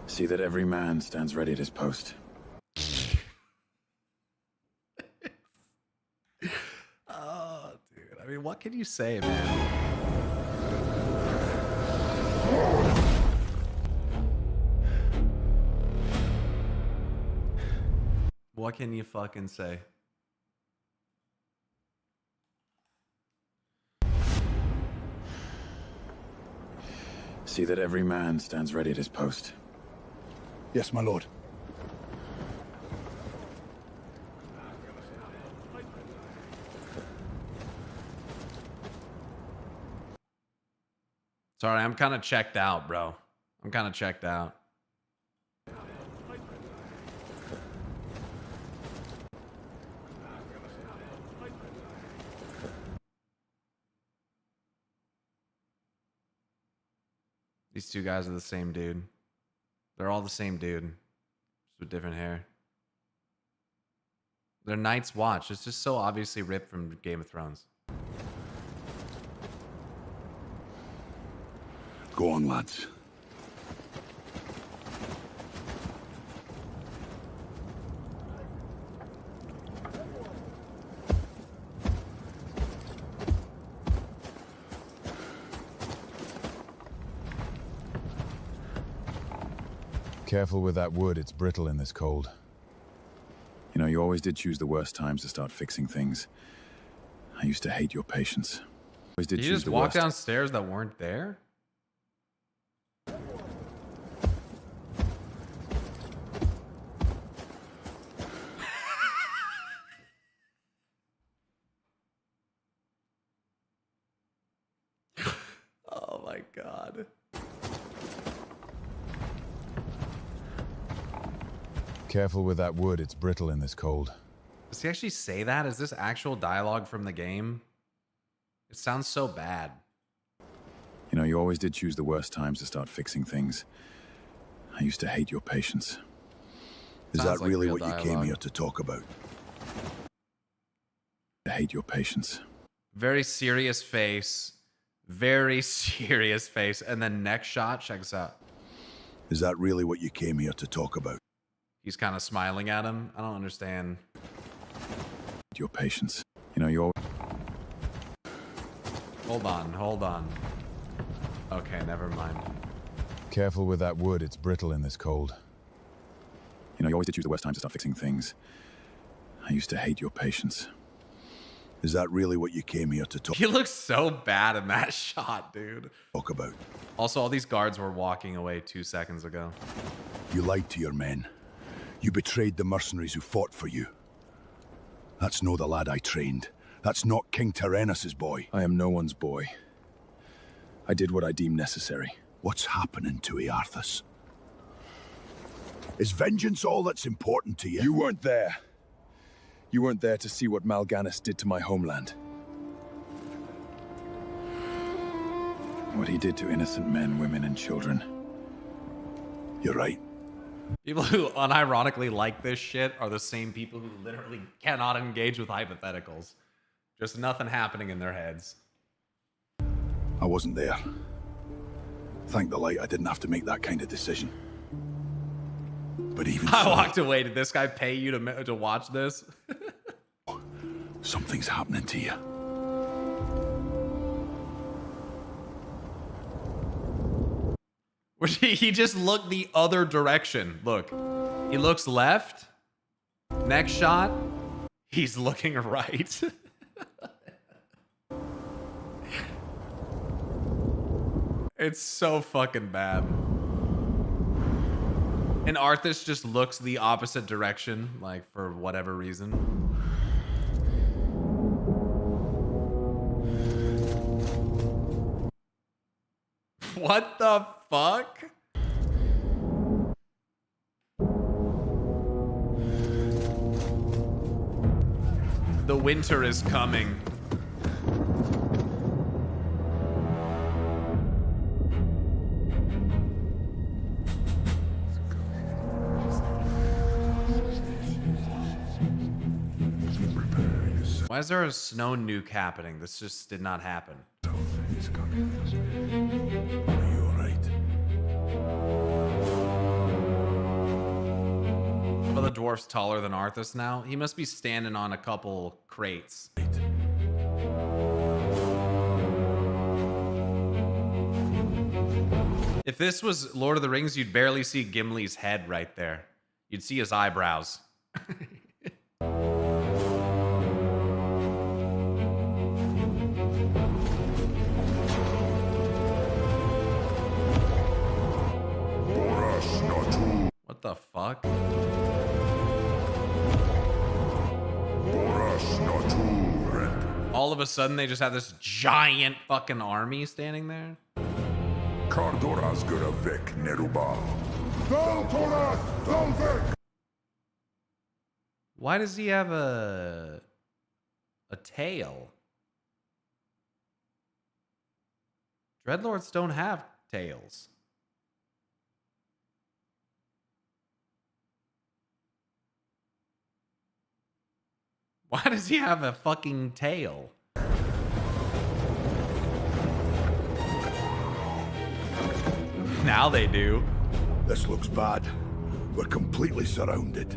See that every man stands ready at his post. Oh, dude. I mean, what can you say, man? What can you fucking say? See that every man stands ready at his post. Yes, my lord. Sorry, I'm kind of checked out, bro. I'm kind of checked out. These two guys are the same dude. They're all the same dude, just with different hair. They're Night's Watch. It's just so obviously ripped from Game of Thrones. Go on, lads. Careful with that wood, it's brittle in this cold. You know, you always did choose the worst times to start fixing things. I used to hate your patience. Always did Did you choose just the walk worst. downstairs that weren't there? Oh my god. Careful with that wood, it's brittle in this cold. Does he actually say that? Is this actual dialogue from the game? It sounds so bad. You know, you always did choose the worst times to start fixing things. I used to hate your patience. Is Sounds that like really real what you came dialogue. here to talk about? I hate your patience. Very serious face. Very serious face. And then next shot, check this out. Is that really what you came here to talk about? He's kind of smiling at him. I don't understand. Your patience. You know, you always... Hold on, hold on. Okay, never mind. Careful with that wood, it's brittle in this cold. You know, you always did choose the worst times to start fixing things. I used to hate your patience. Is that really what you came here to He looks so bad in that shot, dude. talk about? Also, all these guards were walking away 2 seconds ago. You lied to your men. You betrayed the mercenaries who fought for you. That's no the lad I trained. That's not King Tyrannus's boy. I am no one's boy. I did what I deemed necessary. What's happening to Earthus? Is vengeance all that's important to you? You weren't there. You weren't there to see what Mal'Ganis did to my homeland. What he did to innocent men, women, and children. You're right. People who unironically like this shit are the same people who literally cannot engage with hypotheticals. Just nothing happening in their heads. I wasn't there. Thank the light I didn't have to make that kind of decision. But even I so, walked away. Did this guy pay you to watch this? something's happening to you. He just looked the other direction. Look, he looks left. Next shot, he's looking right. It's so fucking bad. And Arthas just looks the opposite direction, like for whatever reason. What the fuck? The winter is coming. Why is there a snow nuke happening? This just did not happen. He's coming. Are you alright? Well, the dwarf's taller than Arthas now. He must be standing on a couple crates. If this was Lord of the Rings, you'd barely see Gimli's head right there. You'd see his eyebrows. What the fuck? All of a sudden, they just have this giant fucking army standing there. Why does he have a tail? Dreadlords don't have tails. Why does he have a fucking tail? Now they do. This looks bad. We're completely surrounded.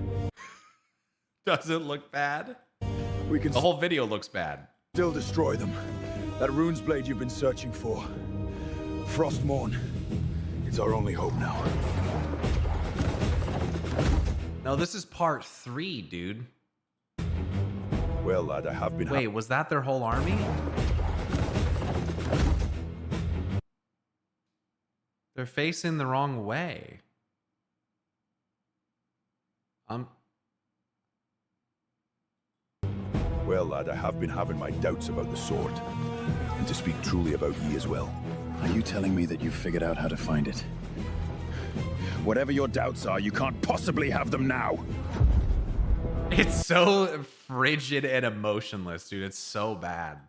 Does it look bad? We can The whole video looks bad. still destroy them. That rune's blade you've been searching for. Frostmourne. It's our only hope now. No, this is part 3, dude. Well, lad, I have been... Wait, was that their whole army? They're facing the wrong way. Well, lad, I have been having my doubts about the sword. And to speak truly about ye as well. Are you telling me that you've figured out how to find it? Whatever your doubts are, you can't possibly have them now. It's so frigid and emotionless, dude. It's so bad.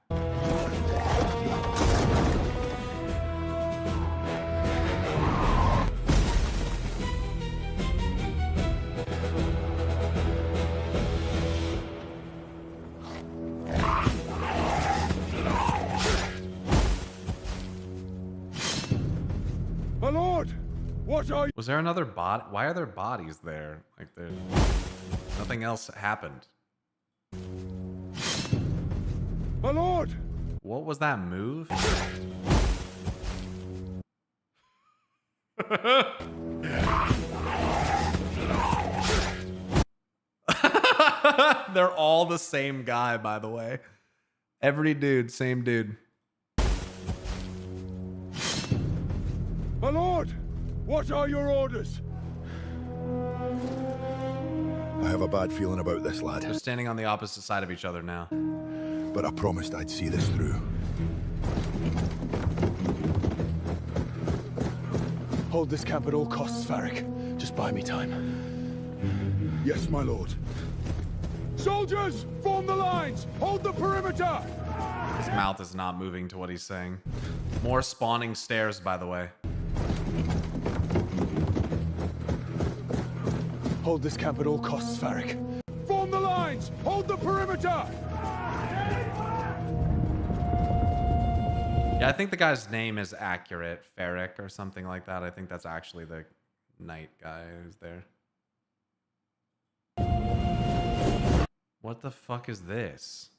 My lord! What are you? Was there another bot? Why are there bodies there? Like, there's nothing else happened. My lord! What was that move? They're all the same guy, by the way. Every dude, same dude. My lord! What are your orders? I have a bad feeling about this, lad. They're standing on the opposite side of each other now. But I promised I'd see this through. Hold this camp at all costs, Varric. Just buy me time. Yes, my lord. Soldiers, form the lines! Hold the perimeter! His mouth is not moving to what he's saying. More spawning stairs, by the way. Hold this camp at all costs, Varric. Form the lines! Hold the perimeter! Yeah, I think the guy's name is accurate. Ferric or something like that. I think that's actually the knight guy who's there. What the fuck is this?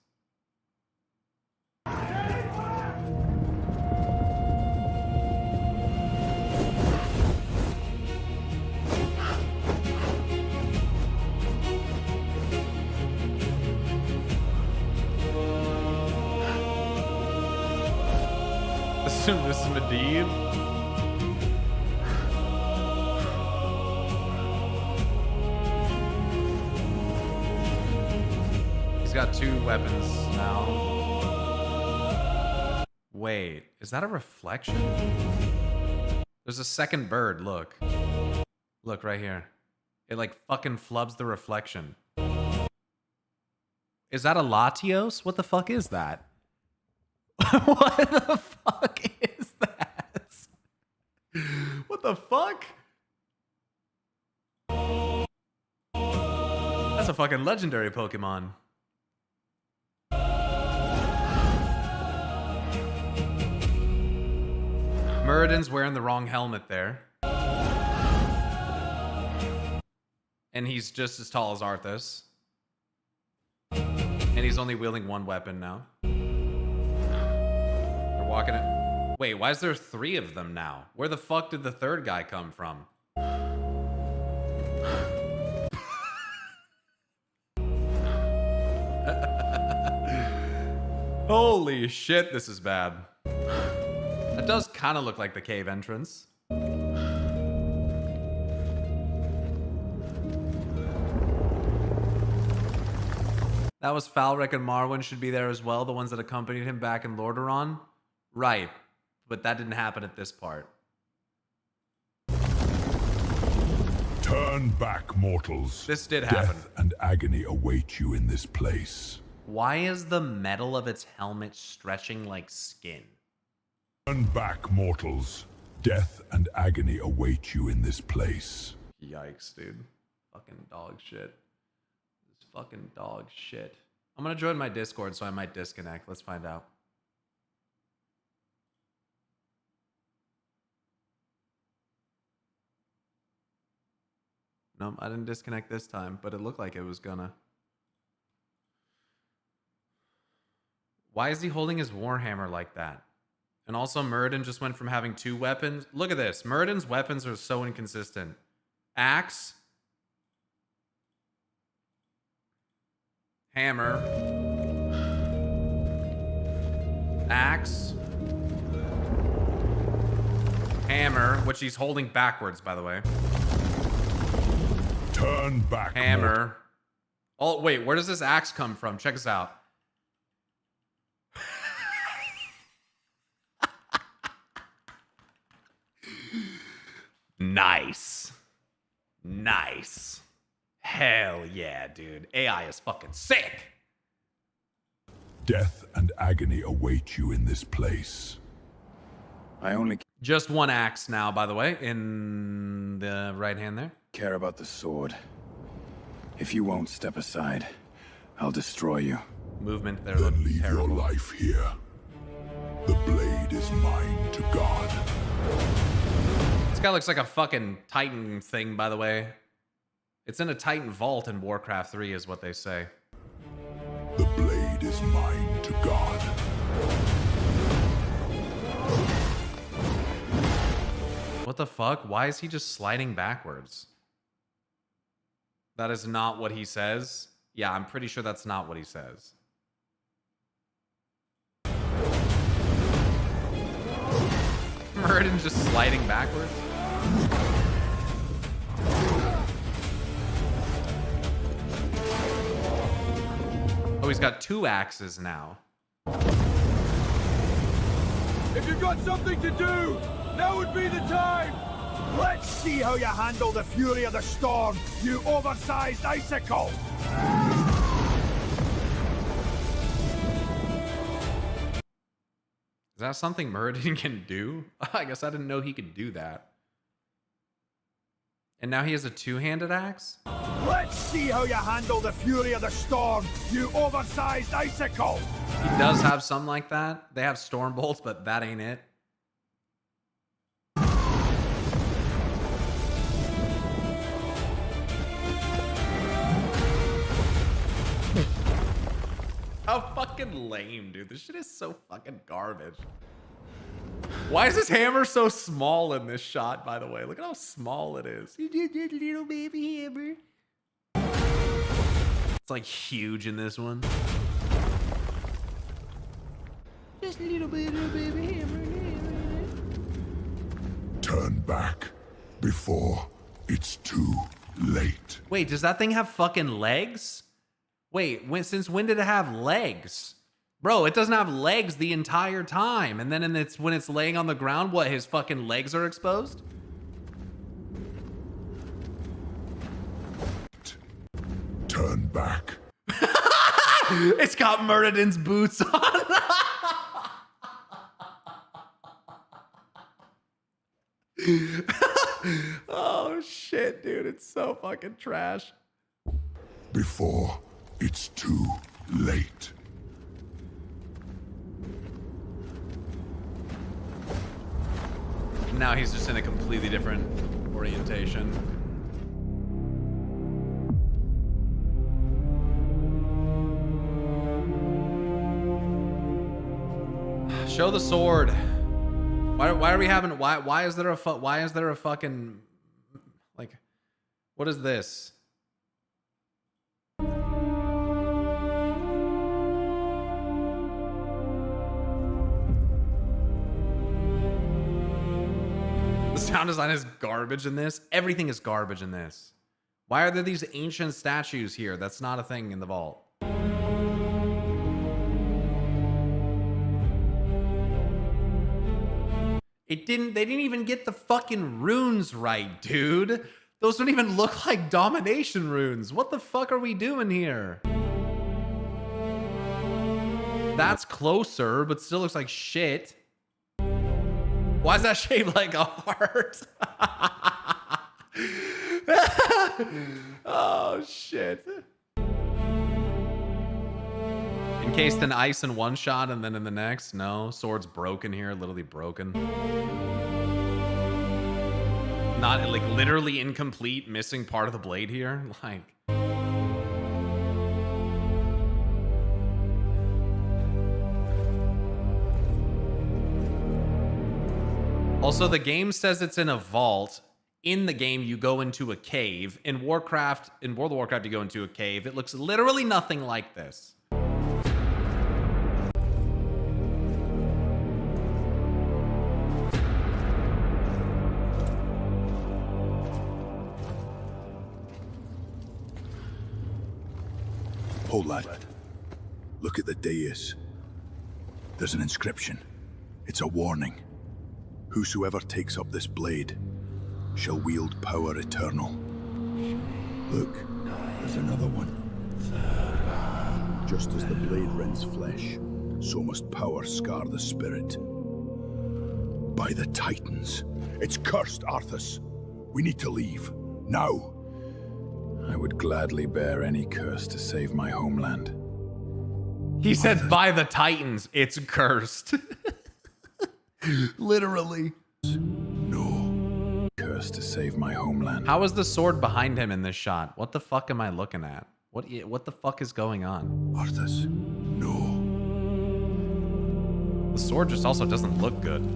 Assume this is Medivh. He's got 2 weapons now. Wait, is that a reflection? There's a second bird, look. Look right here. It like fucking flubs the reflection. Is that a Latios? What the fuck is that? What the fuck is that? What the fuck? That's a fucking legendary Pokemon. Muradin's wearing the wrong helmet there. And he's just as tall as Arthas. And he's only wielding 1 weapon now. They're walking it. Wait, why is there 3 of them now? Where the fuck did the 3rd guy come from? Holy shit, this is bad. It does kind of look like the cave entrance. That was Falric and Marwyn should be there as well, the ones that accompanied him back in Lordaeron. Right, but that didn't happen at this part. Turn back, mortals. This did happen. Death and agony await you in this place. Why is the metal of its helmet stretching like skin? Turn back, mortals. Death and agony await you in this place. Yikes, dude. Fucking dog shit. This fucking dog shit. I'm gonna join my Discord, so I might disconnect. Let's find out. Nope, I didn't disconnect this time, but it looked like it was gonna. Why is he holding his warhammer like that? And also, Muradin just went from having 2 weapons. Look at this. Muradin's weapons are so inconsistent. Axe. Hammer. Axe. Hammer, which he's holding backwards, by the way. Turn back. Hammer. Oh, wait, where does this axe come from? Check this out. Nice. Nice. Hell yeah, dude. AI is fucking sick. Death and agony await you in this place. I only Just 1 axe now, by the way, in the right hand there. care about the sword. If you won't step aside, I'll destroy you. Movement there Then looks leave terrible. your life here. The blade is mine to guard. This guy looks like a fucking Titan thing, by the way. It's in a Titan vault in Warcraft 3, is what they say. The blade is mine to guard. What the fuck? Why is he just sliding backwards? That is not what he says. Yeah, I'm pretty sure that's not what he says. Muradin's just sliding backwards. Oh, he's got 2 axes now. If you've got something to do, now would be the time! Let's see how you handle the fury of the storm, you oversized icicle! Is that something Muradin can do? I guess I didn't know he could do that. And now he has a 2-handed axe? Let's see how you handle the fury of the storm, you oversized icicle! He does have some like that. They have storm bolts, but that ain't it. How fucking lame, dude. This shit is so fucking garbage. Why is this hammer so small in this shot, by the way? Look at how small it is. Little baby hammer. It's like huge in this one. Just a little bit of baby hammer. Turn back before it's too late. Wait, does that thing have fucking legs? Wait, since when did it have legs? Bro, it doesn't have legs the entire time. And then when it's laying on the ground, what, his fucking legs are exposed? Turn back. It's got Muradin's boots on. Oh shit, dude, it's so fucking trash. Before it's too late. Now he's just in a completely different orientation. Show the sword. Why are we having why is there a fucking like what is this? The sound design is garbage in this. Everything is garbage in this. Why are there these ancient statues here? That's not a thing in the vault. They didn't even get the fucking runes right, dude. Those don't even look like domination runes. What the fuck are we doing here? That's closer, but still looks like shit. Why is that shaped like a heart? Oh, shit. Encased in ice in one shot and then in the next? No. Sword's broken here, literally broken. Not, like, literally incomplete, missing part of the blade here? Like... Also, the game says it's in a vault. In the game, you go into a cave. In World of Warcraft, you go into a cave. It looks literally nothing like this. Hold that. Look at the dais. There's an inscription. It's a warning. Whosoever takes up this blade shall wield power eternal. Look, there's another one. Just as the blade rends flesh, so must power scar the spirit. By the Titans. It's cursed, Arthas. We need to leave. Now. I would gladly bear any curse to save my homeland. He said, by the Titans, it's cursed. Literally. No. Curse to save my homeland. How is the sword behind him in this shot? What the fuck am I looking at? What the fuck is going on? Arthas, no. The sword just also doesn't look good.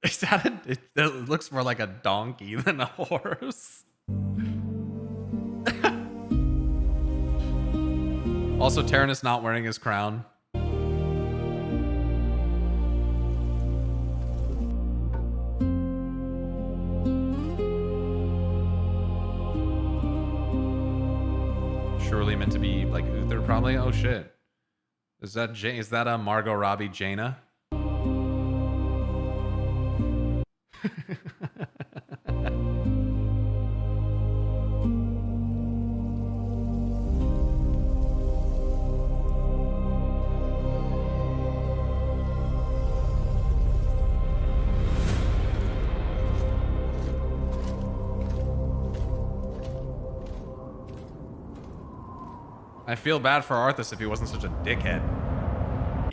Is that it looks more like a donkey than a horse. Also, Tyrannus not wearing his crown. Surely meant to be like Uther, probably. Oh shit. Is that a Margot Robbie Jaina? I feel bad for Arthas if he wasn't such a dickhead.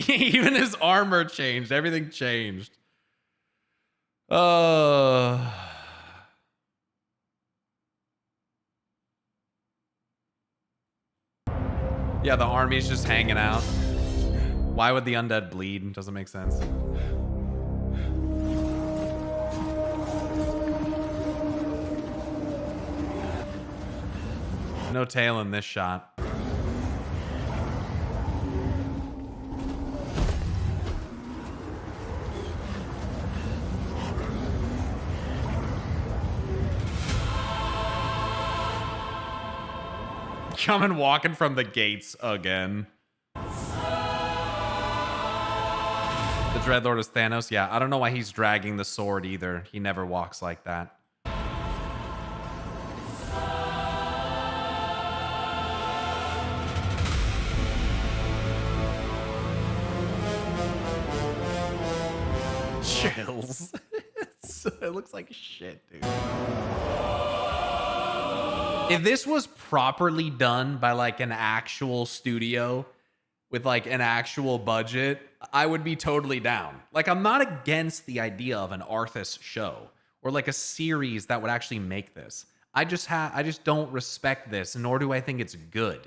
Even his armor changed. Everything changed. Yeah, the army's just hanging out. Why would the undead bleed? Doesn't make sense. No tail in this shot. Coming walking from the gates again. The Dreadlord is Thanos. Yeah, I don't know why he's dragging the sword either. He never walks like that. Chills. It looks like shit, dude. If this was properly done by like an actual studio with like an actual budget, I would be totally down. Like, I'm not against the idea of an Arthas show or like a series that would actually make this. I just don't respect this, nor do I think it's good.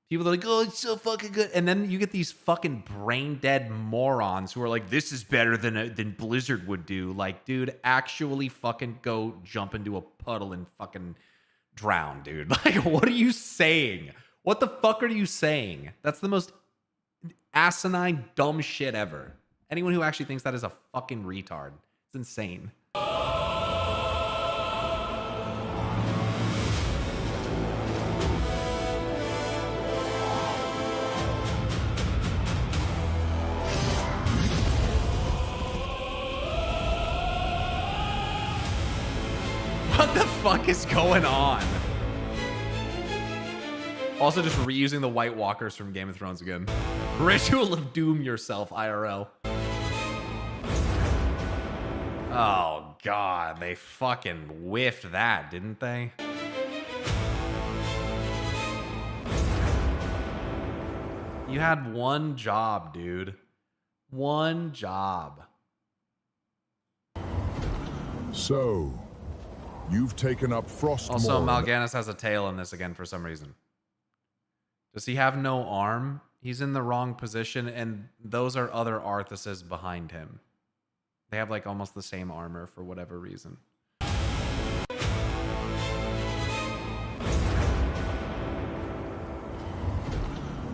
People are like, oh, it's so fucking good. And then you get these fucking brain dead morons who are like, this is better than Blizzard would do. Like, dude, actually fucking go jump into a puddle and fucking drown, dude. Like, what are you saying? What the fuck are you saying? That's the most asinine, dumb shit ever. Anyone who actually thinks that is a fucking retard. It's insane. What the fuck is going on? Also just reusing the White Walkers from Game of Thrones again. Ritual of Doom yourself, IRL. Oh god, they fucking whiffed that, didn't they? You had one job, dude. One job. So, you've taken up Frostmourne. Also, Mal'Ganis has a tail in this again for some reason. Does he have no arm? He's in the wrong position, and those are other Arthuses behind him. They have like almost the same armor for whatever reason.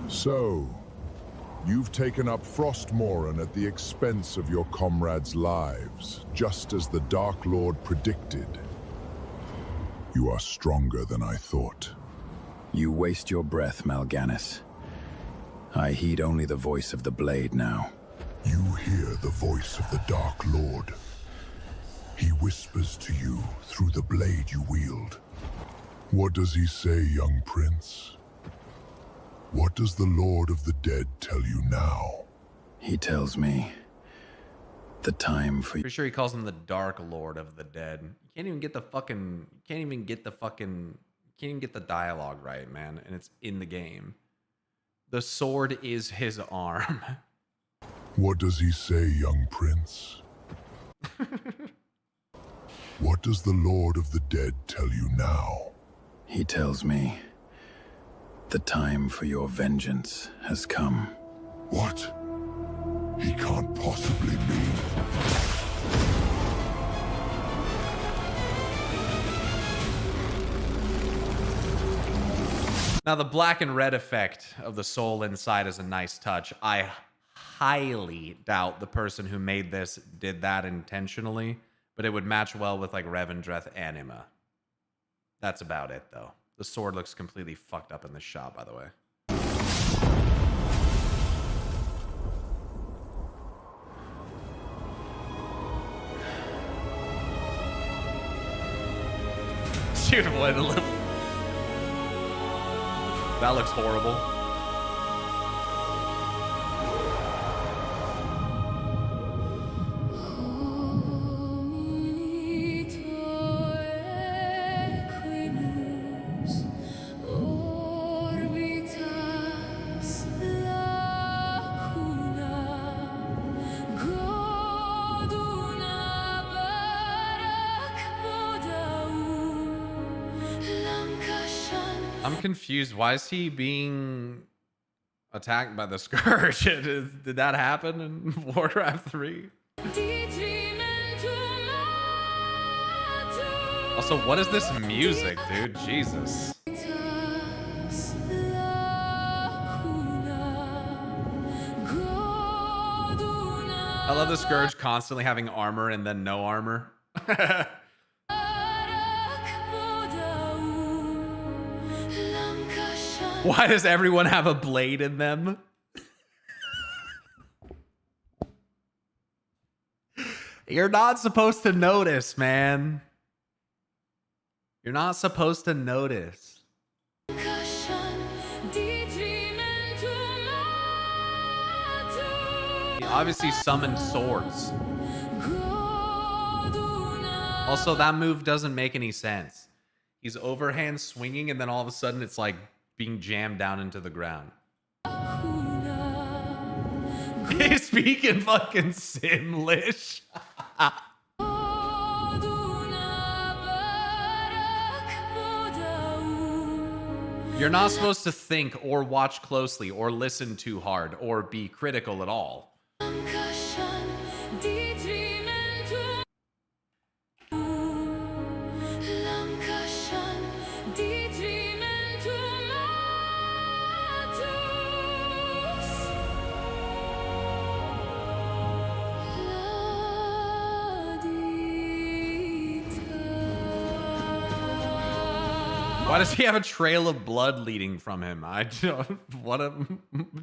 So, you've taken up Frostmourne at the expense of your comrades' lives, just as the Dark Lord predicted. You are stronger than I thought. You waste your breath, Mal'Ganis. I heed only the voice of the blade now. You hear the voice of the Dark Lord. He whispers to you through the blade you wield. What does he say, young prince? What does the Lord of the Dead tell you now? He tells me the time for... Pretty sure he calls him the Dark Lord of the Dead. You can't even get the fucking... You can't even get the dialogue right, man. And it's in the game. The sword is his arm. What does he say, young prince? What does the Lord of the Dead tell you now? He tells me the time for your vengeance has come. What? He can't possibly mean... Now, the black and red effect of the soul inside is a nice touch. I highly doubt the person who made this did that intentionally, but it would match well with like Revendreth anima. That's about it, though. The sword looks completely fucked up in the shot, by the way. Dude, what a little... That looks horrible. I'm confused. Why is he being attacked by the Scourge? Did that happen in Warcraft 3? Also, what is this music, dude? Jesus. I love the Scourge constantly having armor and then no armor. Why does everyone have a blade in them? You're not supposed to notice, man. You're not supposed to notice. Obviously summoned swords. Also, that move doesn't make any sense. He's overhand swinging, and then all of a sudden it's like being jammed down into the ground. He's speaking fucking Simlish. You're not supposed to think or watch closely or listen too hard or be critical at all. Why does he have a trail of blood leading from him? I don't.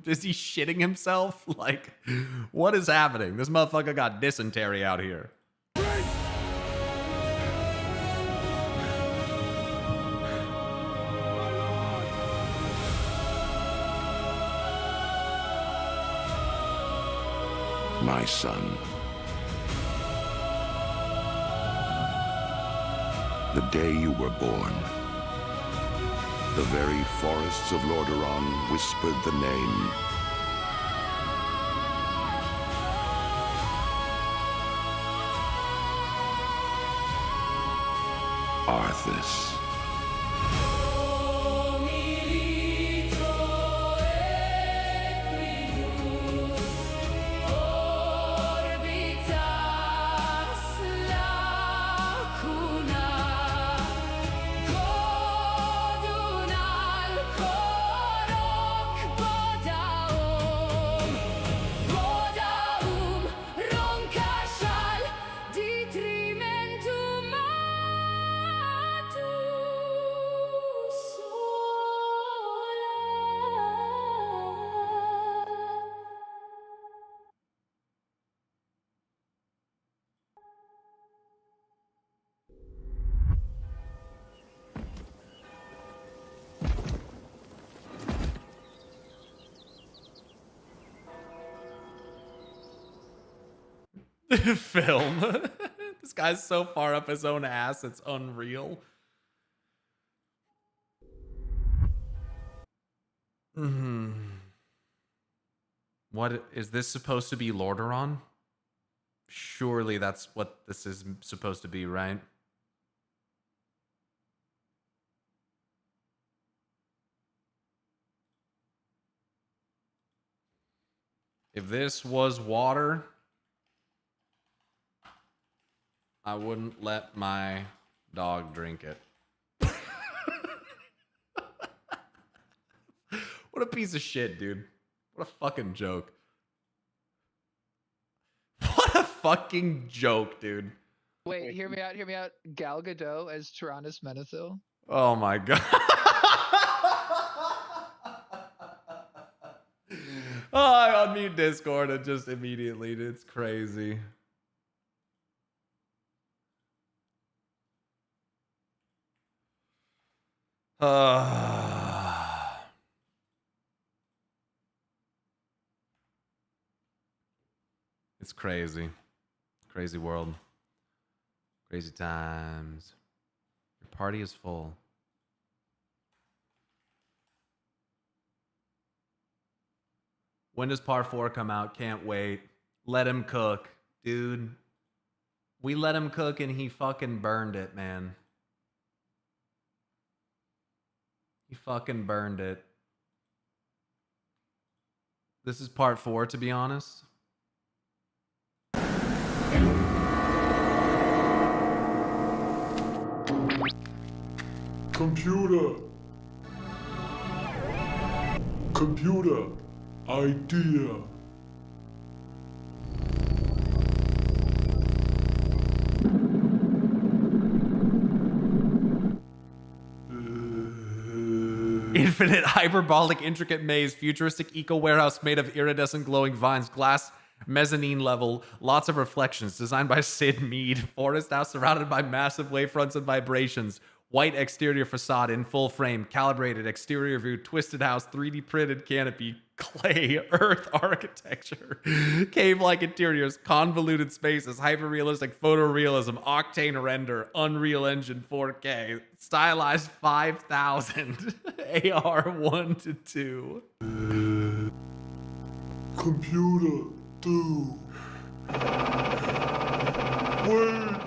Is he shitting himself? Like, what is happening? This motherfucker got dysentery out here. My son. The day you were born, the very forests of Lordaeron whispered the name. Arthas. Film. This guy's so far up his own ass, it's unreal. What is this supposed to be, Lordaeron? Surely that's what this is supposed to be, right? If this was water, I wouldn't let my dog drink it. What a piece of shit, dude. What a fucking joke. What a fucking joke, dude. Wait, hear me out. Gal Gadot as Tyrannus Menethil. Oh my god. Oh, I unmute Discord and just immediately, it's crazy. It's crazy. Crazy world. Crazy times. Your party is full. When does Part 4 come out? Can't wait. Let him cook. Dude. We let him cook and he fucking burned it, man. He fucking burned it. This is Part 4, to be honest. Computer. Computer. Idea. Infinite, hyperbolic, intricate maze, futuristic eco-warehouse made of iridescent glowing vines, glass mezzanine level, lots of reflections, designed by Sid Mead, forest house surrounded by massive wavefronts and vibrations, White exterior facade in full frame, calibrated exterior view, twisted house, 3D printed canopy, clay, earth architecture, cave-like interiors, convoluted spaces, hyper-realistic photorealism, octane render, Unreal Engine 4K, stylized 5000, AR 1 to 2. Computer, do. Wait.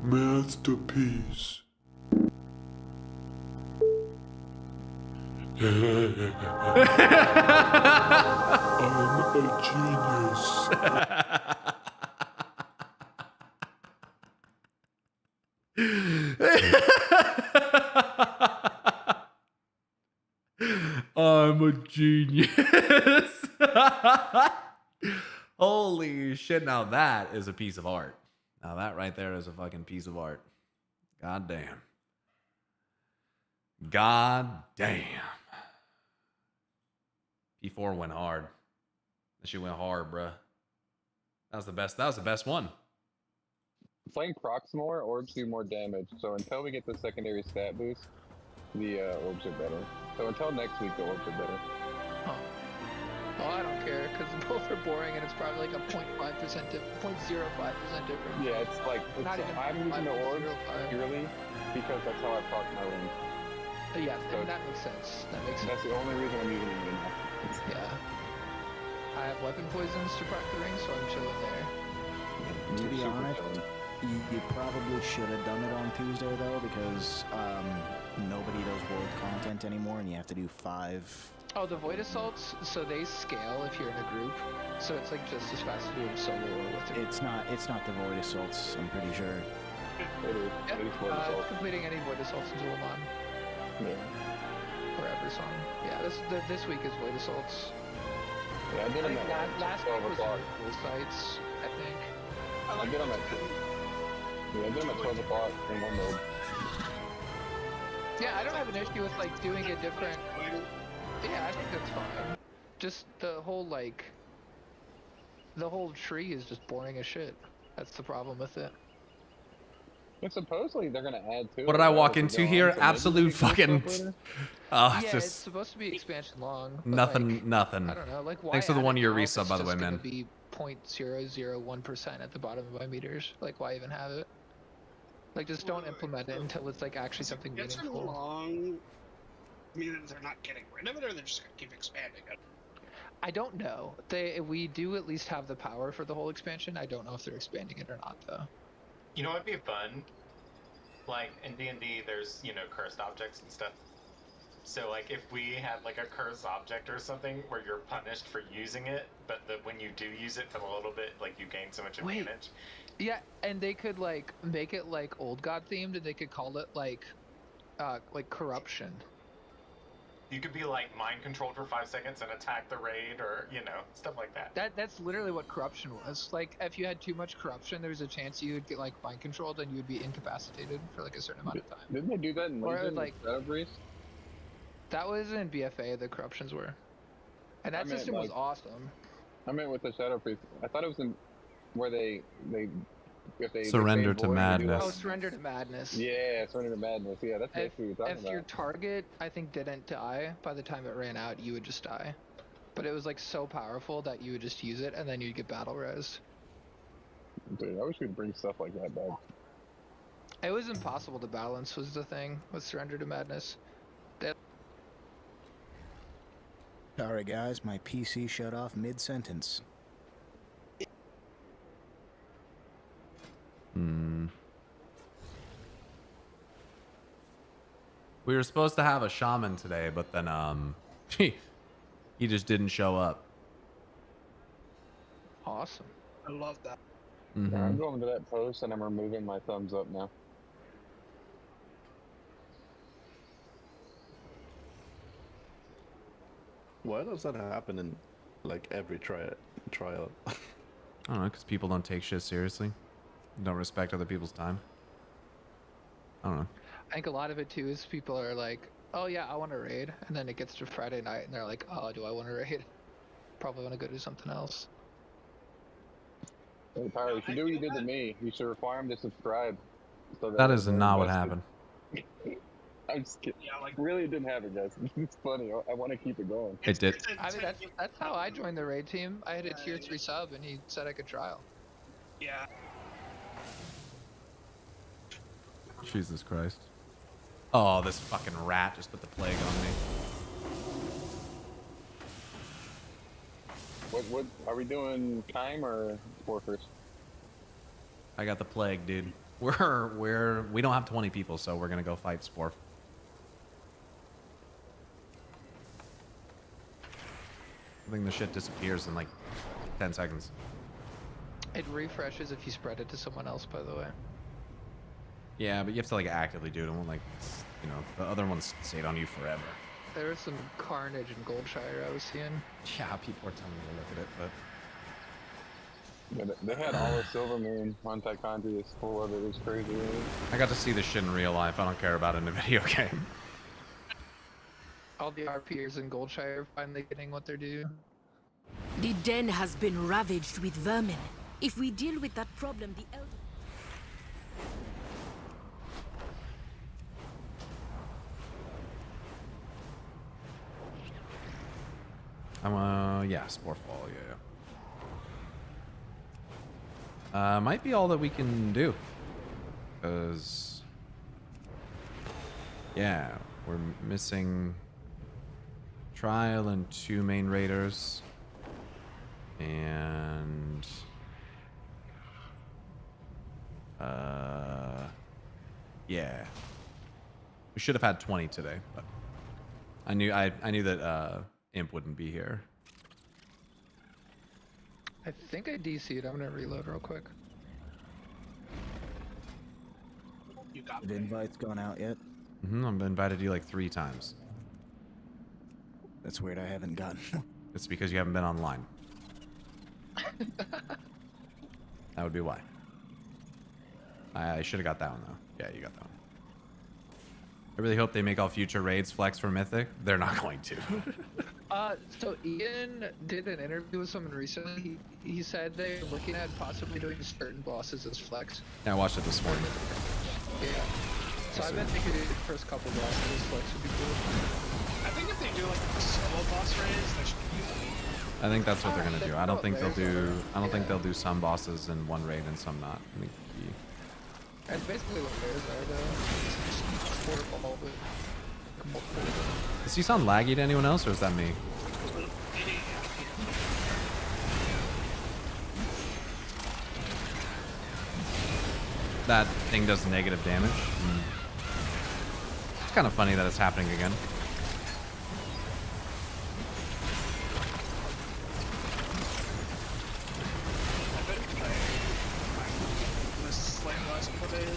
Masterpiece. I'm a genius. I'm a genius. Holy shit, now that is a piece of art. Now that right there is a fucking piece of art. God damn. God damn. P4 went hard. That shit went hard, bruh. That was the best. That was the best one. Playing procs more, orbs do more damage. So until we get the secondary stat boost, the orbs are better. So until next week, the orbs are better. Huh. Well, I don't care because both are boring and it's probably like a 0.05% difference. Yeah, it's like Not even I'm using the orbs 0.05. purely because that's how I proc my wings. Yeah, So that makes sense. That makes sense. That's the only reason I'm using them now. Yeah. I have weapon poisons to proc the ring, so I'm chilling there. To be honest, you probably should have done it on Tuesday though, because nobody does world content anymore, and you have to do 5. Oh, the void assaults, so they scale if you're in a group, so it's like just as fast as doing solo or with a group. It's not the void assaults. I'm pretty sure. It is. Yeah, It is void assault. completing any void assaults into Lamon. Yeah. Or every song. Yeah, this week is void assaults. Yeah, I did I them think at last 12 week was o'clock. full sites, I think. I did them at 12 o'clock in one mode. Yeah, I don't have an issue with like doing a different. Yeah, I think that's fine. Just the whole tree is just boring as shit. That's the problem with it. And supposedly they're gonna add to it. What did I walk as we into go here? on, so maybe Absolute we can do fucking. stuff later. Oh, Yeah, just it's supposed to be expansion long. but, nothing, like, nothing. I don't know. Like, why Thanks for the add it 1 year now if resub, it's by the way, just gonna man. Be 0.001% at the bottom of my meters. Like, why even have it? Like, just don't implement it until it's like actually something It's meaningful. long. I mean, they're not getting rid of it, or they're just gonna keep expanding it. I don't know. We do at least have the power for the whole expansion. I don't know if they're expanding it or not, though. You know what'd be fun? Like in D&D, there's cursed objects and stuff. So like if we had like a cursed object or something where you're punished for using it, but when you do use it for a little bit, like you gain so much advantage. Yeah, and they could like make it like old god themed, and they could call it like corruption. You could be like mind controlled for 5 seconds and attack the raid, or stuff like that. That's literally what corruption was. Like, if you had too much corruption, there's a chance you would get like mind controlled and you would be incapacitated for like a certain amount of time. Didn't they do that in Or, Legion like- with Shadow Breeze? That was in BFA. The corruptions were, and I that meant, system was like- awesome. I meant with the Shadow Priest. I thought it was in where they if they Surrender they to void, they do madness. Oh, surrender to madness. Yeah, surrender to madness. Yeah, that's If, what you're talking if about. your target, I think, didn't die by the time it ran out, you would just die. But it was like so powerful that you would just use it, and then you'd get battle res. Dude, I wish we'd bring stuff like that back. It was impossible to balance. Was the thing with surrender to madness. Alright guys, my PC shut off mid-sentence. We were supposed to have a shaman today, but then he just didn't show up. Awesome. I love that. Yeah, I'm going to that post and I'm removing my thumbs up now. Why does that happen in like every trial? I don't know, because people don't take shit seriously. Don't respect other people's time. I don't know. I think a lot of it too is people are like, oh yeah, I want to raid, and then it gets to Friday night and they're like, oh, do I want to raid? Probably want to go do something else. Hey, Pyro, you should do what you did to me. You should require him to subscribe. So That is they're not what invested. happened. I'm just kidding. Yeah, like Really, it didn't happen, guys. It's funny. I want to keep it going. It did. I mean, that's how I joined the raid team. I had a tier 3 sub, and he said I could trial. yeah. Jesus Christ. Oh, this fucking rat just put the plague on me. What are we doing? Time or Spore first? I got the plague, dude. We don't have 20 people, so we're gonna go fight Spore. I think the shit disappears in like 10 seconds. It refreshes if you spread it to someone else, by the way. Yeah, but you have to like actively do it. It won't like, you know, the other ones stayed on you forever. There was some carnage in Goldshire I was seeing. Yeah, people are telling me to look at it, but Yeah, they had all of Silvermoon on Taekwondo. It's full of it. It was crazy. I got to see this shit in real life. I don't care about it in a video game. All the RPers in Goldshire finally getting what they're due. The den has been ravaged with vermin. If we deal with that problem, the elder... Yeah, Sporefall, yeah. Might be all that we can do. Because... yeah, we're missing... Trial and 2 main raiders. And... yeah. We should have had 20 today, but... I knew that, Imp wouldn't be here. I think I DC'd. I'm gonna reload real quick. You got The invite's gone out yet? I've invited you like 3 times. That's weird, I haven't gotten. It's because you haven't been online. That would be why. I should have got that one though. Yeah, you got that one. I really hope they make all future raids flex for Mythic. They're not going to. So Ian did an interview with someone recently. He said they're looking at possibly doing certain bosses as flex. Yeah, I watched it this morning. Yeah. So I bet they could do the first couple bosses as flex would be cool. I think if they do like a solo boss raids, that should be easy. I think that's what they're gonna do. I don't think they'll do. I don't think they'll do some bosses in one raid and some not. I think. That's basically what theirs are, though. Sporefall, but Does he sound laggy to anyone else, or is that me? That thing does negative damage. It's kind of funny that it's happening again.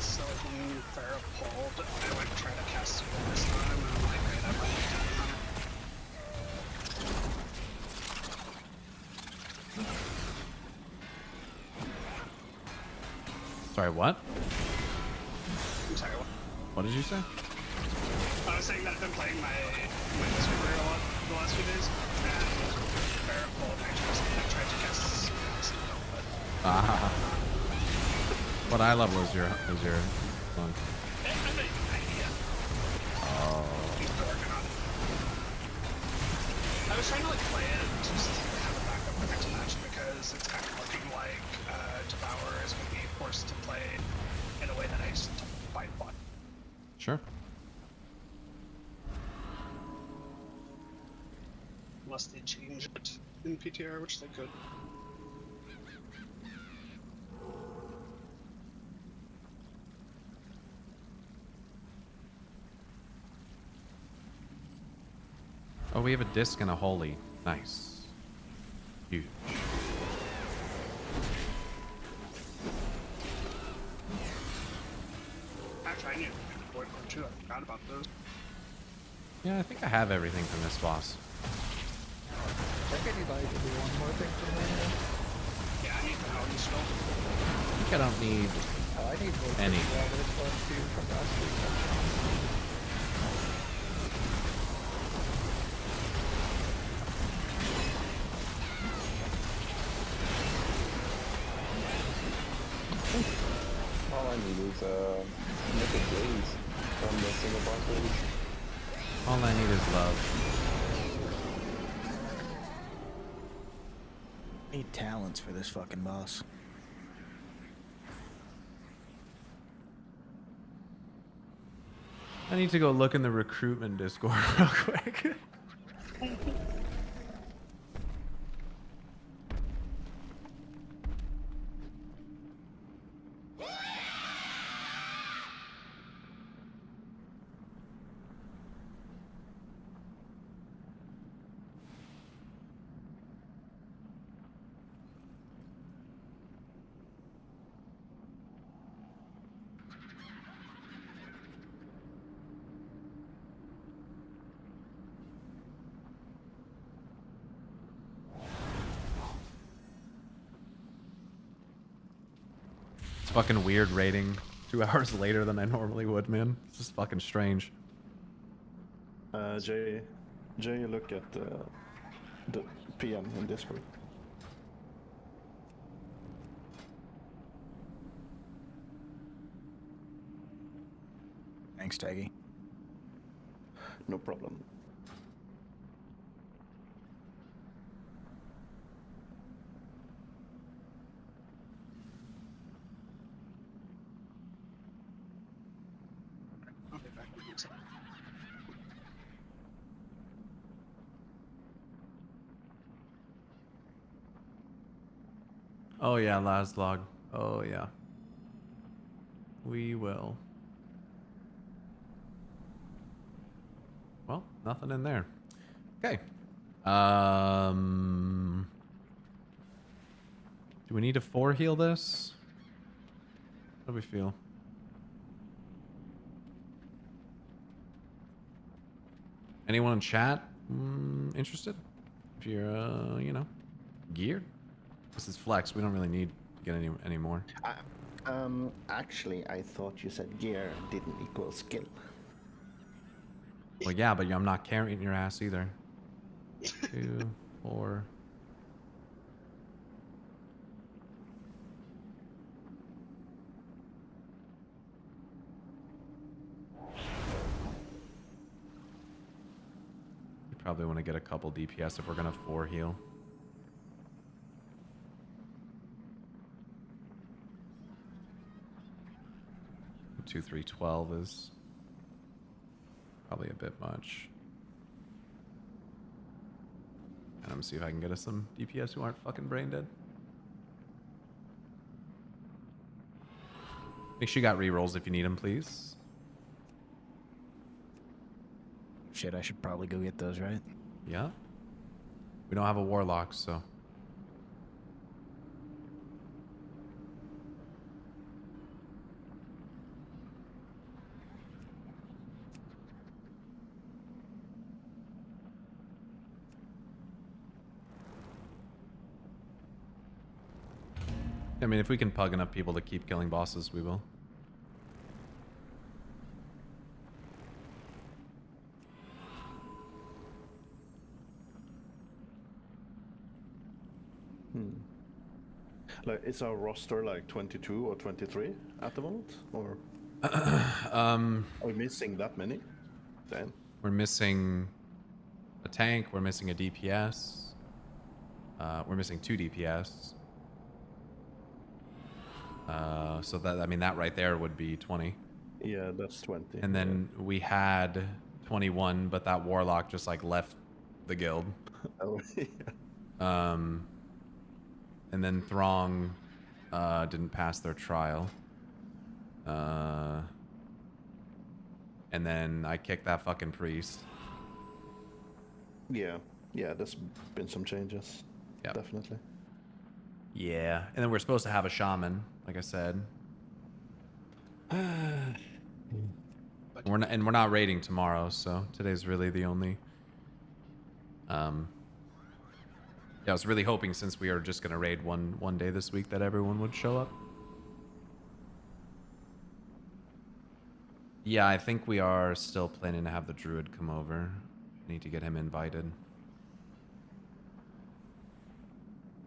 So like when Pyro pulled, I went try to cast School this time, and I'm like, right, I'm Sorry, what? I'm sorry, what? What did you say? I was saying that I've been playing my Mystery Warrior a lot the last few days, and Pyro pulled, I tried to cast School this time, but... What I love was your one. Oh. I was trying to like play it just to have a backup for next match because it's kind of looking like Devour is going to be forced to play in a way that I just don't find fun. Sure. Unless they change it in PTR, which they could. Oh, we have a disc and a holy. Nice. Huge. Actually, I knew Void Core 2. I forgot about those. Yeah, I think I have everything from this boss. I think I need like to do one more thing from there. Yeah, I need the Howdy Skull. I think I don't need Oh, I need more any. Yeah, this one too from last week. I need is look at Jays from the single boss release. All I need is love. I need talents for this fucking boss. I need to go look in the recruitment Discord real quick. It's fucking weird raiding 2 hours later than I normally would, man. This is fucking strange. Jay, look at the PM in Discord. Thanks, Taggy. No problem. Oh yeah, last log. Oh yeah. We will. Well, nothing in there. Okay. Do we need to 4 heal this? How do we feel? Anyone in chat interested? If you're, you know, geared? This is flex. We don't really need to get any more. Actually, I thought you said gear didn't equal skill. Well, yeah, but I'm not carrying your ass either. 2, 4. You probably want to get a couple DPS if we're gonna 4 heal. 2, 3, 12 is probably a bit much. And I'm gonna see if I can get us some DPS who aren't fucking brain dead. Make sure you got rerolls if you need them, please. Shit, I should probably go get those, right? Yeah. We don't have a warlock, so. I mean, if we can pug enough people to keep killing bosses, we will. Like, is our roster like 22 or 23 at the moment, or are we missing that many? Damn. We're missing a tank. We're missing a DPS. We're missing 2 DPS. So that, I mean, that right there would be 20. Yeah, that's 20. And then we had 21, but that warlock just like left the guild. Oh, yeah. And then Throng didn't pass their trial. And then I kicked that fucking priest. Yeah, there's been some changes. Yeah, definitely. Yeah, and then we're supposed to have a shaman, like I said. We're not raiding tomorrow, so today's really the only. Yeah, I was really hoping, since we are just gonna raid one day this week, that everyone would show up. Yeah, I think we are still planning to have the druid come over. I need to get him invited.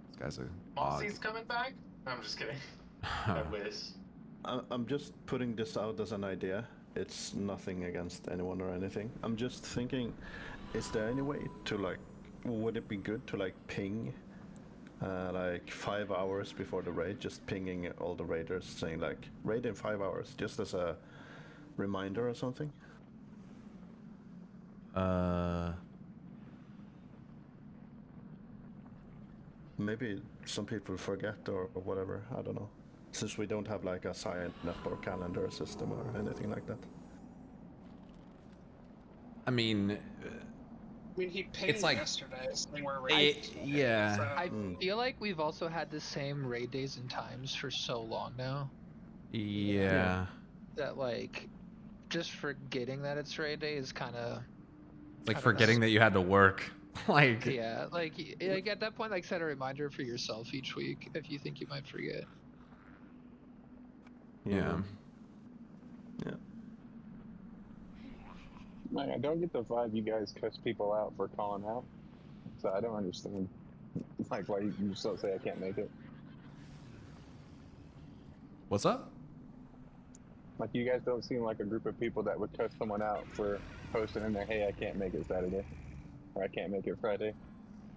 This guy's a bog. Mossy's coming back? I'm just kidding. I wish. I'm just putting this out as an idea. It's nothing against anyone or anything. I'm just thinking, is there any way to like, would it be good to like ping, like 5 hours before the raid, just pinging all the raiders saying like raid in 5 hours, just as a reminder or something? Maybe some people forget or whatever, I don't know. Since we don't have like a sign up or calendar system or anything like that. I mean, he pinged like- yesterday saying we're ready. yeah. So, I feel like we've also had the same raid days and times for so long now Yeah. that like just forgetting that it's raid day is kind of It's like forgetting that you had to work. Like, yeah, like at that point, like set a reminder for yourself each week if you think you might forget. yeah. Like, I don't get the vibe you guys cuss people out for calling out, so I don't understand. Like, why you just don't say I can't make it. What's up? Like, you guys don't seem like a group of people that would cuss someone out for posting in there, hey, I can't make it Saturday, or I can't make it Friday.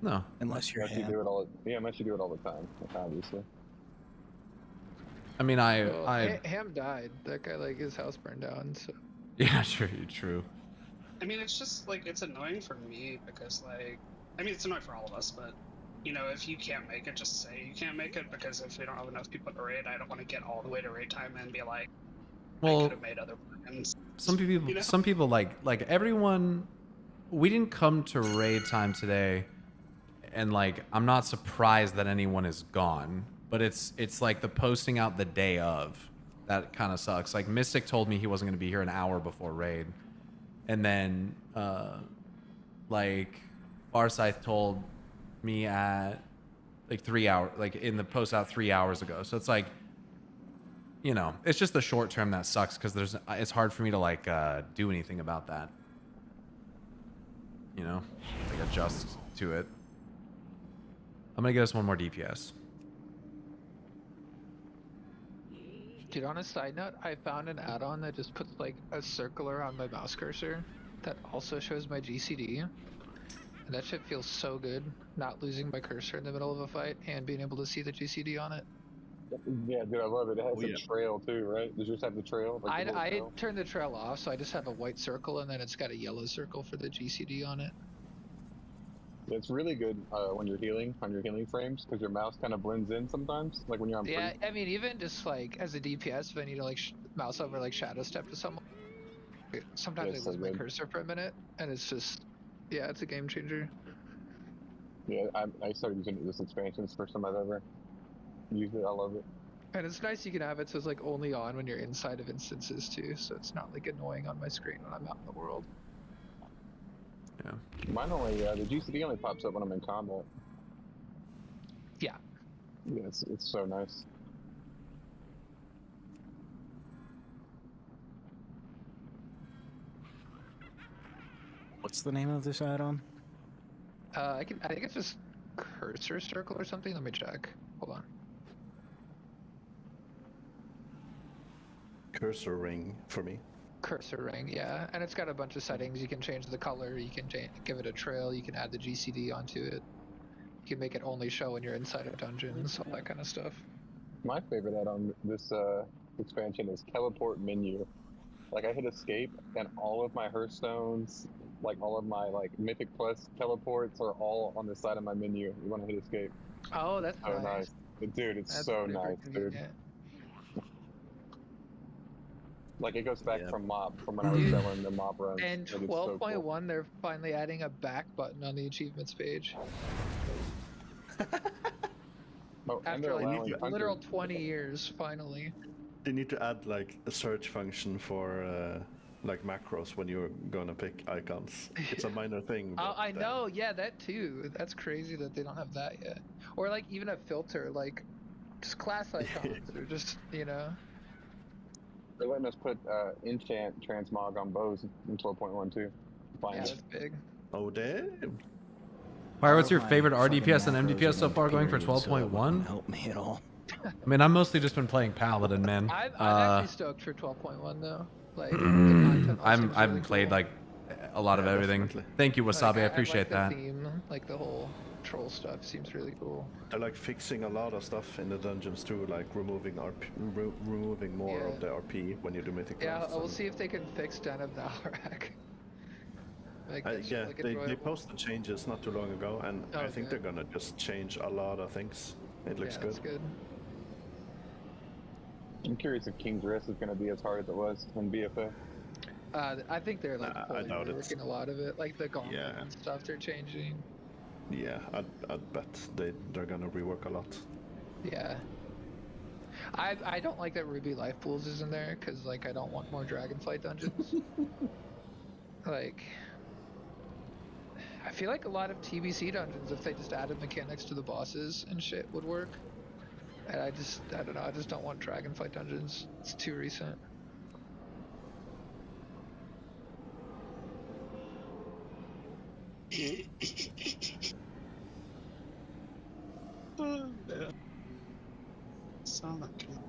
No. Unless you're unless you do it all. Yeah, unless you do it all the time, obviously. I mean, Ham died. That guy, like, his house burned down. So yeah, true. I mean, it's just like it's annoying for me because like, I mean, it's annoying for all of us, but you know, if you can't make it, just say you can't make it because if we don't have enough people to raid, I don't want to get all the way to raid time and be like, I Well, could have made other plans. some people, You know? some people like everyone. We didn't come to raid time today, and like I'm not surprised that anyone is gone. But it's like the posting out the day of that kind of sucks. Like Mystic told me he wasn't going to be here an hour before raid, and then like Farsight told me at like 3 hours, like in the post out 3 hours ago. So it's like, you know, it's just the short term that sucks because it's hard for me to like do anything about that. You know, like adjust to it. I'm gonna get us one more DPS. dude, on a side note, I found an add-on that just puts like a circle around my mouse cursor that also shows my GCD. And that shit feels so good, not losing my cursor in the middle of a fight and being able to see the GCD on it. Yeah, dude, I love it. It has a trail too, right? Does yours have the trail? Like the little I trail? turned the trail off, so I just have a white circle and then it's got a yellow circle for the GCD on it. It's really good when you're healing on your healing frames because your mouse kind of blends in sometimes, like when you're on. Yeah, I mean, even just like as a DPS, if I need to like mouse over like shadow step to someone, sometimes I lose my cursor for a minute, and it's just, yeah, it's a game changer. Yeah, I started using this expansion. It's the first time I've ever used it. I love it. And it's nice you can have it so it's like only on when you're inside of instances too, so it's not like annoying on my screen when I'm out in the world. Yeah. Mine only the GCD only pops up when I'm in combat. Yeah. Yeah, it's so nice. What's the name of this add-on? I think it's just cursor circle or something. Let me check. Hold on. Cursor ring for me. Cursor ring, yeah, and it's got a bunch of settings. You can change the color, you can give it a trail, you can add the GCD onto it, you can make it only show when you're inside of dungeons, all that kind of stuff. My favorite add-on this expansion is teleport menu. Like I hit escape and all of my Hearthstones, like all of my like Mythic Plus teleports are all on the side of my menu when I hit escape. Oh, that's so nice. Dude, it's That's so super nice, dude. convenient. Like it goes back from mob, from when I was selling the mob runs. And 12.1, they're finally adding a back button on the achievements page. Oh, After like a literal 20 years, finally. They need to add like a search function for like macros when you're gonna pick icons. It's a minor thing. Oh, but, I know, yeah, that too. That's crazy that they don't have that yet. Or like even a filter, like just class icons, or just, you know. They're letting us put enchant transmog on bows in 12.1 too. Yeah, that's big. Oh damn. Pyro, what's your favorite RDPS and MDPS so far, going for 12.1? Help me at all. I mean, I've mostly just been playing Paladin, man. I'm actually stoked for 12.1 though. Like the content all seems I haven't really played cool. like a lot of everything. Definitely. Thank you, Wasabi. I like appreciate the that. theme, like the whole troll stuff seems really cool. They're like fixing a lot of stuff in the dungeons too, like removing removing more of the RP when you do mythic Yeah, quests. we'll see if they can fix Den of Valrak. Like, Yeah, like they enjoyable. posted changes not too long ago, and Oh, I think good. they're gonna just change a lot of things. It looks Yeah, good. that's good. I'm curious if King's Risk is going to be as hard as it was in BFA. I think they're like I fully doubt it. reworking a lot of it, like the gauntlet Yeah. and stuff they're changing. Yeah, I'd bet they're gonna rework a lot. Yeah. I don't like that Ruby Life Pools is in there because like I don't want more Dragonflight dungeons. Like, I feel like a lot of TBC dungeons, if they just added mechanics to the bosses and shit, would work. And I don't know, I just don't want Dragonflight dungeons. It's too recent. Oh, yeah. Saw that coming.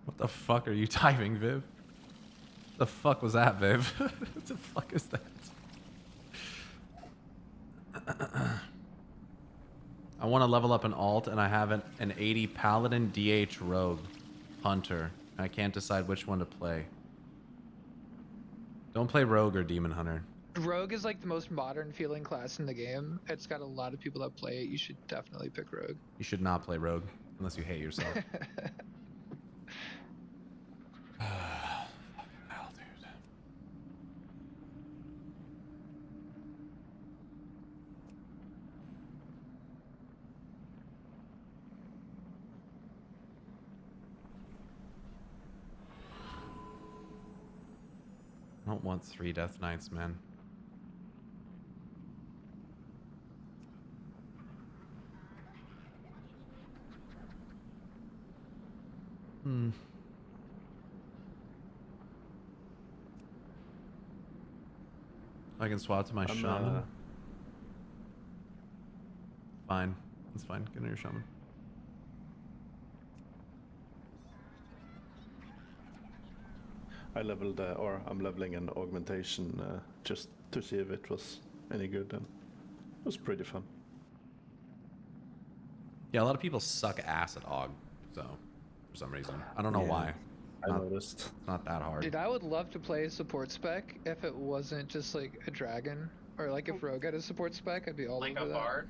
What the fuck are you typing, Viv? The fuck was that, Viv? What the fuck is that? I want to level up an alt, and I have an 80 Paladin DH Rogue Hunter. I can't decide which one to play. Don't play Rogue or Demon Hunter. Rogue is like the most modern feeling class in the game. It's got a lot of people that play it. You should definitely pick Rogue. You should not play Rogue unless you hate yourself. Hell, dude. I don't want 3 Death Knights, man. I can swap to my shaman. Fine. That's fine. Get in your shaman. I leveled, or I'm leveling an augmentation just to see if it was any good, and it was pretty fun. Yeah, a lot of people suck ass at AUG, so for some reason. I don't know why. I noticed. It's not that hard. Dude, I would love to play a support spec if it wasn't just like a dragon. Or like if Rogue had a support spec, I'd be all Like over a that. bard?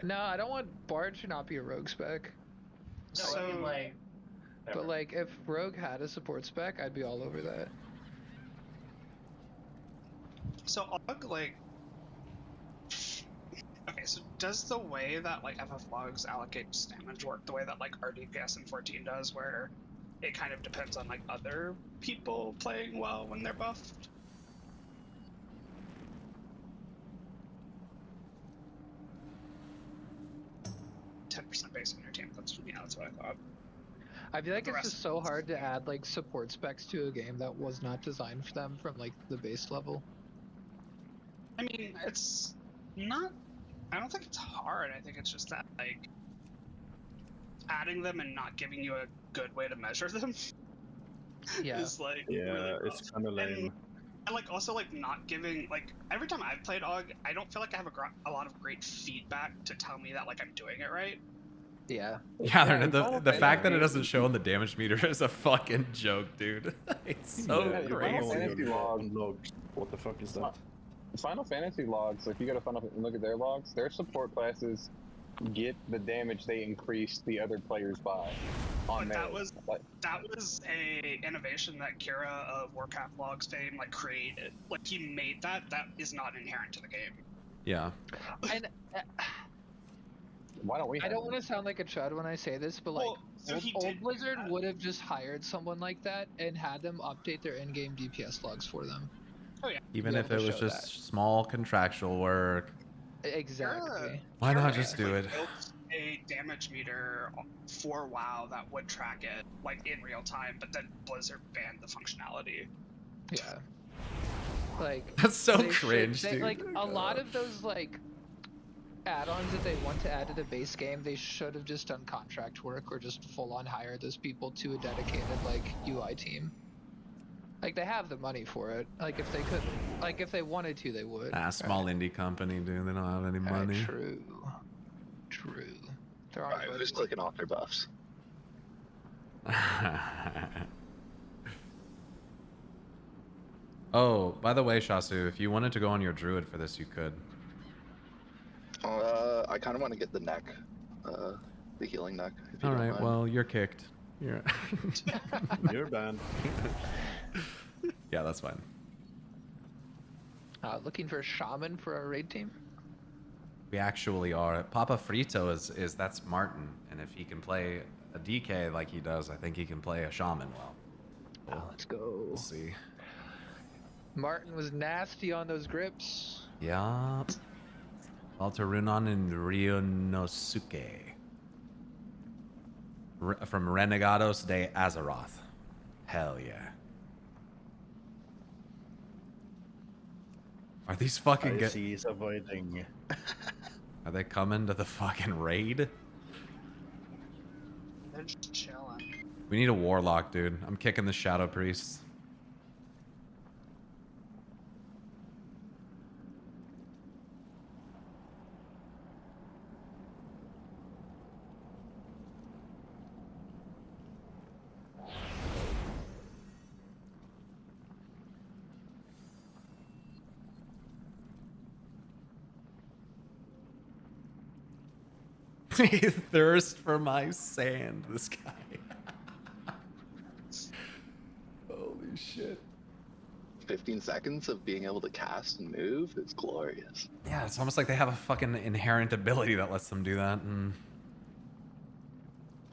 No, I don't want Bard should not be a Rogue spec. No, I mean like. But like if Rogue had a support spec, I'd be all over that. So AUG, like, okay, so does the way that like FF logs allocate damage work the way that like RDPS in 14 does, where it kind of depends on like other people playing well when they're buffed? Based on your team. That's what I thought. I feel like The it's rest just so hard to add like support specs to a game that was not designed for them from like the base level. I mean, it's not. I don't think it's hard. I think it's just that like adding them and not giving you a good way to measure them. Yeah. Is like Yeah, really it's kind of lame. And like also like not giving like every time I've played AUG, I don't feel like I have a lot of great feedback to tell me that like I'm doing it right. Yeah. Yeah, the fact that it doesn't show on the damage meter is a fucking joke, dude. It's so Yeah, crazy. Final Fantasy logs. What the fuck is that? Final Fantasy logs, like you gotta look at their logs, their support classes get the damage they increased the other players by on But melee. that was a innovation that Kira of Warcraft Logs fame like created. Like he made that. That is not inherent to the game. Yeah. And why don't we? I don't want to sound like a chud when I say this, but like old Blizzard would have just hired someone like that and had them update their in-game DPS logs for them. Oh yeah. Even if it was just small contractual work. Exactly. Why not just do it? Built a damage meter for WoW that would track it like in real time, but then Blizzard banned the functionality. Yeah. Like that's so they cringe, should, dude. Like a lot of those like add-ons that they want to add to the base game, they should have just done contract work or just full-on hired those people to a dedicated like UI team. Like they have the money for it. Like if they could, like if they wanted to, they would. Small indie company, dude. They don't have any money. True. True. There are. Alright, who's clicking off their buffs? Oh, by the way, Shasu, if you wanted to go on your druid for this, you could. I kind of want to get the neck, the healing neck. If you All don't right. mind. Well, you're kicked. You're. You're banned. Yeah, that's fine. Looking for a shaman for our raid team. We actually are. Papa Frito is that's Martin, and if he can play a DK like he does, I think he can play a shaman well. Let's go. We'll see. Martin was nasty on those grips. Yeah. Altarunon and Ryonosuke. From Renegados de Azeroth. Hell yeah. Are these fucking He's avoiding. Are they coming to the fucking raid? They're just chilling. We need a warlock, dude. I'm kicking the Shadow Priest. Thirst for my sand, this guy. Holy shit. 15 seconds of being able to cast and move is glorious. Yeah, it's almost like they have a fucking inherent ability that lets them do that. And...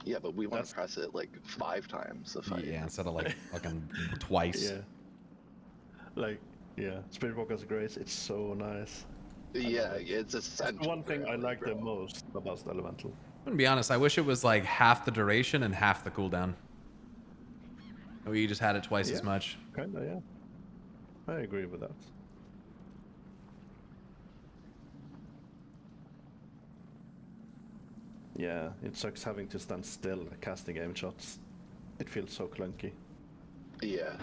Yeah, but we want to press it like 5 times a fight. Yeah, instead of like fucking twice. Yeah. Like, yeah, Spiritwalker's Grace, it's so nice. Yeah, it's essential. That's one thing I like the most about Elemental. I'm gonna be honest, I wish it was like half the duration and half the cooldown. Or you just had it twice as much. Kinda, yeah. I agree with that. Yeah, it sucks having to stand still casting aim shots. It feels so clunky. Yeah.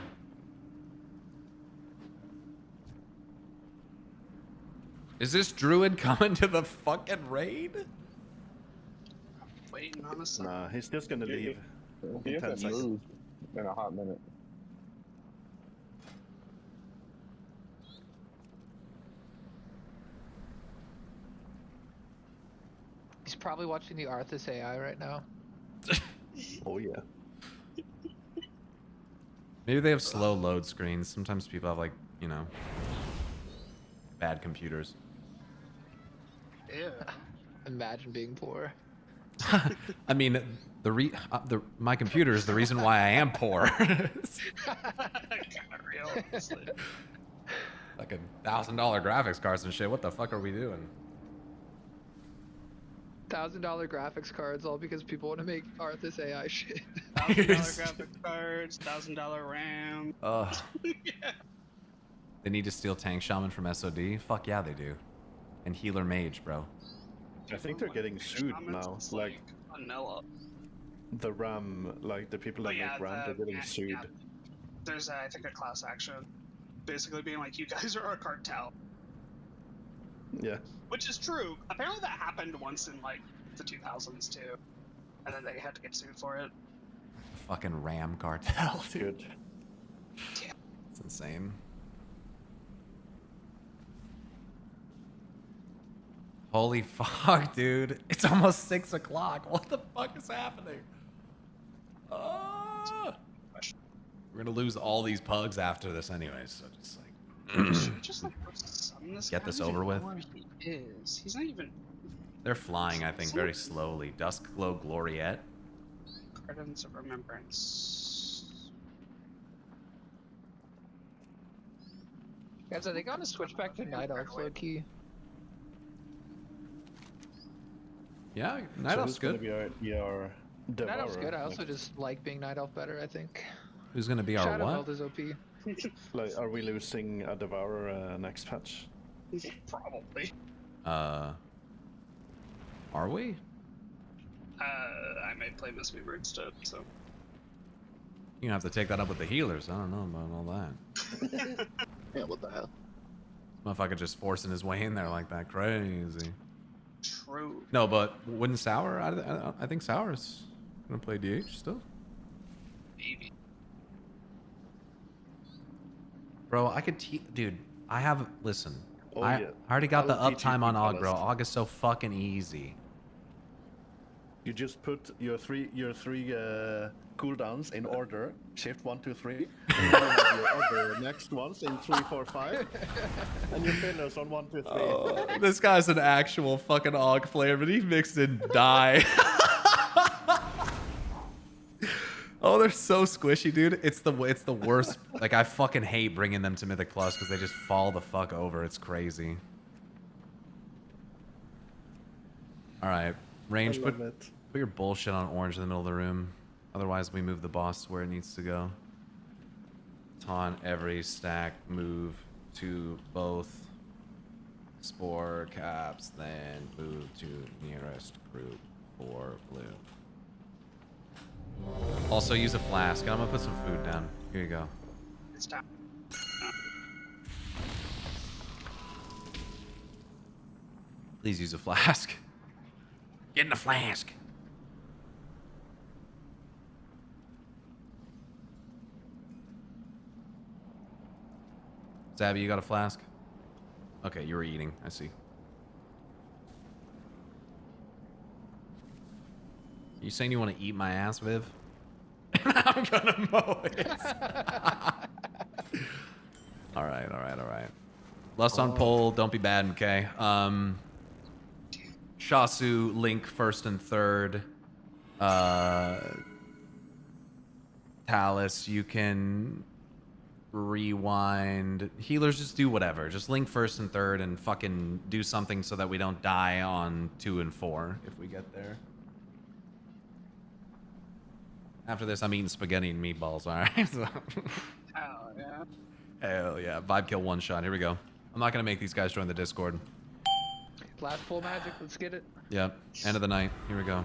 Is this druid coming to the fucking raid? Waiting on us. Nah, he's just gonna leave. He in 10 hasn't seconds. moved in a hot minute. He's probably watching the Arthas AI right now. Oh yeah. Maybe they have slow load screens. Sometimes people have like, you know, bad computers. Ew. Imagine being poor. I mean, my computer is the reason why I am poor. Kinda real, honestly. Like $1,000 graphics cards and shit. What the fuck are we doing? $1,000 graphics cards, all because people want to make Arthas AI shit. $1,000 graphic cards, $1,000 RAM. Ugh. They need to steal Tank Shaman from SOD? Fuck yeah, they do. And Healer Mage, bro. I think they're getting sued now. Like vanilla. the RAM, like the people that make RAM, they're getting sued. Yeah. There's, I think, a class action, basically being like, "You guys are a cartel." Yeah. Which is true. Apparently, that happened once in like the 2000s too, and then they had to get sued for it. Fucking RAM cartel, dude. Good. Yeah. It's insane. Holy fuck, dude. It's almost 6 o'clock. What the fuck is happening? We're gonna lose all these pugs after this anyways, so just like just like sum this get guy. this I don't over even with. know where he is. He's not even They're flying, I think, very slowly. Duskglow Gloriette. Credence of Remembrance. Guys, are they gonna switch back to Night Elf low key? Yeah, So Night Elf's who's gonna good. be our Night Elf's devourer good. I also next? just like being Night Elf better, I think. Who's gonna be our Shadow what? Meld is OP. Like, are we losing a devourer next patch? Probably. Are we? I may play Miss Weaver instead, so. You're gonna have to take that up with the healers. I don't know about all that. Yeah, what the hell? Motherfucker just forcing his way in there like that, crazy. True. No, but wouldn't Sour? I think Sour's gonna play DH still. Maybe. Bro, I could dude. I have listen. Oh, I yeah. already got the I will teach you uptime on Og, fellas. bro. Og is so fucking easy. You just put your three cooldowns in order. Shift 1, 2, 3. And you have your other next ones in 3, 4, 5. And your fillers on 1, 2, 3. This guy's an actual fucking Og player, but he mixed in die. Oh, they're so squishy, dude. It's the worst. Like, I fucking hate bringing them to Mythic Plus because they just fall the fuck over. It's crazy. All right, range. Put your bullshit on orange in the middle of the room. Otherwise, we move the boss to where it needs to go. Taunt every stack. Move to both spore caps, then move to nearest group for blue. Also use a flask. I'm gonna put some food down. Here you go. It's down. Please use a flask. Get in a flask. Zabby, you got a flask? Okay, you were eating. I see. You saying you want to eat my ass, Viv? I'm gonna mow it. All right, all right, all right. Lust on pole. Don't be bad, okay? Shasu, Link, first and third. Talus, you can rewind. Healers, just do whatever. Just Link first and third and fucking do something so that we don't die on 2 and 4 if we get there. After this, I'm eating spaghetti and meatballs, alright? So. Hell yeah. Hell yeah. Vibe kill one shot. Here we go. I'm not going to make these guys join the Discord. Last full magic, let's get it. Yep. End of the night. Here we go.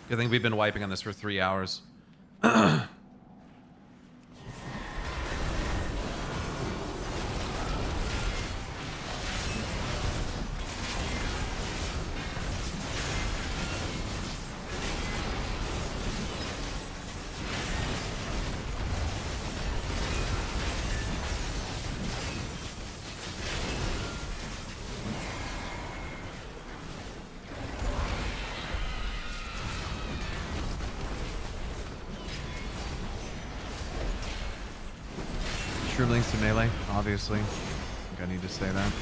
Good thing we've been wiping on this for 3 hours. Shroom links to melee, obviously. I think I need to say that.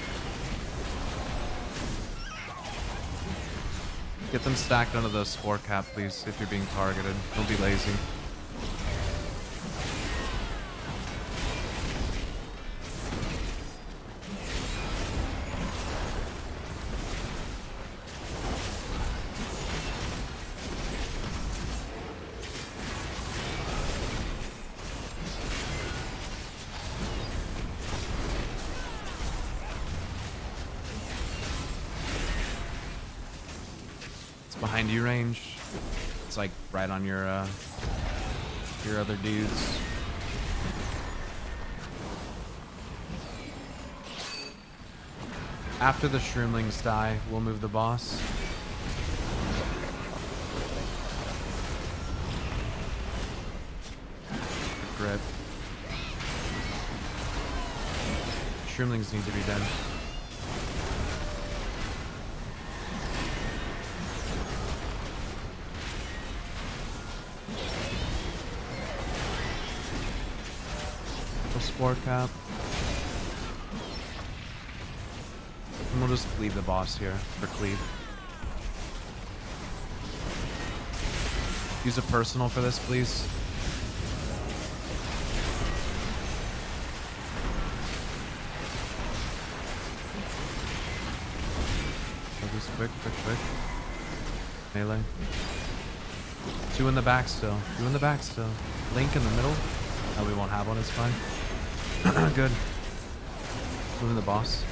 Get them stacked under the spore cap, please, if you're being targeted. Don't be lazy. Behind you range. It's like right on your other dudes. After the shroomlings die, we'll move the boss. Grip. Shroomlings need to be dead. Little sport cap. And we'll just leave the boss here for cleave. Use a personal for this, please. Go this quick. Melee. 2 in the back still. 2 in the back still. Link in the middle. No, we won't have one. It's fine. Good. Moving the boss.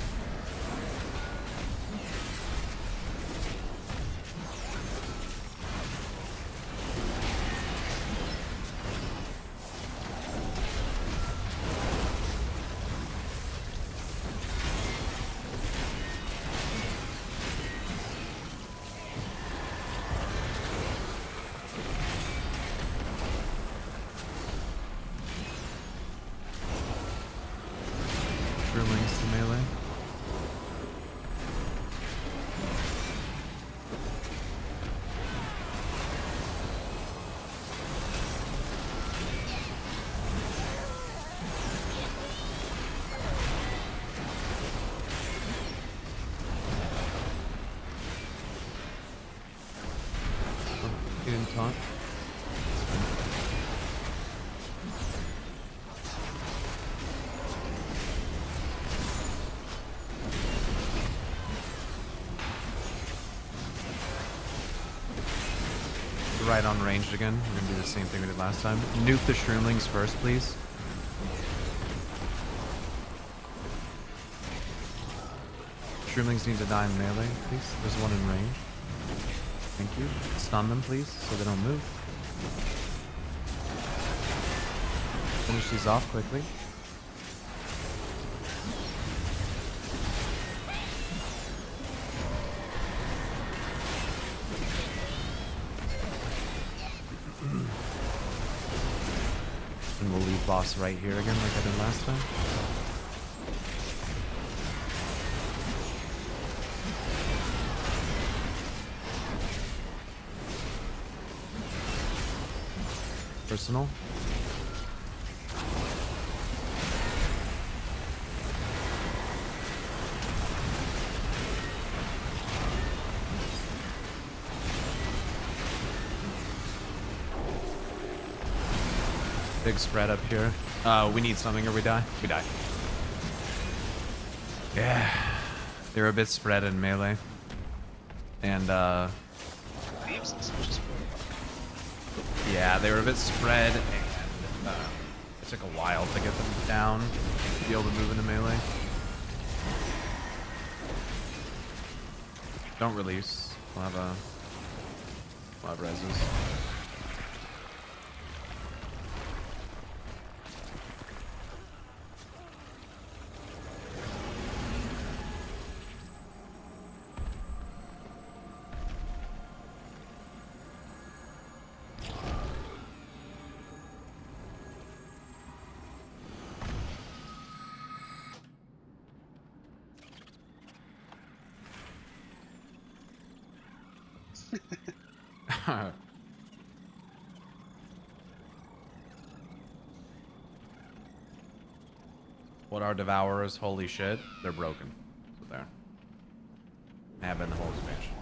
Links to melee. He didn't taunt. Right on ranged again. We're gonna do the same thing we did last time. Nuke the shroomlings first, please. Shroomlings need to die in melee, please. There's one in range. Thank you. Stun them, please, so they don't move. Finish these off quickly. And we'll leave boss right here again like I did last time. Personal. Big spread up here. We need something or we die. We die. Yeah. They're a bit spread in melee. And yeah, they were a bit spread and it took a while to get them down to be able to move into melee. Don't release. We'll have reses. What are devourers? Holy shit, they're broken. So there. They have been the whole expansion.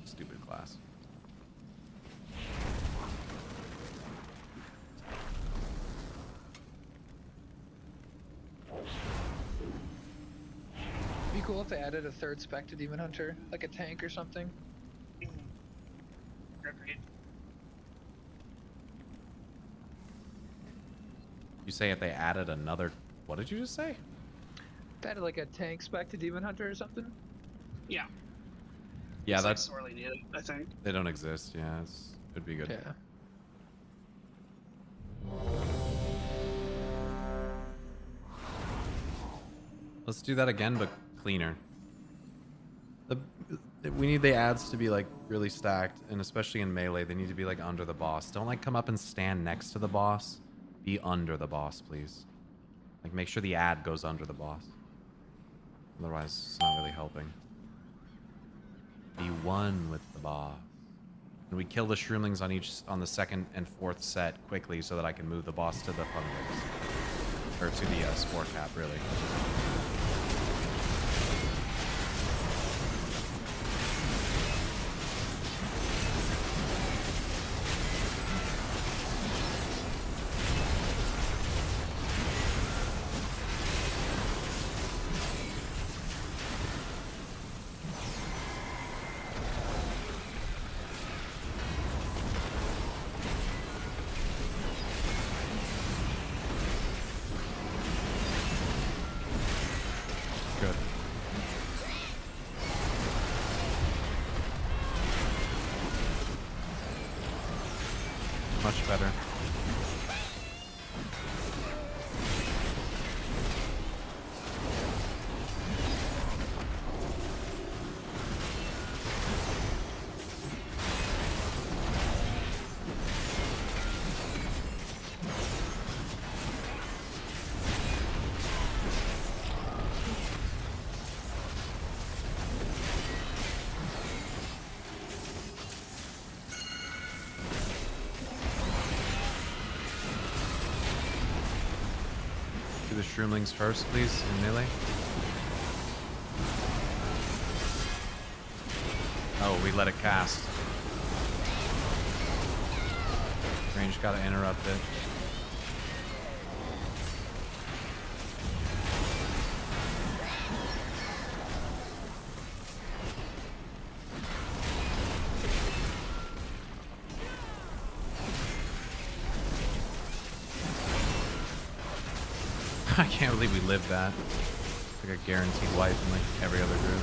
Stupid class. It'd be cool if they added a third spec to Demon Hunter, like a tank or something. Agreed. You say if they added another... What did you just say? If they added like a tank spec to Demon Hunter or something? Yeah. Yeah, It's, like, that's... sorely needed, I think. They don't exist, yeah. It'd be good. Yeah. Let's do that again, but cleaner. We need the ads to be like really stacked, and especially in melee, they need to be like under the boss. Don't like come up and stand next to the boss. Be under the boss, please. Like make sure the ad goes under the boss. Otherwise, it's not really helping. Be one with the boss. And we kill the shroomlings on the second and fourth set quickly so that I can move the boss to the fungus. Or to the spore cap, really. Good. Much better. Do the shroomlings first, please, in melee. Oh, we let it cast. Range gotta interrupt it. I can't believe we lived that. It's like a guaranteed wipe in like every other group.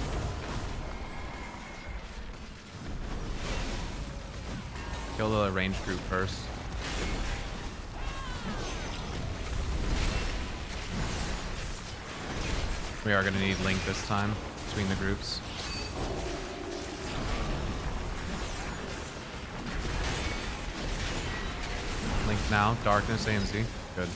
Kill the range group first. We are gonna need link this time between the groups. Link now, darkness, AMZ. Good.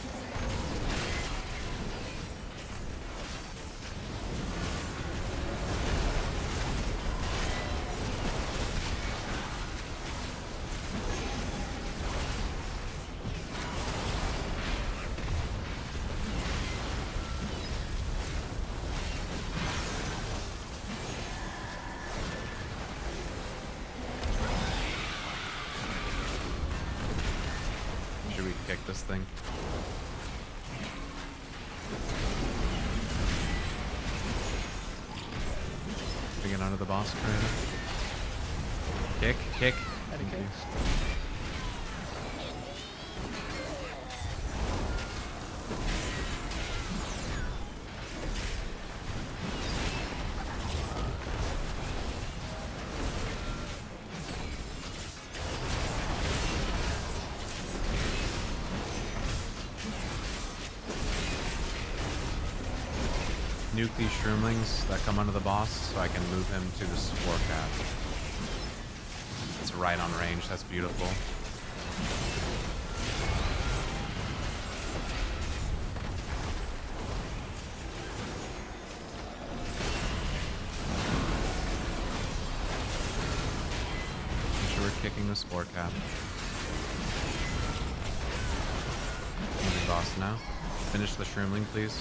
Should we kick this thing? Should we get onto the boss? Kick, kick. Thank you. Nuke these shroomlings that come under the boss so I can move him to the spore cap. It's right on range, that's beautiful. Make sure we're kicking the spore cap. Moving boss now. Finish the shroomling, please.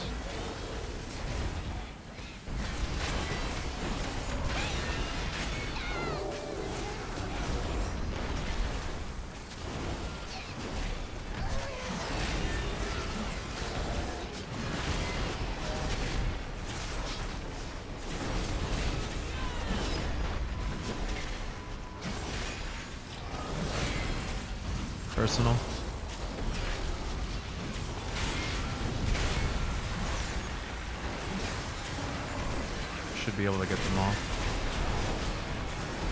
Personal. Should be able to get them all.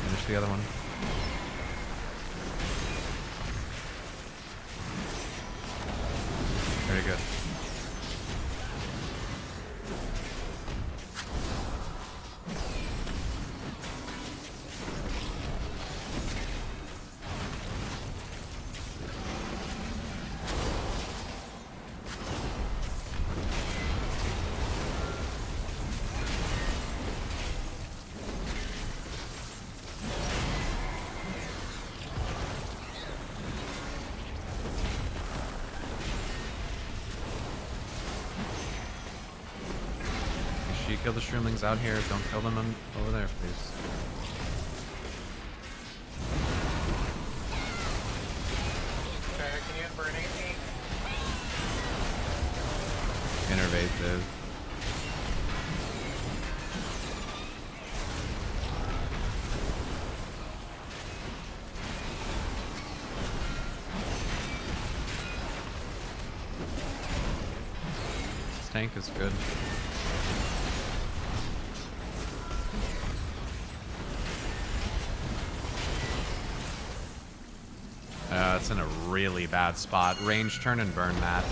Finish the other one. Very good. sure you kill the shroomlings out here. Don't kill them over there, please. Pyro, can you infernape me? Innervasive. This tank is good. It's in a really bad spot. Range, turn, and burn that.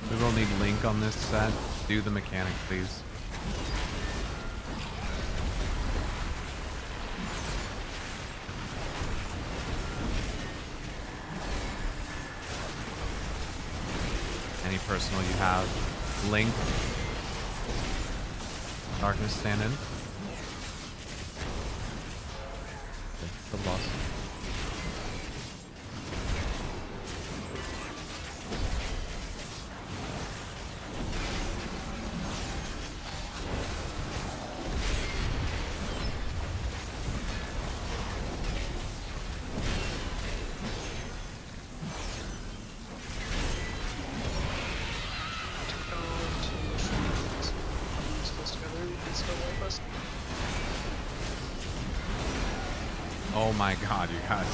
We will need Link on this set. Do the mechanic, please. Any personal you have. Link. Darkness, stand in. The boss. Oh my god, you guys.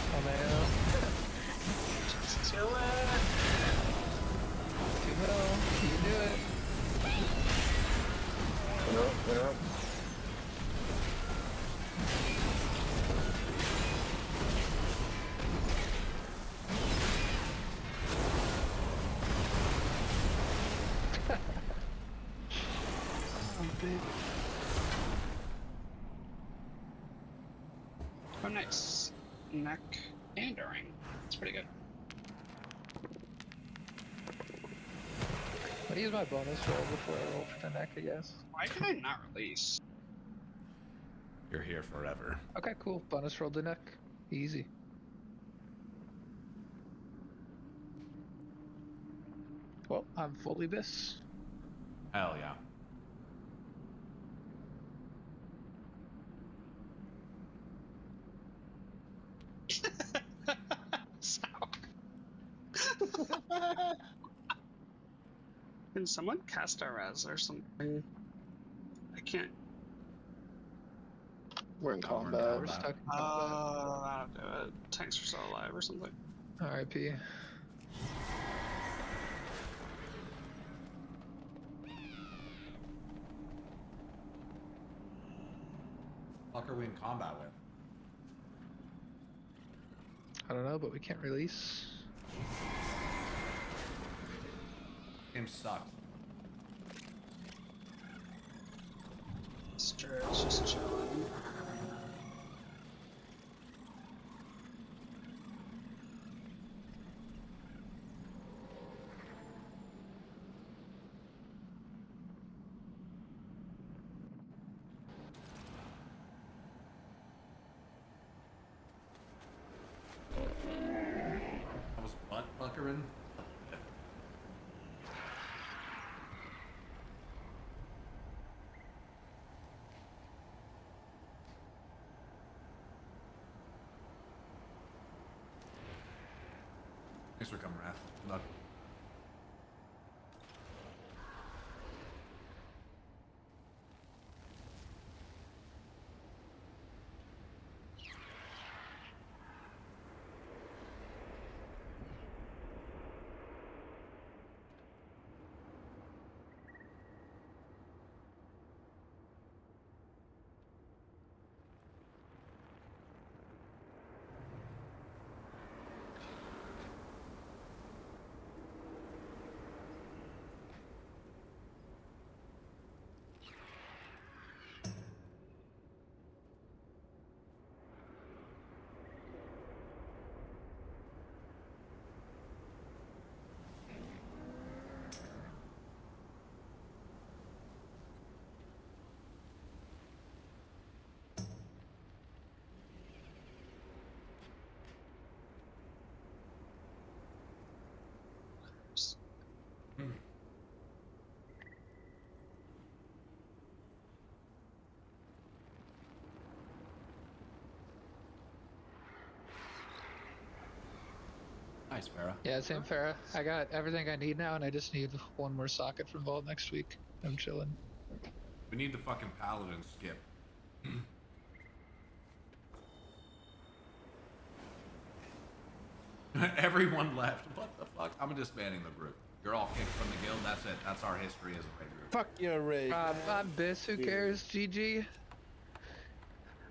Oh man. Kill it. Too well. You can do it. Interrupt. Oh, nice. Neck and a ring. That's pretty good. I'm gonna use my bonus roll before I roll for the neck, I guess. Why can I not release? You're here forever. Okay, cool. Bonus roll the neck. Easy. Well, I'm fully this. Hell yeah. Can someone cast a res or something? I can't. We're in combat. We're stuck in combat. That'll do it. Tanks are still alive or something. RIP. Fuck are we in combat with? I don't know, but we can't release. Game sucked. Sturge just chilling. I was butt fuckering. Thanks for coming, Wrath. Good luck. Nice, Farah. Yeah, same Farah. I got everything I need now, and I just need one more socket from Vault next week. I'm chilling. We need the fucking paladin skip. Everyone left. What the fuck? I'm disbanding the group. You're all kicked from the guild. That's it. That's our history as a raid group. Fuck your raid. I'm Biss. Who cares? GG.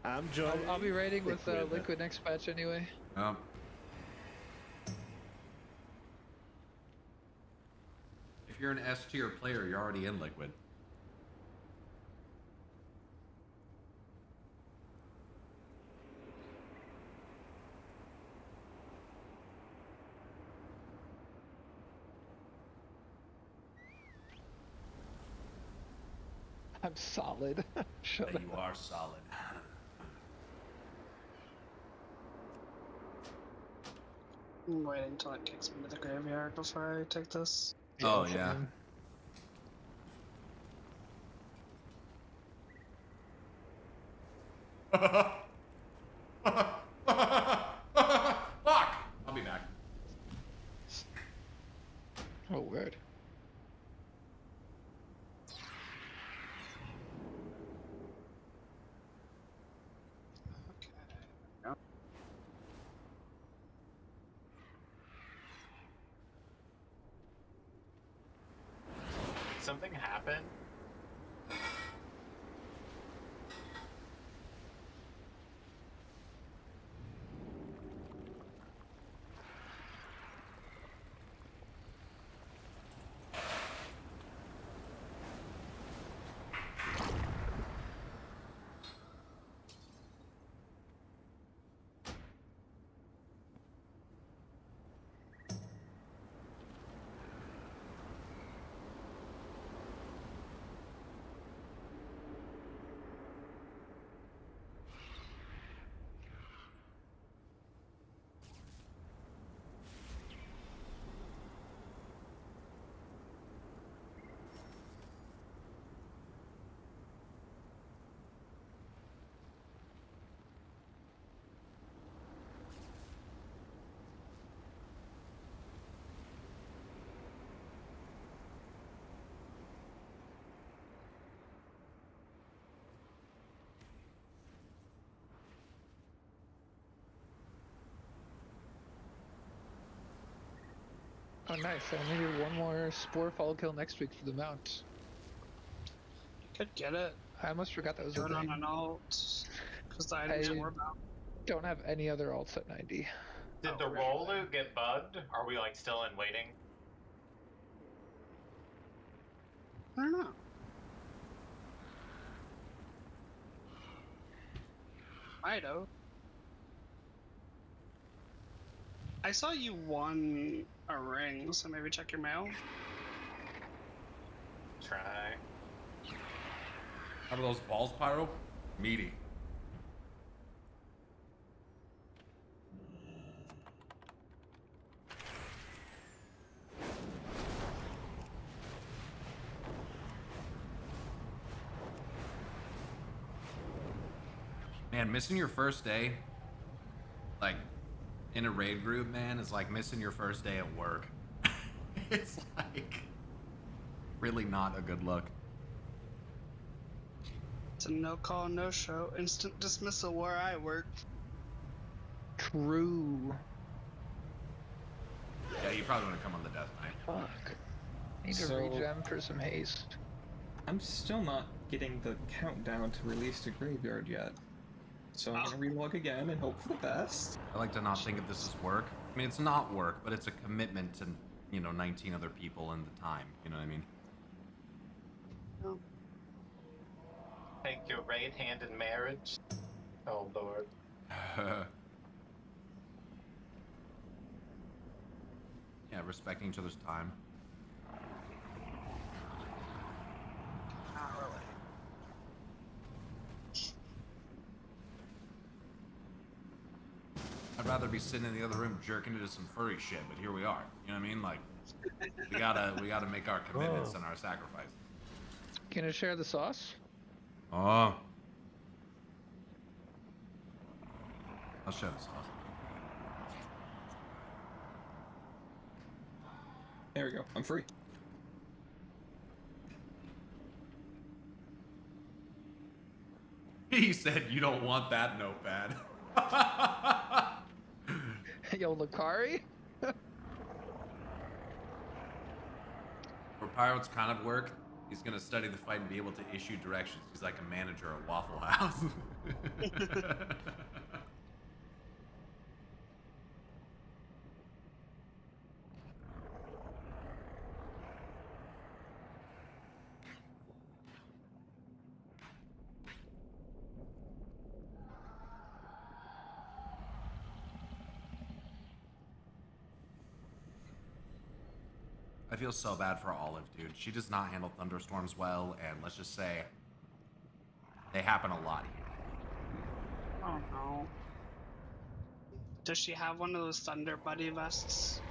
I'm joining. I'll be raiding with Liquid next patch anyway. If you're an S tier player, you're already in Liquid. I'm solid. Shut up. You are solid. I'm waiting until it kicks me to the graveyard before I take this. Oh, yeah. Fuck! I'll be back. Oh, weird. Something happened? Oh, nice. I needed one more Spore Fall kill next week for the mount. You could get it. I almost forgot that was Do a it on thing. an alt. Because the items are more bound. Don't have any other alts at 90. Did the roll loot get bugged? Are we like still in waiting? I don't know. Pyro. I saw you won a ring, so maybe check your mail. Try. How are those balls, Pyro? Meaty. Man, missing your first day, like, in a raid group, man, is like missing your first day at work. It's like really not a good look. It's a no call, no show, instant dismissal where I work. True. Yeah, you probably want to come on the death knight. Fuck. Need to So- regen for some haste. I'm still not getting the countdown to release the graveyard yet. So I'm gonna relog again and hope for the best. I like to not think of this as work. I mean, it's not work, but it's a commitment to, 19 other people and the time. You know what I mean? Take your right hand in marriage? Oh, Lord. Yeah, respecting each other's time. Not really. I'd rather be sitting in the other room jerking into some furry shit, but here we are. You know what I mean? Like, we gotta make our commitments and our sacrifice. Can I share the sauce? Oh. I'll share the sauce. There we go. I'm free. He said you don't want that notepad. Yo, Lucari? For Pyro's kind of work, he's gonna study the fight and be able to issue directions. He's like a manager at Waffle House. I feel so bad for Olive, dude. She does not handle thunderstorms well, and let's just say they happen a lot here. Oh no. Does she have one of those Thunder Buddy vests?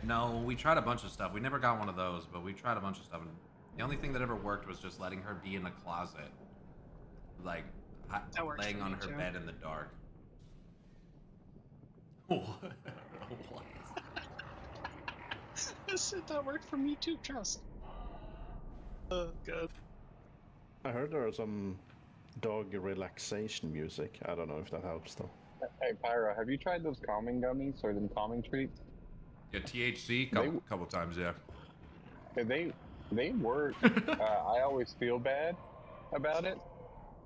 No, we tried a bunch of stuff. We never got one of those, but we tried a bunch of stuff. And the only thing that ever worked was just letting her be in a closet, like laying on her bed in the dark. What? That worked for me too, trust. Oh, God. I heard there was some dog relaxation music. I don't know if that helps though. Hey Pyro, have you tried those calming gummies or them calming treats? Yeah, THC, couple times, yeah. They work. I always feel bad about it,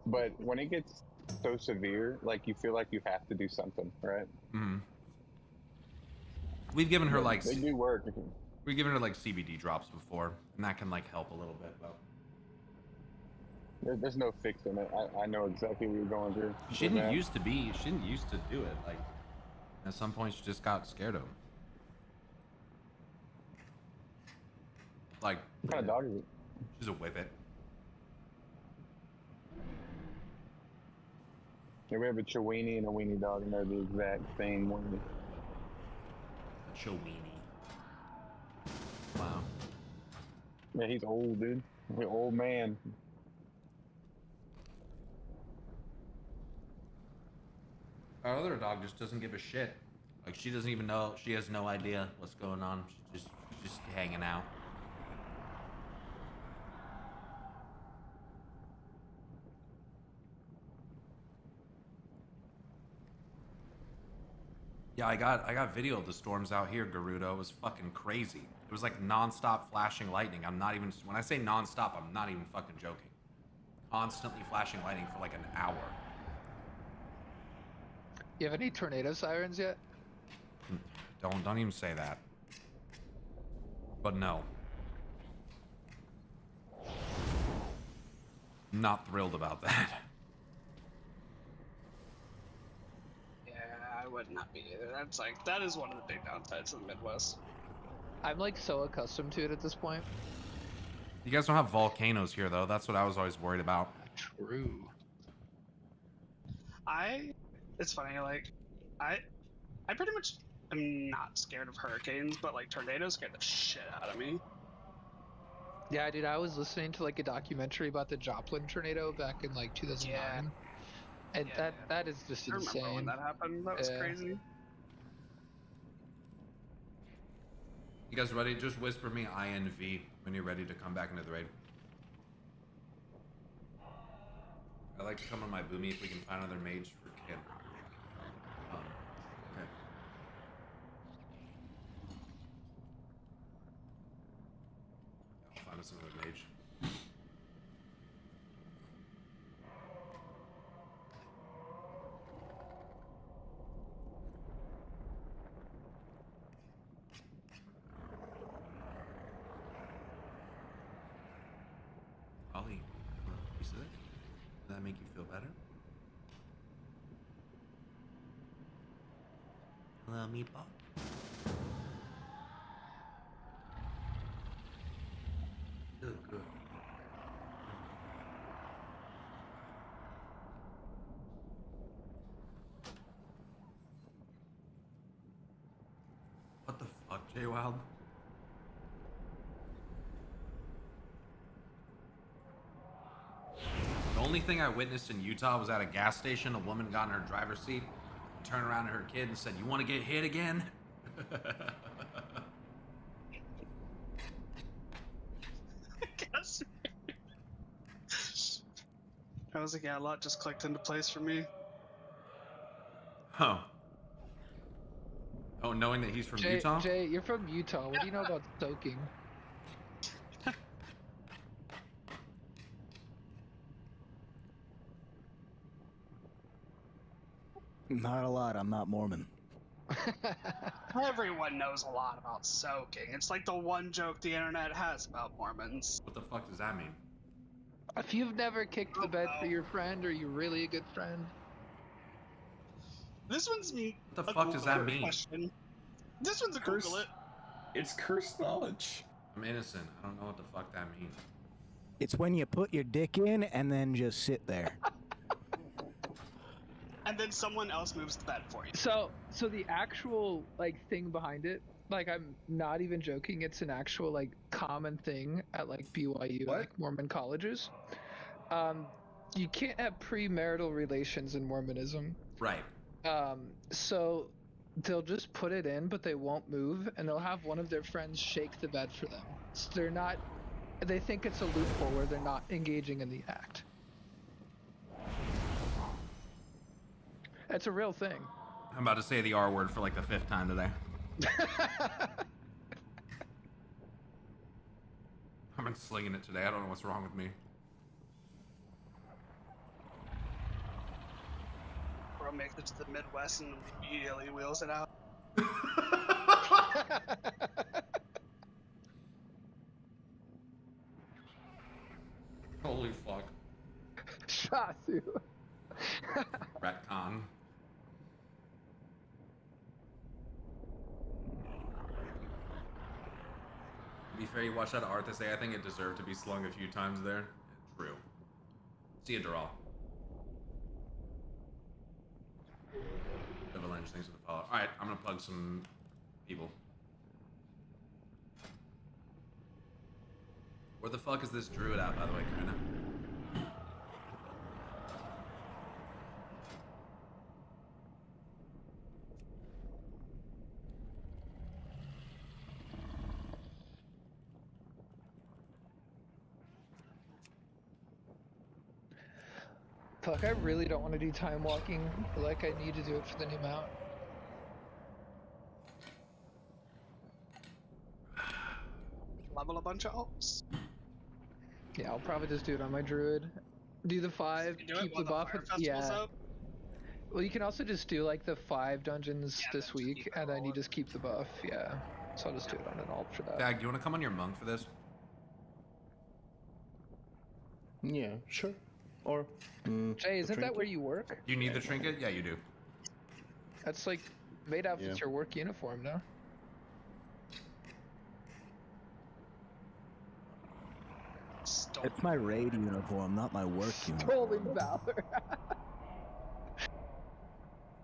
but when it gets so severe, like you feel like you have to do something, right? Mm-hmm. We've given her like they do work. We've given her like CBD drops before, and that can like help a little bit. But there's no fixing it. I know exactly what you're going through. She didn't used to be. She didn't used to do it. Like at some point, she just got scared of him. Like what kind of dog is it? She's a whippet. Yeah, we have a Chiweenie and a weenie dog, and they're the exact same weenie. Chiweenie. Wow. Yeah, he's old, dude. He's an old man. Our other dog just doesn't give a shit. Like she doesn't even know. She has no idea what's going on. She's just hanging out. Yeah, I got video of the storms out here, Gerudo. It was fucking crazy. It was like non-stop flashing lightning. I'm not even, when I say non-stop, I'm not even fucking joking. Constantly flashing lightning for like an hour. You have any tornado sirens yet? Don't even say that. But no. Not thrilled about that. I would not be either. That's like, that is one of the big downsides of the Midwest. I'm like so accustomed to it at this point. You guys don't have volcanoes here though. That's what I was always worried about. True. It's funny, like, I pretty much am not scared of hurricanes, but like tornadoes scare the shit out of me. Yeah, dude, I was listening to like a documentary about the Joplin tornado back in like 2009. Yeah. And that is just I insane. remember when that happened. That was crazy. You guys ready? Just whisper me INV when you're ready to come back into the raid. I'd like to come on my boomy if we can find another mage for Kim. Okay. I'll find us another mage. Ollie, you see that? Does that make you feel better? Hello, meatball. Good, good. What the fuck, Jay Wild? The only thing I witnessed in Utah was at a gas station. A woman got in her driver's seat, turned around to her kid and said, "You want to get hit again?" I was like, yeah, a lot just clicked into place for me. Oh. Oh, knowing that he's from Utah? Jay, you're from Utah. What do you know about soaking? Not a lot. I'm not Mormon. Everyone knows a lot about soaking. It's like the one joke the internet has about Mormons. What the fuck does that mean? If you've never kicked the bed for your friend, are you really a good friend? This one's me. What the fuck does that mean? Question. This one's a Google it. It's cursed knowledge. I'm innocent. I don't know what the fuck that means. It's when you put your dick in and then just sit there. And then someone else moves the bed for you. So the actual like thing behind it, like I'm not even joking, it's an actual like common thing at like BYU, like Mormon colleges. You can't have premarital relations in Mormonism. Right. So they'll just put it in, but they won't move, and they'll have one of their friends shake the bed for them. So they think it's a loophole where they're not engaging in the act. It's a real thing. I'm about to say the R word for like the 5th time today. I've been slinging it today. I don't know what's wrong with me. Bro makes it to the Midwest and immediately wheels it out. Holy fuck. Shasu. Retcon. To be fair, you watch that art to say I think it deserved to be slung a few times there. True. See a draw. Avalanche, thanks for the follow. Alright, I'm gonna plug some people. Where the fuck is this druid at, by the way, Karina? Fuck, I really don't want to do time walking, but like I need to do it for the new mount. Level a bunch of alts. Yeah, I'll probably just do it on my druid. Do the 5, keep the buff. Yeah. Well, you can also just do like the 5 dungeons this week, and then you just keep the buff. Yeah. So I'll just do it on an alt for that. Dag, do you want to come on your monk for this? Yeah, sure. Or Jay, isn't that where you work? Do you need the trinket? Yeah, you do. That's like made out with your work uniform, no? It's my raid uniform, not my work uniform. Stolen valor.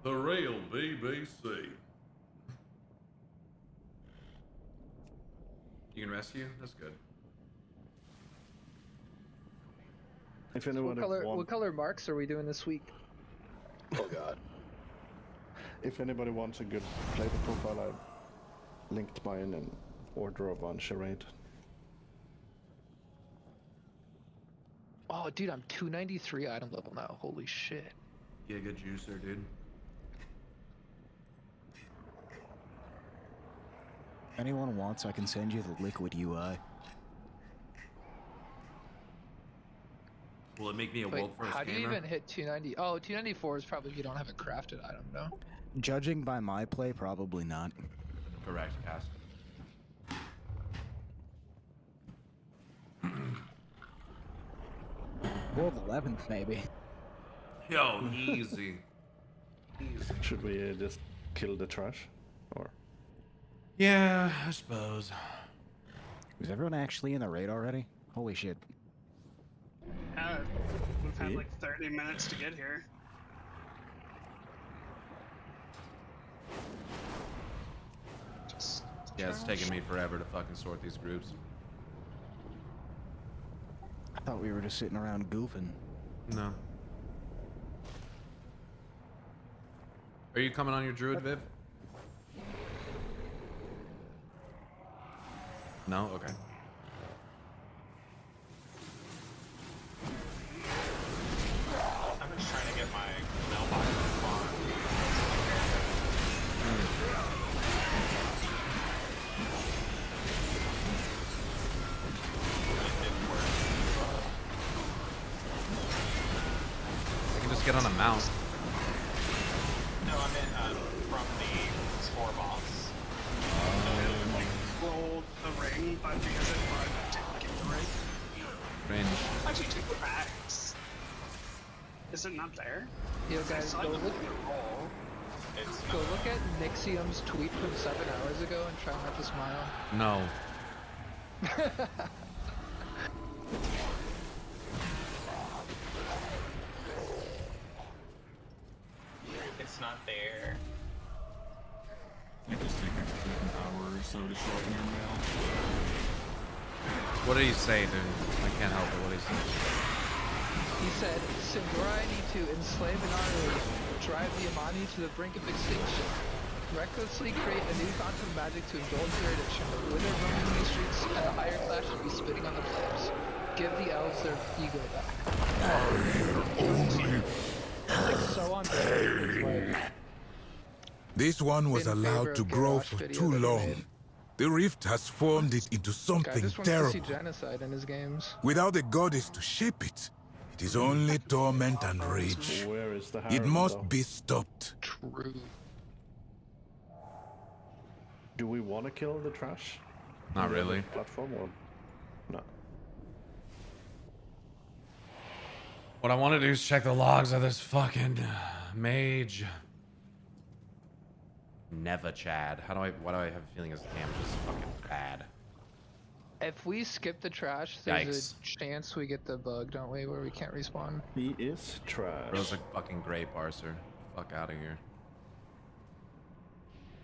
The real BBC. You can rescue? That's good. If anyone What color marks are we doing this week? Oh god. If anybody wants a good flavor profile, I linked mine and order a bunch of raid. Oh, dude, I'm 293 item level now. Holy shit. Yeah, good juicer, dude. If anyone wants, I can send you the liquid UI. Will it make me a Wait, woke first how do you gamer? even hit 290? Oh, 294 is probably if you don't have a crafted item, no? Judging by my play, probably not. Correct, Cass. World 11th, maybe. Yo, easy. Easy. Should we just kill the trash? Or? Yeah, I suppose. Is everyone actually in the raid already? Holy shit. We've had like 30 minutes to get here. Yeah, it's taking me forever to fucking sort these groups. I thought we were just sitting around goofing. No. Are you coming on your druid, Viv? No? Okay. get on a mount. No, I meant from the score box. Rolled the ring, but because it bugged, I didn't get the ring. Cringe. Actually, take the bags. Is it not there? Yo, I guys, saw go it look, roll. go look at Nixium's tweet from 7 hours ago and try not to smile. No. It's not there. It just take like an hour or so to show up in your mail. What did he say, dude? I can't help it. What did he say? He said, Sindora need to enslave an army, drive the Amani to the brink of extinction, recklessly create a new fountain of magic to indulge their addiction, wither roaming these streets, and the higher class should be spitting on the players. Give the elves their ego back. It's like so on brand. This one was In favor allowed of to grow Garrosh for video too that he long. made. The rift has formed it into Guy something just wants to terrible. see genocide in his games. Without a goddess to shape it, it is only torment and rage. Where is the It harem, must though? be stopped. True. Do we want to kill the trash? Not On the really. Platform or no? What I want to do is check the logs of this fucking mage. Never Chad. Why do I have a feeling his damage is fucking bad? If we skip the trash, there's Yikes. a chance we get the bug, don't we, where we can't respawn? He is trash. Bro's a fucking great parser. Fuck out of here.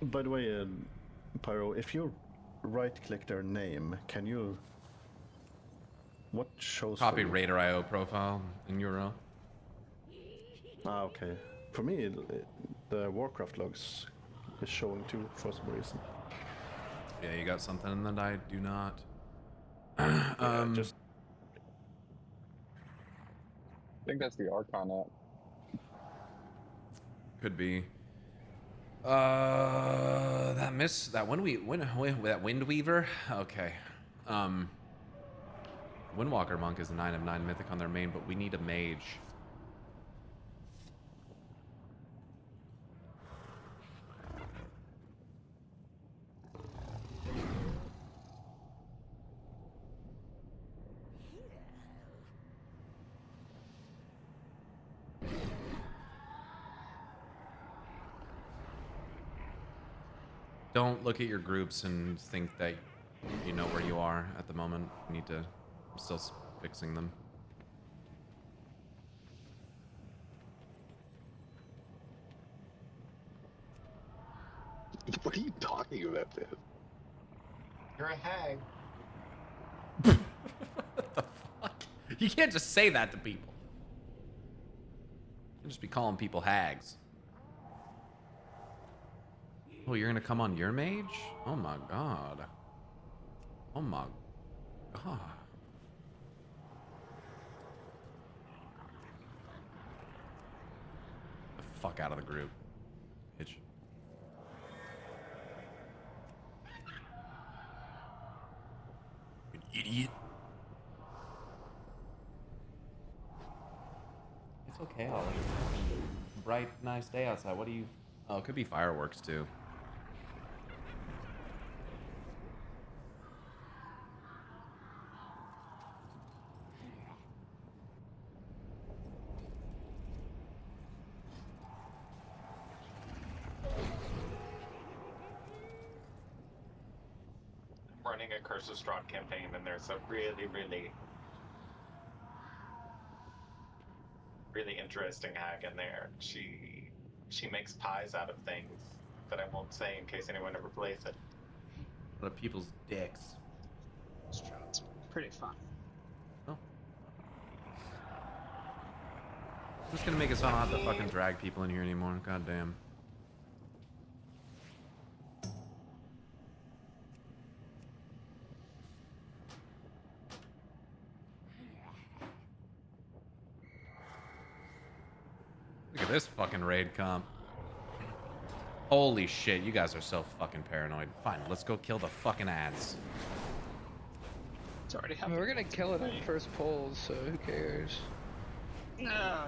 By the way, Pyro, if you right-click their name, can you? What shows? Copy for you? Raider IO profile in URL. Ah, okay. For me, the Warcraft logs is showing too for some reason. Yeah, you got something that I do not. Just I think that's the Archon app. Could be. That Windweaver. Okay. Windwalker monk is a 9 of 9 mythic on their main, but we need a mage. Don't look at your groups and think that you know where you are at the moment. You need to. I'm still fixing them. What are you talking about, Viv? You're a hag. You can't just say that to people. You just be calling people hags. Oh, you're gonna come on your mage? Oh my god. Oh my god. The fuck out of the group. Bitch. You idiot. It's okay, Ollie. Bright, nice day outside. What do you... Oh, it could be fireworks, too. Running a Curse of Strahd campaign, and there's a really interesting hag in there. She makes pies out of things that I won't say in case anyone ever plays it. What are people's dicks? Strahd's pretty fun. I'm just gonna make it so I don't have to fucking drag people in here anymore. God damn. Look at this fucking raid comp. Holy shit, you guys are so fucking paranoid. Fine, let's go kill the fucking ads. It's already I mean, happening. we're gonna kill it on first polls, so who cares? No,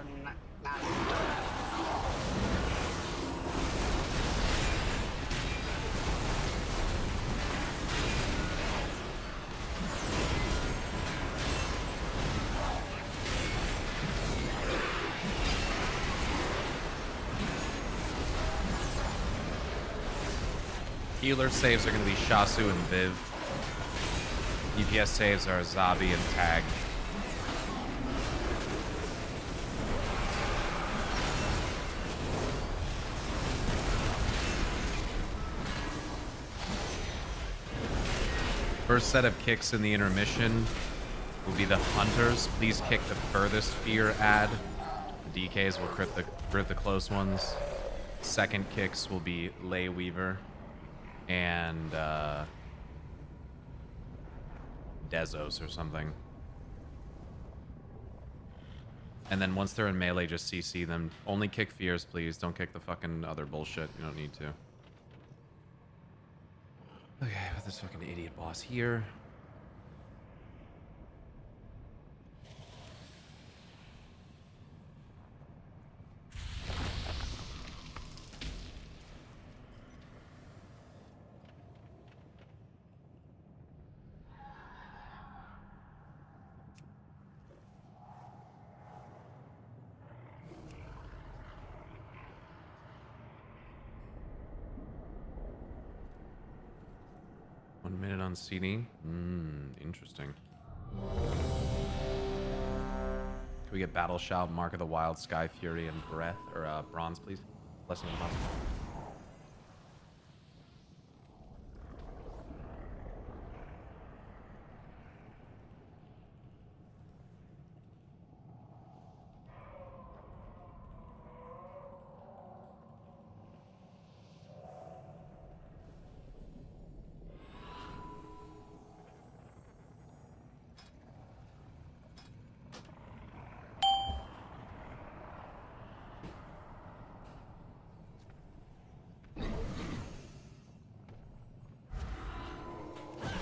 Healer saves are going to be Shasu and Viv. DPS saves are Zabi and Tag. First set of kicks in the intermission will be the Hunters. Please kick the furthest fear ad. The DKs will crit the close ones. Second kicks will be Lay Weaver and Dezos or something. And then once they're in melee, just CC them. Only kick fears, please. Don't kick the fucking other bullshit. You don't need to. Okay, with this fucking idiot boss here. On CD? Interesting. Can we get Battle Shout, Mark of the Wild, Sky Fury, and Breath, or Bronze, please? Blessing of the Bronze.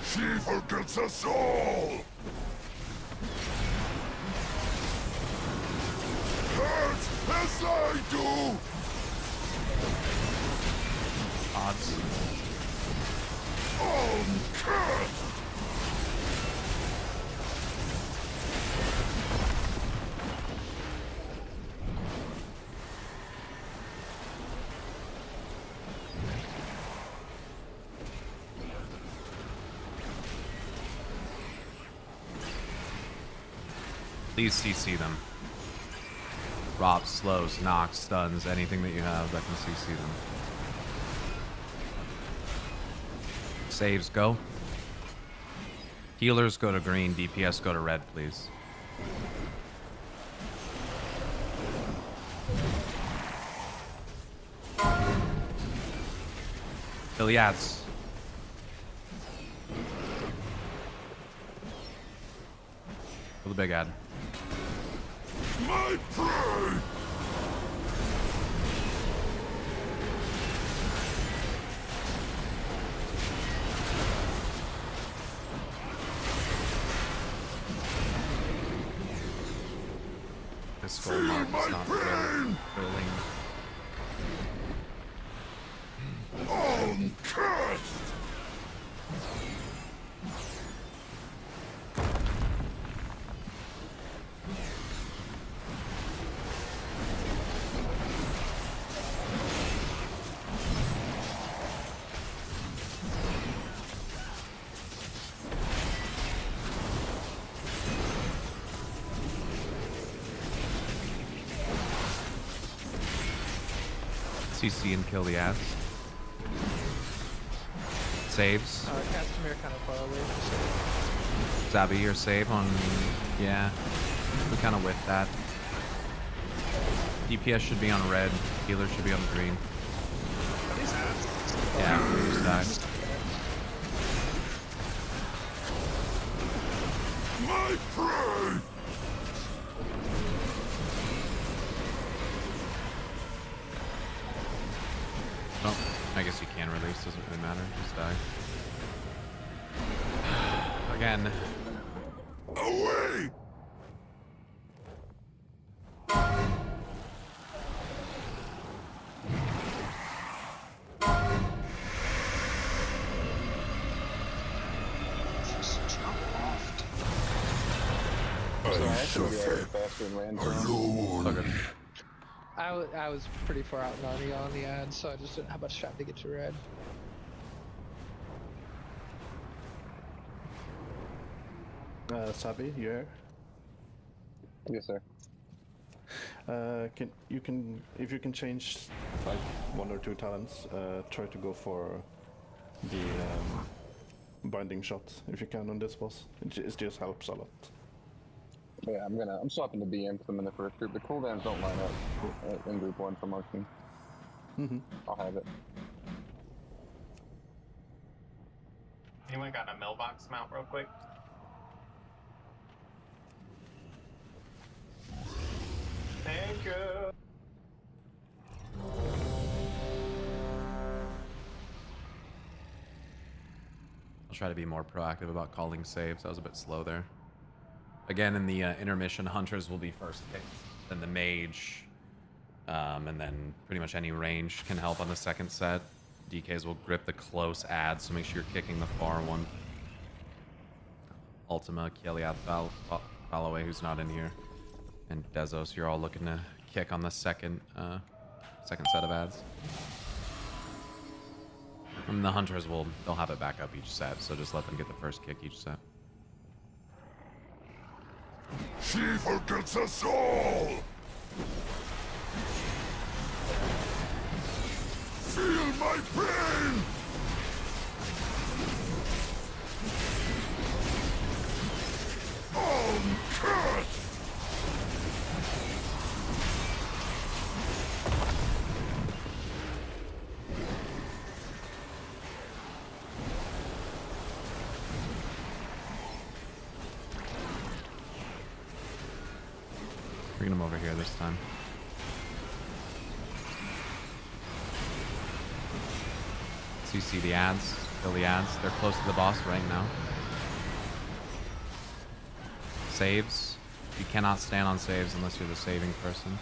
She forgets us all! Hurt as I do! Odds. Curse! Please CC them. Drops, slows, knocks, stuns, anything that you have that can CC them. Saves go. Healers go to green, DPS go to red, please. Iliads. For the big ad. My prey! This full mark is not filling. Cursed! CC and kill the ass. Saves. Castamere kind of far away. Zabi, your save on... Yeah. We kind of whiffed that. DPS should be on red. Healer should be on green. Yeah, we just died. My prey! Oh, I guess you can release. Doesn't really matter. Just die. Again. Away! actually reacted faster and ran for him. Okay. I was pretty far out in Narnia on the ad, so I just didn't have much time to get to red. Sabi, you here? Yes, sir. If you can change like 1 or 2 talents, try to go for the binding shot if you can on this boss. It just helps a lot. Yeah, I'm swapping to BM because I'm in the first group. The cooldowns don't line up in group 1 for marksman. I'll have it. Anyone got a mailbox mount real quick? Thank you. I'll try to be more proactive about calling saves. I was a bit slow there. Again, in the intermission, hunters will be first picked, then the mage, and then pretty much any range can help on the second set. DKs will grip the close ads, so make sure you're kicking the far one. Ultima, Kieliath, Fallaway, who's not in here, and Dezos, you're all looking to kick on the second set of ads. And the hunters they'll have it back up each set, so just let them get the first kick each set. She forgets us all! Feel my pain! Uncut! Bring them over here this time. So you see the ads, kill the ads. They're close to the boss right now. Saves. You cannot stand on saves unless you're the saving person.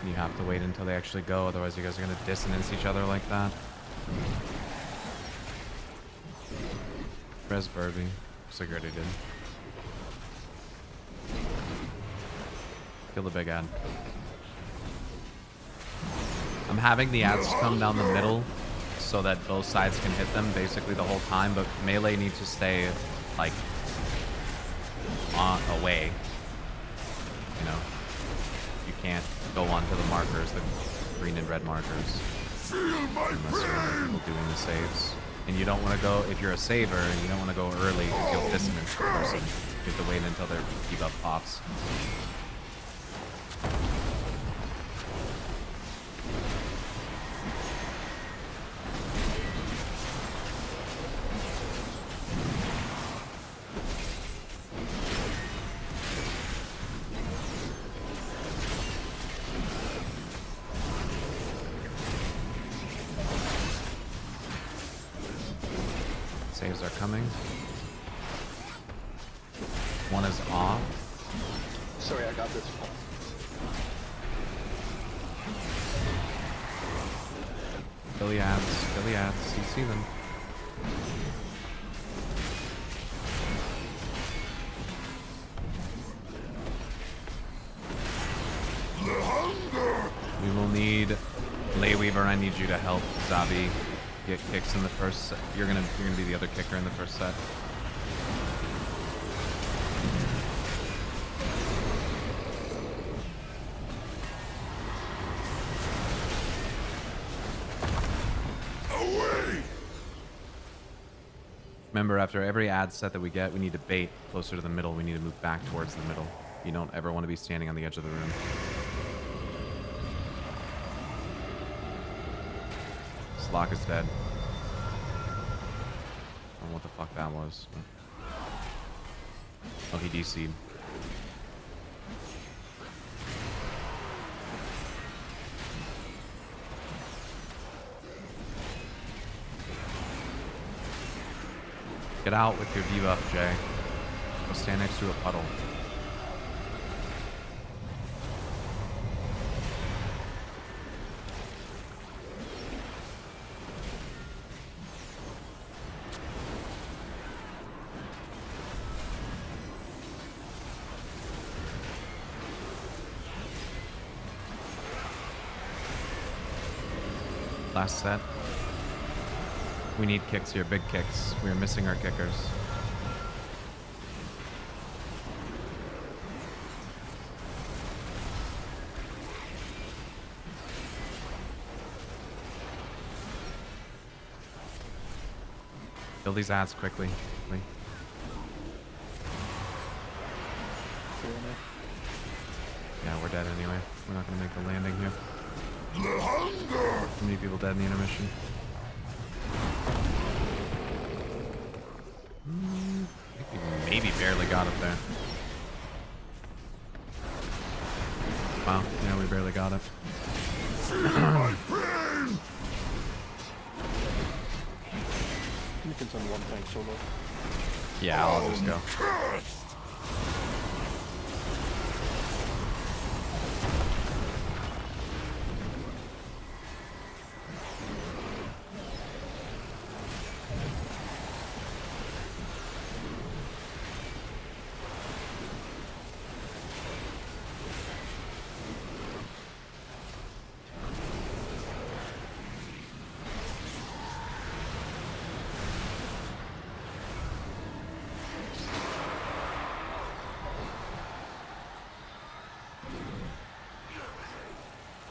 And you have to wait until they actually go, otherwise you guys are going to dissonance each other like that. Res Burby. Looks like you already did. Kill the big ad. I'm having the ads come down the middle so that both sides can hit them basically the whole time, but melee needs to stay like away. You know, you can't go onto the markers, the green and red markers, unless you're doing the saves. And you don't want to go, if you're a saver, and you don't want to go early because you'll dissonance the person. You have to wait until their debuff pops. Saves are coming. One is off. Sorry, I got this. Iliads, you see them. We will need Layweaver. I need you to help Zabi get kicks in the first set. You're gonna be the other kicker in the first set. Away! Remember, after every ad set that we get, we need to bait closer to the middle. We need to move back towards the middle. You don't ever want to be standing on the edge of the room. Slock is dead. I don't know what the fuck that was. But... oh, he DC'd. Get out with your debuff, Jay. Go stand next to a puddle. last set. We need kicks here, big kicks. We are missing our kickers. Kill these ads quickly. Yeah, we're dead anyway. We're not gonna make the landing here. Too many people dead in the intermission. I think we maybe barely got it there. Wow, yeah, we barely got it. You can send one tank solo. Yeah, I'll just go.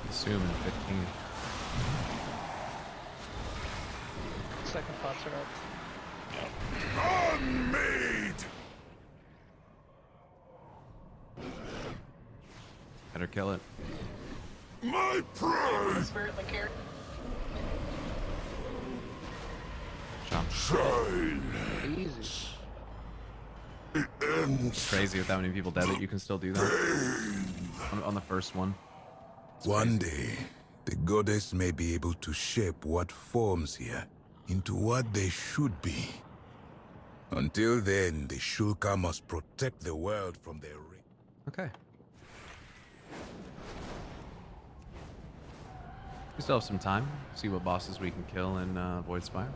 Assume in 15. Second thoughts are up. Unmade! Better kill it. My prey! Spirit the carrot. Shine! Easy. It ends. It's crazy with that many people dead that you can still do that. On the first one. One day, the goddess may be able to shape what forms here into what they should be. Until then, the Shulka must protect the world from their ring. Okay. We still have some time. See what bosses we can kill in Voidspire.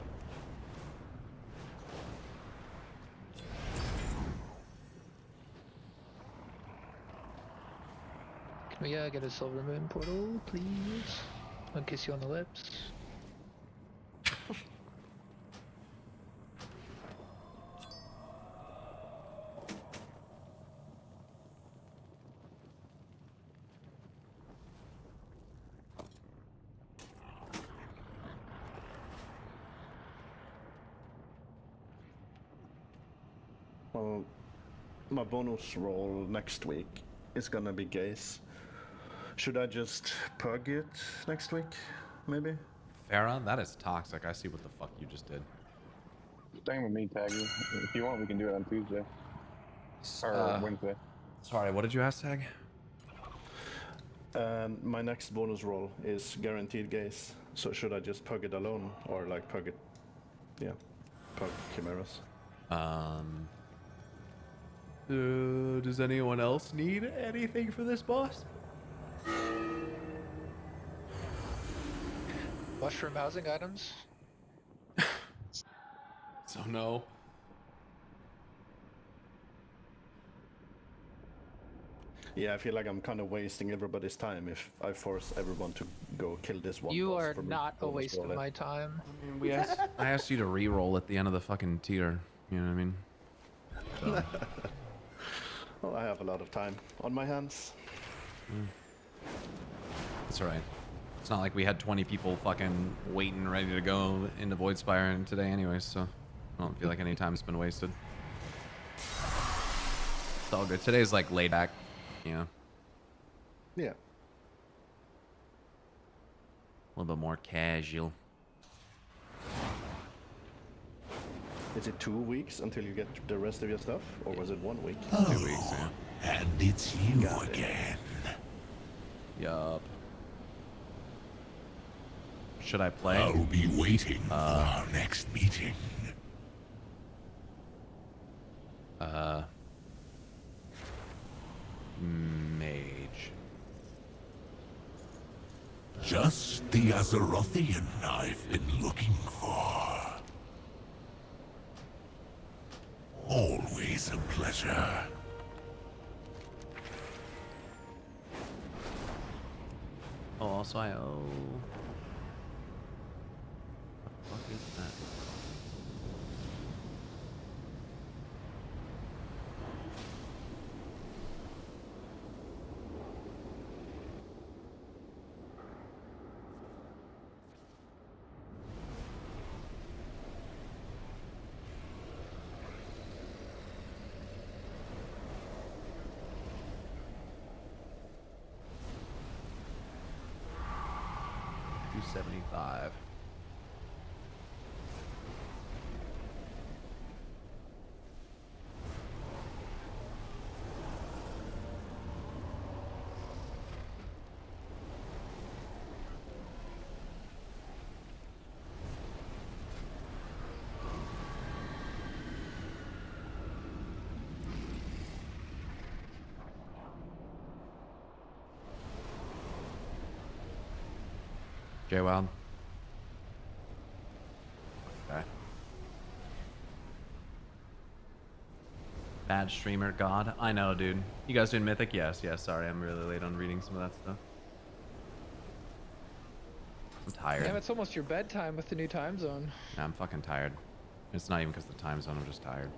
Can we get a silver moon portal, please? I'll kiss you on the lips. Well, my bonus roll next week is gonna be Gaze. Should I just pug it next week, maybe? Farah, that is toxic. I see what the fuck you just did. Same with me, Taggy. If you want, we can do it on Tuesday. Or Wednesday. Sorry, what did you ask, Tag? My next bonus roll is guaranteed Gaze. So should I just pug it alone, or like pug it? Yeah, pug Chimeras. Does anyone else need anything for this boss? Mushroom housing items? So no. Yeah, I feel like I'm kind of wasting everybody's time if I force everyone to go kill this one. You boss are for me not to a bonus waste roll of it. my time. I asked you to re-roll at the end of the fucking tier. You know what I mean? So. Well, I have a lot of time on my hands. That's alright. It's not like we had 20 people fucking waiting ready to go into Voidspire today anyways, so I don't feel like any time's been wasted. It's all good. Today's like laid back, you know? Yeah. A little bit more casual. Is it 2 weeks until you get the rest of your stuff, or was it 1 week? 2 weeks, yeah. And it's you again. Yup. Should I play? I'll be waiting for our next meeting. Mage. Just the Azerothian I've been looking for. Always a pleasure. Oh, also I owe... 275. J-Wild. Okay. Bad streamer, God. I know, dude. You guys doing Mythic? Yes, yes. Sorry, I'm really late on reading some of that stuff. I'm tired. Damn, it's almost your bedtime with the new time zone. Nah, I'm fucking tired. It's not even because of the time zone, I'm just tired.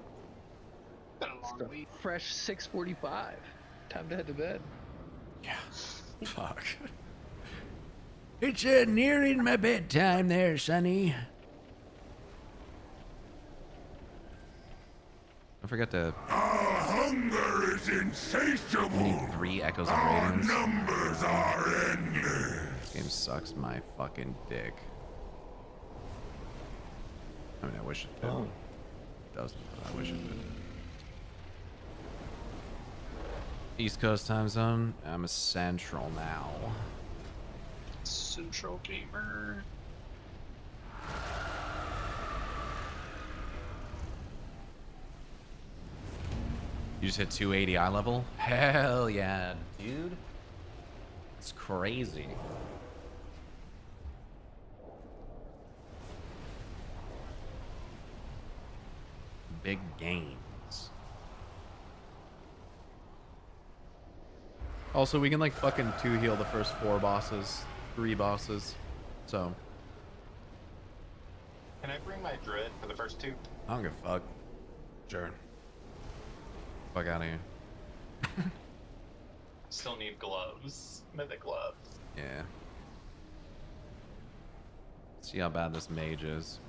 Been a long week. Fresh 6:45. Time to head to bed. Yeah. Fuck. It's nearing my bedtime there, Sonny. Don't forget to. Our hunger is insatiable. We need 3 echoes of Our radiance. numbers are endless. This game sucks my fucking dick. I mean, I wish it did. Oh. It doesn't, but I wish it did. East Coast time zone. I'm a central now. Central gamer. You just hit 280 eye level? Hell yeah, dude. It's crazy. Big gains. Also, we can like fucking 2 heal the first 4 bosses, 3 bosses. So. Can I bring my druid for the first 2? I don't give a fuck. Sure. Fuck out of here. Still need gloves. Mythic gloves. Yeah. See how bad this mage is.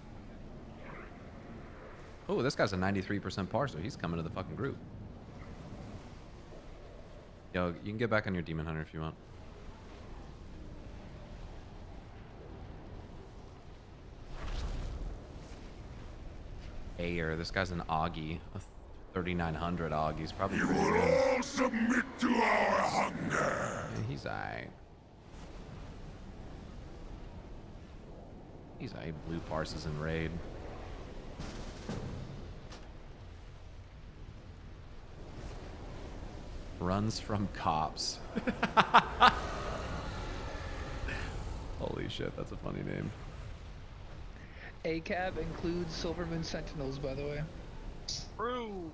Oh, this guy's a 93% par, so he's coming to the fucking group. Yo, you can get back on your Demon Hunter if you want. Ayer, this guy's an Augie. A 3900 Augie. He's probably pretty good. All submit to our hunger. Yeah, he's aight. He's aight. Blue parses in raid. Runs from cops. Holy shit, that's a funny name. ACAB includes Silvermoon Sentinels, by the way. True.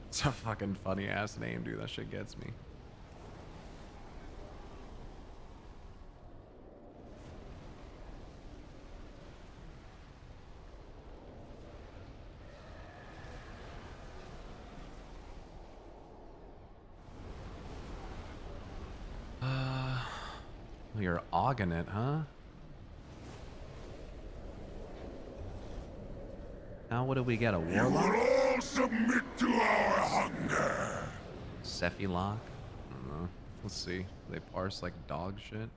It's a fucking funny ass name, dude. That shit gets me. Well, you're ogging it, huh? Now what do we get? A warlock? All submit to our hunger. Sephilock? I don't know. Let's see. They parse like dog shit.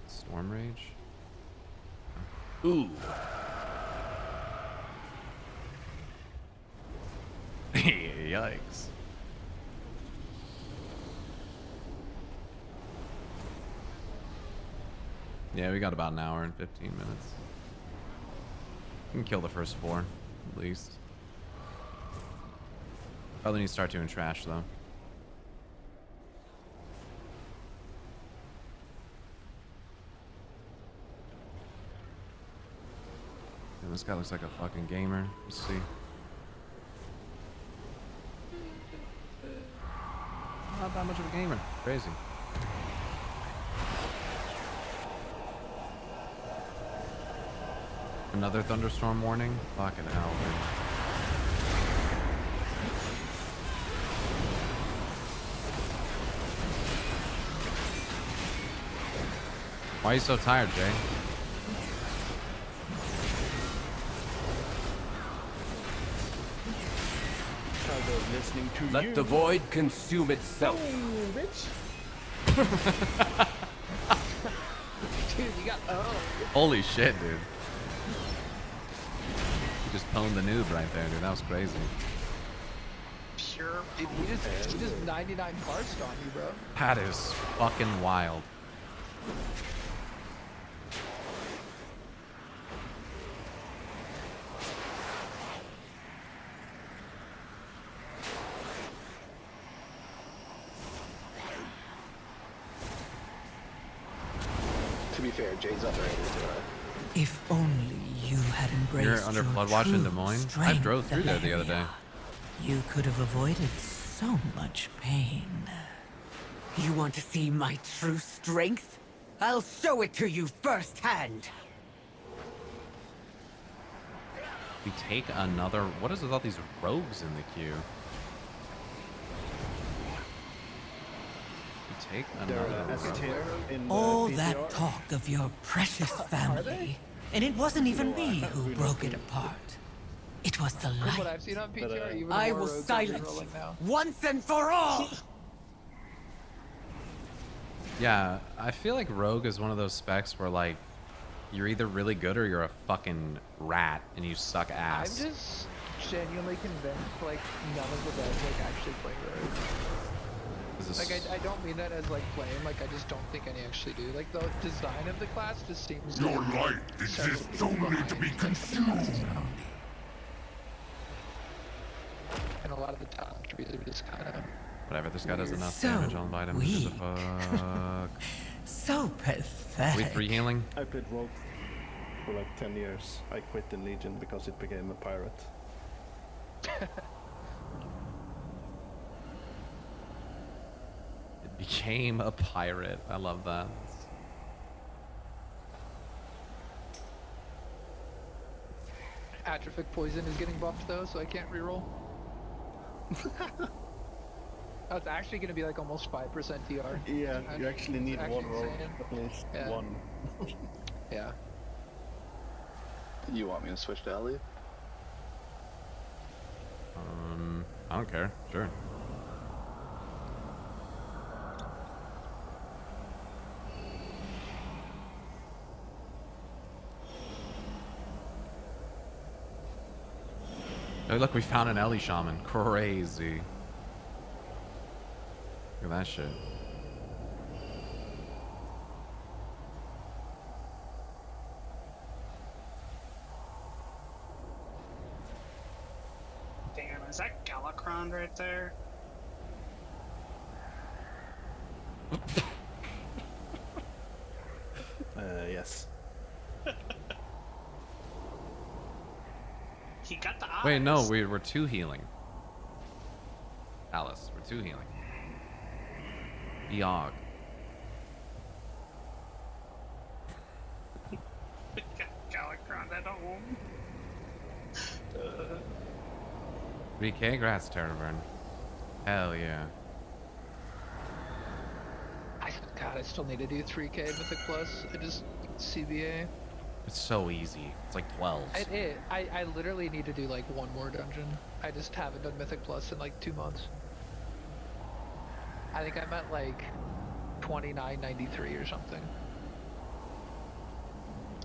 Storm Rage? Ooh. Yikes. Yeah, we got about an hour and 15 minutes. We can kill the first 4, at least. Probably need to start doing trash, though. And this guy looks like a fucking gamer. Let's see. not that much of a gamer. Crazy. Another thunderstorm warning? Fucking hell, dude. Why are you so tired, Jay? Listening to Let you. the void consume itself. Dude, you got Holy shit, dude. You just pwned the noob right there, dude. That was crazy. Pure. Dude, he just 99 cars on you, bro. That is fucking wild. To be fair, Jay's underrated too. If only you had embraced You're under your Floodwatch in true Des Moines? I strength, drove through there the other day. Valeria. You could have avoided so much pain. You want to see my true strength? I'll show it to you firsthand. We take another... What is with all these rogues in the queue? We take another rogue. All that talk of your precious family, and it wasn't even me who broke it apart. It was the From what light. I've seen on PTR, even I more will rogues are silence rolling you now. once and for all. Yeah, I feel like Rogue is one of those specs where, like, you're either really good or you're a fucking rat and you suck ass. I'm just genuinely convinced, like, none of the devs, like, actually play Rogue. Like, I don't mean that as, like, blame, like, I just don't think any actually do. Like, the design of the class just seems Your like light exists only to be consumed. And a lot of the top trees are just kind of... Whatever, this guy does enough So damage, I'll invite him. Who gives a weak. fuck? So pathetic. We 3 healing? I played Rogue for like 10 years. I quit the Legion because it became a pirate. It became a pirate. I love that. Atrophic poison is getting buffed, though, so I can't reroll. Oh, it's actually going to be like almost 5% TR. Yeah, you actually need actually one roll, insane. at least Yeah. one. Yeah. You want me to switch to Ellie? I don't care. Sure. Oh, look, we found an Ellie shaman. Crazy. Look at that shit. Damn, is that Galakrond right there? Yes. He got the eyes. Wait, no, we're 2 healing. Alice, we're 2 healing. Eog. Galakrond at home. 3K? Grats, Terraburn. Hell yeah. God, I still need to do 3K Mythic Plus. I just... CBA. It's so easy. It's like 12. I literally need to do like one more dungeon. I just haven't done Mythic Plus in like 2 months. I think I'm at like 2993 or something.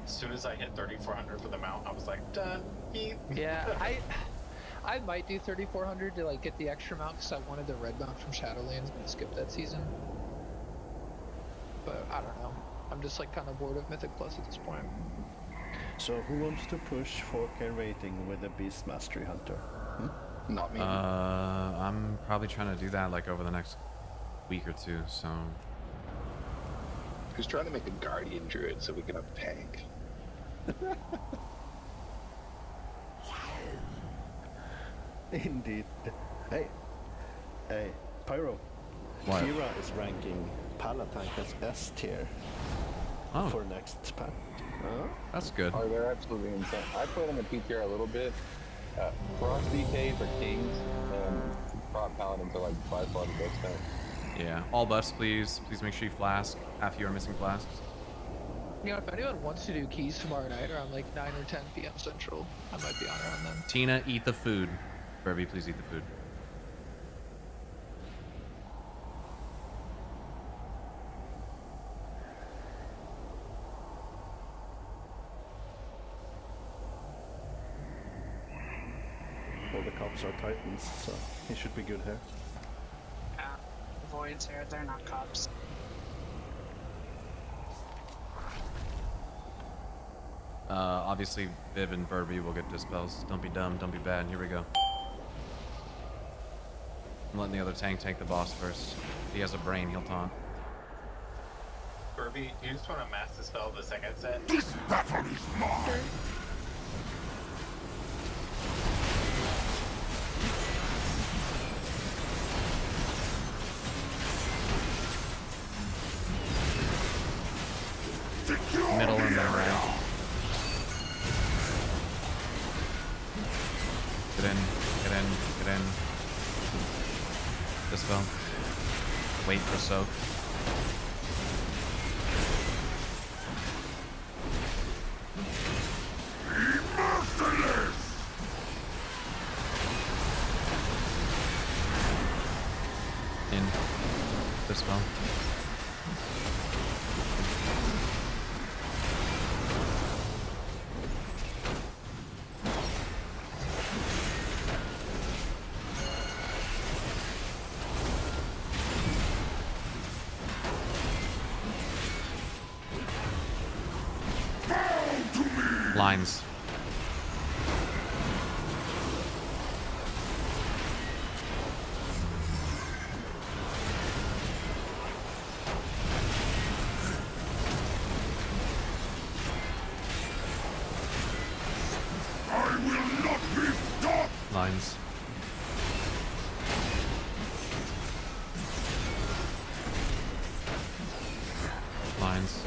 As soon as I hit 3400 for the mount, I was like, done. Yeah, I might do 3400 to like get the extra mount because I wanted the red mount from Shadowlands and skip that season. But I don't know. I'm just like kind of bored of Mythic Plus at this point. So who wants to push 4K rating with a Beast Mastery Hunter? Not me. I'm probably trying to do that like over the next week or 2, so... Who's trying to make a Guardian Druid so we can have a tank? Indeed. Hey, Pyro. What? Kira is ranking Palatine as S tier for next pack. That's good. Oh, they're absolutely insane. I played on the PTR a little bit. Frost DK for Kings and Prop Paladins are like by far the best thing. Yeah. All buffs, please. Please make sure you flask. Half of you are missing flasks. You know, if anyone wants to do keys tomorrow night around like 9 or 10 p.m. Central, I might be on around then. Tina, eat the food. Furby, please eat the food. All the cops are Titans, so he should be good here. Voids here, they're not cops. Obviously, Viv and Furby will get dispels. Don't be dumb, don't be bad. Here we go. I'm letting the other tank take the boss first. If he has a brain, he'll taunt. Furby, do you just want to mass dispel the second set? This battle is mine! Middle and then right. Get in, get in, get in. Dispel. Wait for soak. In. Dispel. Lines. I will not be stopped! Lines. Lines.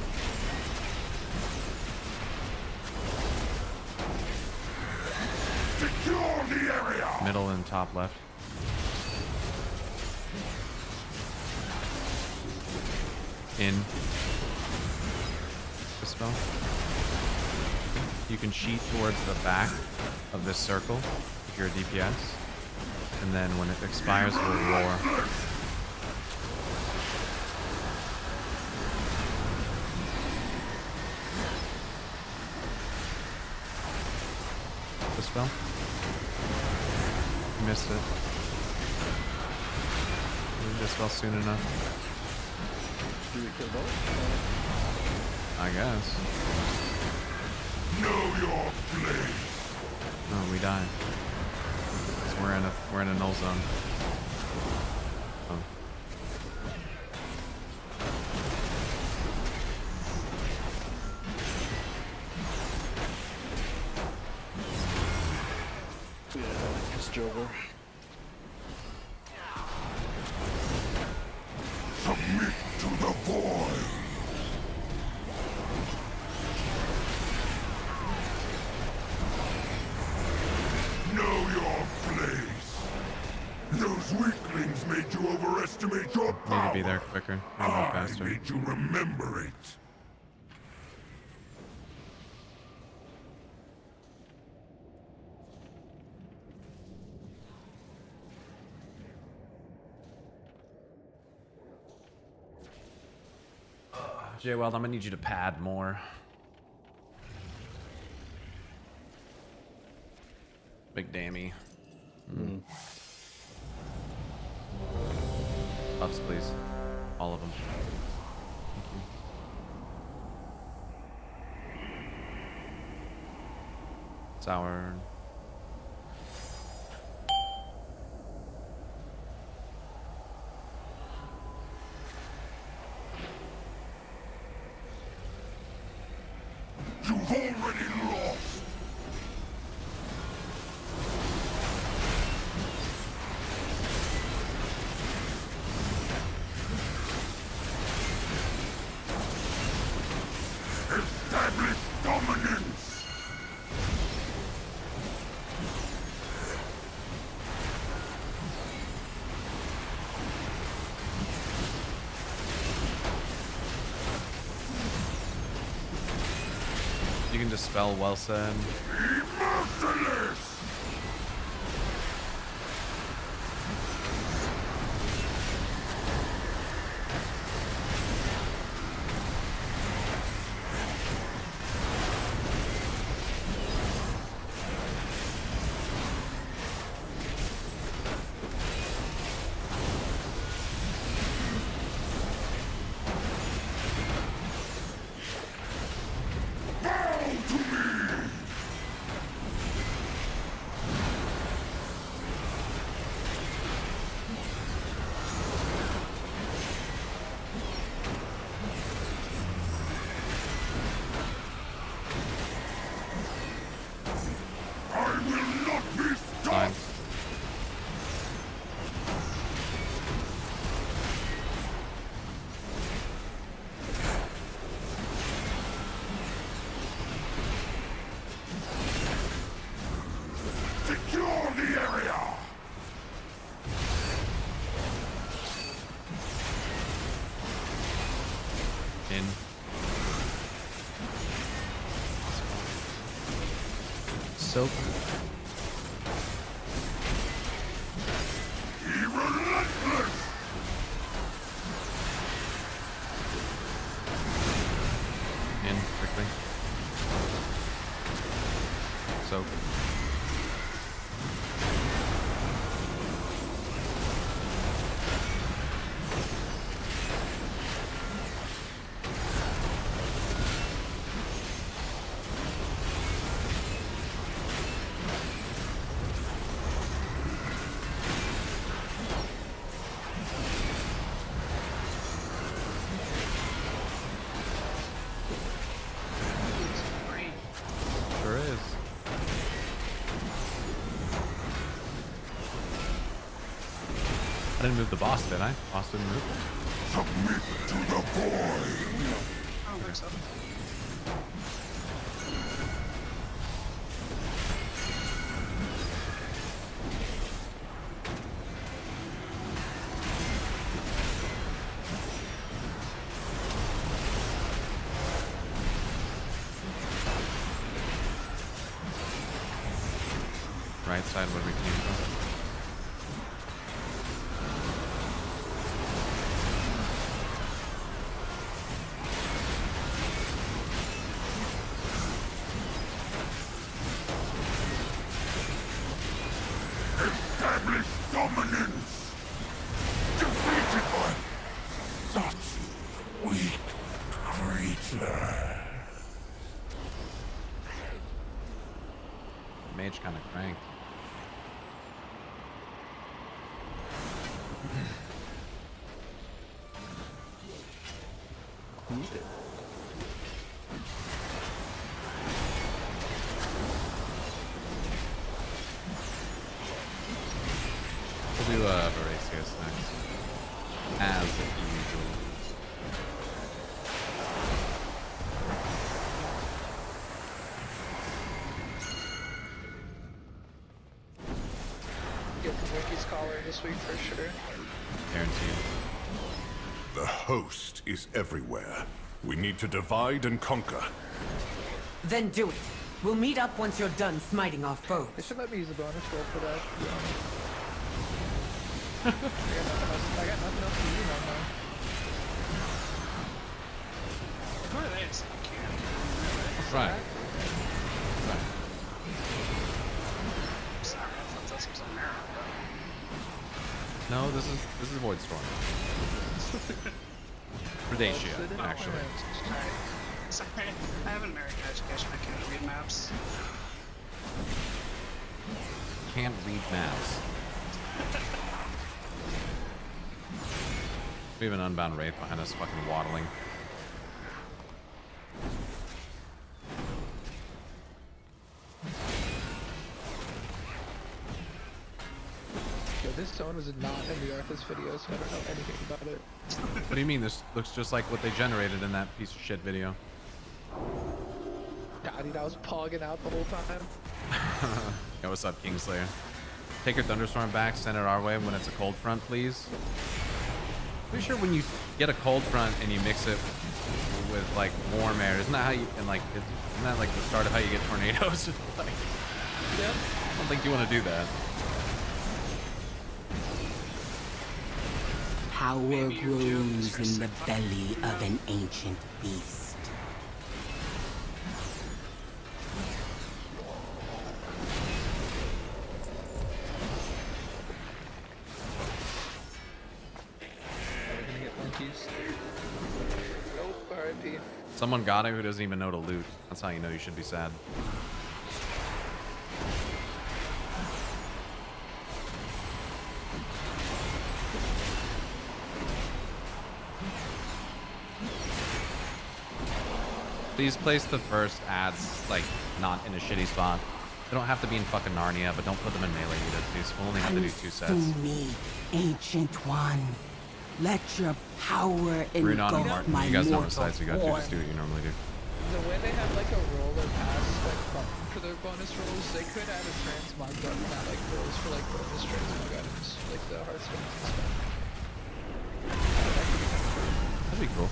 Secure the area! Middle and top left. In. Dispel. You can sheet towards the back of this circle if you're a DPS. And then when it expires, we'll roar. Dispel. You missed it. You dispel soon enough. Do we kill both? I guess. Know your place! Oh, we die. 'Cause we're in a null zone. Oh. Yeah, it's Jover. Submit to the void! Know your place! Those weaklings made you overestimate your Need power! to be there quicker. Need to move I faster. made you remember it! Jay Weld, I'm gonna need you to pad more. Big dammy. Buffs, please. All of them. Thank you. Sour. You've already lost! can dispel, well said. In. Soak. In quickly. Soak. Sure is. I didn't move the boss, did I? Boss didn't move. Submit to the void. I don't think so. Right side where we came from. Establish dominance. Defeated by such weak creatures. Mage kind of cranked. We'll do Voracious next. As usual. Get the Winky's collar this week for sure. Guaranteed. The host is everywhere. We need to divide and conquer. Then do it. We'll meet up once you're done smiting our foes. They should let me use a bonus roll for that. I got nothing else to use on now. Who are they? It's Right. sorry, I thought this was America. No, this is Voidstorm. Predacia, actually. Sorry, I have an American education. I can't read maps. Can't read maps. We have an unbound wraith behind us fucking waddling. Yo, this zone was not in the Arthas video, so I don't know anything about it. What do you mean? This looks just like what they generated in that piece of shit video. God, dude, I was pogging out the whole time. Yo, what's up, Kingslayer? Take your thunderstorm back, send it our way when it's a cold front, please. Pretty sure when you get a cold front and you mix it with like warm air. Isn't that how you and like isn't that like the start of how you get tornadoes? Like, Yep. I don't think you want to do that. Power grows in the belly of an ancient beast. Are we gonna get monkeys? Nope, RIP. Someone got it who doesn't even know to loot. That's how you know you should be sad. Please place the first ads, like, not in a shitty spot. They don't have to be in fucking Narnia, but don't put them in melee either, please. We'll only have to do 2 sets. Consume me, ancient one. Let your power Brunon and engulf Martin, my you guys know mortal what sides you gotta do. form. Just do what you normally do. The way they have like a roll or pass like button for their bonus rolls, they could add a transmog button that like rolls for like bonus transmog items, like the Hearthstones and stuff. That'd be cool.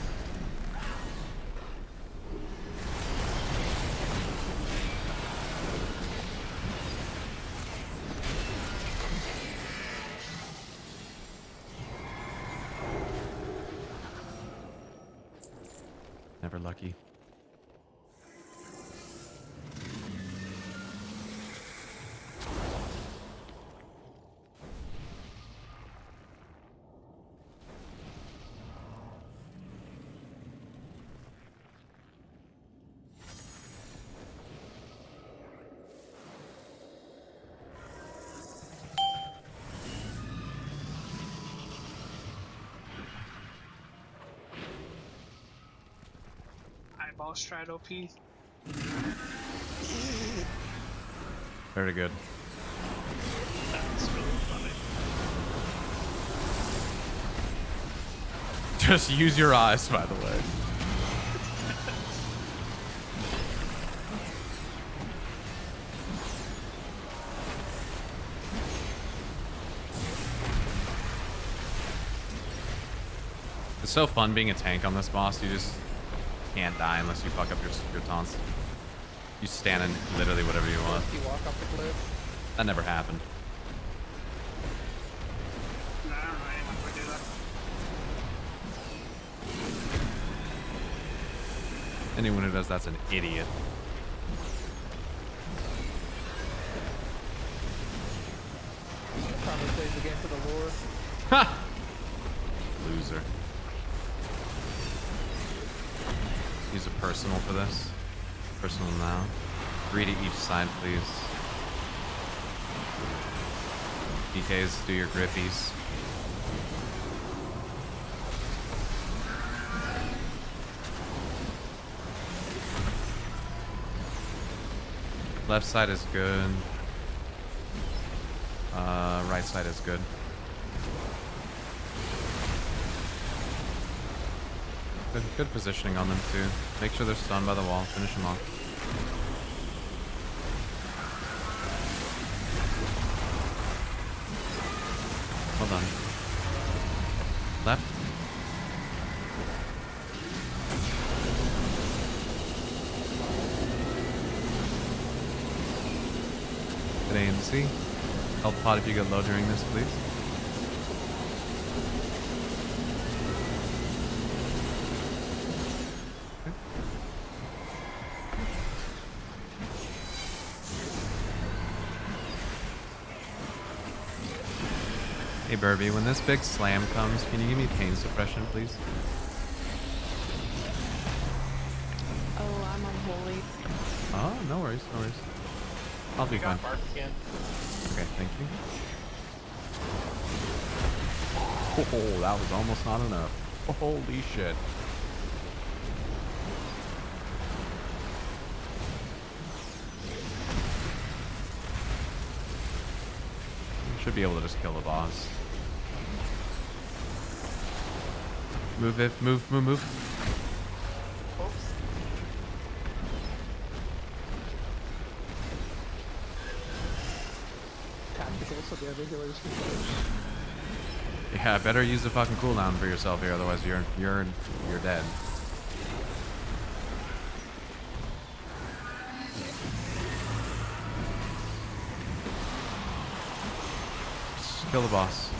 Never lucky. Eyeball stride OP. Very good. That's really funny. Just use your eyes, by the way. It's so fun being a tank on this boss. You just can't die unless you fuck up your taunts. You stand in literally whatever you want. You walk off the cliff. That never happened. No, I don't know anyone would do that. Anyone who does that's an idiot. Probably plays the game for the lore. Ha! Loser. Use a personal for this. Personal now. 3 to each side, please. DKs, do your grippies. Left side is good. Right side is good. Good positioning on them too. Make sure they're stunned by the wall. Finish them off. Well done. Left. Good A and C. Health pot if you get low during this, please. Hey Burby, when this big slam comes, can you give me pain suppression, please? Oh, I'm unholy. Oh, no worries, no worries. I'll be fine. Okay, thank you. Oh, that was almost not enough. Holy shit. Should be able to just kill the boss. Move it, move. Tactical, so the other healers can push. Yeah, better use the fucking cooldown for yourself here, otherwise you're dead. Kill the boss.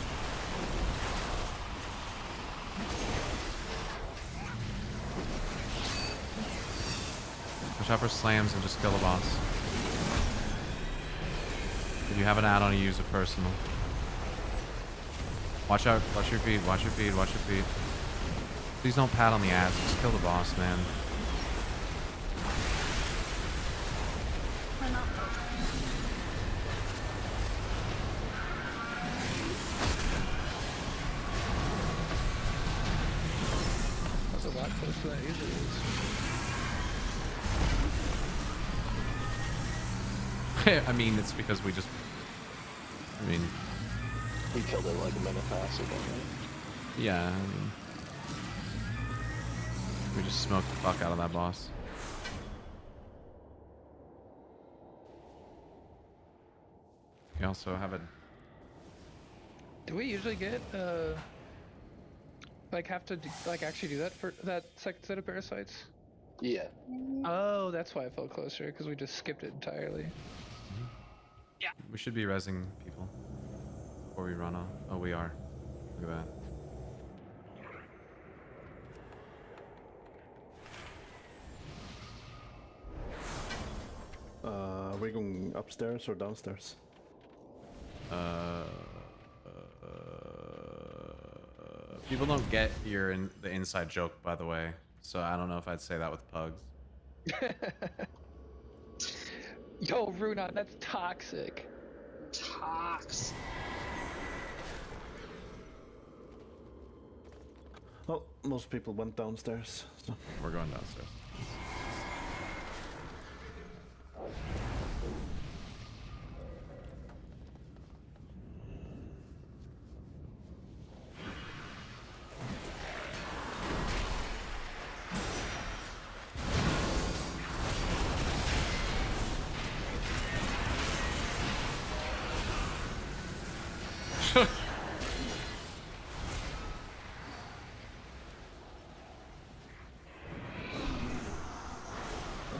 Watch out for slams and just kill the boss. If you have an add-on, you use it personal. Watch out. Watch your feet. Watch your feet. Watch your feet. Please don't pat on the ads. Just kill the boss, man. That's a lot closer than it usually is. I mean, it's because we just... I mean... We killed it like a minute faster, didn't we? Yeah, I mean... We just smoked the fuck out of that boss. We also have a... Do we usually get, like, have to, like, actually do that for that second set of parasites? Yeah. Oh, that's why I felt closer, because we just skipped it entirely. We should be rezzing people before we run off. Oh, we are. Look at that. Are we going upstairs or downstairs? People don't get the inside joke, by the way. So I don't know if I'd say that with pugs. Yo, Runa, that's toxic. Tox. Well, most people went downstairs. So. We're going downstairs.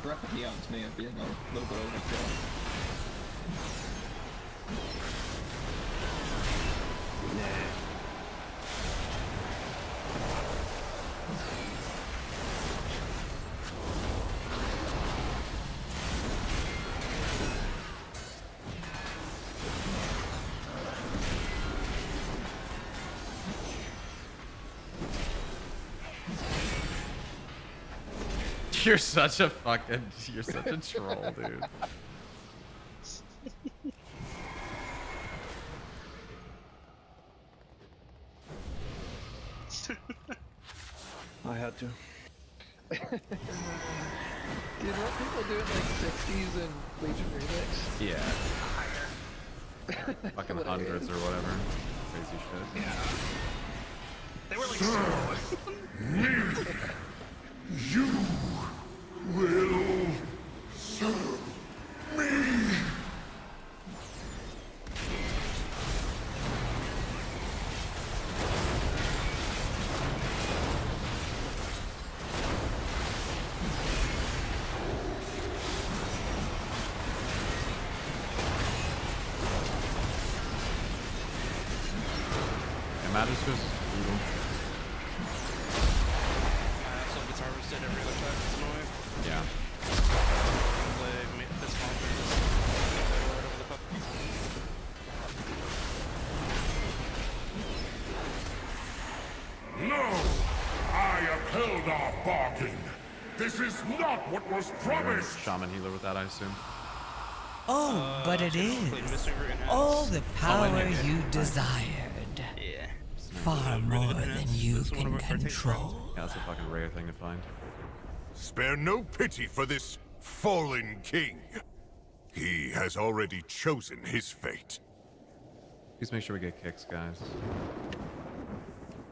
Breath of the Eons may have been a little bit overkill. You're such a fucking... You're such a troll, dude. I had to. Dude, what people do in like 60s and Legion Remix? Yeah. Fucking hundreds or whatever. Crazy shit. Yeah. They were like so... You will serve me. It matters just brutal. Yeah. No! I upheld our bargain. This is not what was promised. Shaman healer with that, I assume. Oh, but it is. All the power you desired. Yeah. Far more than you can control. Yeah, that's a fucking rare thing to find. Spare no pity for this fallen king. He has already chosen his fate. Please make sure we get kicks, guys.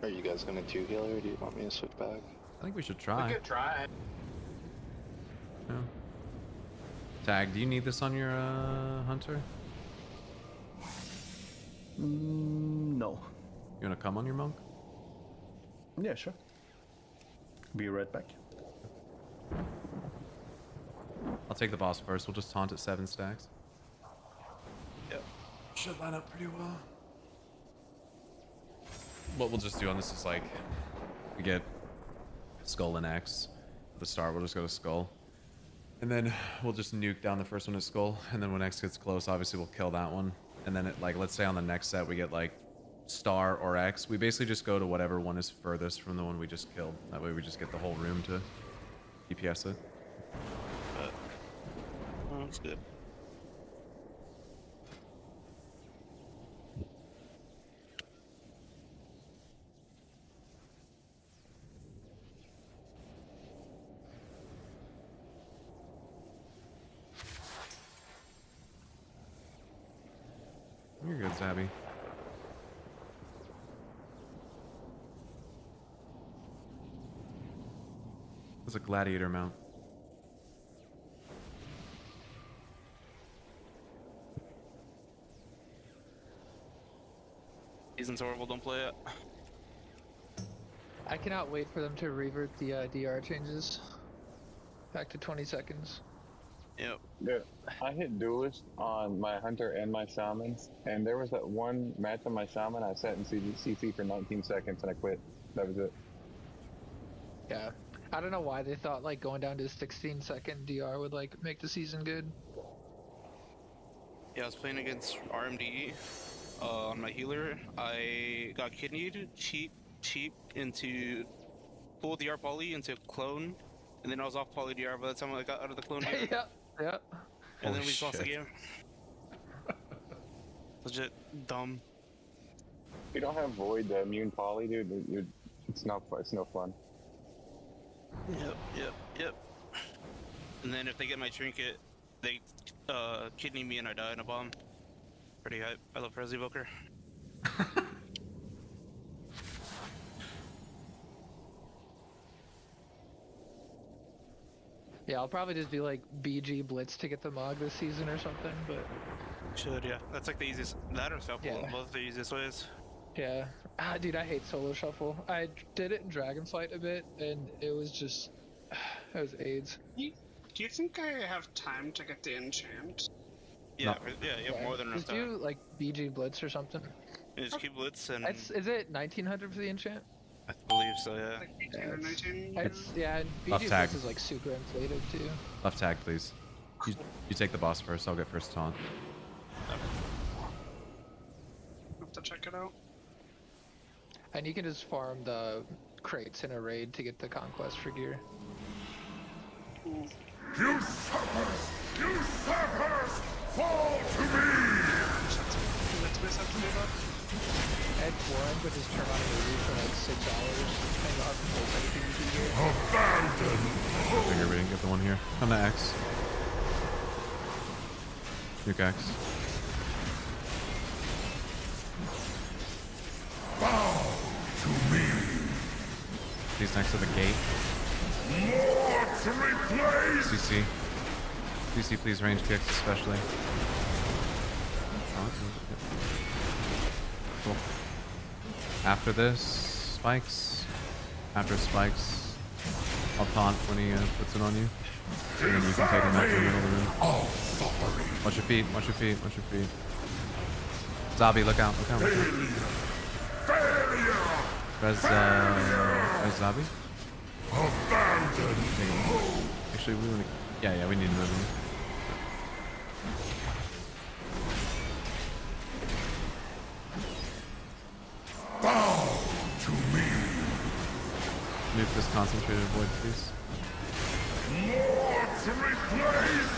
Are you guys gonna 2-heal or do you want me to switch back? I think we should try. We could try. Yeah. Tag, do you need this on your hunter? No. You wanna come on your monk? Yeah, sure. Be right back. I'll take the boss first. We'll just taunt at 7 stacks. Yep. Should line up pretty well. what we'll just do on this is like we get skull and X at the start. We'll just go to skull, and then we'll just nuke down the first one to skull, and then when X gets close, obviously we'll kill that one. And then it, like, let's say on the next set we get like star or X. We basically just go to whatever one is furthest from the one we just killed. That way we just get the whole room to DPS it. Oh, that's good. You're good, Zabby. That's a gladiator mount. Season's horrible, don't play it. I cannot wait for them to revert the DR changes back to 20 seconds. Yep. Dude, I hit duelist on my hunter and my shamans, and there was that one match on my shaman I sat in CC for 19 seconds and I quit. That was it. Yeah. I don't know why they thought like going down to 16-second DR would like make the season good. Yeah, I was playing against RMD on my healer. I got kidneyed cheap into full DR poly into clone, and then I was off poly DR by the time I got out of the clone DR. Yeah. And then we Holy just lost the shit. game. Legit dumb. If you don't have void immune poly, dude, it's no fun. Yep. And then if they get my trinket, they kidney me and I die in a bomb. Pretty hype. I love Prezi Booker. Yeah, I'll probably just do like BG Blitz to get the Mog this season or something, but... Should, yeah. That's like the easiest. That or Shuffle, Yeah. both the easiest ways. Yeah. Dude, I hate solo shuffle. I did it in Dragonflight a bit, and it was just... It was AIDS. Do you think I have time to get the enchant? Yeah, you have more than enough Just time. do like BG Blitz or something. You just keep Blitz and... Is it 1900 for the enchant? I believe so, yeah. Like 18 or 19? Yeah, and Left BG tag. Blitz is like super inflated too. Left tag, please. You take the boss first. I'll get first taunt. Have to check it out. And you can just farm the crates in a raid to get the conquest for gear. Usurpers! Usurpers! Fall to me! Ed Warren would just turn on a movie for like 6 hours and you'll have the full set of PvP gear. Abandon! Figure we didn't get the one here. Come to X. Nuke X. Bow to me! He's next to the gate. More to replace! CC. CC, please, range kicks, especially. Cool. After this, spikes. After spikes, I'll taunt when he puts it on you. And then you can take him out to the middle of the room. Watch your feet, watch your feet, watch your feet. Zabi, look out, look out, look out. Res Zabi? Actually, we want to... Yeah, we need to move him. Bow to me! Nuke this concentrated void, please. More to replace!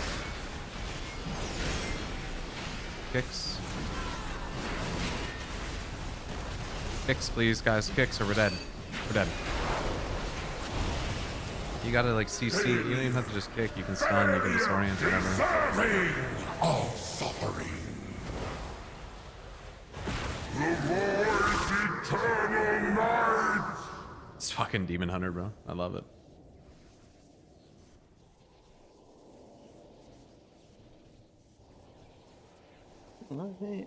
Kicks. Kicks, please, guys. Kicks or we're dead. We're dead. You gotta, like, CC. You don't even have to just kick. You can stun, you can disorient, whatever. Deserving of suffering. The void's eternal night! It's fucking Demon Hunter, bro. I love it.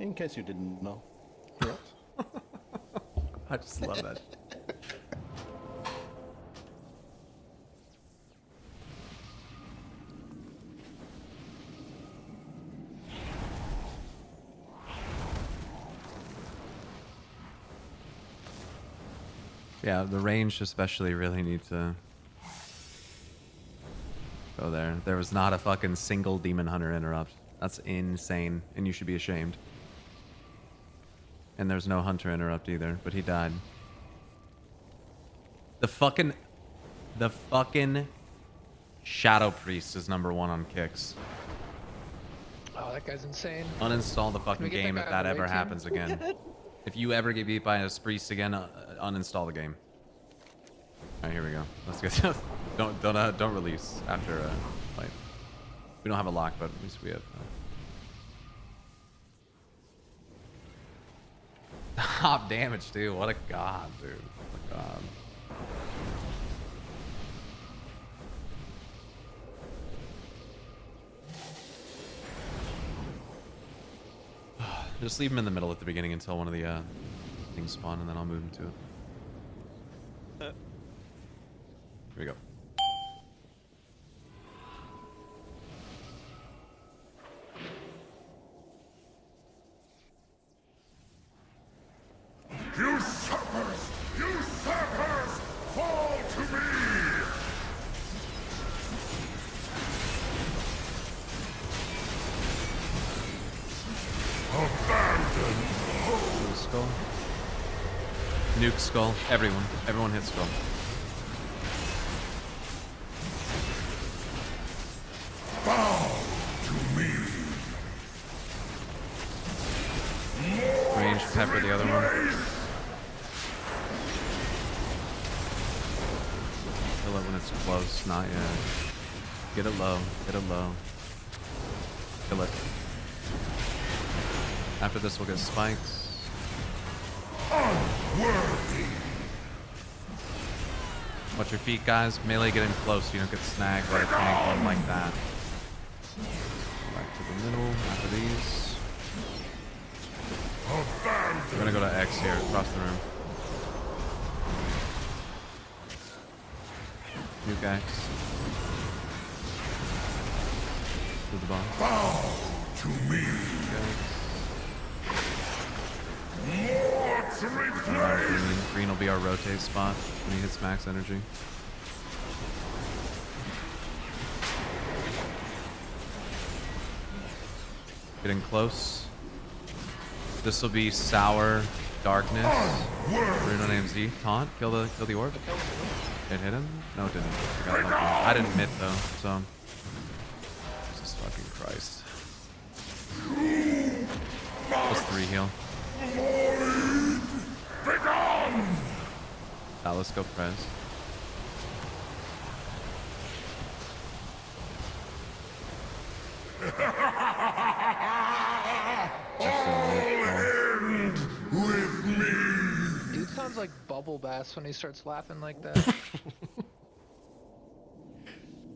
In case you didn't know. I just love that. Yeah, the range especially really need to go there. There was not a fucking single Demon Hunter interrupt. That's insane, and you should be ashamed. And there's no Hunter interrupt either, but he died. The fucking Shadow Priest is #1 on kicks. Oh, that guy's insane. Uninstall the fucking we get game that if guy that on the ever raid team? happens again. If you ever get beat by a priest again, uninstall the game. All right, here we go. Let's get. don't release after a fight. We don't have a lock, but at least we have. Top damage, dude. What a god, dude. What a god. Just leave him in the middle at the beginning until one of the things spawn, and then I'll move him to it. Here we go. Usurpers! Usurpers! Fall to me! Abandon! Skull. Nuke skull. Everyone hits skull. Bow to me! Range pepper the other one. Kill it when it's close, not yet. Get it low, get it low. Kill it. After this we'll get spikes. Unworthy! Watch your feet, guys. Melee get in close so you don't get snagged by a tank one like that. Back to the middle after these. We're gonna go to X here, across the room. Nuke X. To the boss. Bow to me! More to replace! Green will be our rotate spot when he hits max energy. Getting close. This will be Sour Darkness. Bruno named Z. Taunt. Kill the orb. It hit him? No, it didn't. I got lucky. I didn't mitt though, so. Jesus fucking Christ. Plus 3 heal. Let's go Prez. With me. Dude sounds like Bubble Bass when he starts laughing like that.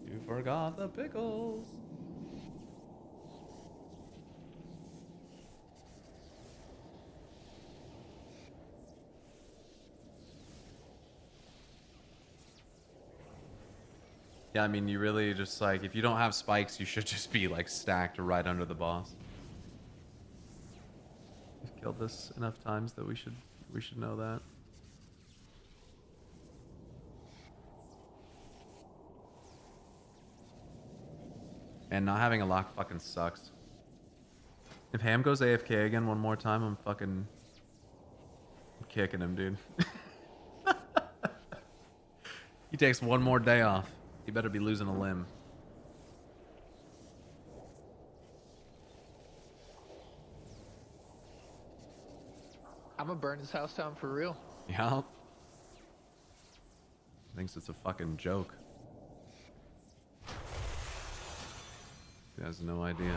You forgot the pickles. Yeah, I mean, you really just like, if you don't have spikes, you should just be like stacked right under the boss. We've killed this enough times that we should know that. And not having a lock fucking sucks. If Ham goes AFK again one more time, I'm kicking him, dude. He takes one more day off. He better be losing a limb. I'm gonna burn his house down for real. Yeah. Thinks it's a fucking joke. He has no idea.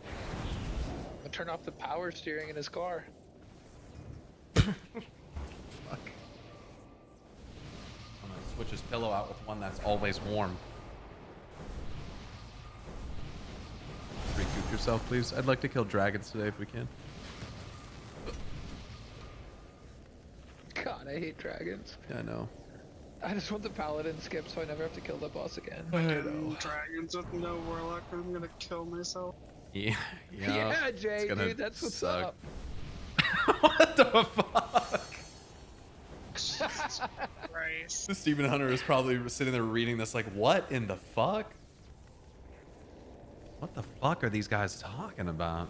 I'm gonna turn off the power steering in his car. Fuck. I'm gonna switch his pillow out with one that's always warm. Recoup yourself, please. I'd like to kill dragons today if we can. God, I hate dragons. Yeah, I know. I just want the paladin skip so I never have to kill the boss again. Dragons with no warlock, I'm gonna kill myself. Yeah, Yeah, Jay, it's gonna dude, that's what's suck. up. What the fuck? Jesus Christ. The Stephen Hunter is probably sitting there reading this like, what in the fuck? What the fuck are these guys talking about?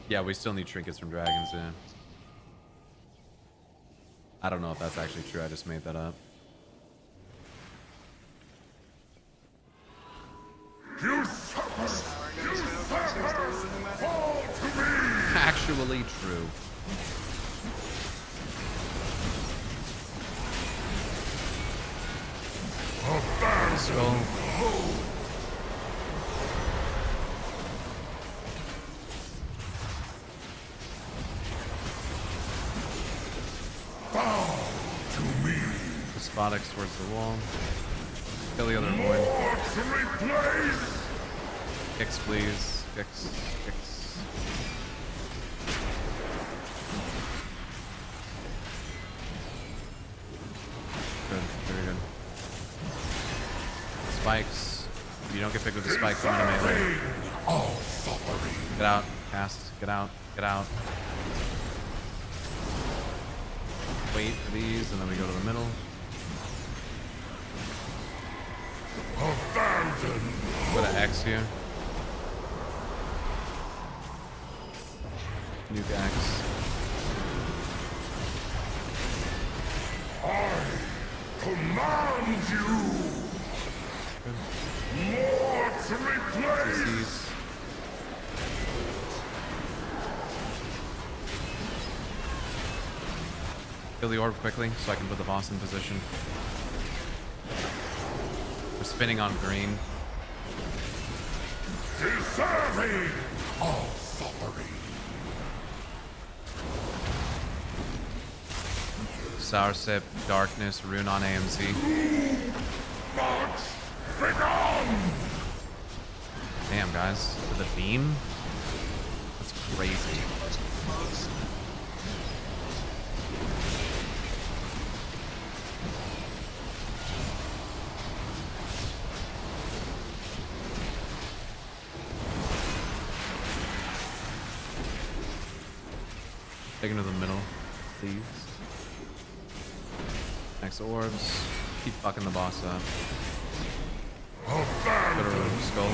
Yeah, we still need trinkets from dragons, yeah. I don't know if that's actually true. I just made that up. Actually true. Skull. Despotics towards the wall. Kill the other void. Kicks, please. Kicks. Kicks. Good. Very good. Spikes. If you don't get picked with the spikes, I'm gonna melee. Get out. Cast. Get out. Get out. Wait for these, and then we go to the middle. Put an X here. Nuke X. I command you. More to replace. Kill the orb quickly so I can put the boss in position. We're spinning on green. Deserving of suffering. Sour Sip, Darkness, Rune on AMZ. Damn, guys. With a beam? That's crazy. Take him to the middle, please. Next orbs. Keep fucking the boss up. Go to skull.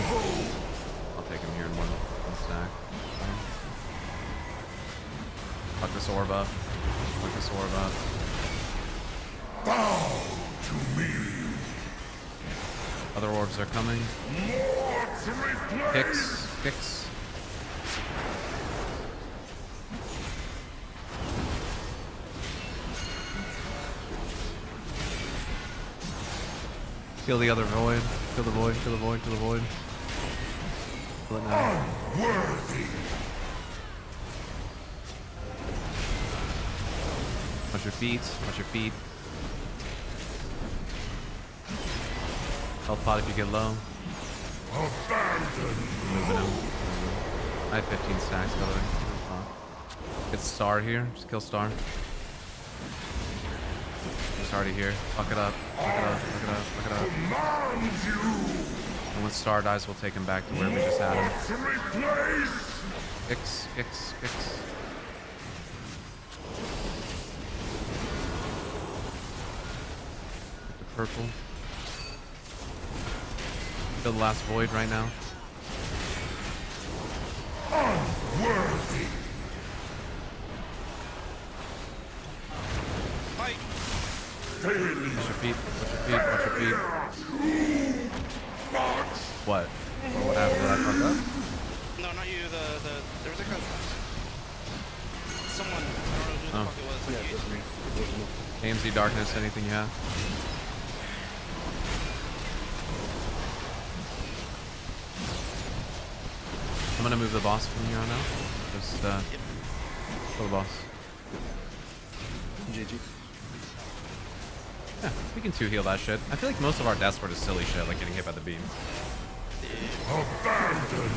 I'll take him here in one stack. Fuck this orb up. Fuck this orb up. Bow to me. Other orbs are coming. More to replace. Kicks. Kicks. Kill the other void. Kill the void. Kill the void. Kill the void. Kill it now. Unworthy. Watch your feet. Watch your feet. Health pot if you get low. Moving him. I have 15 stacks, by the way. Get Star here. Just kill Star. He's already here. Fuck it up. Fuck it up. Fuck it up. Fuck it up. And when Star dies, we'll take him back to where we just had him. Kicks. Kicks. Kicks. Get the purple. Kill the last void right now. Unworthy. Watch your feet. Watch your feet. Watch your feet. What? What happened? Did I fuck up? No, not you. There was like someone. I don't know who the fuck it was. Yeah, it was me. It was me. AMZ Darkness. Anything you have? I'm gonna move the boss from here on out. Just kill the boss. GG. Yeah, we can 2-heal that shit. I feel like most of our deaths were just silly shit, like getting hit by the beam. Abandoned.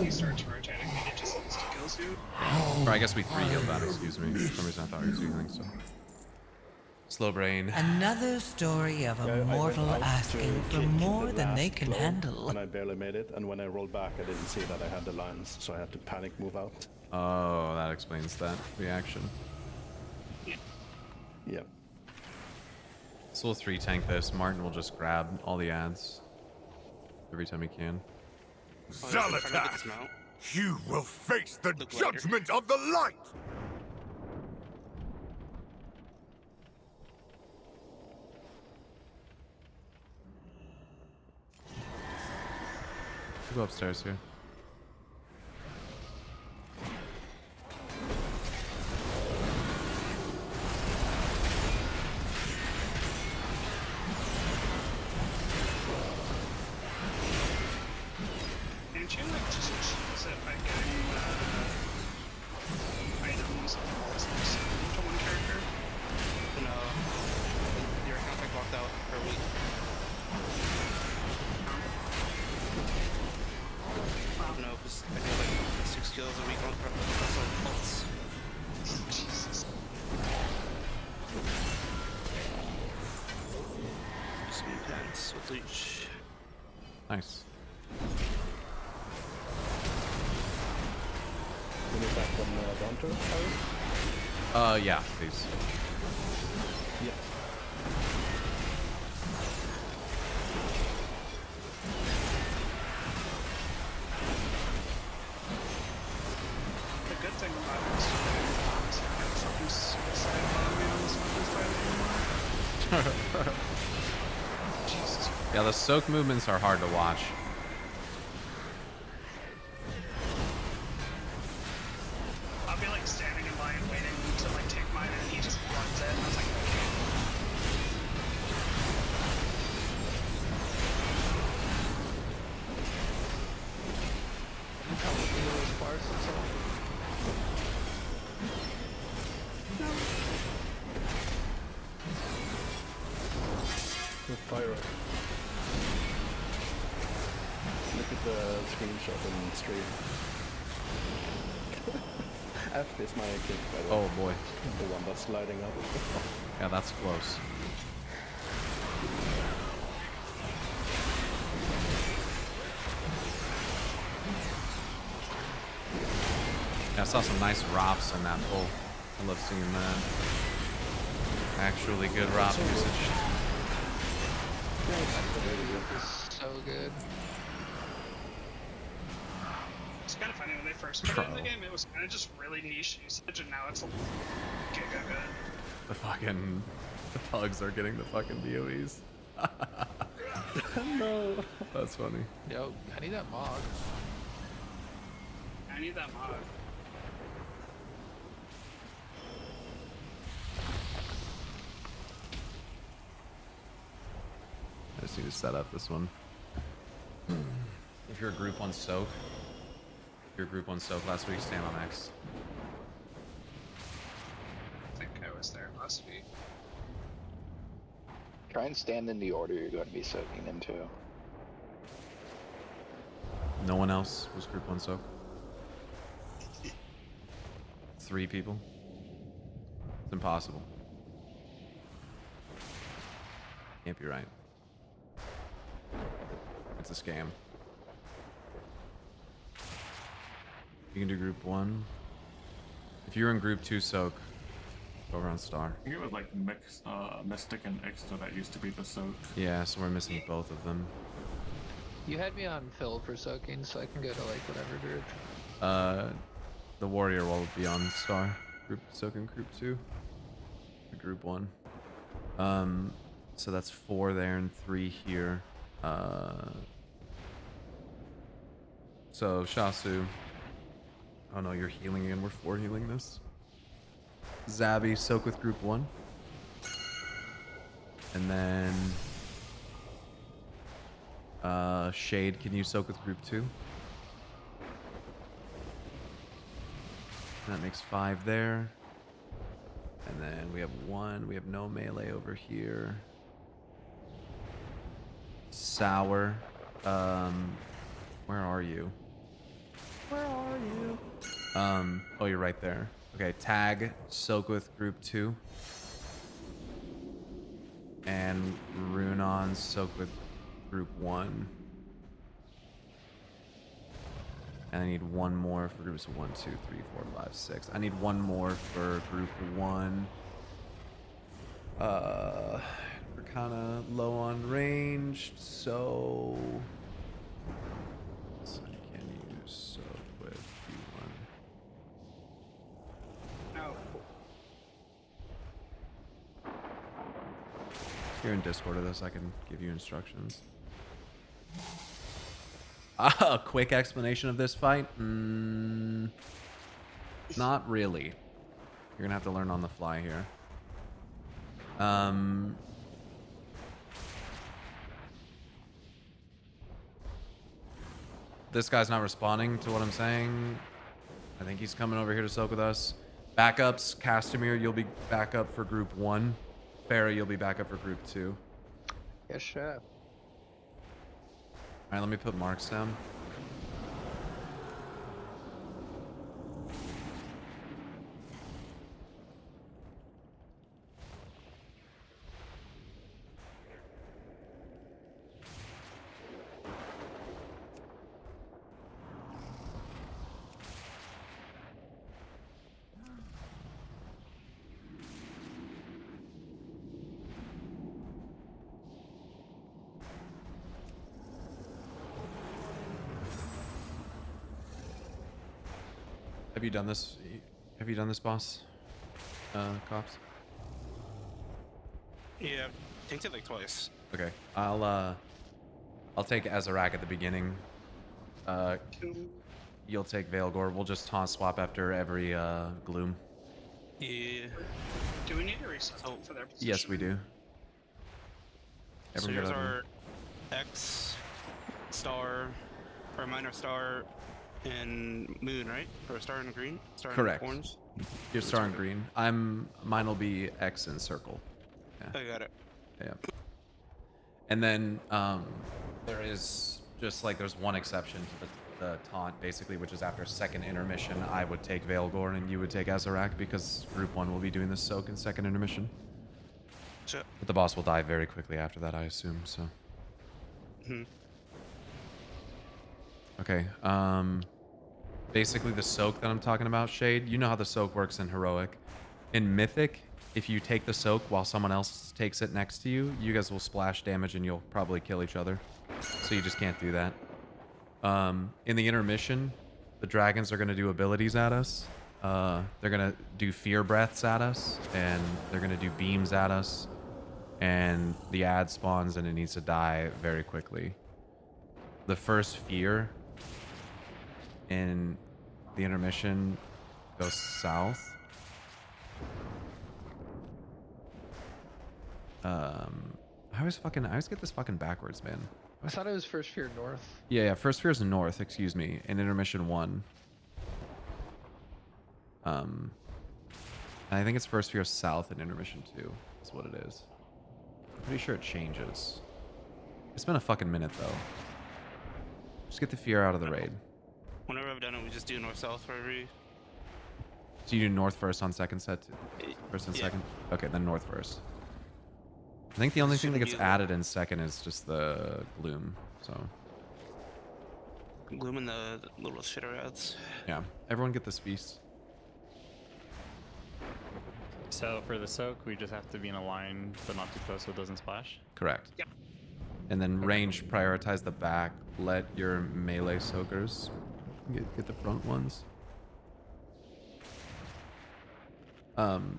He starts rotating, it just kills you. Or I guess we 3-healed that, excuse me. For some reason I thought we were 2-healing, so. Slow brain. Another story of a mortal asking for more than they can handle. And I barely made it, and when I rolled back, I didn't see that I had the lines, so I had to panic move out. Oh, that explains that reaction. Yeah. So we'll 3 tank this. Martin will just grab all the ads every time he can. Zalatat, you will face the judgment of the light! Go upstairs here. Can't you like just choose it by getting items and balls to one character? No. Your account got blocked out for a week. No, because I get like 6 kills a week on ults. Jesus. Some pants with leech. Nice. You need that from Donter, Harry? Yeah, please. Yeah. The good thing about it is I have fucking suicide on me on this fucking fight anymore. Jesus. Yeah, the soak movements are hard to watch. I'll be like standing in line waiting to like take mine and he just runs in and I was like, okay. With Pyro. Look at the screenshot in stream. F is my kick, by the way. Oh boy. The one that's lighting up. Yeah, that's close. Yeah, I saw some nice ROPs in that pull. I love seeing that. Actually good ROP usage. So good. It's kind of funny when they first put it in the game, it was kind of just really niche usage, and now it's a giga good. The pugs are getting the fucking BOEs. No. That's funny. Yo, I need that mog. I need that mod. I just need to set up this one. If you're a group 1 soak, last week, stand on X. I think I was there last week. Try and stand in the order you're going to be soaking into. No one else was group 1 soak. 3 people. It's impossible. Can't be right. It's a scam. You can do group 1. If you're in group 2 soak, go over on star. I think it was like Mystic and Extra that used to be the soak. Yeah, so we're missing both of them. You had me on Phil for soaking, so I can go to like whatever group. The warrior will be on star. Group soaking group 2. Group 1. So that's 4 there and 3 here. So Shasu. Oh no, you're healing again. We're 4 healing this. Zabby, soak with group 1. And then Shade, can you soak with group 2? That makes 5 there. And then we have 1. We have no melee over here. Sour. Where are you? Where are you? Oh, you're right there. Okay, tag, soak with group 2. and rune on soak with group 1. And I need one more for groups 1, 2, 3, 4, 5, 6. I need one more for group 1. We're kind of low on range, so I can use soak with Q1. Oh. If you're in Discord with us, I can give you instructions. A quick explanation of this fight? Not really. You're gonna have to learn on the fly here. This guy's not responding to what I'm saying. I think he's coming over here to soak with us. Backups, Castamere, you'll be back up for group 1. Farah, you'll be back up for group 2. Yes, sure. Alright, let me put marks down. Have you done this? Have you done this, boss? Cops? Yeah, I think it like twice. Okay, I'll take Azarak at the beginning. You'll take Veilgore. We'll just taunt swap after every gloom. Yeah. Do we need to reset for their position? Yes, we do. So Everyone here's get out our X star, or minor star, and moon, right? Or a star and a green? Star Correct. And orange? You're star and green. Mine will be X and circle. Yeah. I got it. Yeah. And then there is just like there's one exception to the taunt, basically, which is after second intermission, I would take Veilgore and you would take Azarak because group 1 will be doing the soak in second intermission. Sure. But the boss will die very quickly after that, I assume. So. Okay. Basically the soak that I'm talking about, Shade. You know how the soak works in Heroic. In Mythic, if you take the soak while someone else takes it next to you, you guys will splash damage and you'll probably kill each other. So you just can't do that. In the intermission, the dragons are going to do abilities at us. They're going to do fear breaths at us, and they're going to do beams at us. And the ad spawns and it needs to die very quickly. The first fear in the intermission goes south. I always get this fucking backwards, man. I thought it was first fear north. Yeah, first fear is north, excuse me, in intermission 1. I think it's first fear south in intermission 2 is what it is. I'm pretty sure it changes. It's been a fucking minute though. Just get the fear out of the raid. Whenever I've done it, we just do north-south for every... So you do north first on second set? First and second? Okay, then north first. I think the only thing that gets added in second is just the gloom, so... Gloom and the little shitter ads. Yeah, everyone get this feast. So for the soak, we just have to be in a line, but not too close so it doesn't splash? Correct. Yep. And then range, prioritize the back. Let your melee soakers get the front ones.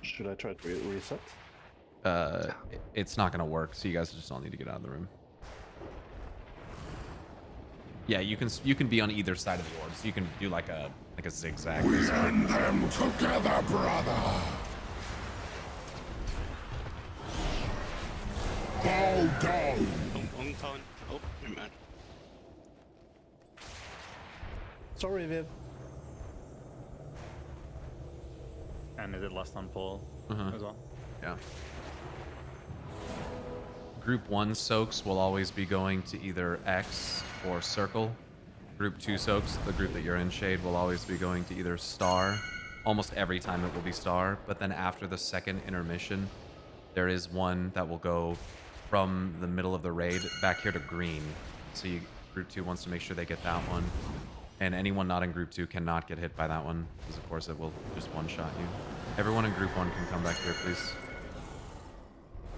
Should I try to reset? It's not gonna work, so you guys just all need to get out of the room. Yeah, you can be on either side of the orb, so you can do like a zigzag. We end them together, brother. Bow down. Oh, never mind. Sorry, Viv. And is it less on pull as well? Yeah. Group 1 soaks will always be going to either X or circle. Group 2 soaks, the group that you're in, Shade, will always be going to either star. Almost every time it will be star, but then after the second intermission, there is one that will go from the middle of the raid back here to green. So you, group 2 wants to make sure they get that one. And anyone not in group 2 cannot get hit by that one, because of course it will just one-shot you. Everyone in group 1 can come back here, please.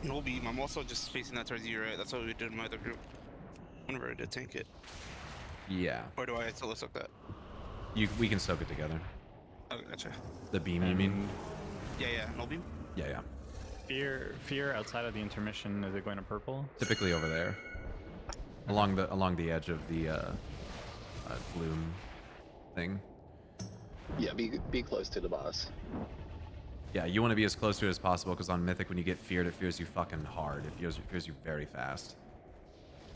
No beam. I'm also just facing that towards you, right? That's what we did in my other group. Whenever I did tank it. Yeah. Or do I still soak that? We can soak it together. Oh, gotcha. The beam, you mean? Yeah, no beam? Yeah. Fear outside of the intermission, is it going to purple? Typically over there. Along the edge of the bloom thing. Yeah, be close to the boss. Yeah, you want to be as close to it as possible, because on Mythic, when you get feared, it fears you fucking hard. It fears you very fast.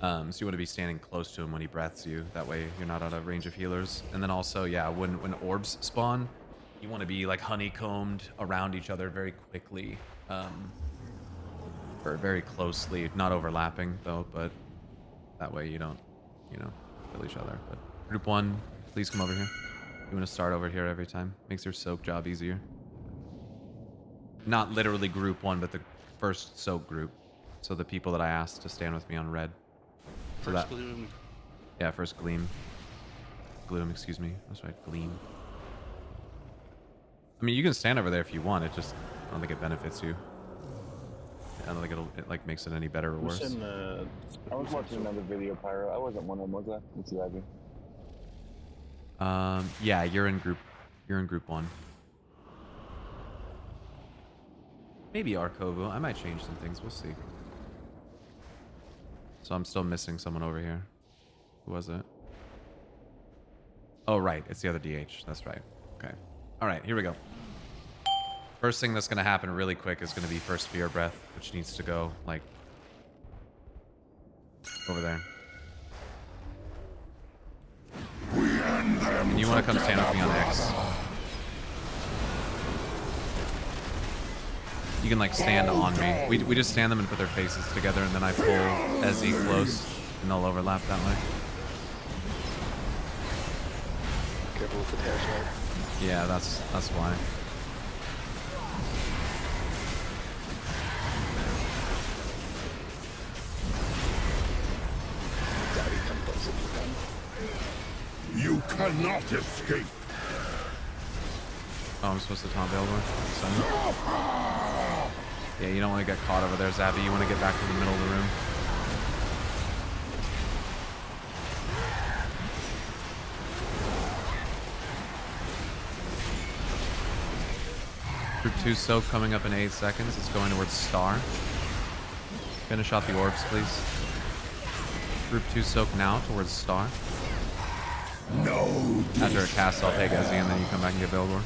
So you want to be standing close to him when he breaths you. That way you're not out of range of healers. And then also, yeah, when orbs spawn, you want to be like honeycombed around each other very quickly. Or very closely, not overlapping though, but that way you don't, kill each other. But group 1, please come over here. You want to start over here every time. Makes your soak job easier. Not literally group 1, but the first soak group. So the people that I asked to stand with me on red. So First gloom. Yeah, first gleam. Gloom, excuse me. That's right, gleam. I mean, you can stand over there if you want. It just, I don't think it benefits you. I don't think it like makes it any better or worse. I was watching another video, Pyro. I wasn't one of them, was I? It's Ivy. Yeah, you're in group 1. Maybe Arkovu. I might change some things. We'll see. So I'm still missing someone over here. Who was it? Oh, right. It's the other DH. That's right. Okay. All right. Here we go. First thing that's going to happen really quick is going to be first Fear Breath, which needs to go, like, over there. And you want to come stand with me on X. You can like stand on me. We just stand them and put their faces together, and then I pull SE close, and they'll overlap that way. Careful with the tear shot. Yeah, that's why. Daddy, come close if you can. You cannot escape. Oh, I'm supposed to taunt Veilborn? Yeah, you don't want to get caught over there, Zabby. You want to get back to the middle of the room. Group 2 soak coming up in 8 seconds. It's going towards Star. Finish out the orbs, please. Group 2 soak now towards Star. No. After a cast, I'll take Ezzy, and then you come back and get Veilborn.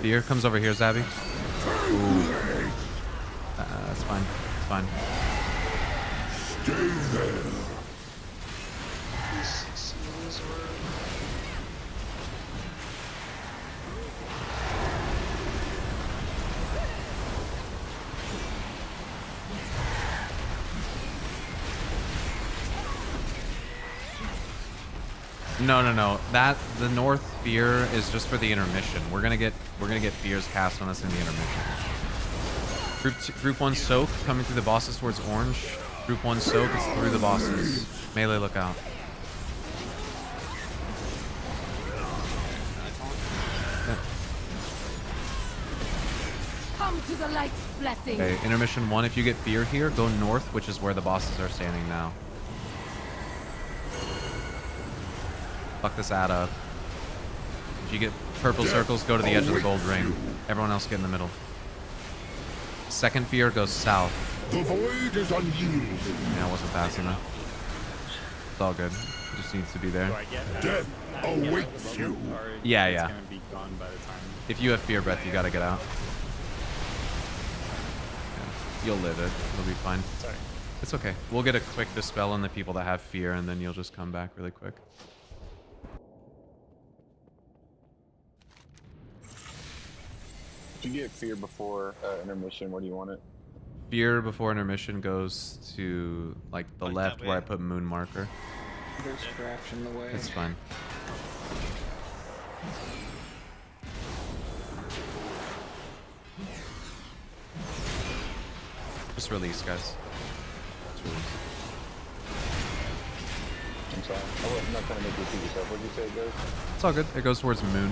Fear comes over here, Zabby. Ooh. That's fine. It's fine. Stay there. No. The North Fear is just for the intermission. We're gonna get Fears cast on us in the intermission. Group 1 soak coming through the bosses towards orange. Group 1 soak is through the bosses. Melee, look out. Come to the light's blessing. Okay, intermission 1. If you get Fear here, go north, which is where the bosses are standing now. Fuck this ad up. If you get purple circles, go to the edge of the gold ring. Everyone else get in the middle. Second Fear goes south. The void is unyielding. Yeah, it wasn't fast enough. It's all good. It just needs to be there. Death awaits you. Yeah. If you have Fear Breath, you gotta get out. Yeah. You'll live it. It'll be fine. Sorry. It's okay. We'll get a quick dispel on the people that have Fear, and then you'll just come back really quick. If you get fear before intermission, where do you want it? Fear before intermission goes to like the left where I put moon marker. There's trash in the way. It's fine. Just release, guys. Just release. I'm sorry. I'm not trying to make you repeat yourself. What did you say it goes? It's all good. It goes towards moon.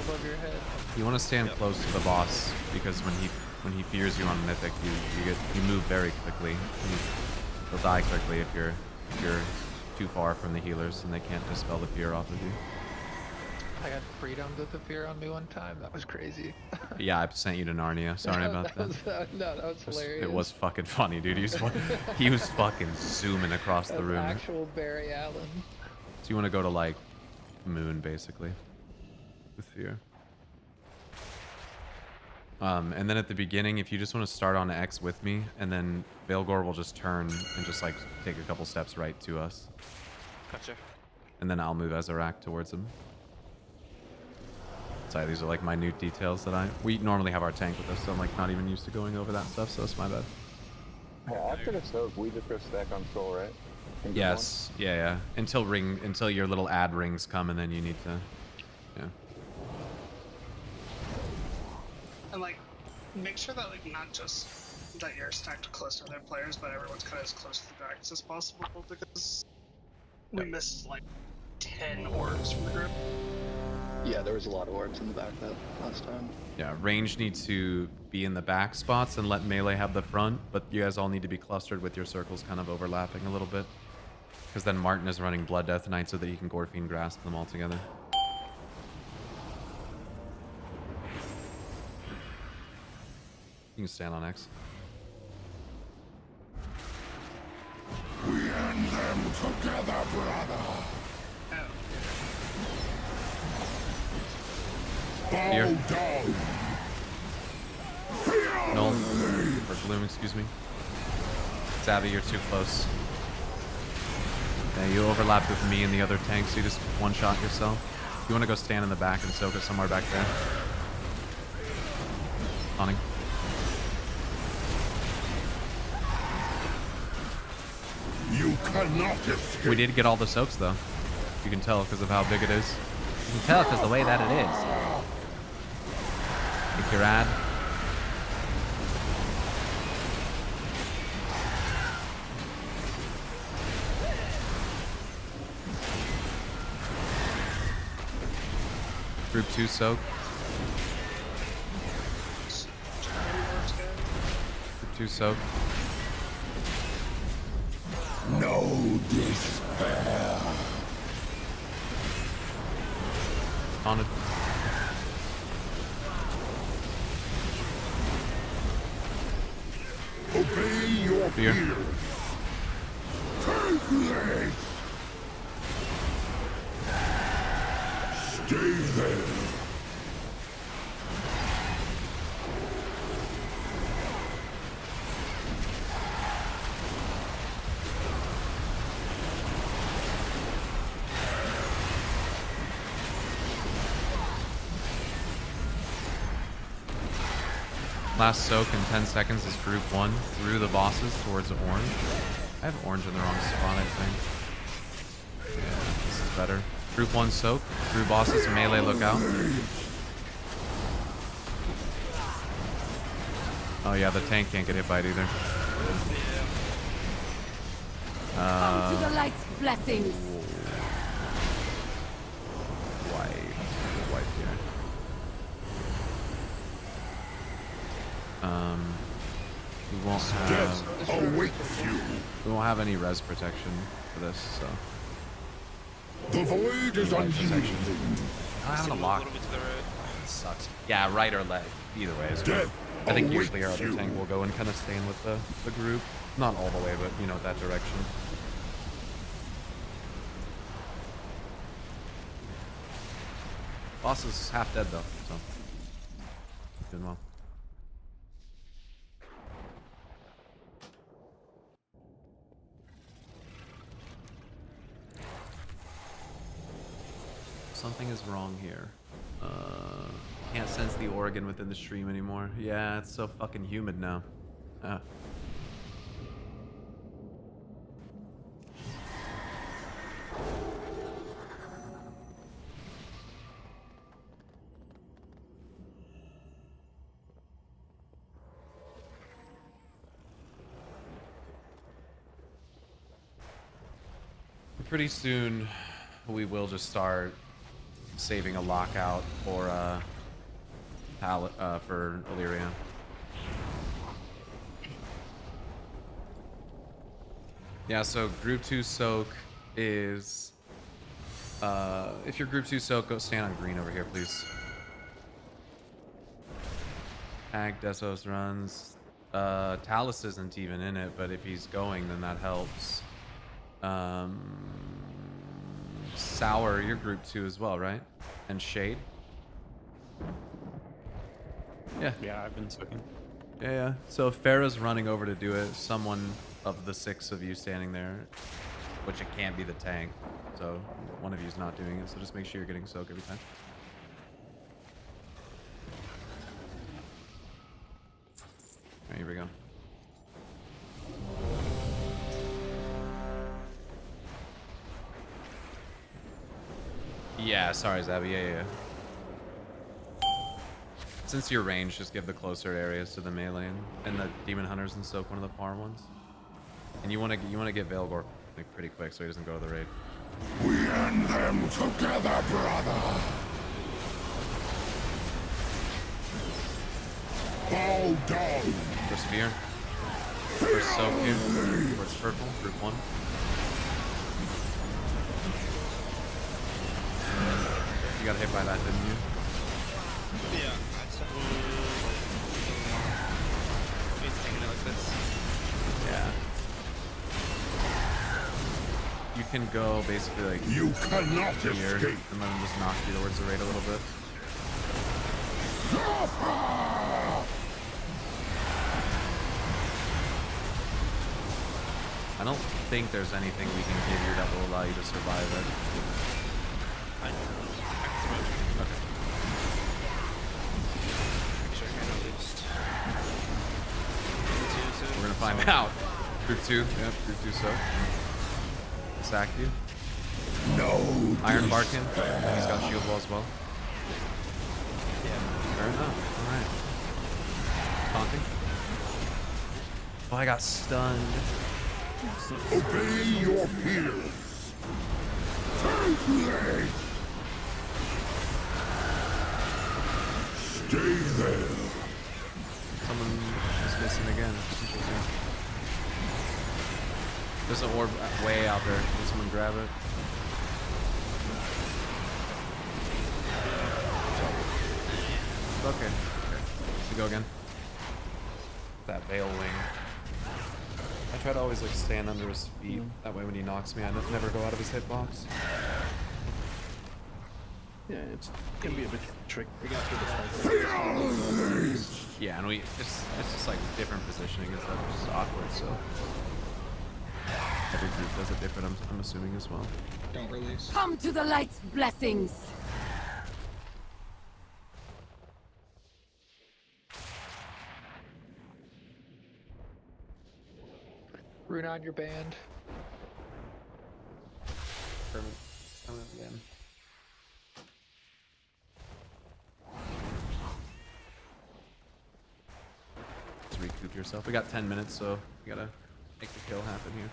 Above your head. You want to stand close to the boss because when he fears you on Mythic, you move very quickly. You'll die quickly if you're too far from the healers and they can't dispel the fear off of you. I got freedomed with the fear on me one time. That was crazy. Yeah, I sent you to Narnia. Sorry about that. No, that was hilarious. It was fucking funny, dude. He was fucking zooming across the room. Actual Barry Allen. So you want to go to like moon basically with fear. And then at the beginning, if you just want to start on X with me, and then Veilgore will just turn and just like take a couple steps right to us. Gotcha. And then I'll move Azarak towards him. Sorry, these are like minute details that we normally have our tank with us, so I'm like not even used to going over that stuff, so it's my bad. Yeah, after the soak, we just go stack on soul, right? Yes, yeah. Until your little ad rings come, and then you need to, yeah. And like, make sure that like not just that you're stacked close to other players, but everyone's kind of as close to the dragons as possible, because we missed like 10 orbs from the group. Yeah, there was a lot of orbs in the back that last time. Yeah, range needs to be in the back spots and let melee have the front, but you guys all need to be clustered with your circles kind of overlapping a little bit. Because then Martin is running Blood Death Knight so that he can Gorfine grasp them all together. You can stand on X. We end them together, brother. Here. Null. Or Gloom, excuse me. Savvy, you're too close. Yeah, you overlap with me and the other tank, so you just one-shot yourself. You want to go stand in the back and soak it somewhere back there. Hunting. You cannot escape. We did get all the soaks, though. You can tell because of how big it is. You can tell because the way that it is. Take your ad. Group 2 soak. Group 2 soak. No despair. On it. Obey your fear. Take this. Stay there. Last soak in 10 seconds is group 1 through the bosses towards orange. I have orange in the wrong spot, I think. Yeah, this is better. Group 1 soak through bosses, melee, look out. Oh yeah, the tank can't get hit by it either. Come to the light's blessings. Wipe here. We won't have. We won't have any res protection for this, so. The void is unyielding. I have a lock. Sucks. Yeah, right or left. Either way is good. I think usually our other tank will go and kind of stay in with the group. Not all the way, but you know, that direction. Boss is half dead though, so doing well. Something is wrong here. Can't sense the organ within the stream anymore. Yeah, it's so fucking humid now. Pretty soon, we will just start saving a lockout for Illyria. Yeah, so Group 2 Soak is... if you're Group 2 Soak, go stand on green over here, please. Ag Desos runs. Talus isn't even in it, but if he's going, then that helps. Sour, you're Group 2 as well, right? And Shade? Yeah. Yeah, I've been soaking. Yeah. So if Farah's running over to do it, someone of the 6 of you standing there, which it can't be the tank, so one of you's not doing it, so just make sure you're getting soak every time. Alright, here we go. Yeah, sorry, Zabby. Yeah. Since you're ranged, just give the closer areas to the melee and the demon hunters and soak one of the far ones. And you want to get Veilgore like pretty quick so he doesn't go to the raid. We end them together, brother. Bow down. For spear. For soak here. Towards purple. Group 1. You got hit by that, didn't you? Yeah, I totally thinking it like this. Yeah. You can go basically like you cannot here escape. And let him just knock you towards the raid a little bit. I don't think there's anything we can give you that will allow you to survive it. I can survive. Okay. Make sure I can at least. We're gonna find out. Group 2, yep, Group 2 so. Sack you. No. Iron Barkin. He's got shield wall as well. Yeah. Fair enough. Alright. Taunting. Oh, I got stunned. Obey your peers. Take legs. Stay there. Someone is missing again. Interesting. There's an orb way out there. Can someone grab it? Okay. Let's go again. That Veil Wing. I try to always like stand under his feet. That way when he knocks me, I never go out of his hitbox. Yeah, it can be a bit tricky. We got through this. Yeah, and it's just like different positioning and stuff, which is awkward, so every group does it different, I'm assuming as well. Don't release. Come to the light's blessings. Rune on your band. Permanent again. Just recoup yourself. We got 10 minutes, so we gotta make the kill happen here.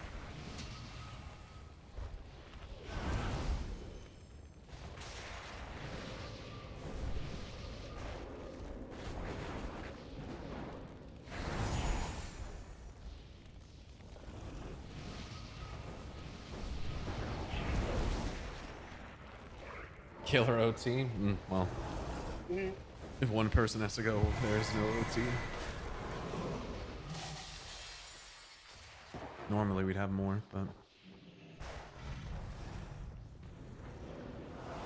Killer OT? Well, if one person has to go, there's no OT. Normally we'd have more, but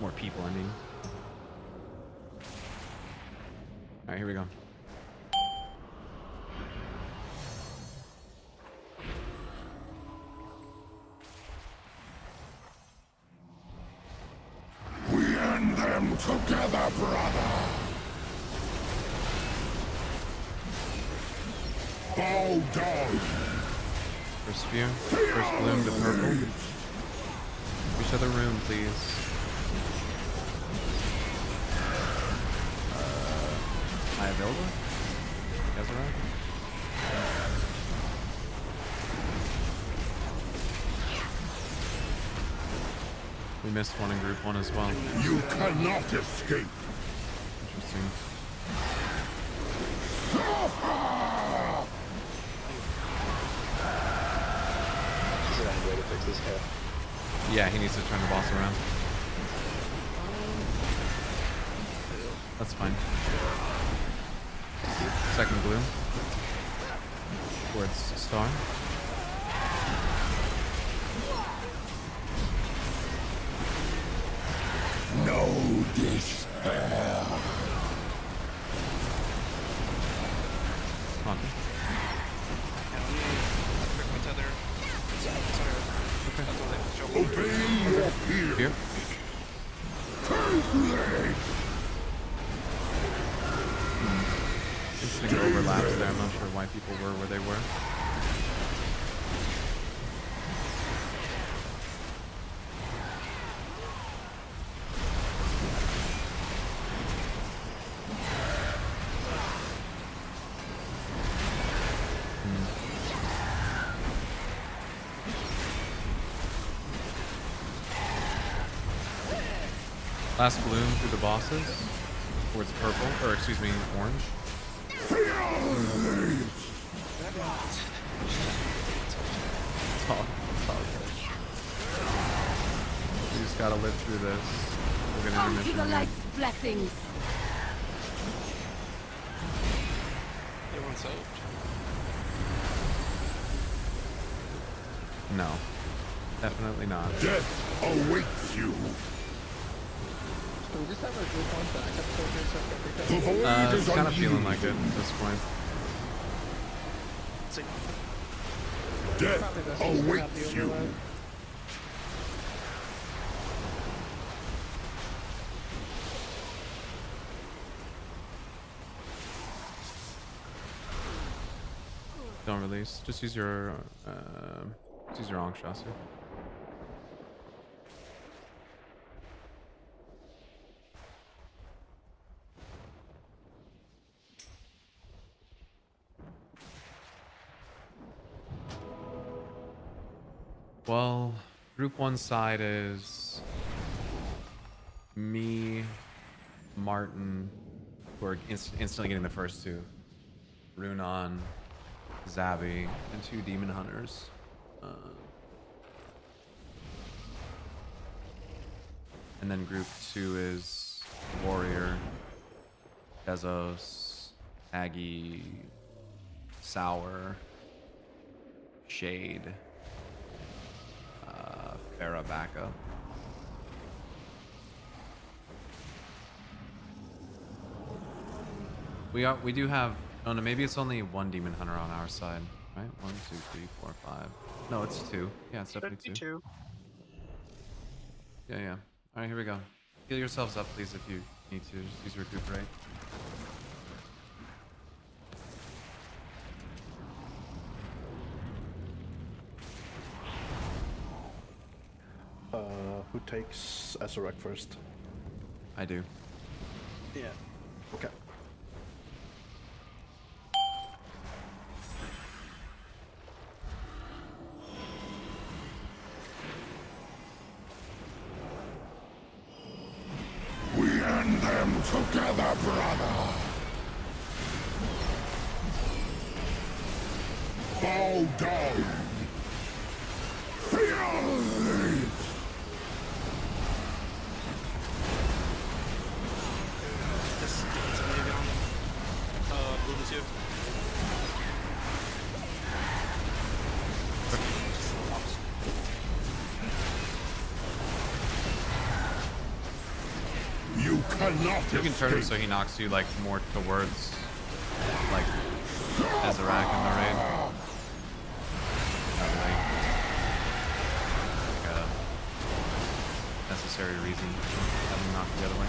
more people, I mean. Alright, here we go. We end them together, brother. Bow down. First spear. First bloom to purple. Each other rune, please. Am I available? You guys around? We missed one in group 1 as well. You cannot escape. Interesting. Is there any way to fix this hair? Yeah, he needs to turn the boss around. That's fine. Second bloom. Towards star. No despair. Come on. Obey your fear. Here. Interesting overlaps there. I'm not sure why people were where they were. Last bloom through the bosses towards purple, or excuse me, orange. It's all good. We just gotta live through this. We're gonna intermission the here. light's blessings. Everyone's soaked. No. Definitely not. Death awaits you. Do we just have a group 1 backup soldier so every It's kind of feeling like it at this point. Death awaits you. Don't release. Just use your Ankh Shasu. Well, group 1 side is me, Martin, who are instantly getting the first 2. Runon, Zabby, and 2 demon hunters. And then group 2 is Warrior, Bezos, Aggie, Sour, Shade, Farah backup. We do have. Oh no, maybe it's only 1 demon hunter on our side, right? 1, 2, 3, 4, 5. No, it's 2. Yeah, it's definitely 2. Yeah. All right, here we go. Heal yourselves up, please, if you need to. Just use recuperate. Who takes Azarac first? I do. Yeah. Okay. We end them together, brother. Bow down. Fear it. Bloom 2. You cannot You can turn him so he knocks you like more towards like Azarac in the raid. That way. Like a necessary reason to have him knock the other way.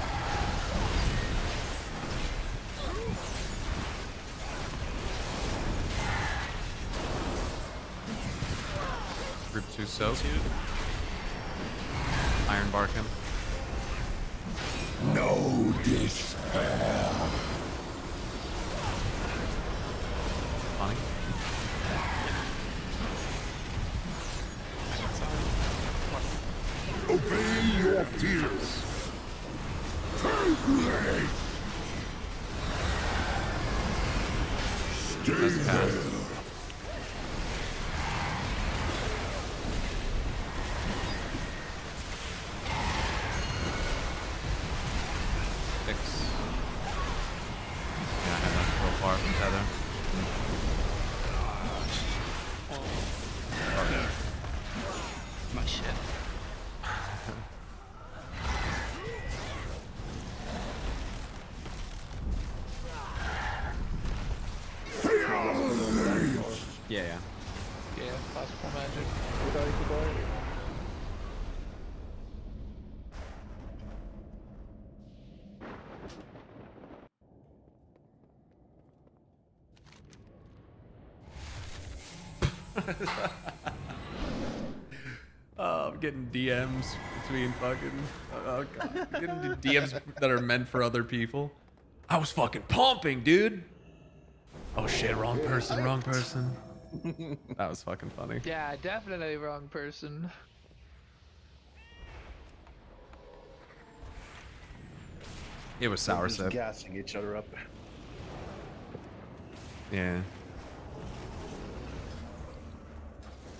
2 soak. Iron barking. No despair. Funny. Obey your fears. Take Stay there. Yeah, I have to go far from tether. My shit. Yeah, yeah. Yeah, possible magic. Oh, I'm getting DMs between fucking. Oh god, I'm getting DMs that are meant for other people. I was fucking pumping, dude. Oh shit, wrong person, wrong person. That was fucking funny. Yeah, definitely wrong person. It was sour We're just sip. gassing each other up. Yeah.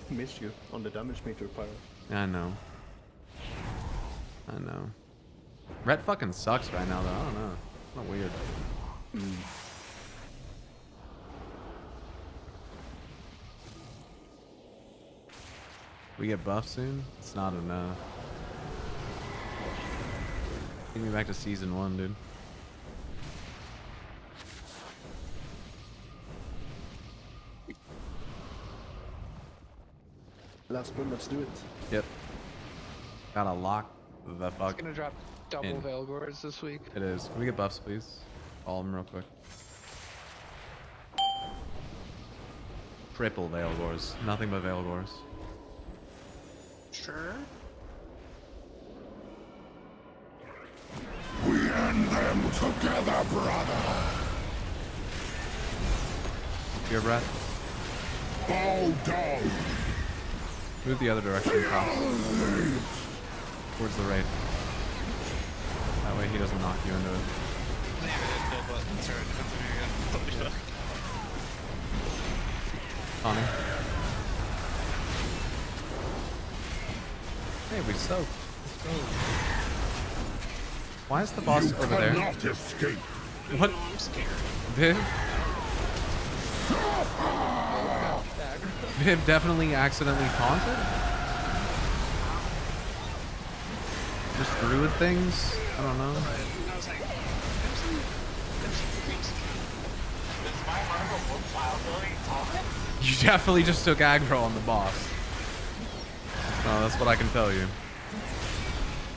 Missed you on the damage meter, Pyro. I know. I know. Red fucking sucks right now, though. I don't know. It's not weird. We get buffed soon? It's not enough. Get me back to season 1, dude. Last one, let's do it. Yep. Gotta lock the fuck. It's gonna drop double in. Veilgors this week. It is. Can we get buffs, please? All of them real quick. Triple Veilgors. Nothing but Veilgors. Sure. We end them together, brother. Your breath. Bow down. Move the other direction, Cross. Towards the right. That way he doesn't knock you into it. Connie. Hey, we soaked. Let's go. Why is the boss over there? Not escape. What? I'm scared. Viv? Viv definitely accidentally taunted? Just druid things? I don't know. I was like, You definitely just took aggro on the boss. Oh, that's what I can tell you.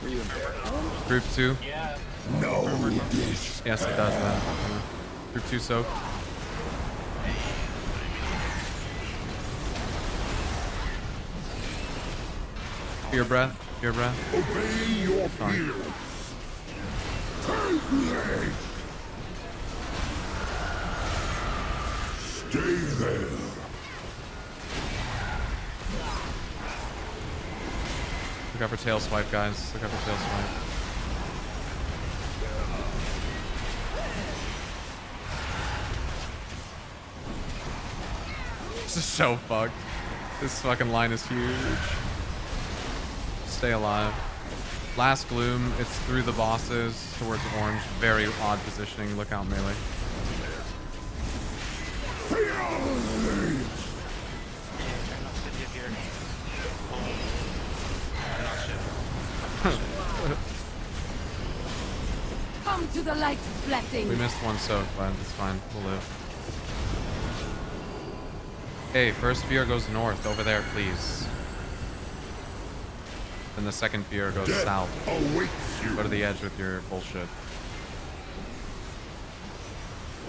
Were you in Group 2? Yeah. No. Yes, it does that. Group 2 soak. Your breath. Your breath. Obey your fears. Stay there. Look out for tail swipe, guys. Look out for tail swipe. This is so fucked. This fucking line is huge. Stay alive. Last gloom. It's through the bosses towards orange. Very odd positioning. Look out melee. Come to the light's blessing. We missed one soak, but it's fine. We'll live. Hey, first sphere goes north over there, please. Then the second sphere goes south. Go to the edge with your bullshit.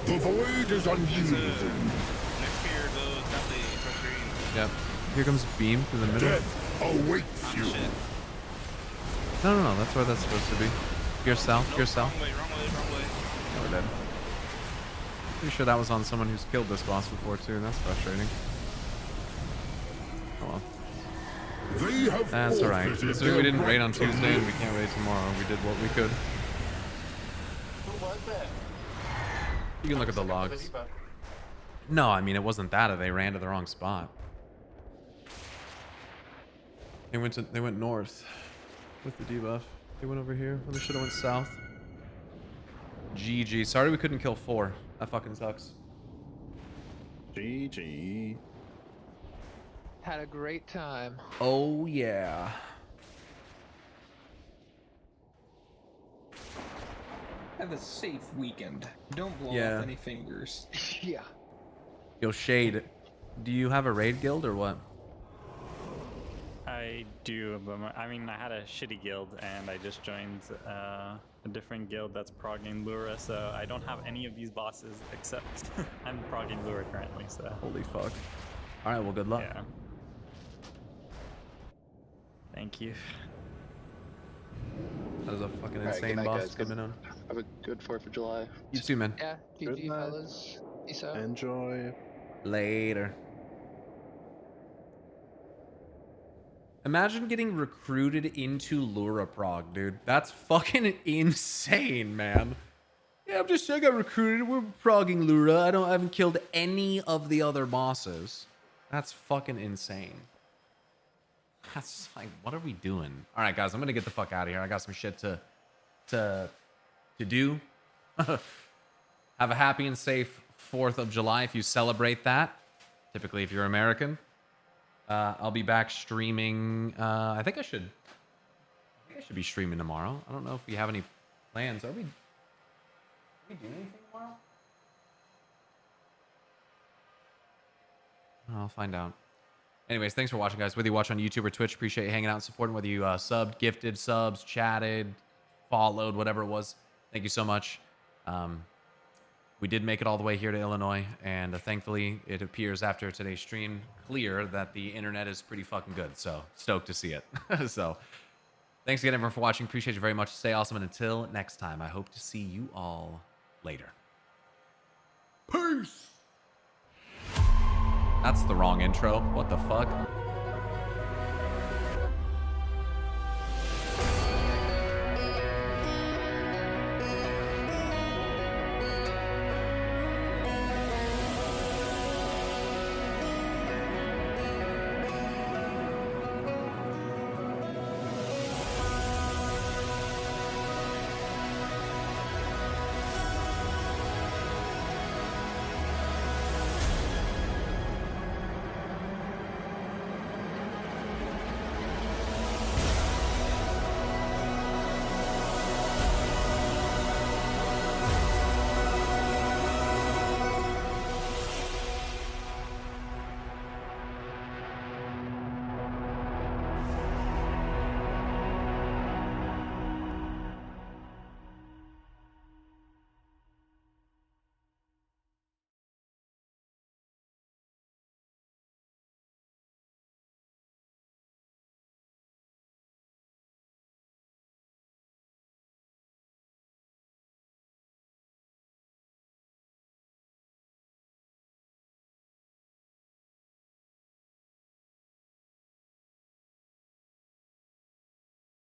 The void is unyielding. Next year goes definitely for green. Yep. Here comes Beam through the middle. Death awaits you. No, that's where that's supposed to be. Gear south, gear south. Wrong way. Yeah, we're dead. Pretty sure that was on someone who's killed this boss before too. That's frustrating. Oh well. That's alright. Considering we didn't raid on Tuesday and we can't raid tomorrow, we did what we could. Who was that? You can look at the logs. No, I mean it wasn't that. They ran to the wrong spot. They went north with the debuff. They went over here when they should have went south. GG. Sorry we couldn't kill 4. That fucking sucks. GG. Had a great time. Oh yeah. Have a safe weekend. Don't blow Yeah. off any fingers. Yeah. Yo, Shade, do you have a raid guild or what? I do, but I mean, I had a shitty guild, and I just joined a different guild that's progging Lura, so I don't have any of these bosses except I'm progging Lura currently, so... Holy fuck. Alright, well, good luck. Yeah. Thank you. That is a fucking Alright, insane good night, boss. guys. Good to know. Have a good 4th of July. You too, man. Yeah, Good GG, night. fellas. Peace out. Enjoy. Later. Imagine getting recruited into Lura Prog, dude. That's fucking insane, man. Yeah, I got recruited. We're progging Lura. I haven't killed any of the other bosses. That's fucking insane. That's like, what are we doing? All right, guys, I'm gonna get the fuck out of here. I got some shit to do. Have a happy and safe 4th of July if you celebrate that. Typically, if you're American. I'll be back streaming. I think I should be streaming tomorrow. I don't know if we have any plans. Are we doing anything tomorrow? I'll find out. Anyways, thanks for watching, guys. Whether you watch on YouTube or Twitch, appreciate you hanging out and supporting. Whether you subbed, gifted, subs, chatted, followed, whatever it was. Thank you so much. We did make it all the way here to Illinois, and thankfully, it appears after today's stream clear that the internet is pretty fucking good. So stoked to see it. So thanks again, everyone, for watching. Appreciate you very much. Stay awesome, and until next time, I hope to see you all later. Peace. That's the wrong intro. What the fuck?